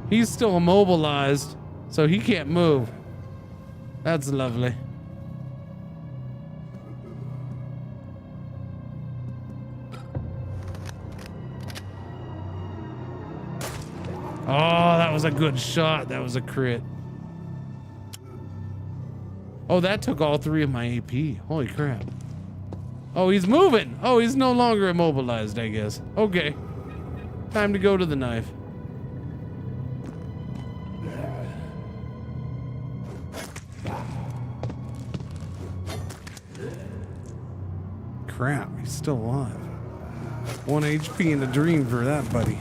He's still immobilized, so he can't move. That's lovely. Oh, that was a good shot. That was a crit. Oh, that took all 3 of my AP. Holy crap. Oh, he's moving. Oh, he's no longer immobilized, I guess. Okay. Time to go to the knife. Crap, he's still alive. 1 HP in a dream for that buddy.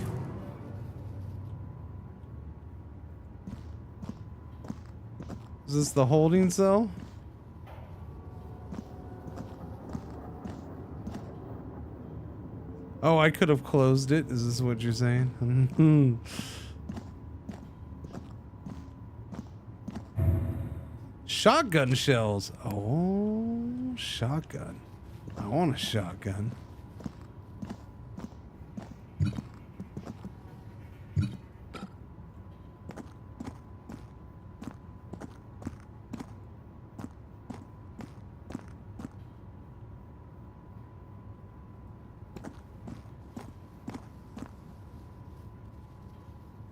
Is this the holding cell? Oh, I could have closed it. Is this what you're saying? Shotgun shells. Oh, shotgun. I want a shotgun.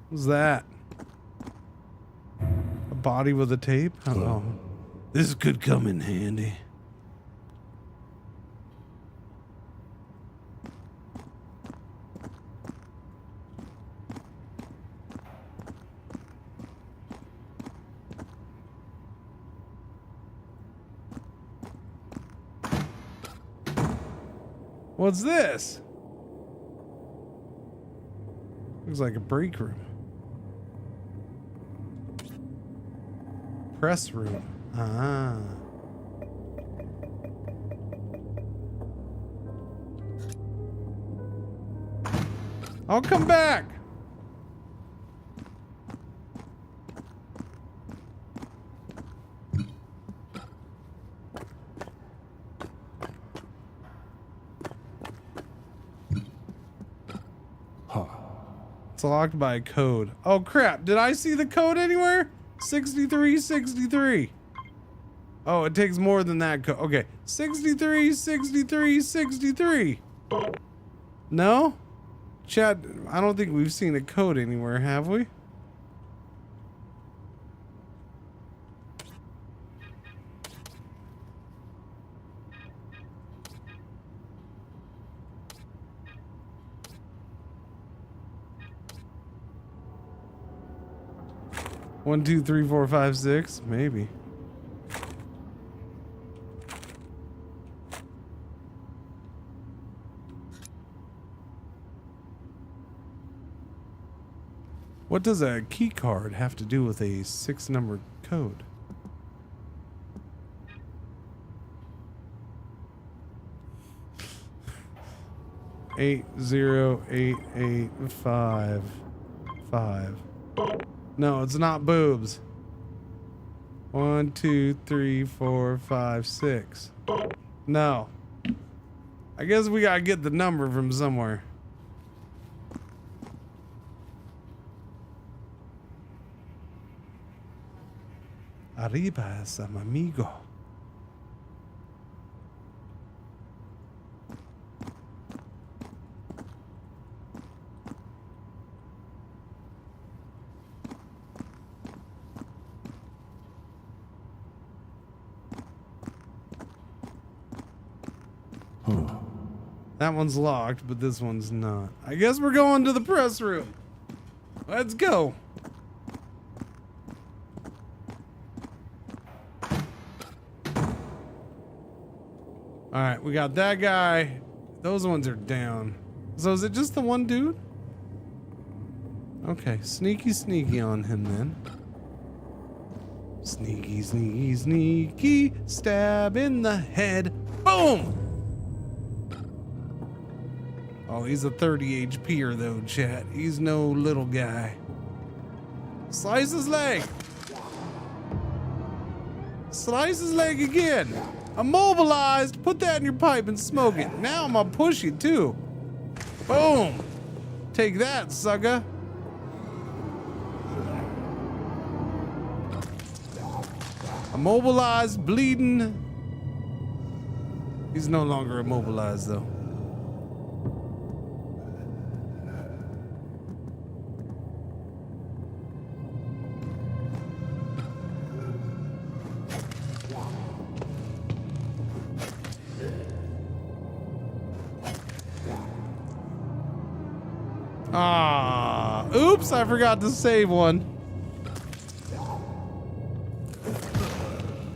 What's that? A body with a tape? Oh, this could come in handy. What's this? Looks like a break room. Press room. Ah. I'll come back. It's locked by a code. Oh crap, did I see the code anywhere? 6363. Oh, it takes more than that code. Okay, 636363. No? Chat, I don't think we've seen a code anywhere, have we? One, two, three, four, five, six, maybe. What does a key card have to do with a 6-number code? 80885. No, it's not boobs. 1, 2, 3, 4, 5, 6. No. I guess we gotta get the number from somewhere. Arriba es am amigo. That one's locked, but this one's not. I guess we're going to the press room. Let's go. All right, we got that guy. Those ones are down. So is it just the one dude? Okay, sneaky on him then. Sneaky, stab in the head. Boom! Oh, he's a 30 HP'er though, chat. He's no little guy. Slice his leg. Slice his leg again. Immobilized. Put that in your pipe and smoke it. Now I'm gonna push you too. Boom. Take that, sucker. Immobilized, bleeding. He's no longer immobilized though. Ah, oops, I forgot to save one.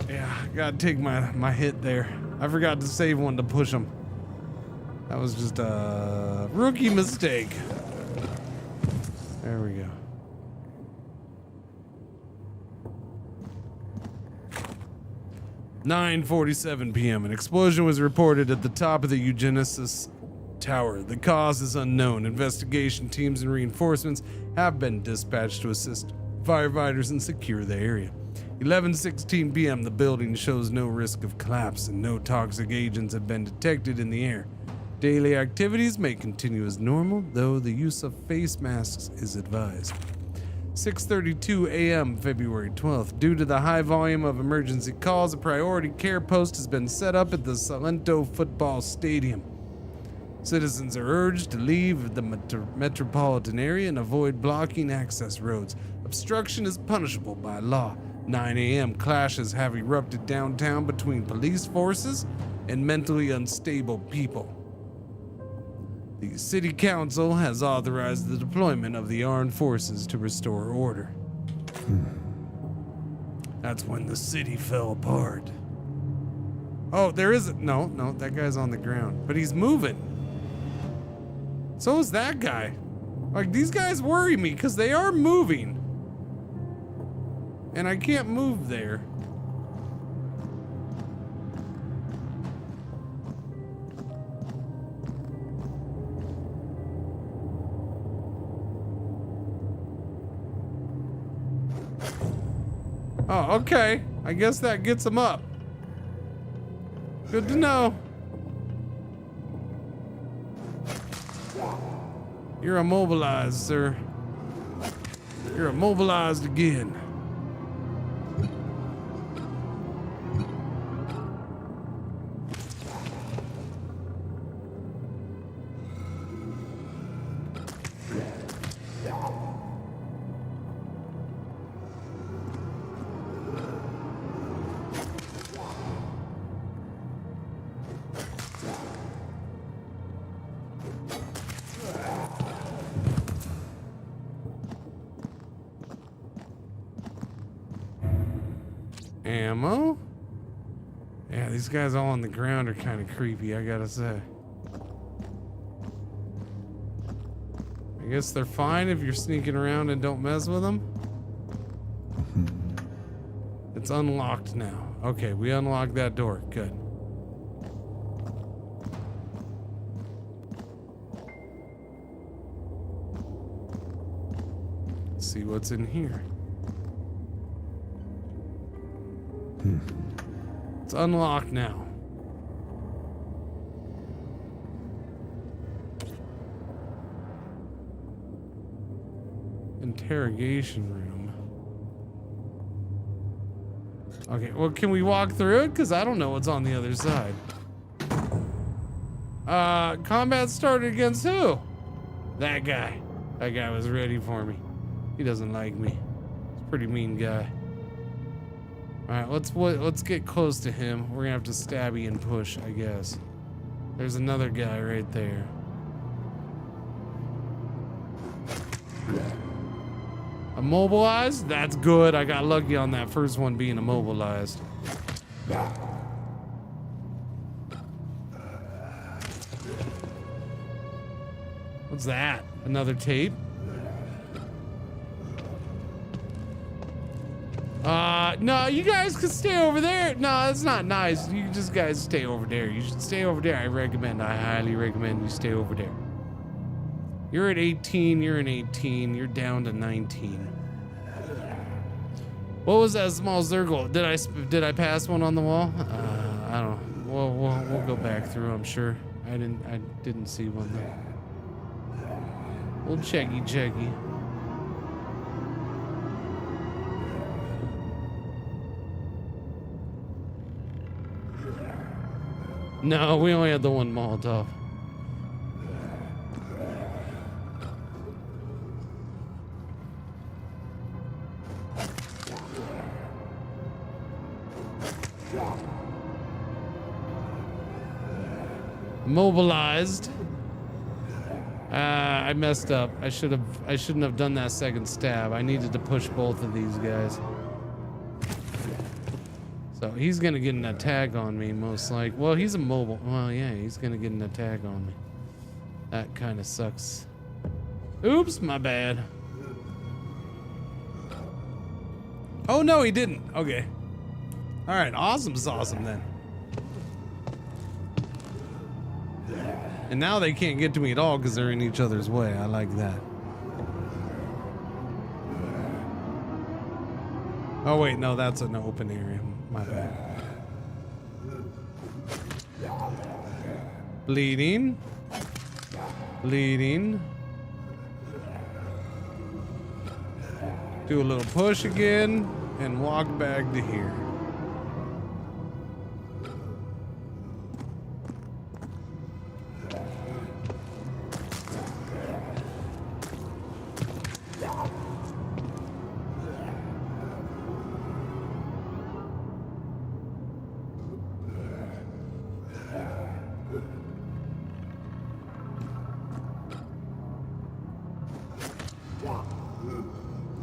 Yeah, gotta take my hit there. I forgot to save one to push him. That was just a rookie mistake. There we go. (9:47 p.m. An explosion was reported at the top of the Eugenesis Tower. The cause is unknown. Investigation teams and reinforcements have been dispatched to assist firefighters and secure the area. 11:16 p.m. The building shows no risk of collapse and no toxic agents have been detected in the air. Daily activities may continue as normal, though the use of face masks is advised. 6:32 a.m. February 12th. Due to the high volume of emergency calls, a priority care post has been set up at the Salento Football Stadium. Citizens are urged to leave the metropolitan area and avoid blocking access roads. Obstruction is punishable by law. 9 a.m. Clashes have erupted downtown between police forces and mentally unstable people. The city council has authorized the deployment of the armed forces to restore order. That's when the city fell apart. Oh, there is no, that guy's on the ground, but he's moving. So is that guy. Like, these guys worry me because they are moving. And I can't move there. Oh, okay. I guess that gets him up. Good to know. You're immobilized, sir. You're immobilized again. Ammo? Yeah, these guys all on the ground are kind of creepy, I gotta say. I guess they're fine if you're sneaking around and don't mess with them. It's unlocked now. Okay, we unlocked that door. Good. what's in here. It's unlocked now. Interrogation room. Okay, well, can we walk through it? Because I don't know what's on the other side. Combat started against who? That guy. That guy was ready for me. He doesn't like me. He's a pretty mean guy. Alright, let's get close to him. We're gonna have to stabby and push, I guess. There's another guy right there. Immobilized? That's good. I got lucky on that first one being immobilized. What's that? Another tape? No, you guys can stay over there. No, that's not nice. You just guys stay over there. You should stay over there. I highly recommend you stay over there. You're at 18, you're an 18, you're down to 19. What was that small circle? Did I pass one on the wall? I don't know. We'll go back through, I'm sure. I didn't see one there. We'll checky. No, we only had the one Molotov. Mobilized. I messed up. I shouldn't have done that second stab. I needed to push both of these guys. So he's gonna get an attack on me, most like. Well, he's immobile. Well, yeah, he's gonna get an attack on me. That kind of sucks. Oops, my bad. Oh no, he didn't. Okay. All right, awesome's awesome then. And now they can't get to me at all because they're in each other's way. I like that. Oh wait, no, that's an open area. My bad. Bleeding. Bleeding. Do a little push again and walk back to here.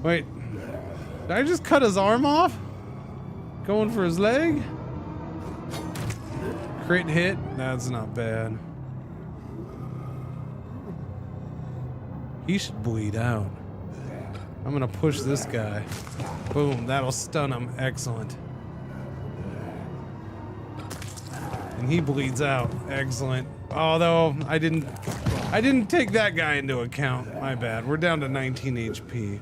Wait, did I just cut his arm off? Going for his leg? Crit hit? That's not bad. He should bleed out. I'm gonna push this guy. Boom, that'll stun him. Excellent. And he bleeds out. Excellent. Although I didn't take that guy into account. My bad. We're down to 19 HP.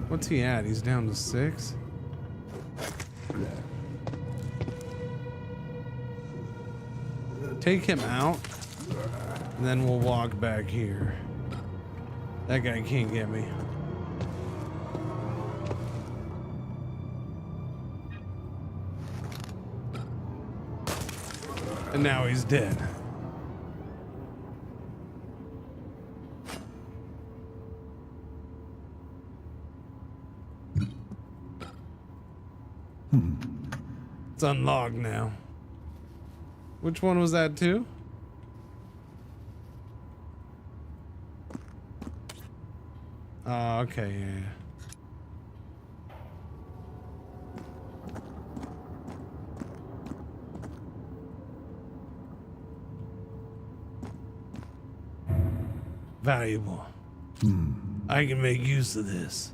What's he at? He's down to 6. Take him out, and then we'll walk back here. That guy can't get me. And now he's dead. It's unlocked now. Which one was that too? Oh, okay, yeah. valuable. I can make use of this.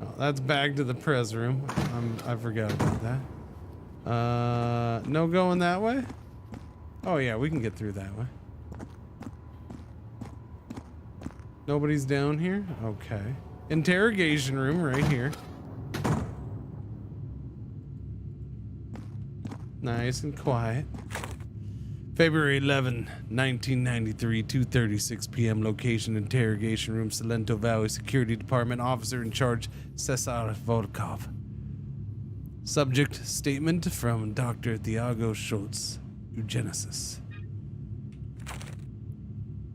Oh, that's back to the press room. I forgot about that. No going that way? Oh yeah, we can get through that way. Nobody's down here? Okay. Interrogation room right here. Nice and quiet. February 11, 1993, 2:36 p.m. Location, interrogation room, Salento Valley Security Department. Officer in charge, Cesar Volkov. Subject, statement from Dr. Thiago Schultz, eugenicist.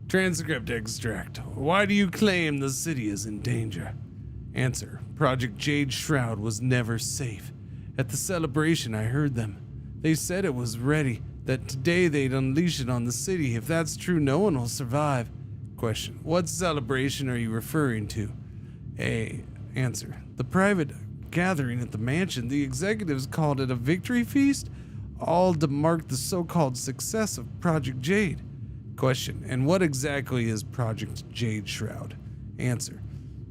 Transcript extract. Why do you claim the city is in danger? Answer. Project Jade Shroud was never safe. At the celebration, I heard them. They said it was ready, that today they'd unleash it on the city. If that's true, no one will survive. Question. What celebration are you referring to? A. Answer. The private gathering at the mansion. The executives called it a victory feast, all to mark the so-called success of Project Jade. Question. And what exactly is Project Jade Shroud? Answer.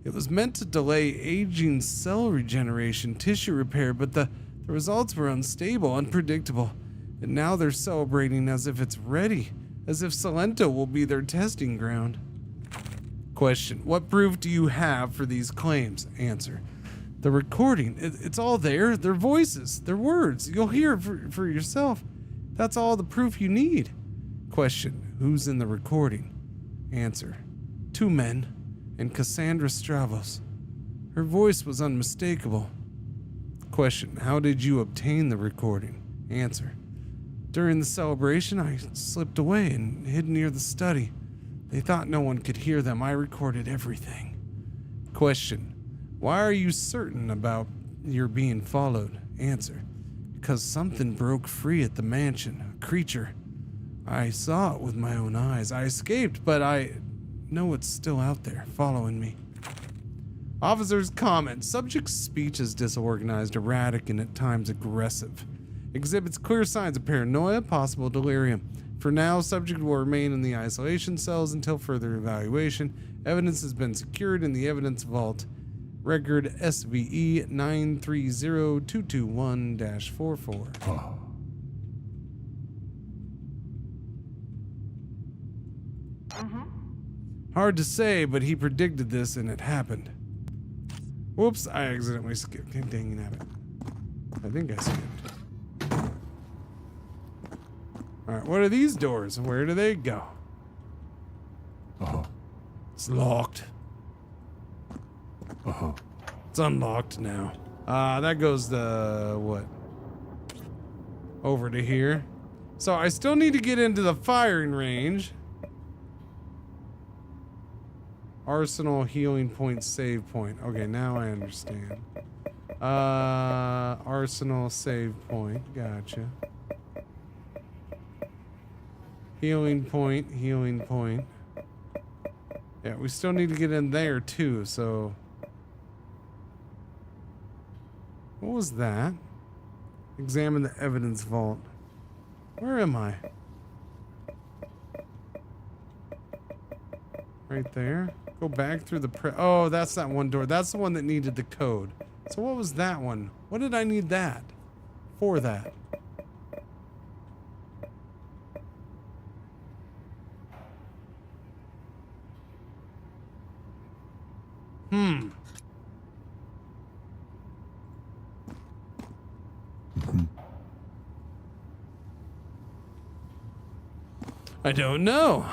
It was meant to delay aging cell regeneration, tissue repair, but the results were unstable, unpredictable. And now they're celebrating as if it's ready, as if Salento will be their testing ground. Question. What proof do you have for these claims? Answer. The recording. It's all there. Their voices, their words. You'll hear it for yourself. That's all the proof you need. Question. Who's in the recording? Answer. 2 men and Cassandra Stravos. Her voice was unmistakable. Question. How did you obtain the recording? Answer. During the celebration, I slipped away and hid near the study. They thought no one could hear them. I recorded everything. Question. Why are you certain about your being followed? Answer. Because something broke free at the mansion. A creature. I saw it with my own eyes. I escaped, but I know it's still out there, following me. Officer's comment. Subject's speech is disorganized, erratic, and at times aggressive. Exhibits clear signs of paranoia, possible delirium. For now, subject will remain in the isolation cells until further evaluation. Evidence has been secured in the evidence vault. Record SVE 930221-44. Hard to say, but he predicted this and it happened. Whoops, I accidentally skipped. Dang it. I think I skipped. Alright, what are these doors? Where do they go? It's locked. It's unlocked now. That goes the what? Over to here. So I still need to get into the firing range. Arsenal, healing point, save point. Okay, now I understand. Arsenal, save point. Gotcha. Healing point, healing point. Yeah, we still need to get in there too, so. What was that? Examine the evidence vault. Where am I? Right there. Go back through the oh, that's that one door. That's the one that needed the code. So what was that one? What did I need that for that? I don't know.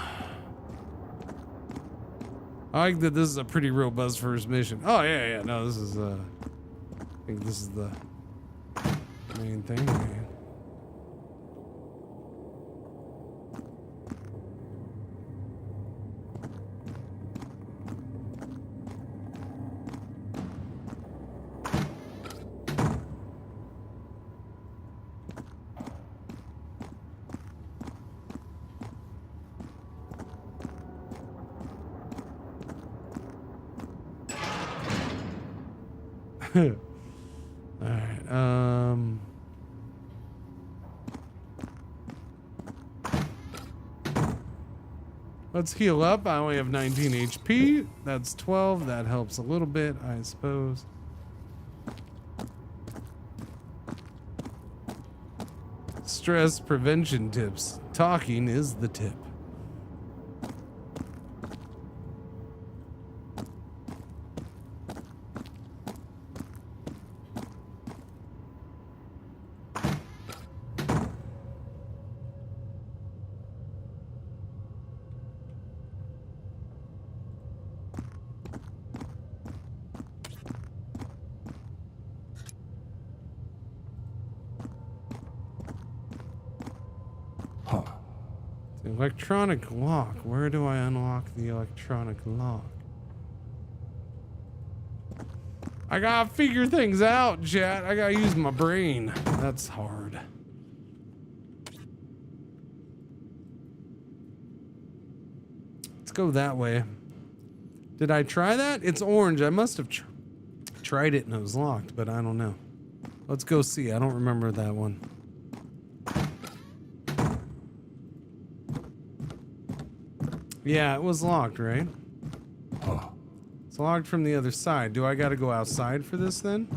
I like that this is a pretty robust first mission. Oh, yeah. No, this is, I think this is the main thing, man. Let's heal up. I only have 19 HP. That's 12. That helps a little bit, I suppose. Stress prevention tips. Talking is the tip. Electronic lock. Where do I unlock the electronic lock? I gotta figure things out, chat. I gotta use my brain. That's hard. Let's go that way. Did I try that? It's orange. I must have tried it and it was locked, but I don't know. Let's go see. I don't remember that one. Yeah, it was locked, right? It's locked from the other side. Do I gotta go outside for this then?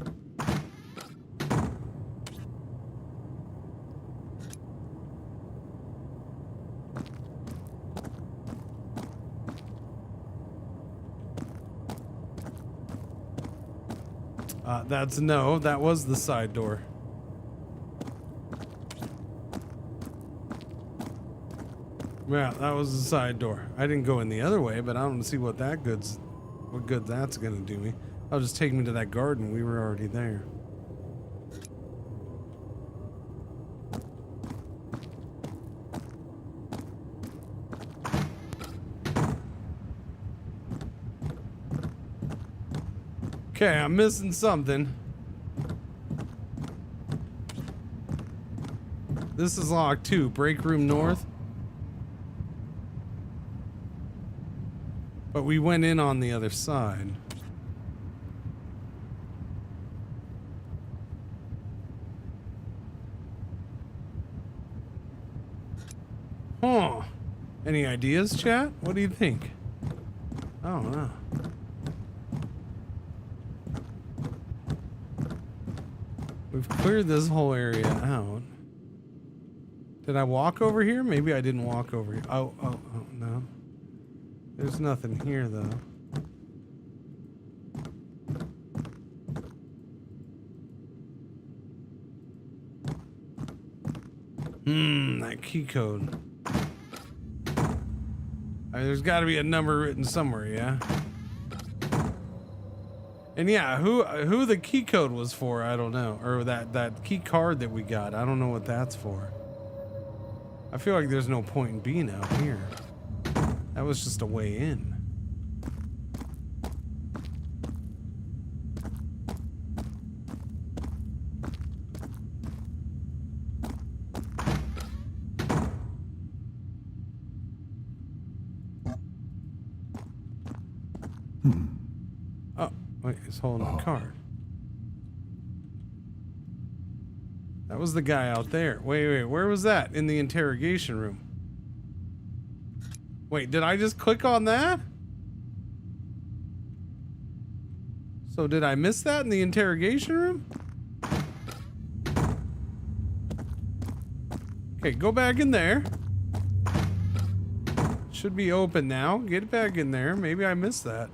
That's no, that was the side door. Yeah, that was the side door. I didn't go in the other way, but I don't see what good that's gonna do me. I'll just take me to that garden. We were already there. Okay, I'm missing something. This is locked too. Break room north. But we went in on the other side. Huh. Any ideas, chat? What do you think? I don't know. We've cleared this whole area out. Did I walk over here? Maybe I didn't walk over here. Oh, no. There's nothing here, though. That key code. There's got to be a number written somewhere, yeah? And yeah, who the key code was for, I don't know. Or that key card that we got, I don't know what that's for. I feel like there's no point in being out here. That was just a way in. Oh, wait, he's holding a card. That was the guy out there. Wait, where was that? In the interrogation room. Wait, did I just click on that? So did I miss that in the interrogation room? Okay, go back in there. Should be open now. Get back in there. Maybe I missed that.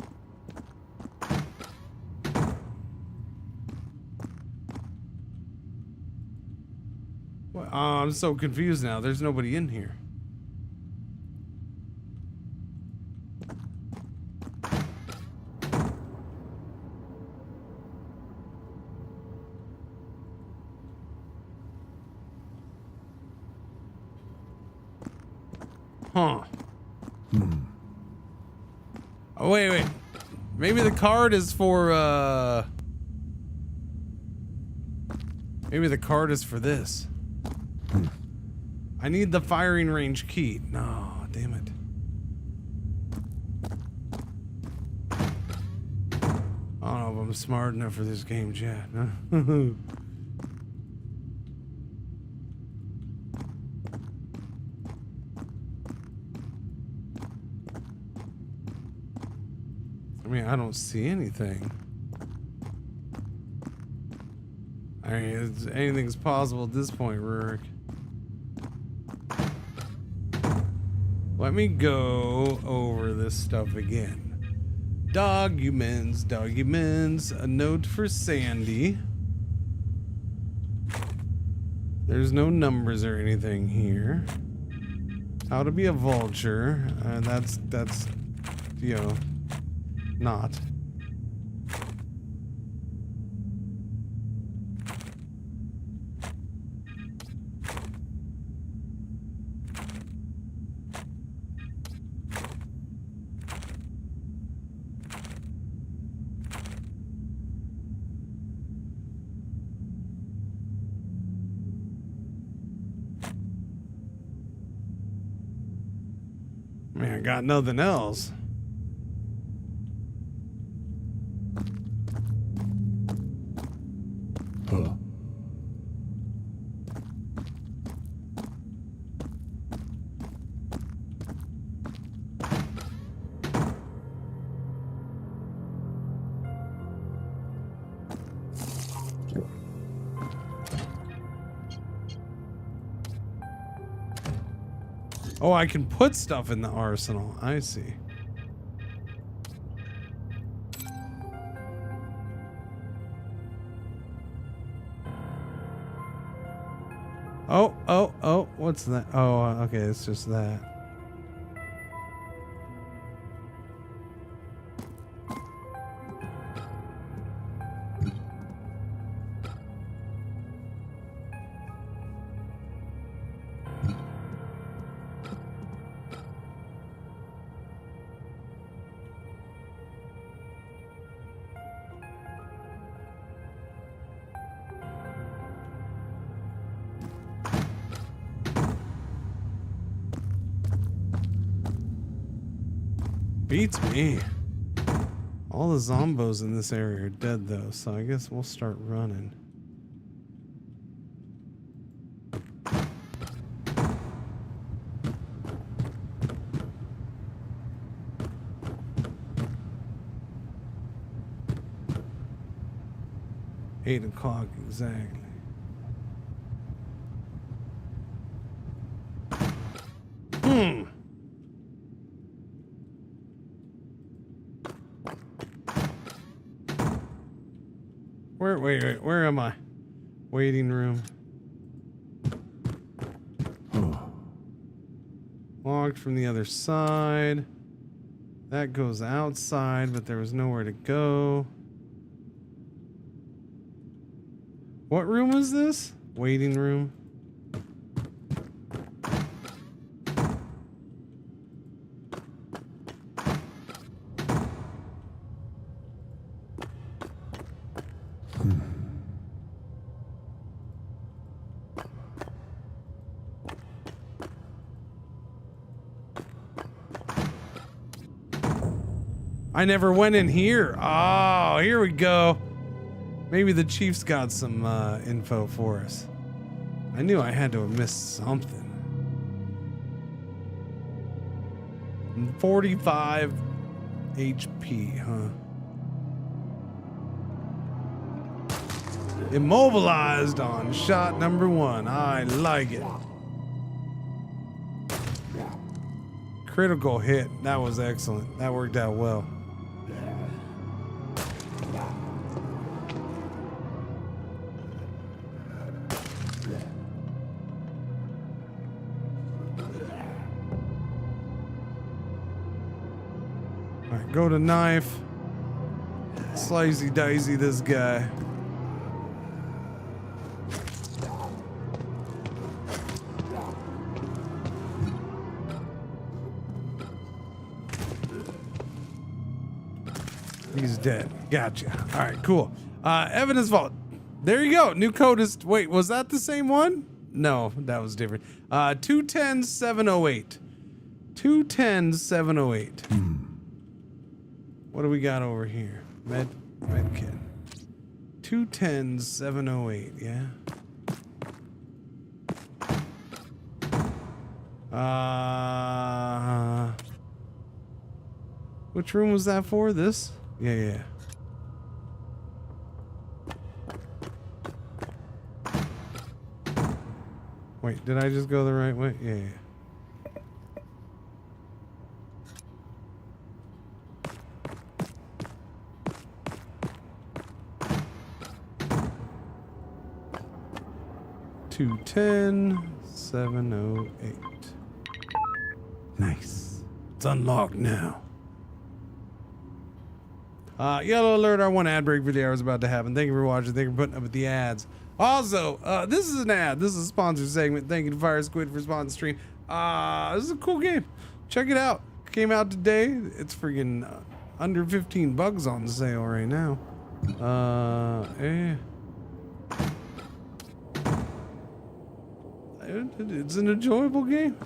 What? Oh, I'm so confused now. There's nobody in here. Huh. Oh, wait. Maybe the card is for, maybe the card is for this. I need the firing range key. No, damn it. I don't know if I'm smart enough for this game, chat. mean, I don't see anything. I mean, anything's possible at this point, Rurik. Let me go over this stuff again. Documents, a note for Sandy. There's no numbers or anything here. How to be a vulture. That's you know, not. Man, I got nothing else. Oh, I can put stuff in the arsenal. I see. Oh, what's that? Oh, okay, it's just that. Beats me. All the zombos in this area are dead though, so I guess we'll start running. Eight o'clock exactly. Wait, where am I? Waiting room. Locked from the other side. That goes outside, but there was nowhere to go. What room was this? Waiting room. I never went in here. Oh, here we go. Maybe the chief's got some info for us. I knew I had to have missed something. 45 HP, huh? Immobilized on shot number 1. I like it. Critical hit. That was excellent. That worked out well. Alright, go to knife. Slicey dicey this guy. He's dead. Gotcha. All right, cool. Evidence vault. There you go. New code is. Wait, was that the same one? No, that was different. 210-708. 210-708. What do we got over here? Med kit. 210-708. Yeah. Which room was that for? This? Yeah. Wait, did I just go the right way? Yeah. $210, 708. Nice. It's unlocked now. Yellow alert, our one ad break video is about to happen. Thank you for watching. Thank you for putting up with the ads. Also, this is an ad. This is a sponsored segment. Thank you to Fire Squid for sponsoring the stream. This is a cool game. Check it out. Came out today. It's freaking under 15 bucks on sale right now. It's an enjoyable game.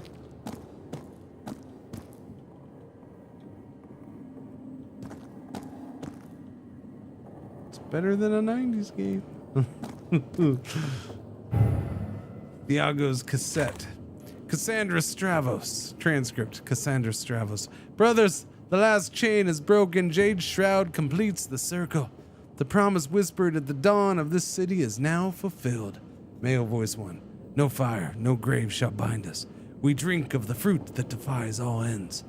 It's better than a 90s game. Diago's cassette. Cassandra Stravos. Transcript. Cassandra Stravos. Brothers, the last chain is broken. Jade's shroud completes the circle. The promise whispered at the dawn of this city is now fulfilled. Male voice 1. No fire, no grave shall bind us. We drink of the fruit that defies all ends.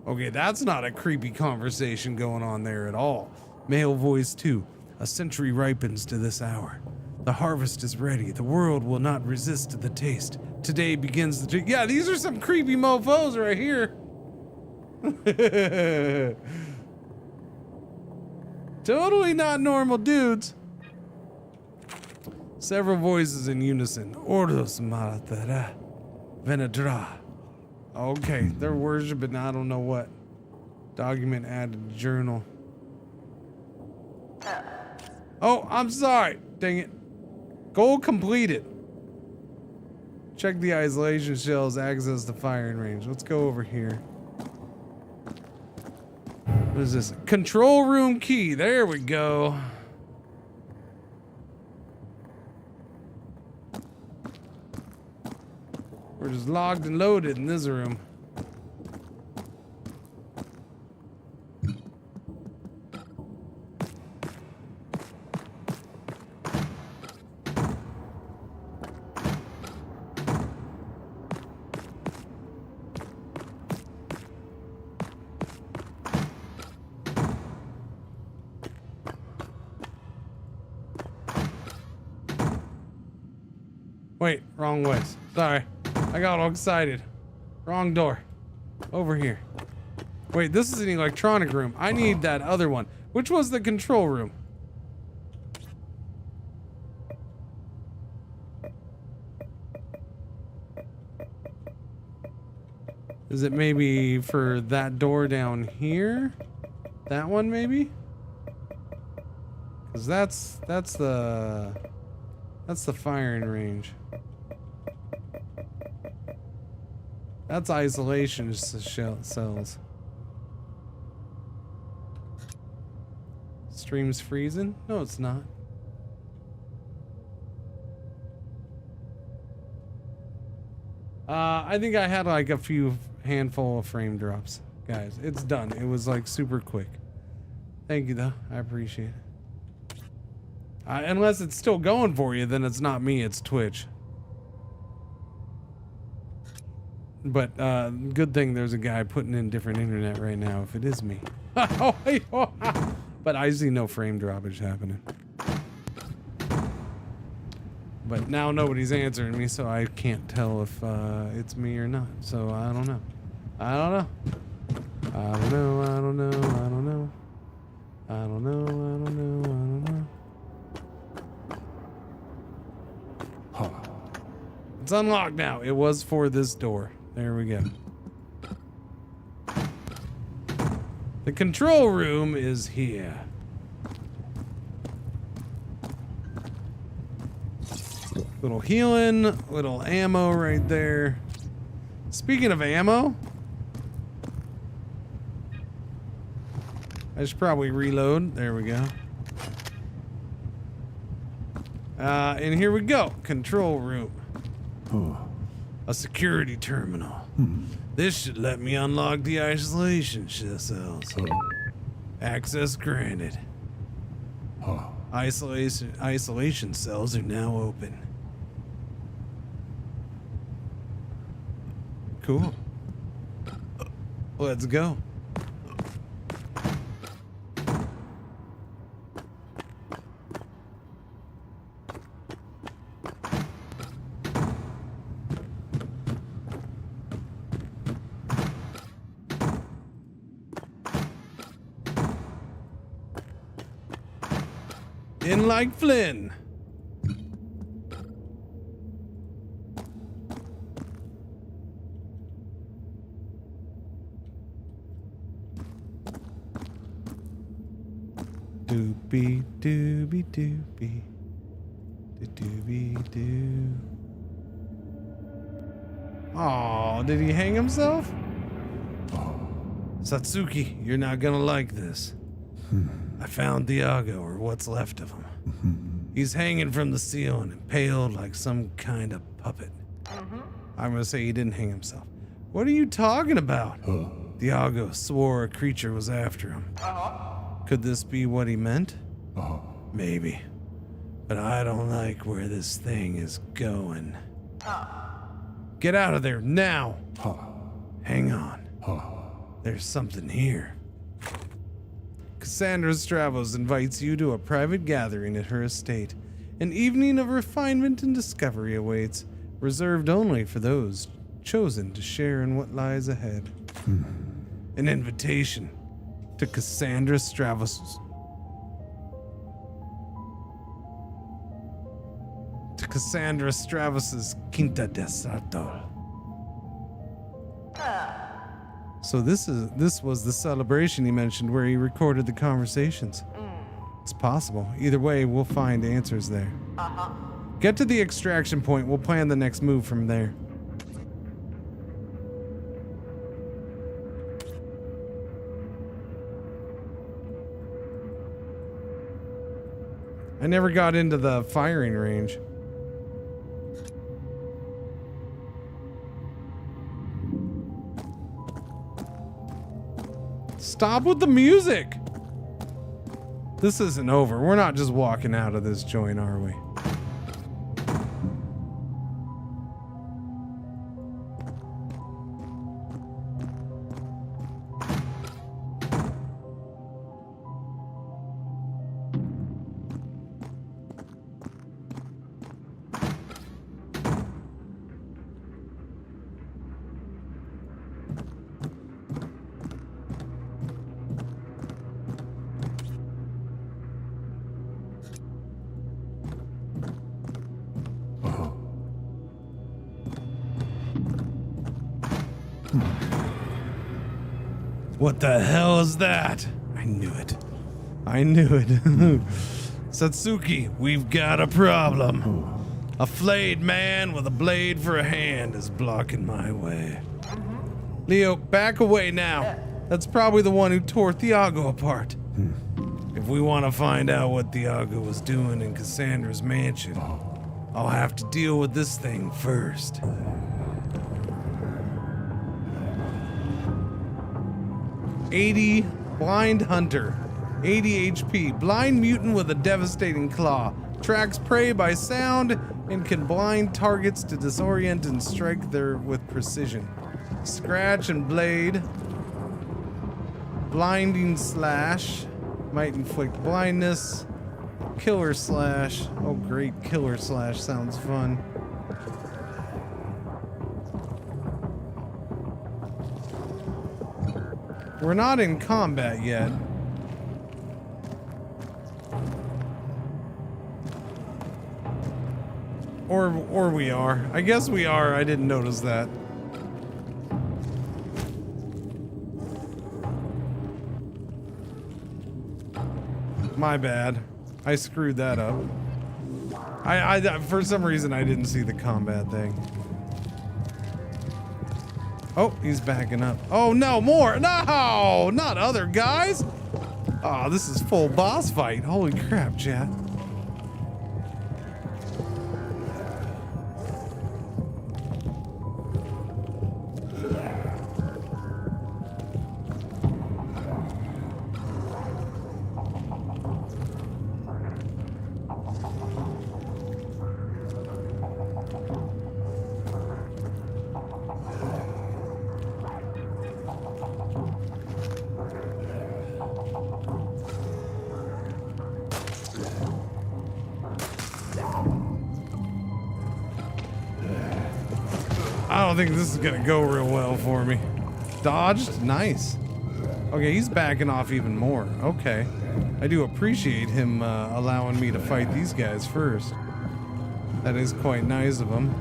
Okay, that's not a creepy conversation going on there at all. Male voice 2. A century ripens to this hour. The harvest is ready. The world will not resist the taste. Today begins the... Yeah, these are some creepy mofos right here. Totally not normal dudes. Several voices in unison. Ordos Maratara. Venedra. Okay, they're worshiping I don't know what. Document added to journal. Oh, I'm sorry. Dang it. Goal completed. Check the isolation shells, access the firing range. Let's go over here. What is this? Control room key. There we go. We're just logged and loaded in this room. Wait, wrong ways. Sorry. I got all excited. Wrong door. Over here. Wait, this is an electronic room. I need that other one. Which was the control room? Is it maybe for that door down here? That one maybe? Cause that's the firing range. That's isolation cells. Stream's freezing? No, it's not. I think I had like a few handful of frame drops. Guys, it's done. It was like super quick. Thank you though. I appreciate it. Unless it's still going for you, then it's not me, it's Twitch. But good thing there's a guy putting in different internet right now if it is me. But I see no frame droppage happening. But now nobody's answering me, so I can't tell if it's me or not. So I don't know. I don't know. I don't know. I don't know. I don't know. I don't know. I don't know. I don't know. Huh. It's unlocked now. It was for this door. There we go. The control room is here. Little healing, little ammo right there. Speaking of ammo, I should probably reload. There we go. And here we go. Control room. A security terminal. This should let me unlock the isolation cells. Access granted. Isolation cells are now open. Cool. Let's go. In like Flynn. Doobie doobie doobie. Doobie doo. Oh, did he hang himself? Satsuki, you're not gonna like this. I found Diago, or what's left of him. He's hanging from the ceiling, impaled like some kind of puppet. I'm gonna say he didn't hang himself. What are you talking about? Diago swore a creature was after him. Could this be what he meant? Maybe. But I don't like where this thing is going. Get out of there now! Hang on. There's something here. Cassandra Stravos invites you to a private gathering at her estate. An evening of refinement and discovery awaits, reserved only for those chosen to share in what lies ahead. An invitation to Cassandra Stravos. To Cassandra Stravos's Quinta del Sartol. So this was the celebration he mentioned where he recorded the conversations. It's possible. Either way, we'll find answers there. Get to the extraction point. We'll plan the next move from there. I never got into the firing range. Stop with the music! This isn't over. We're not just walking out of this joint, are we? What the hell is that? I knew it. I knew it. Satsuki, we've got a problem. A flayed man with a blade for a hand is blocking my way. Leo, back away now. That's probably the one who tore Thiago apart. If we want to find out what Thiago was doing in Cassandra's mansion, I'll have to deal with this thing first. "80 Blind Hunter, 80 HP, blind mutant with a devastating claw, tracks prey by sound and can blind targets to disorient and strike there with precision. Scratch and blade, blinding slash, might inflict blindness, killer slash." Oh great, killer slash sounds fun. We're not in combat yet. Or we are. I guess we are. I didn't notice that. My bad. I screwed that up. I for some reason I didn't see the combat thing. Oh, he's backing up. Oh no, more! No! Not other guys! Oh, this is full boss fight. Holy crap, chat. I don't think this is gonna go real well for me. Dodged? Nice. Okay, he's backing off even more. Okay. I do appreciate him allowing me to fight these guys first. That is quite nice of him.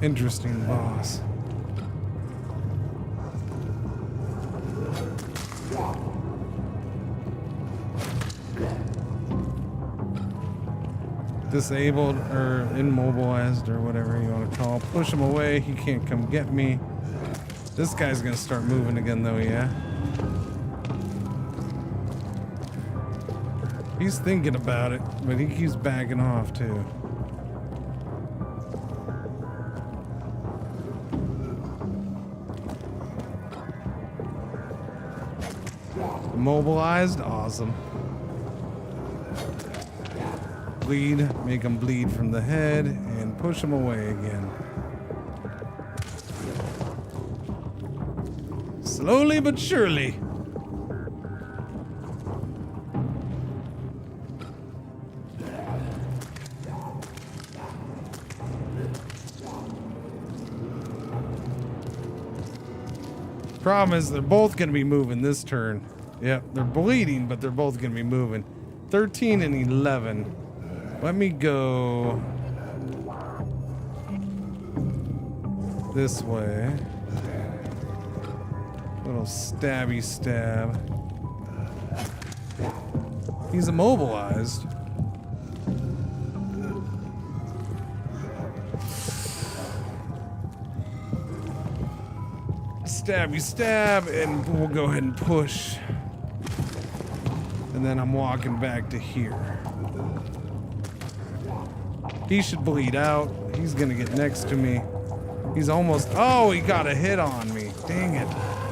Interesting boss. Disabled or immobilized or whatever you want to call it. Push him away. He can't come get me. This guy's gonna start moving again though, yeah? He's thinking about it, but he keeps backing off too. Immobilized, awesome. Bleed, make him bleed from the head, and push him away again. Slowly but surely. Problem is, they're both gonna be moving this turn. Yep, they're bleeding, but they're both gonna be moving. 13 and 11. Let me go this way. Little stabby stab. He's immobilized. Stabby stab, and we'll go ahead and push. And then I'm walking back to here. He should bleed out. He's gonna get next to me. He's almost, oh, he got a hit on me. Dang it.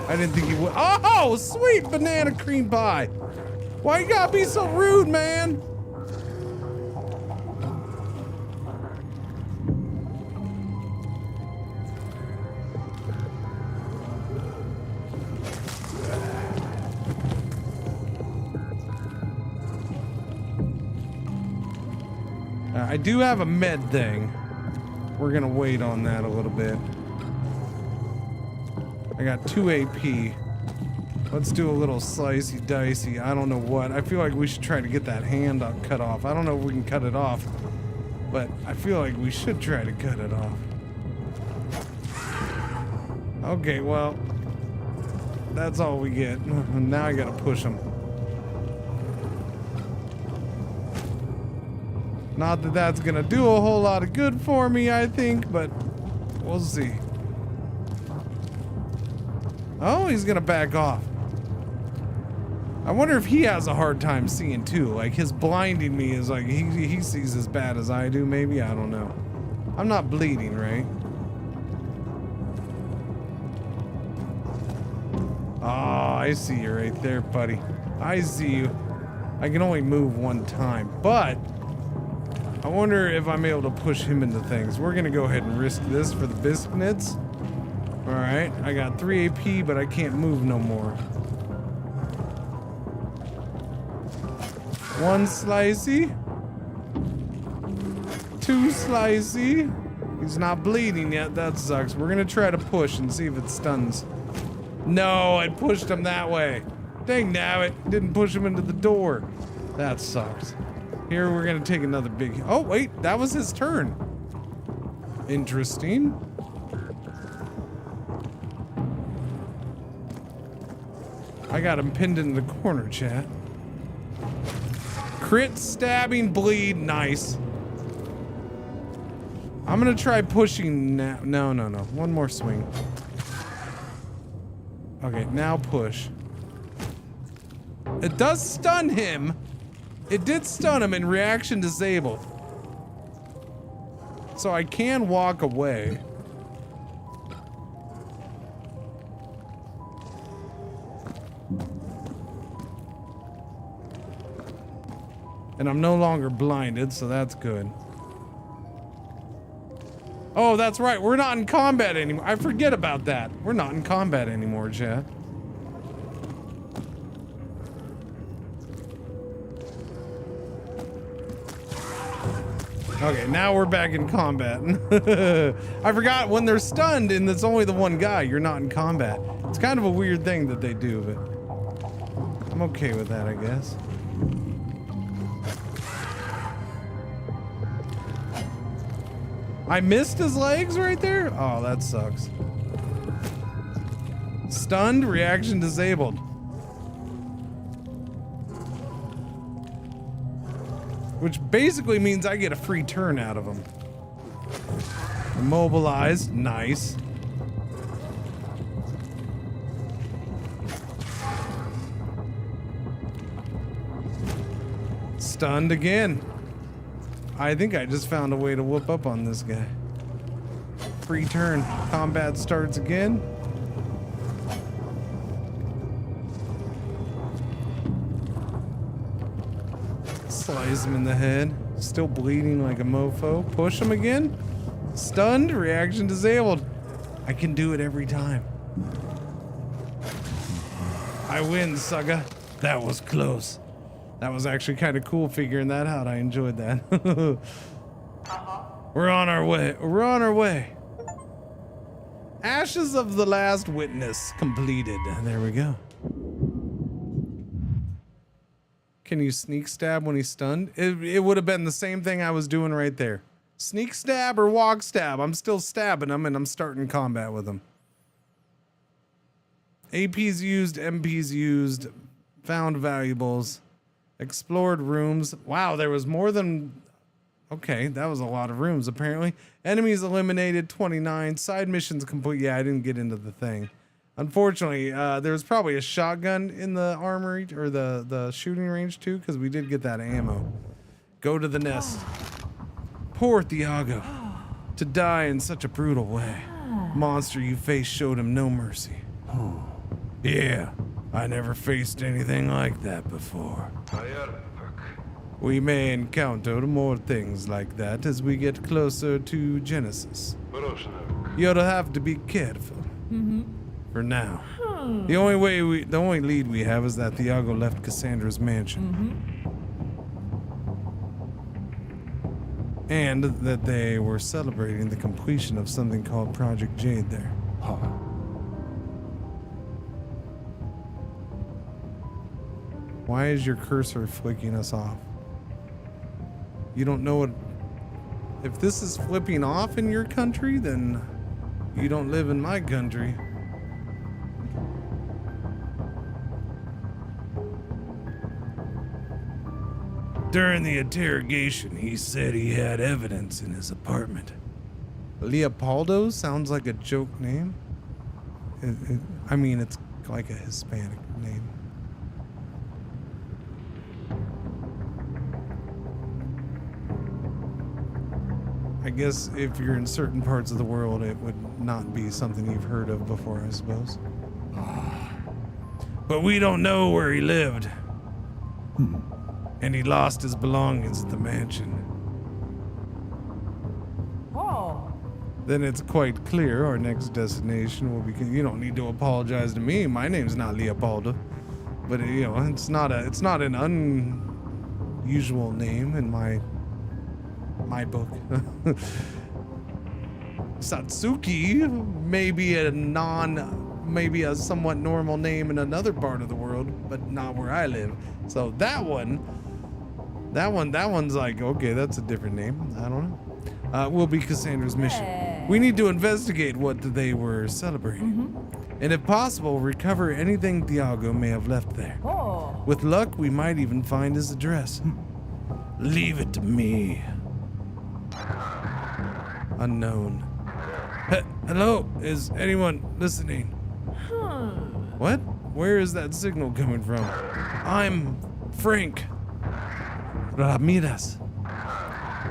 I didn't think he would. Oh, sweet banana cream pie. Why you gotta be so rude, man? I do have a med thing. We're gonna wait on that a little bit. I got 2 AP. Let's do a little slicey dicey. I don't know what. I feel like we should try to get that hand cut off. I don't know if we can cut it off, but I feel like we should try to cut it off. Okay, well, that's all we get. Now I gotta push him. Not that that's gonna do a whole lot of good for me, I think, but we'll see. Oh, he's gonna back off. I wonder if he has a hard time seeing too. Like his blinding me is like he sees as bad as I do, maybe. I don't know. I'm not bleeding, right? Oh, I see you right there, buddy. I see you. I can only move one time, but I wonder if I'm able to push him into things. We're gonna go ahead and risk this for the biscuits. All right, I got 3 AP, but I can't move no more. 1 slicey. 2 slicey. He's not bleeding yet, that sucks. We're gonna try to push and see if it stuns. No, I pushed him that way. Dang nabbit, didn't push him into the door. That sucks. Here, we're gonna take another big... Oh, wait, that was his turn. Interesting. I got him pinned in the corner, chat. Crit, stabbing, bleed, nice. I'm gonna try pushing now. No. One more swing. Okay, now push. It does stun him. It did stun him and reaction disabled. So I can walk away. And I'm no longer blinded, so that's good. Oh, that's right. We're not in combat anymore. I forget about that. We're not in combat anymore, chat. Okay, now we're back in combat. I forgot when they're stunned and it's only the one guy, you're not in combat. It's kind of a weird thing that they do, but I'm okay with that, I guess. I missed his legs right there? Oh, that sucks. Stunned, reaction disabled. Which basically means I get a free turn out of him. Immobilized, nice. Stunned again. I think I just found a way to whoop up on this guy. Free turn. Combat starts again. Slice him in the head. Still bleeding like a mofo. Push him again. Stunned. Reaction disabled. I can do it every time. I win, Suga. That was close. That was actually kind of cool figuring that out. I enjoyed that. We're on our way. We're on our way. Ashes of the Last Witness completed. There we go. Can you sneak stab when he's stunned? It would have been the same thing I was doing right there. Sneak stab or walk stab. I'm still stabbing him and I'm starting combat with him. AP's used, MP's used, found valuables, explored rooms. Wow, there was more than... Okay, that was a lot of rooms apparently. Enemies eliminated, 29. Side missions complete. Yeah, I didn't get into the thing. Unfortunately, there's probably a shotgun in the armory or the shooting range too, because we did get that ammo. Go to the nest. Poor Thiago. To die in such a brutal way. Monster you faced showed him no mercy. Yeah, I never faced anything like that before. We may encounter more things like that as we get closer to Genesis. You'll have to be careful. For now. The only lead we have is that Thiago left Cassandra's mansion. And that they were celebrating the completion of something called Project Jade there. Why is your cursor flicking us off? You don't know what... If this is flipping off in your country, then you don't live in my country. During the interrogation, he said he had evidence in his apartment. Leopoldo sounds like a joke name. I mean, it's like a Hispanic name. I guess if you're in certain parts of the world, it would not be something you've heard of before, I suppose. But we don't know where he lived. And he lost his belongings at the mansion. Then it's quite clear our next destination will be... You don't need to apologize to me. My name's not Leopoldo. But, you know, it's not an unusual name in my book. Satsuki may be maybe a somewhat normal name in another part of the world, but not where I live. So that one's like, okay, that's a different name. I don't know. Will be Cassandra's mission. We need to investigate what they were celebrating. And if possible, recover anything Thiago may have left there. With luck, we might even find his address. Leave it to me. Unknown. Hello? Is anyone listening? What? Where is that signal coming from? I'm Frank Ramirez.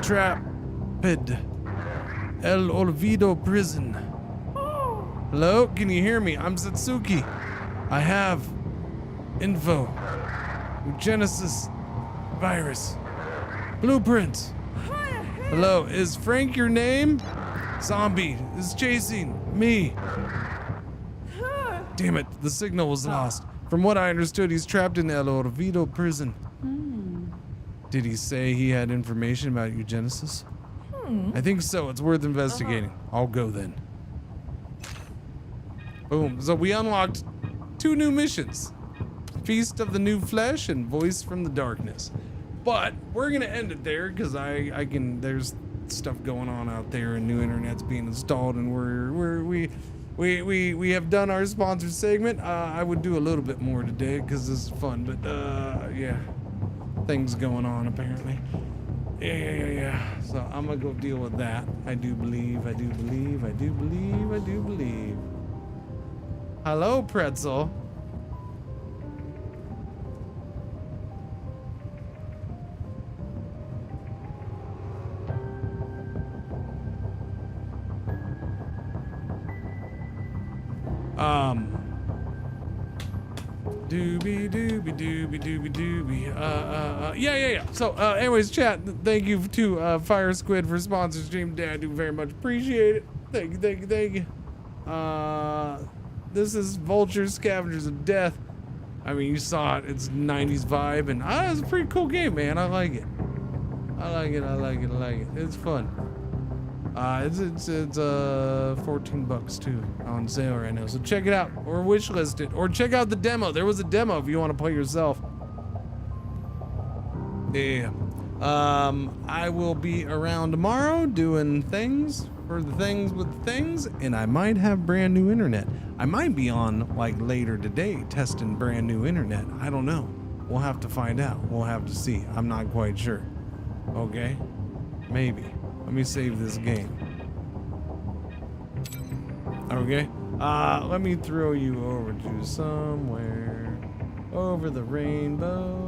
Trapped El Olvido prison. Hello? Can you hear me? I'm Satsuki. I have info. Genesis virus. Blueprints. Hello, is Frank your name? Zombie is chasing me. Damn it, the signal was lost. From what I understood, he's trapped in El Olvido prison. Did he say he had information about you, Genesis? I think so. It's worth investigating. I'll go then. Boom. So we unlocked 2 new missions. Feast of the New Flesh and Voice from the Darkness. But we're gonna end it there because I can. There's stuff going on out there and new internet's being installed, and we have done our sponsored segment. I would do a little bit more today because this is fun, but yeah, things going on apparently. Yeah. So I'm gonna go deal with that. I do believe. Hello, Pretzel. Yeah. So, anyways, chat, thank you to Fire Squid for sponsoring stream today. I do very much appreciate it. Thank you. This is Vultures, Scavengers of Death. I mean, you saw it. It's 90s vibe, and it's a pretty cool game, man. I like it. It's fun. It's 14 bucks too on sale right now. So check it out or wishlist it or check out the demo. There was a demo if you want to play yourself. Yeah. I will be around tomorrow doing things for the things with the things, and I might have brand new internet. I might be on like later today testing brand new internet. I don't know. We'll have to find out. We'll have to see. I'm not quite sure. Okay? Maybe. Let me save this game. Okay. Let me throw you over to somewhere over the rainbow.